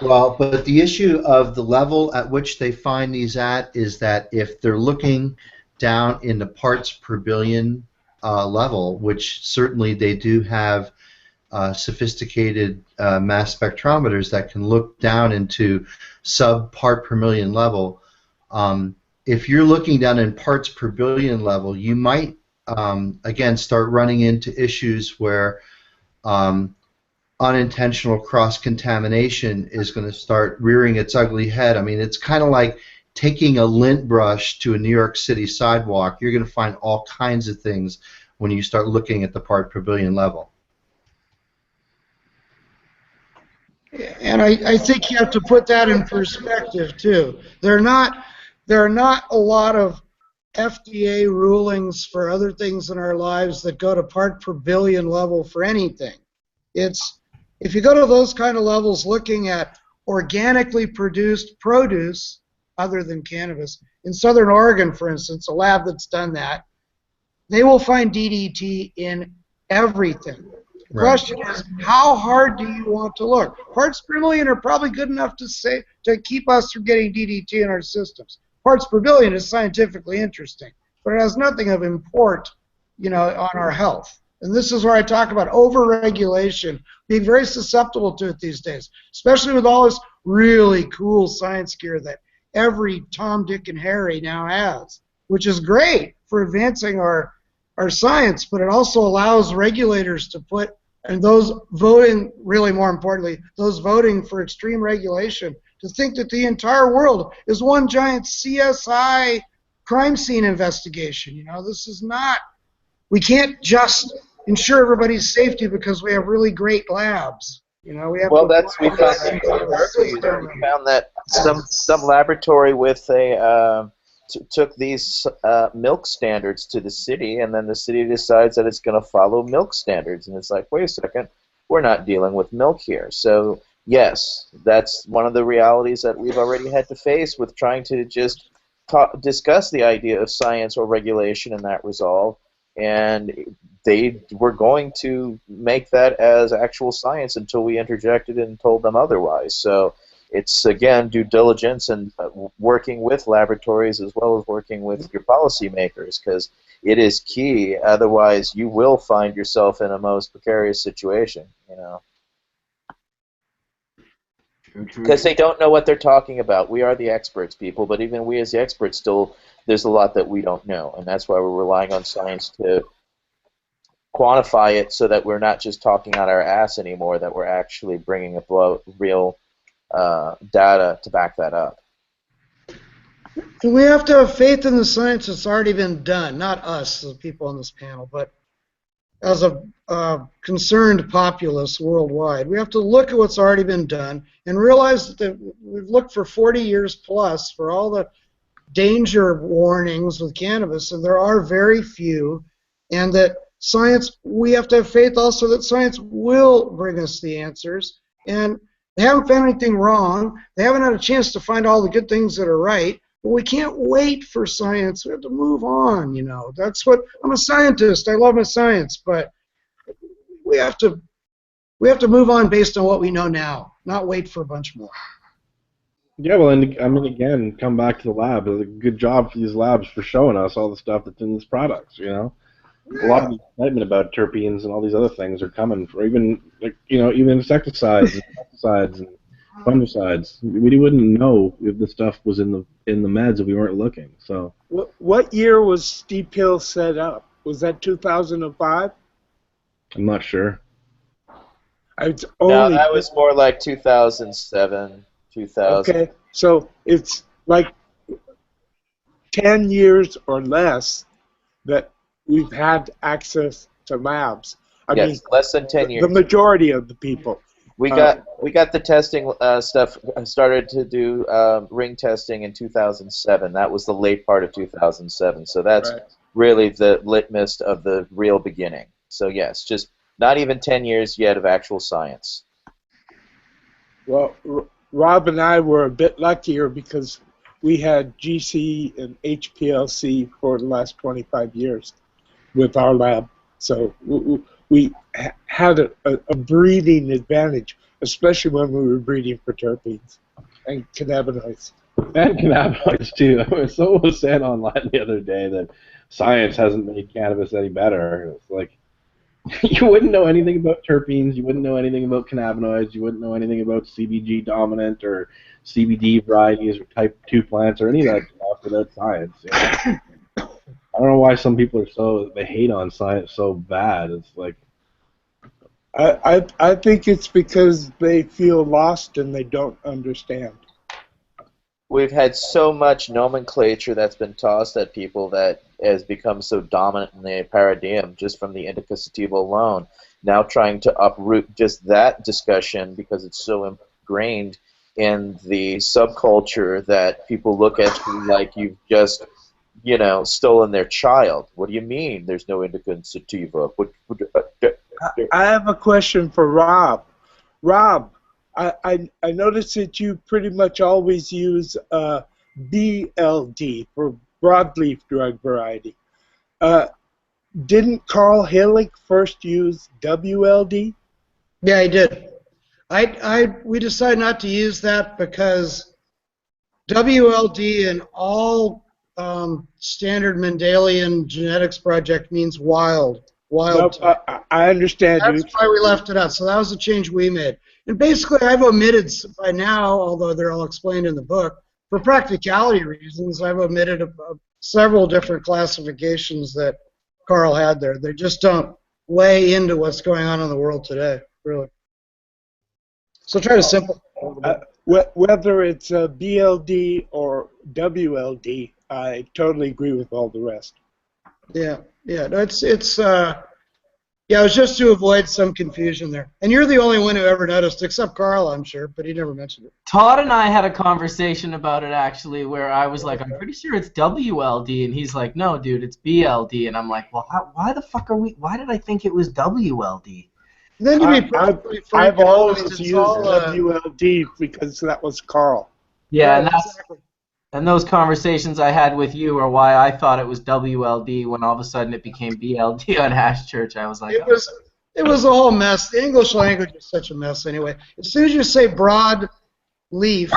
E: Well, but the issue of the level at which they find these at is that if they're looking down in the parts per billion level, which certainly they do have sophisticated mass spectrometers that can look down into sub-part per million level, if you're looking down in parts per billion level, you might, again, start running into issues where unintentional cross-contamination is going to start rearing its ugly head. I mean, it's kind of like taking a lint brush to a New York City sidewalk. You're going to find all kinds of things when you start looking at the part per billion level.
J: And I think you have to put that in perspective too. There are not a lot of FDA rulings for other things in our lives that go to part per billion level for anything. If you go to those kind of levels, looking at organically produced produce other than cannabis, in Southern Oregon, for instance, a lab that's done that, they will find DDT in everything. The question is, how hard do you want to look? Parts per million are probably good enough to keep us from getting DDT in our systems. Parts per billion is scientifically interesting, but it has nothing of import, on our health. And this is where I talk about overregulation, being very susceptible to it these days, especially with all this really cool science gear that every Tom, Dick, and Harry now has, which is great for advancing our science, but it also allows regulators to put, and those voting, really more importantly, those voting for extreme regulation, to think that the entire world is one giant CSI crime scene investigation. You know, this is not, we can't just ensure everybody's safety because we have really great labs. You know, we have
B: Well,
J: to
B: we found that some laboratory with a took these milk standards to the city, and then the city decides that it's going to follow milk standards, and it's like, wait a second, we're not dealing with milk here. So yes, that's one of the realities that we've already had to face with trying to just discuss the idea of science or regulation in that resolve, and they were going to make that as actual science until we interjected and told them otherwise. So it's, again, due diligence and working with laboratories as well as working with your policymakers, because it is key. Otherwise, you will find yourself in a most precarious situation, you know. Because they don't know what they're talking about. We are the experts, people, but even we as the experts still, there's a lot that we don't know, and that's why we're relying on science to quantify it so that we're not just talking out our ass anymore, that we're actually bringing up real data to back that up.
J: And we have to have faith in the science that's already been done, not us, the people on this panel, but as a concerned populace worldwide. We have to look at what's already been done and realize that we've looked for 40 years plus for all the danger warnings with cannabis, and there are very few, and that science, we have to have faith also that science will bring us the answers, and they haven't found anything wrong. They haven't had a chance to find all the good things that are right, but we can't wait for science. We have to move on, you know. That's what, I'm a scientist. I love my science, but we have to move on based on what we know now, not wait for a bunch more.
L: Yeah, well, and I mean, again, come back to the lab. It's a good job for these labs for showing us all the stuff that's in these products, you know. Yeah. A lot of the excitement about terpenes and all these other things are coming for even, like, you know, even insecticides and pesticides and fungicides. We wouldn't know if the stuff was in the meds if we weren't looking. So.
H: What year was Steep Hill set up? Was that 2005?
L: I'm not sure.
B: No, that was more like 2007, 2000.
H: Okay, so it's like 10 years or less that we've had access to labs. I mean,
B: less than 10 years.
H: The majority of the people.
B: We got the testing stuff started to do ring testing in 2007. That was the late part of 2007. So that's really the litmus of the real beginning. So yes, just not even 10 years yet of actual science.
H: Well, Rob and I were a bit luckier because we had GC and HPLC for the last 25 years with our lab. So we had a breeding advantage, especially when we were breeding for terpenes and cannabinoids.
L: And cannabinoids, too. I mean, someone was saying online the other day that science hasn't made cannabis any better. It's like, you wouldn't know anything about terpenes, you wouldn't know anything about cannabinoids, you wouldn't know anything about CBG dominant or CBD varieties or type 2 plants or any of that stuff without science. You know? I don't know why some people are they hate on science so bad. It's like,
H: I think it's because they feel lost and they don't understand.
B: We've had so much nomenclature that's been tossed at people that has become so dominant in the paradigm just from the indica sativa alone. Now trying to uproot just that discussion because it's so ingrained in the subculture that people look at you like you've just, you know, stolen their child. What do you mean there's no indica sativa?
H: I have a question for Rob. Rob, I noticed that you pretty much always use BLD for broadleaf drug variety. Didn't Carl Hillick first use WLD?
J: Yeah, he did. We decided not to use that because WLD in all standard Mendelian genetics project means wild wild
H: Nope, I understand.
J: That's why we left it out. So that was the change we made. And basically, I've omitted by now, although they're all explained in the book, for practicality reasons, I've omitted several different classifications that Carl had there. They just don't lay into what's going on in the world today, really. So try to simplify it a little bit.
H: Whether it's BLD or WLD, I totally agree with all the rest.
J: Yeah, yeah. No, yeah, it was just to avoid some confusion there. And you're the only one who ever noticed, except Carl, I'm sure, but he never mentioned it.
A: Todd and I had a conversation about it, actually, where I was like, I'm pretty sure it's WLD, and he's like, no, dude, it's BLD. And I'm like, well, why the fuck why did I think it was WLD?
J: Then
H: I've always used WLD because that was Carl.
A: Yeah,
J: right,
A: exactly. And those conversations I had with you are why I thought it was WLD when all of a sudden it became BLD on Hash Church. I was like,
J: it was a whole mess. The English language is such a mess anyway. As soon as you say broad leaf,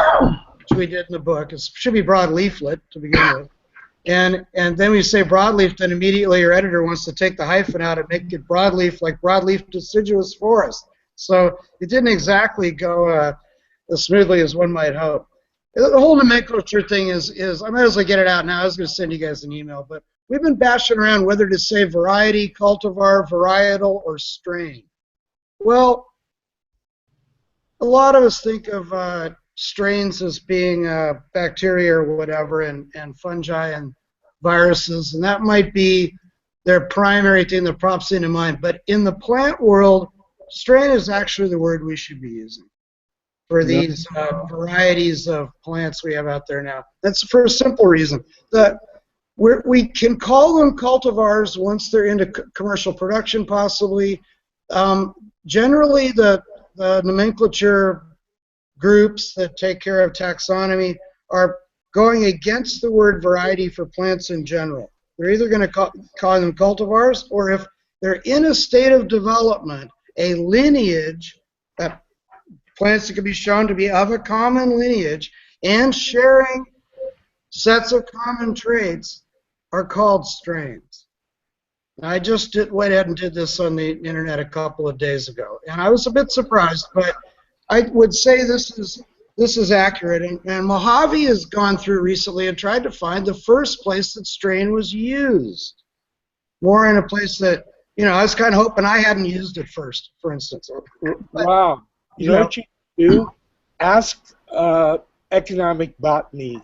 J: which we did in the book, it should be broad leaflet to begin with. And then when you say broadleaf, then immediately your editor wants to take the hyphen out and make it broadleaf, like broadleaf deciduous forest. So it didn't exactly go as smoothly as one might hope. The whole nomenclature thing is I might as well get it out now. I was going to send you guys an email, but we've been bashing around whether to say variety, cultivar, varietal, or strain. Well, a lot of us think of strains as being bacteria or whatever, and fungi and viruses, and that might be their primary thing that pops into mind. But in the plant world, strain is actually the word we should be using for these varieties of plants we have out there now. That's for a simple reason. We can call them cultivars once they're into commercial production, possibly. Generally, the nomenclature groups that take care of taxonomy are going against the word variety for plants in general. They're either going to call them cultivars, or if they're in a state of development, a lineage, plants that can be shown to be of a common lineage and sharing sets of common traits, are called strains. I just went ahead and did this on the internet a couple of days ago, and I was a bit surprised, but I would say this is accurate. And Mojave has gone through recently and tried to find the first place that strain was used. More in a place that, I was kind of hoping I hadn't used it first, for instance.
H: Wow. You know what you do? Ask economic botany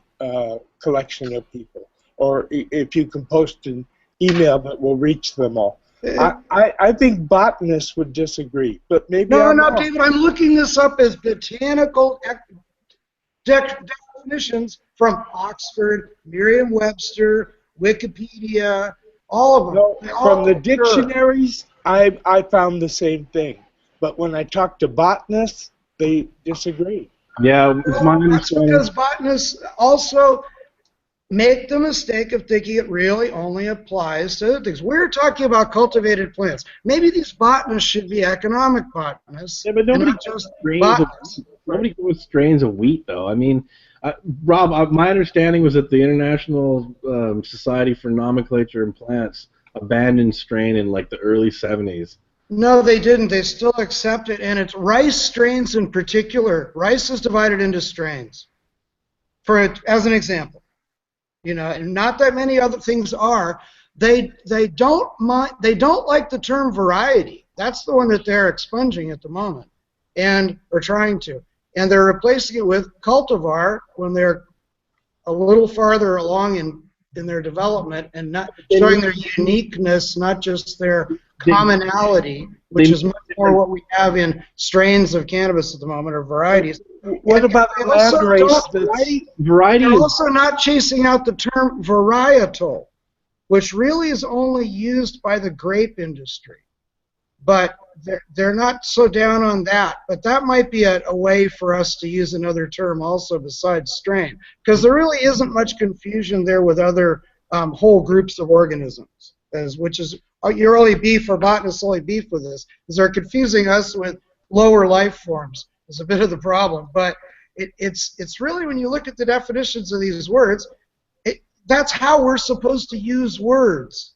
H: collection of people, or if you can post an email that will reach them all. I think botanists would disagree, but maybe
J: no, David. I'm looking this up as botanical definitions from Oxford, Merriam-Webster, Wikipedia, all of them.
H: No, from the dictionaries, I found the same thing, but when I talk to botanists, they disagree.
L: Yeah, it's my understanding.
J: That's because botanists also make the mistake of thinking it really only applies to other things. We're talking about cultivated plants. Maybe these botanists should be economic botanists.
L: Yeah, but nobody grows strains of wheat, though. I mean, Rob, my understanding was that the International Society for Nomenclature and Plants abandoned strain in like the early 70s.
J: No, they didn't. They still accept it, and it's rice strains in particular. Rice is divided into strains, as an example. And not that many other things are. They don't like the term variety. That's the one that they're expunging at the moment, or trying to, and they're replacing it with cultivar when they're a little farther along in their development and not showing their uniqueness, not just their commonality, which is much more what we have in strains of cannabis at the moment, or varieties.
H: What about the land race?
J: They're also not chasing out the term varietal, which really is only used by the grape industry. But they're not so down on that. But that might be a way for us to use another term also besides strain, because there really isn't much confusion there with other whole groups of organisms, which is your only beef, or botanists' only beef with this, is they're confusing us with lower life forms. Is a bit of the problem, but it's really, when you look at the definitions of these words, that's how we're supposed to use words.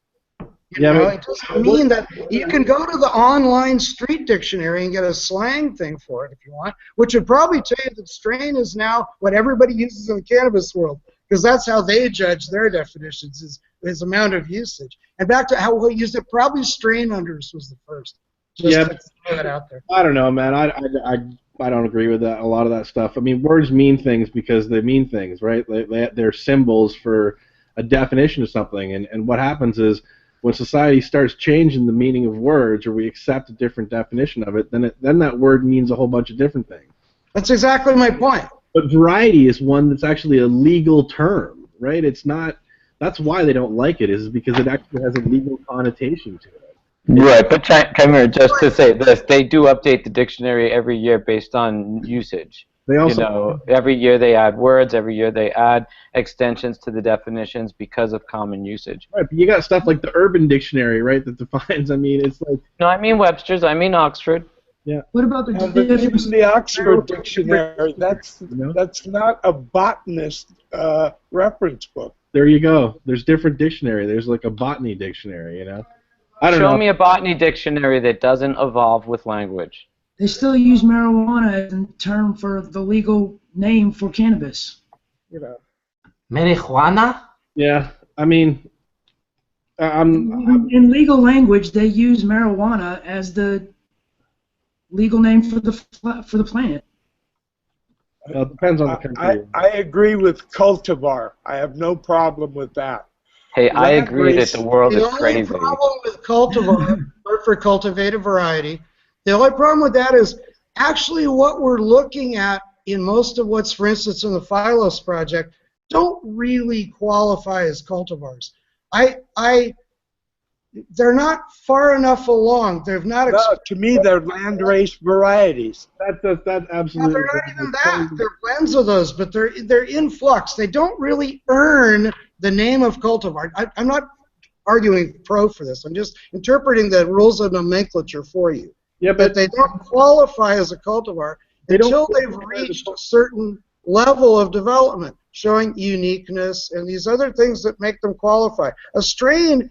J: You know, it doesn't mean that you can go to the online street dictionary and get a slang thing for it if you want, which would probably tell you that strain is now what everybody uses in the cannabis world, because that's how they judge their definitions, is amount of usage. And back to how we used it, probably strain unders was the first. Just to throw that out there.
L: I don't know, man. I don't agree with that. A lot of that stuff. I mean, words mean things because they mean things, right? They're symbols for a definition of something. And what happens is when society starts changing the meaning of words, or we accept a different definition of it, then that word means a whole bunch of different things.
J: That's exactly my point.
L: But variety is one that's actually a legal term, right? It's not. That's why they don't like it, is because it actually has a legal connotation to it.
K: Right, but Chimera, just to say this, they do update the dictionary every year based on usage.
L: They also,
K: you know, every year they add words, every year they add extensions to the definitions because of common usage.
L: Right, but you got stuff like the Urban Dictionary, right, that defines. I mean, it's like.
K: No, I mean Webster's. I mean Oxford.
L: Yeah.
C: What about
H: the Oxford Dictionary? That's not a botanist reference book.
L: There you go. There's different dictionary. There's like a botany dictionary, you know. I don't know.
K: Show me a botany dictionary that doesn't evolve with language.
C: They still use marijuana as a term for the legal name for cannabis.
H: You know.
A: Marijuana?
L: Yeah, I mean,
C: in legal language, they use marijuana as the legal name for the plant.
L: Well, it depends on the country.
H: I agree with cultivar. I have no problem with that.
K: Hey, I agree that the world is crazy.
J: The only problem with cultivar, or for cultivated variety, the only problem with that is actually what we're looking at in most of what's, for instance, in the Philos project, don't really qualify as cultivars. They're not far enough along. They're not.
H: No, to me, they're landrace varieties.
L: That's absolutely.
J: No, they're not even that. They're blends of those, but they're in flux. They don't really earn the name of cultivar. I'm not arguing pro for this. I'm just interpreting the rules of nomenclature for you.
L: Yeah,
J: but they don't qualify as a cultivar until they've reached a certain level of development, showing uniqueness and these other things that make them qualify. A strain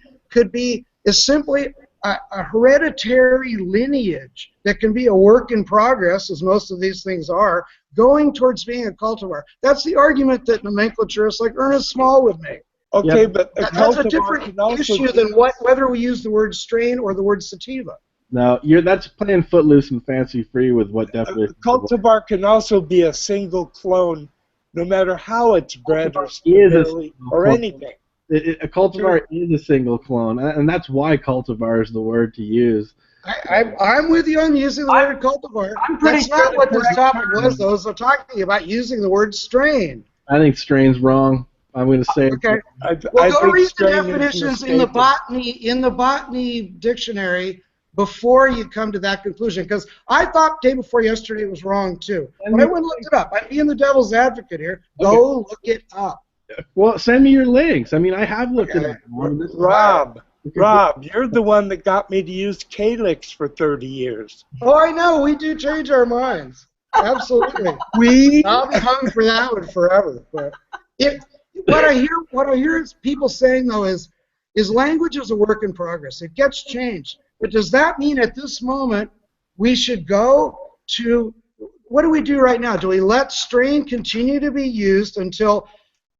J: is simply a hereditary lineage that can be a work in progress, as most of these things are, going towards being a cultivar. That's the argument that nomenclaturists like Ernest Small would make.
H: Okay,
L: yep.
H: But
J: that's a different issue than whether we use the word strain or the word sativa.
L: No, that's playing footloose and fancy free with what definition.
H: Cultivar can also be a single clone, no matter how it's bred or anything.
L: A cultivar is a single clone, and that's why cultivar is the word to use.
J: I'm with you on using the word cultivar. That's not what this topic was, though. So talking about using the word strain.
L: I think strain's wrong. I'm going to say.
J: Okay. Well, go read the definitions in the botany dictionary before you come to that conclusion, because I thought day before yesterday it was wrong too. But I went and looked it up. I'm being the devil's advocate here. Go look it up.
L: Well, send me your links. I mean, I have looked at it.
H: Rob, you're the one that got me to use Calyx for 30 years.
J: Oh, I know. We do change our minds. Absolutely. I'll be hung for that one forever. But what I hear is people saying though is language is a work in progress. It gets changed. But does that mean at this moment we should go to what do we do right now? Do we let strain continue to be used until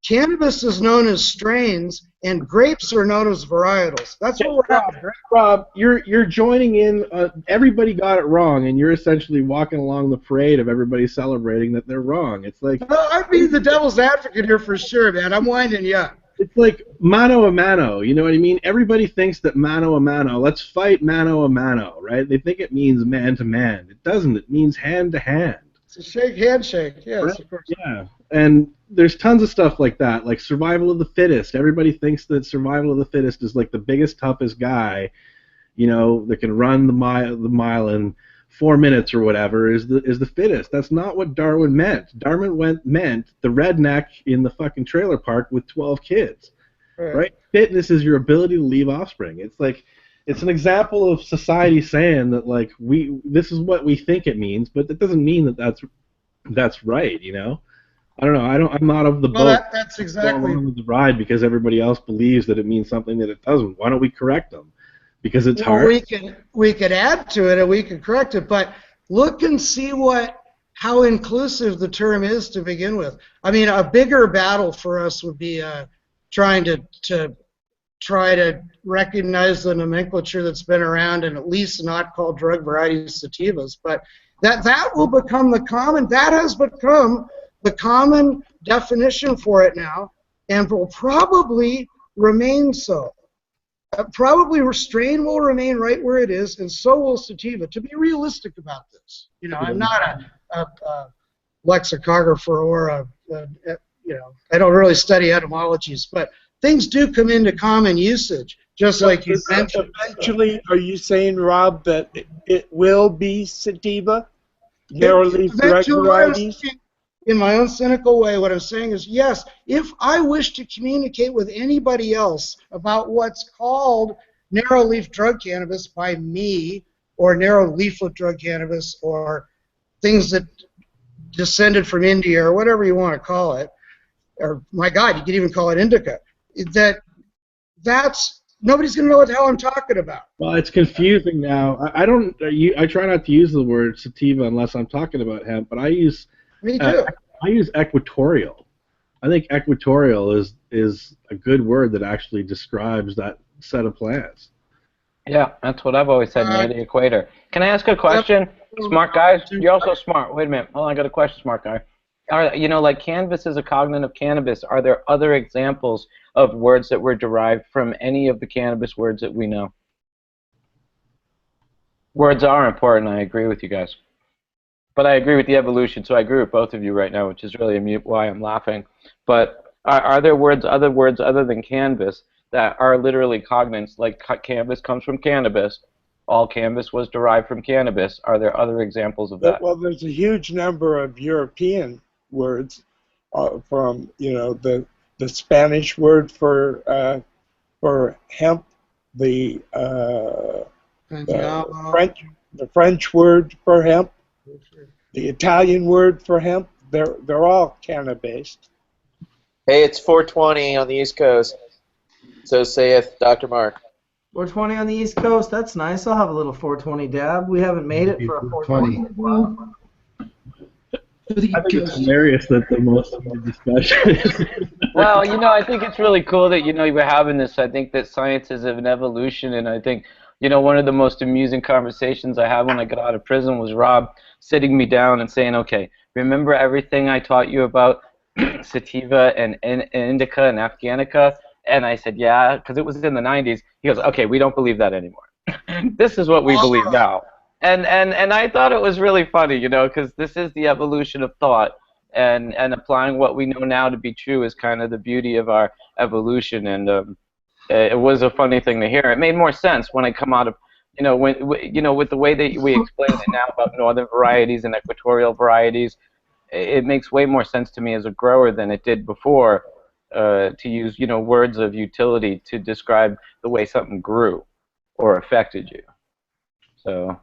J: cannabis is known as strains and grapes are known as varietals? That's what we're at.
L: Rob, you're joining in. Everybody got it wrong, and you're essentially walking along the parade of everybody celebrating that they're wrong. It's like
J: I'm being the devil's advocate here for sure, man. I'm winding you up.
L: It's like mano a mano. You know what I mean? Everybody thinks that mano a mano. Let's fight mano a mano, right? They think it means man to man. It doesn't. It means hand to hand.
J: It's a handshake. Yes, right? Of course.
L: Yeah, and there's tons of stuff like that, like survival of the fittest. Everybody thinks that survival of the fittest is like the biggest, toughest guy, you know, that can run the mile in 4 minutes or whatever is the fittest. That's not what Darwin meant. Darwin meant the redneck in the fucking trailer park with 12 kids, right? Fitness is your ability to leave offspring. It's like it's an example of society saying that like this is what we think it means, but that doesn't mean that that's right, you know. I don't know. I'm not of the boat.
J: That's exactly
L: the ride because everybody else believes that it means something that it doesn't. Why don't we correct them? Because it's
J: Well,
L: hard?
J: we could add to it and we could correct it, but look and see how inclusive the term is to begin with. I mean, a bigger battle for us would be trying to try to recognize the nomenclature that's been around and at least not call drug varieties sativas. But that will become that has become the common definition for it now, and will probably remain so. Probably strain will remain right where it is, and so will sativa. To be realistic about this, I'm not a lexicographer or I don't really study etymologies, but things do come into common usage, just like you mentioned.
H: Eventually, are you saying, Rob, that it will be sativa? Narrow-leaf drug varieties?
J: In my own cynical way, what I'm saying is, yes, if I wish to communicate with anybody else about what's called narrow-leaf drug cannabis by me, or narrow-leaflet drug cannabis, or things that descended from India, or whatever you want to call it, or my God, you could even call it indica, that's nobody's going to know what the hell I'm talking about.
L: Well, it's confusing now. I try not to use the word sativa unless I'm talking about hemp, but I use
J: Me too.
L: I use equatorial. I think equatorial is a good word that actually describes that set of plants.
K: Yeah, that's what I've always said, near the equator. Can I ask a question? Smart guys, you're also smart. Wait a minute. Hold on, I got a question, smart guy. Like cannabis is a cognate of cannabis. Are there other examples of words that were derived from any of the cannabis words that we know? Words are important. I agree with you guys. But I agree with the evolution, so I agree with both of you right now, which is really why I'm laughing. But are there other words other than cannabis that are literally cognates, like cannabis comes from cannabis, all cannabis was derived from cannabis? Are there other examples of that?
H: Well, there's a huge number of European words from, the Spanish word for hemp, the French word for hemp, the Italian word for hemp. They're all canna-based.
B: Hey, it's 4:20 on the East Coast. So saith Dr. Mark.
A: 420 on the East Coast. That's nice. I'll have a little 420 dab. We haven't made it for a 420. Wow.
L: I think it's hilarious that the most of the discussion is...
K: Well, I think it's really cool that, we're having this. I think that science is an evolution, and I think, one of the most amusing conversations I had when I got out of prison was Rob sitting me down and saying, okay, remember everything I taught you about sativa and indica and afghanica? And I said, yeah, because it was in the 90s. He goes, okay, we don't believe that anymore. This is what we believe now. And I thought it was really funny, because this is the evolution of thought, and applying what we know now to be true is kind of the beauty of our evolution. And it was a funny thing to hear. It made more sense when I come out of, with the way that we explain it now about northern varieties and equatorial varieties. It makes way more sense to me as a grower than it did before. To use, words of utility to describe the way something grew or affected you. So,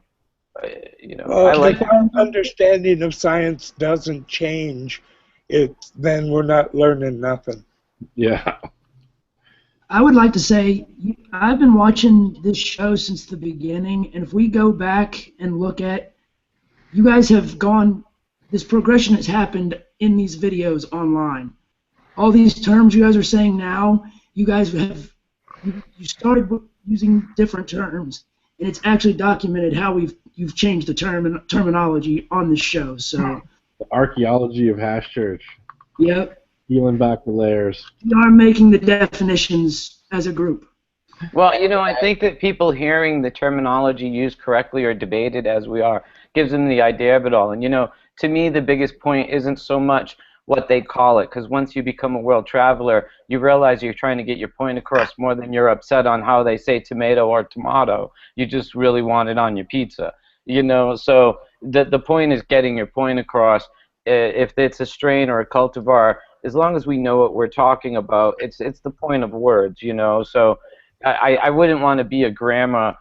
K: I like.
H: If our understanding of science doesn't change, then we're not learning nothing.
L: Yeah.
C: I would like to say I've been watching this show since the beginning, and if we go back and look at, you guys have gone, this progression has happened in these videos online. All these terms you guys are saying now, you guys you started using different terms, and it's actually documented how you've changed the terminology on this show. So
L: the archaeology of Hash Church.
C: Yep.
L: Peeling back the layers.
C: We are making the definitions as a group.
K: Well, I think that people hearing the terminology used correctly or debated as we are gives them the idea of it all. And to me, the biggest point isn't so much what they call it, because once you become a world traveler, you realize you're trying to get your point across more than you're upset on how they say tomato or tomato. You just really want it on your pizza, So the point is getting your point across. If it's a strain or a cultivar, as long as we know what we're talking about, it's the point of words, So I wouldn't want to be a grammar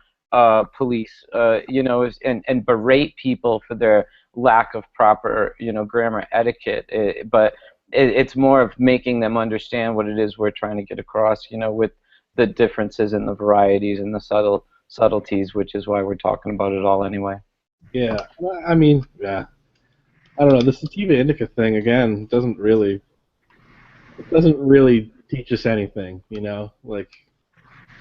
K: police, and berate people for their lack of proper, grammar etiquette. But it's more of making them understand what it is we're trying to get across, with the differences in the varieties and the subtle subtleties, which is why we're talking about it all anyway.
L: Yeah, I mean, yeah. I don't know. The sativa indica thing again doesn't really teach us anything, you know. Like,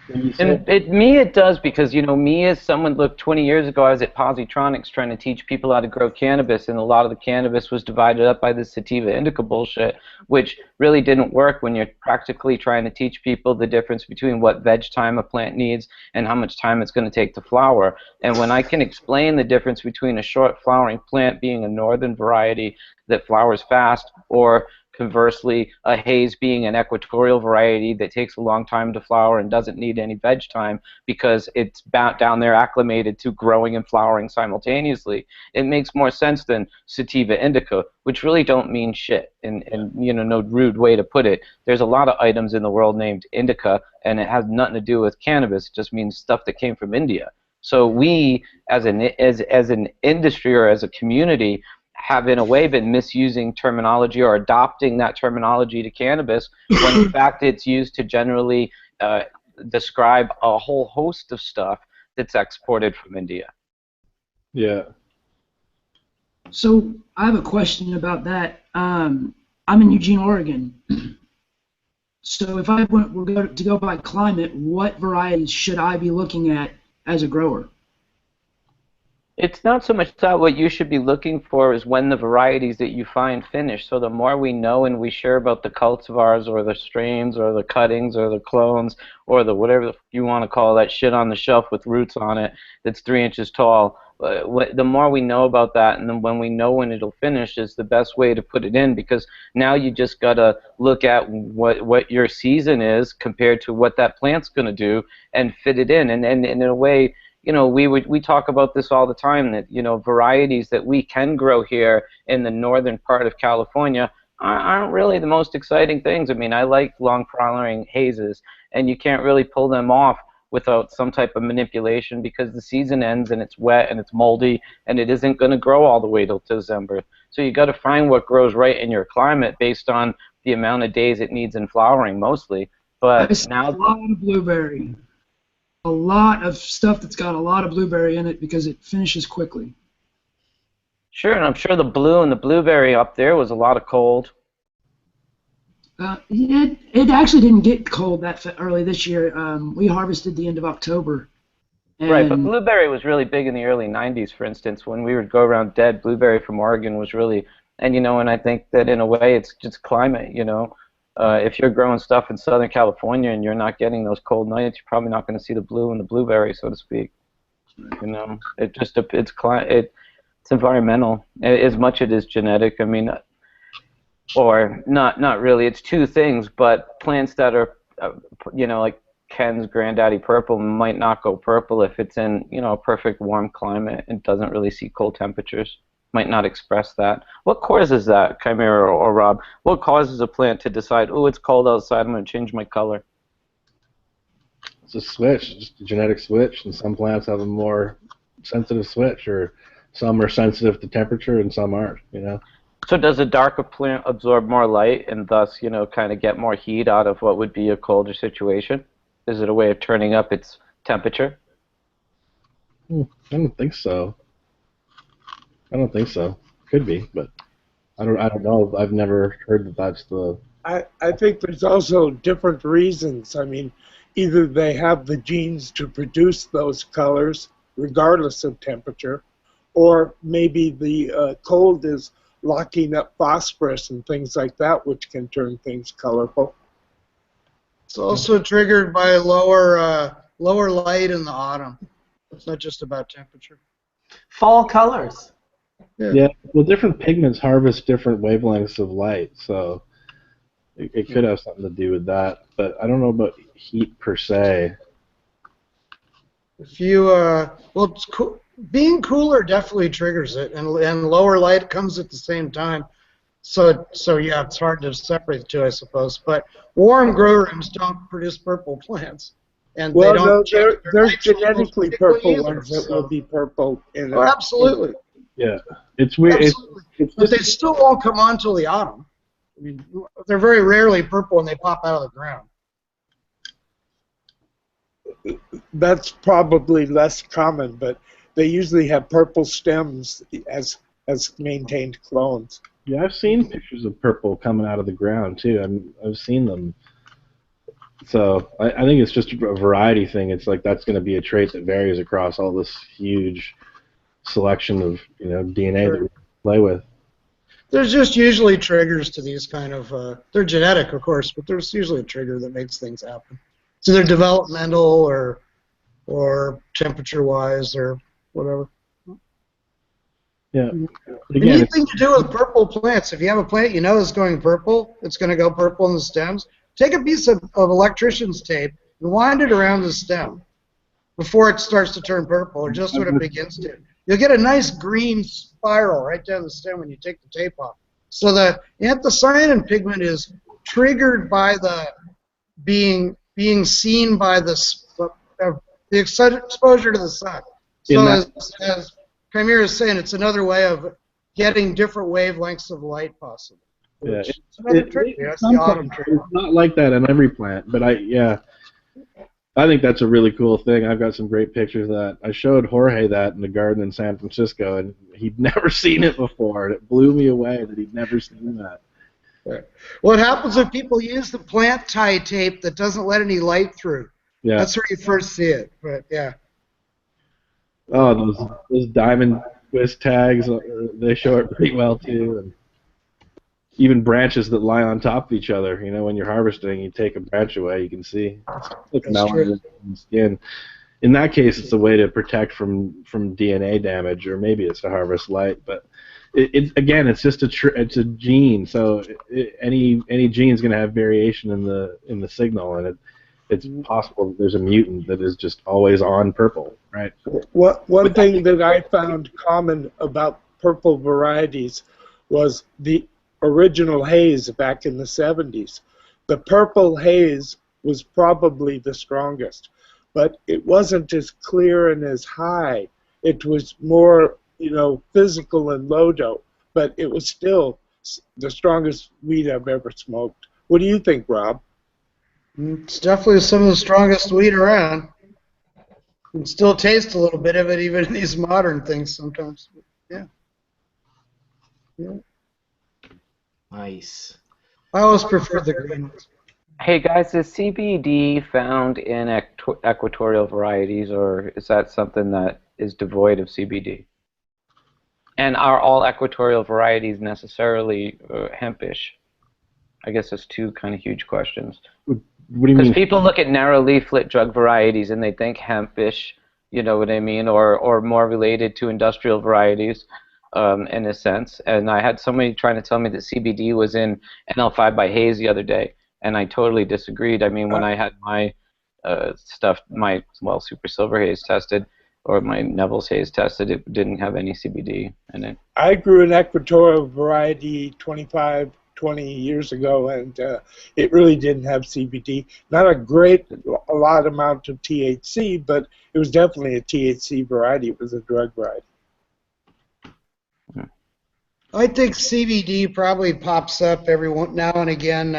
L: when you say,
K: And me, it does, because, you know, me as someone, look, 20 years ago, I was at Positronics trying to teach people how to grow cannabis, and a lot of the cannabis was divided up by the sativa indica bullshit, which really didn't work when you're practically trying to teach people the difference between what veg time a plant needs and how much time it's going to take to flower. And when I can explain the difference between a short flowering plant being a northern variety that flowers fast, or conversely, a haze being an equatorial variety that takes a long time to flower and doesn't need any veg time because it's down there acclimated to growing and flowering simultaneously, it makes more sense than sativa indica, which really don't mean shit, and you know, no rude way to put it. There's a lot of items in the world named indica, and it has nothing to do with cannabis. It just means stuff that came from India. So we, as an industry or as a community, have in a way been misusing terminology or adopting that terminology to cannabis when in fact it's used to generally describe a whole host of stuff that's exported from India.
L: yeah.
C: So I have a question about that. I'm in Eugene, Oregon. So if I were to go by climate, what varieties should I be looking at as a grower?
K: It's not so much that. What you should be looking for is when the varieties that you find finish. So the more we know and we share about the cultivars or the strains or the cuttings or the clones or the whatever you want to call that shit on the shelf with roots on it that's 3 inches tall, the more we know about that, and then when we know when it'll finish is the best way to put it in, because now you just got to look at what your season is compared to what that plant's going to do and fit it in. And in a way, you know, we talk about this all the time, that, you know, varieties that we can grow here in the northern part of California aren't really the most exciting things. I mean, I like long flowering hazes, and you can't really pull them off without some type of manipulation, because the season ends and it's wet and it's moldy and it isn't going to grow all the way till December. So you got to find what grows right in your climate based on the amount of days it needs in flowering mostly. But now
C: a lot of blueberry. A lot of stuff that's got a lot of blueberry in it because it finishes quickly.
K: Sure, and I'm sure the blue and the blueberry up there was a lot of cold.
C: It actually didn't get cold that early this year. We harvested the end of October.
K: Right, but blueberry was really big in the early 90s, for instance. When we would go around dead, blueberry from Oregon was really, and you know, and I think that in a way it's just climate, you know. If you're growing stuff in Southern California and you're not getting those cold nights, you're probably not going to see the blue and the blueberry, so to speak. You know, it's environmental as much as it is genetic. I mean, or not really. It's two things, but plants that are, you know, like Ken's Granddaddy Purple might not go purple if it's in, you know, a perfect warm climate and doesn't really see cold temperatures. Might not express that. What causes that, Chimera or Rob? What causes a plant to decide, oh, it's cold outside, I'm going to change my color?
L: It's a switch, just a genetic switch, and some plants have a more sensitive switch, or some are sensitive to temperature and some aren't, you know.
K: So does a darker plant absorb more light and thus, you know, kind of get more heat out of what would be a colder situation? Is it a way of turning up its temperature?
L: I don't think so. I don't think so. Could be, but I don't know. I've never heard that that's the...
H: I think there's also different reasons. I mean, either they have the genes to produce those colors regardless of temperature, or maybe the cold is locking up phosphorus and things like that, which can turn things colorful.
J: It's also triggered by lower light in the autumn. It's not just about temperature.
A: Fall colors.
L: Yeah, well, different pigments harvest different wavelengths of light, so it could have something to do with that. But I don't know about heat per se.
J: If you, well, it's being cooler definitely triggers it, and lower light comes at the same time. So yeah, it's hard to separate the two, I suppose. But warm grow rooms don't produce purple plants, and
H: well,
J: they don't.
H: No, there's genetically purple ones that will be purple.
J: Oh, absolutely.
L: Yeah, it's weird.
J: But they still won't come on till the autumn. I mean, they're very rarely purple when they pop out of the ground.
H: that's probably less common, but they usually have purple stems as maintained clones.
L: Yeah, I've seen pictures of purple coming out of the ground too. I've seen them. So I think it's just a variety thing. It's like that's going to be a trait that varies across all this huge selection of DNA that we play with.
J: There's just usually triggers to these kind of. They're genetic, of course, but there's usually a trigger that makes things happen. So they're developmental or temperature-wise or whatever.
L: Yeah.
J: Again, anything to do with purple plants. If you have a plant you know is going purple, it's going to go purple in the stems. Take a piece of electrician's tape and wind it around the stem before it starts to turn purple, or just when it begins to. You'll get a nice green spiral right down the stem when you take the tape off. So the anthocyanin pigment is triggered by the being seen by the exposure to the sun. So as Premier is saying, it's another way of getting different wavelengths of light possible.
L: Yeah,
J: it's the autumn tree.
L: It's not like that on every plant, but I think that's a really cool thing. I've got some great pictures of that. I showed Jorge that in the garden in San Francisco, and he'd never seen it before, and it blew me away that he'd never seen that.
J: Right. What happens if people use the plant tie tape that doesn't let any light through?
L: Yeah.
J: That's where you first see it, but yeah.
L: Oh, those diamond twist tags, they show it pretty well too. And even branches that lie on top of each other. When you're harvesting, you take a branch away, you can see. It's melanin in the skin. In that case, it's a way to protect from DNA damage, or maybe it's to harvest light. But it's just it's a gene. So any gene is going to have variation in the signal, and it's possible that there's a mutant that is just always on purple, right?
H: One thing that I found common about purple varieties was the original haze back in the 70s. The purple haze was probably the strongest, but it wasn't as clear and as high. It was more, physical and low dope, but it was still the strongest weed I've ever smoked. What do you think, Rob?
J: It's definitely some of the strongest weed around. You can still taste a little bit of it even in these modern things sometimes. Yeah.
A: Nice.
J: I always prefer the green ones.
K: Hey guys, is CBD found in equatorial varieties, or is that something that is devoid of CBD? And are all equatorial varieties necessarily hempish? I guess that's two kind of huge questions.
L: What do you mean?
K: Because people look at narrow leaflet drug varieties and they think hempish, you know what I mean, or more related to industrial varieties. In a sense, and I had somebody trying to tell me that CBD was in NL5 by Hayes the other day, and I totally disagreed. I mean, when I had my Super Silver Haze tested, or my Neville's Haze tested, it didn't have any CBD in it.
H: I grew an equatorial variety 20 years ago, and it really didn't have CBD. Not a lot amount of THC, but it was definitely a THC variety. It was a drug variety.
J: I think CBD probably pops up every now and again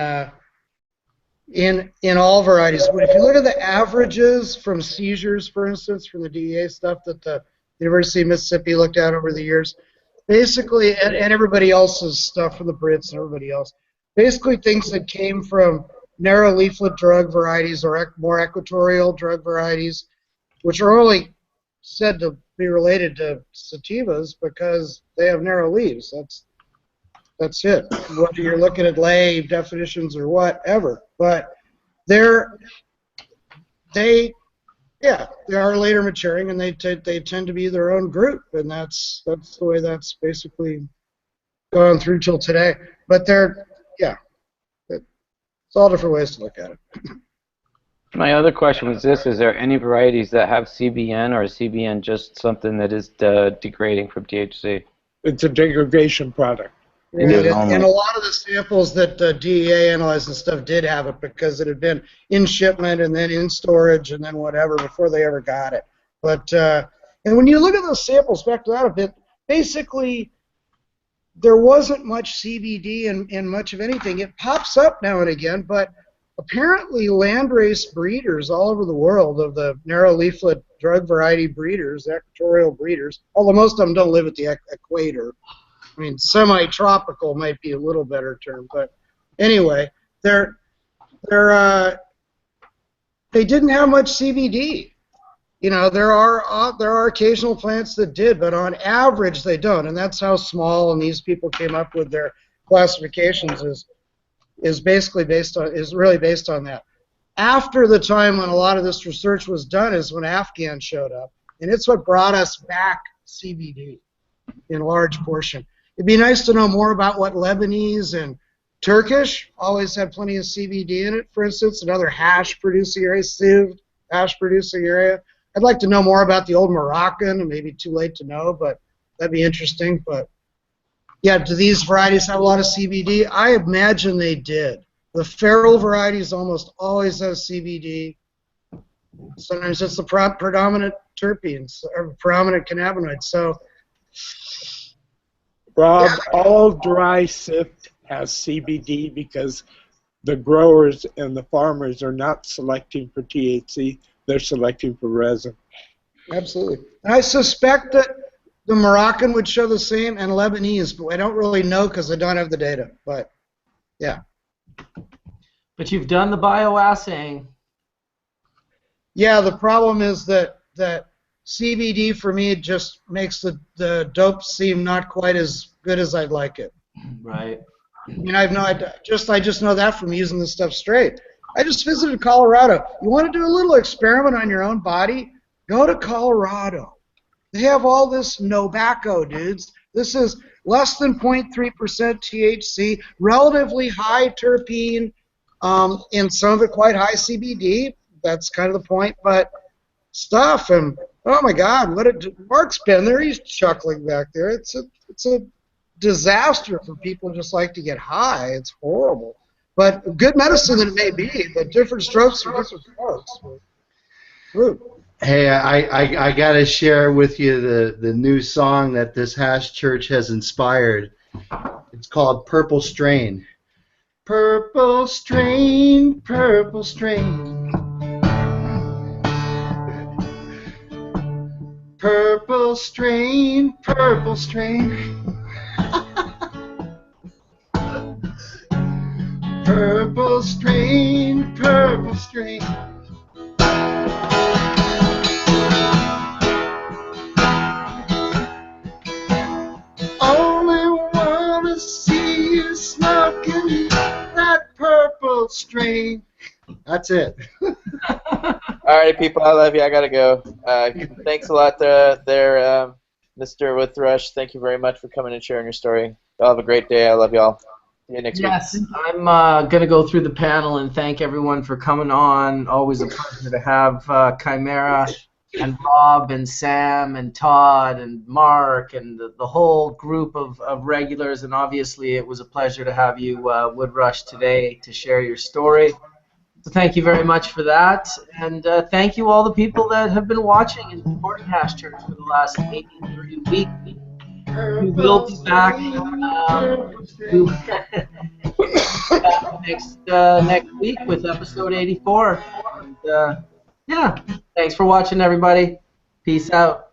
J: in all varieties. But if you look at the averages from seizures, for instance, from the DEA stuff that the University of Mississippi looked at over the years, basically, and everybody else's stuff from the Brits and everybody else, basically things that came from narrow leaflet drug varieties or more equatorial drug varieties, which are only said to be related to sativas because they have narrow leaves. That's it. Whether you're looking at lay definitions or whatever, but they are later maturing, and they tend to be their own group, and that's the way that's basically gone through till today. But it's all different ways to look at it.
K: My other question was this: is there any varieties that have CBN, or is CBN just something that is degrading from THC?
H: It's a degradation product.
J: And a lot of the samples that DEA analyzed and stuff did have it because it had been in shipment and then in storage and then whatever before they ever got it. But and when you look at those samples, back to that a bit, basically there wasn't much CBD in much of anything. It pops up now and again, but apparently landrace breeders all over the world of the narrow leaflet drug variety breeders, equatorial breeders, although most of them don't live at the equator. I mean, semi-tropical might be a little better term, but anyway, they didn't have much CBD. You know, there are occasional plants that did, but on average they don't, and that's how small. And these people came up with their classifications is really based on that. After the time when a lot of this research was done is when Afghan showed up, and it's what brought us back CBD in large portion. It'd be nice to know more about what Lebanese and Turkish always had plenty of CBD in it. For instance, another hash producing area, sieved hash producing area. I'd like to know more about the old Moroccan, and maybe too late to know, but that'd be interesting. But yeah, do these varieties have a lot of CBD? I imagine they did. The feral varieties almost always have CBD. Sometimes it's the predominant terpenes or predominant cannabinoids. So,
H: Rob, all dry sift has CBD because the growers and the farmers are not selecting for THC. They're selecting for resin.
J: Absolutely. And I suspect that the Moroccan would show the same, and Lebanese, but I don't really know because I don't have the data. But, yeah.
A: But you've done the bioassaying.
J: Yeah, the problem is that CBD for me just makes the dope seem not quite as good as I'd like it.
A: Right.
J: I mean, I just know that from using this stuff straight. I just visited Colorado. You want to do a little experiment on your own body? Go to Colorado. They have all this tobacco, dudes. This is less than 0.3% THC, relatively high terpene, and some of it quite high CBD. That's kind of the point. But stuff, and oh my God, Mark's been there. He's chuckling back there. It's a disaster for people who just like to get high. It's horrible. But good medicine that it may be, but different strokes for different folks.
E: Hey, I got to share with you the new song that this hash church has inspired. It's called Purple Strain. Purple strain, purple strain. Purple strain, purple strain. Purple strain, purple strain. Only wanna see you smoking that purple strain. That's it.
B: Alrighty, people, I love you. I gotta go. Thanks a lot there, Mr. Woodthrush. Thank you very much for coming and sharing your story. Y'all have a great day. I love y'all. See you next week.
A: Yes, I'm going to go through the panel and thank everyone for coming on. Always a pleasure to have Chimera and Rob and Sam and Todd and Mark and the whole group of regulars. And obviously it was a pleasure to have you, Woodthrush, today to share your story. So thank you very much for that. And thank you all the people that have been watching and supporting Hash Church for the last 83 weeks. We will be back next week with episode 84. And, yeah, thanks for watching, everybody. Peace out.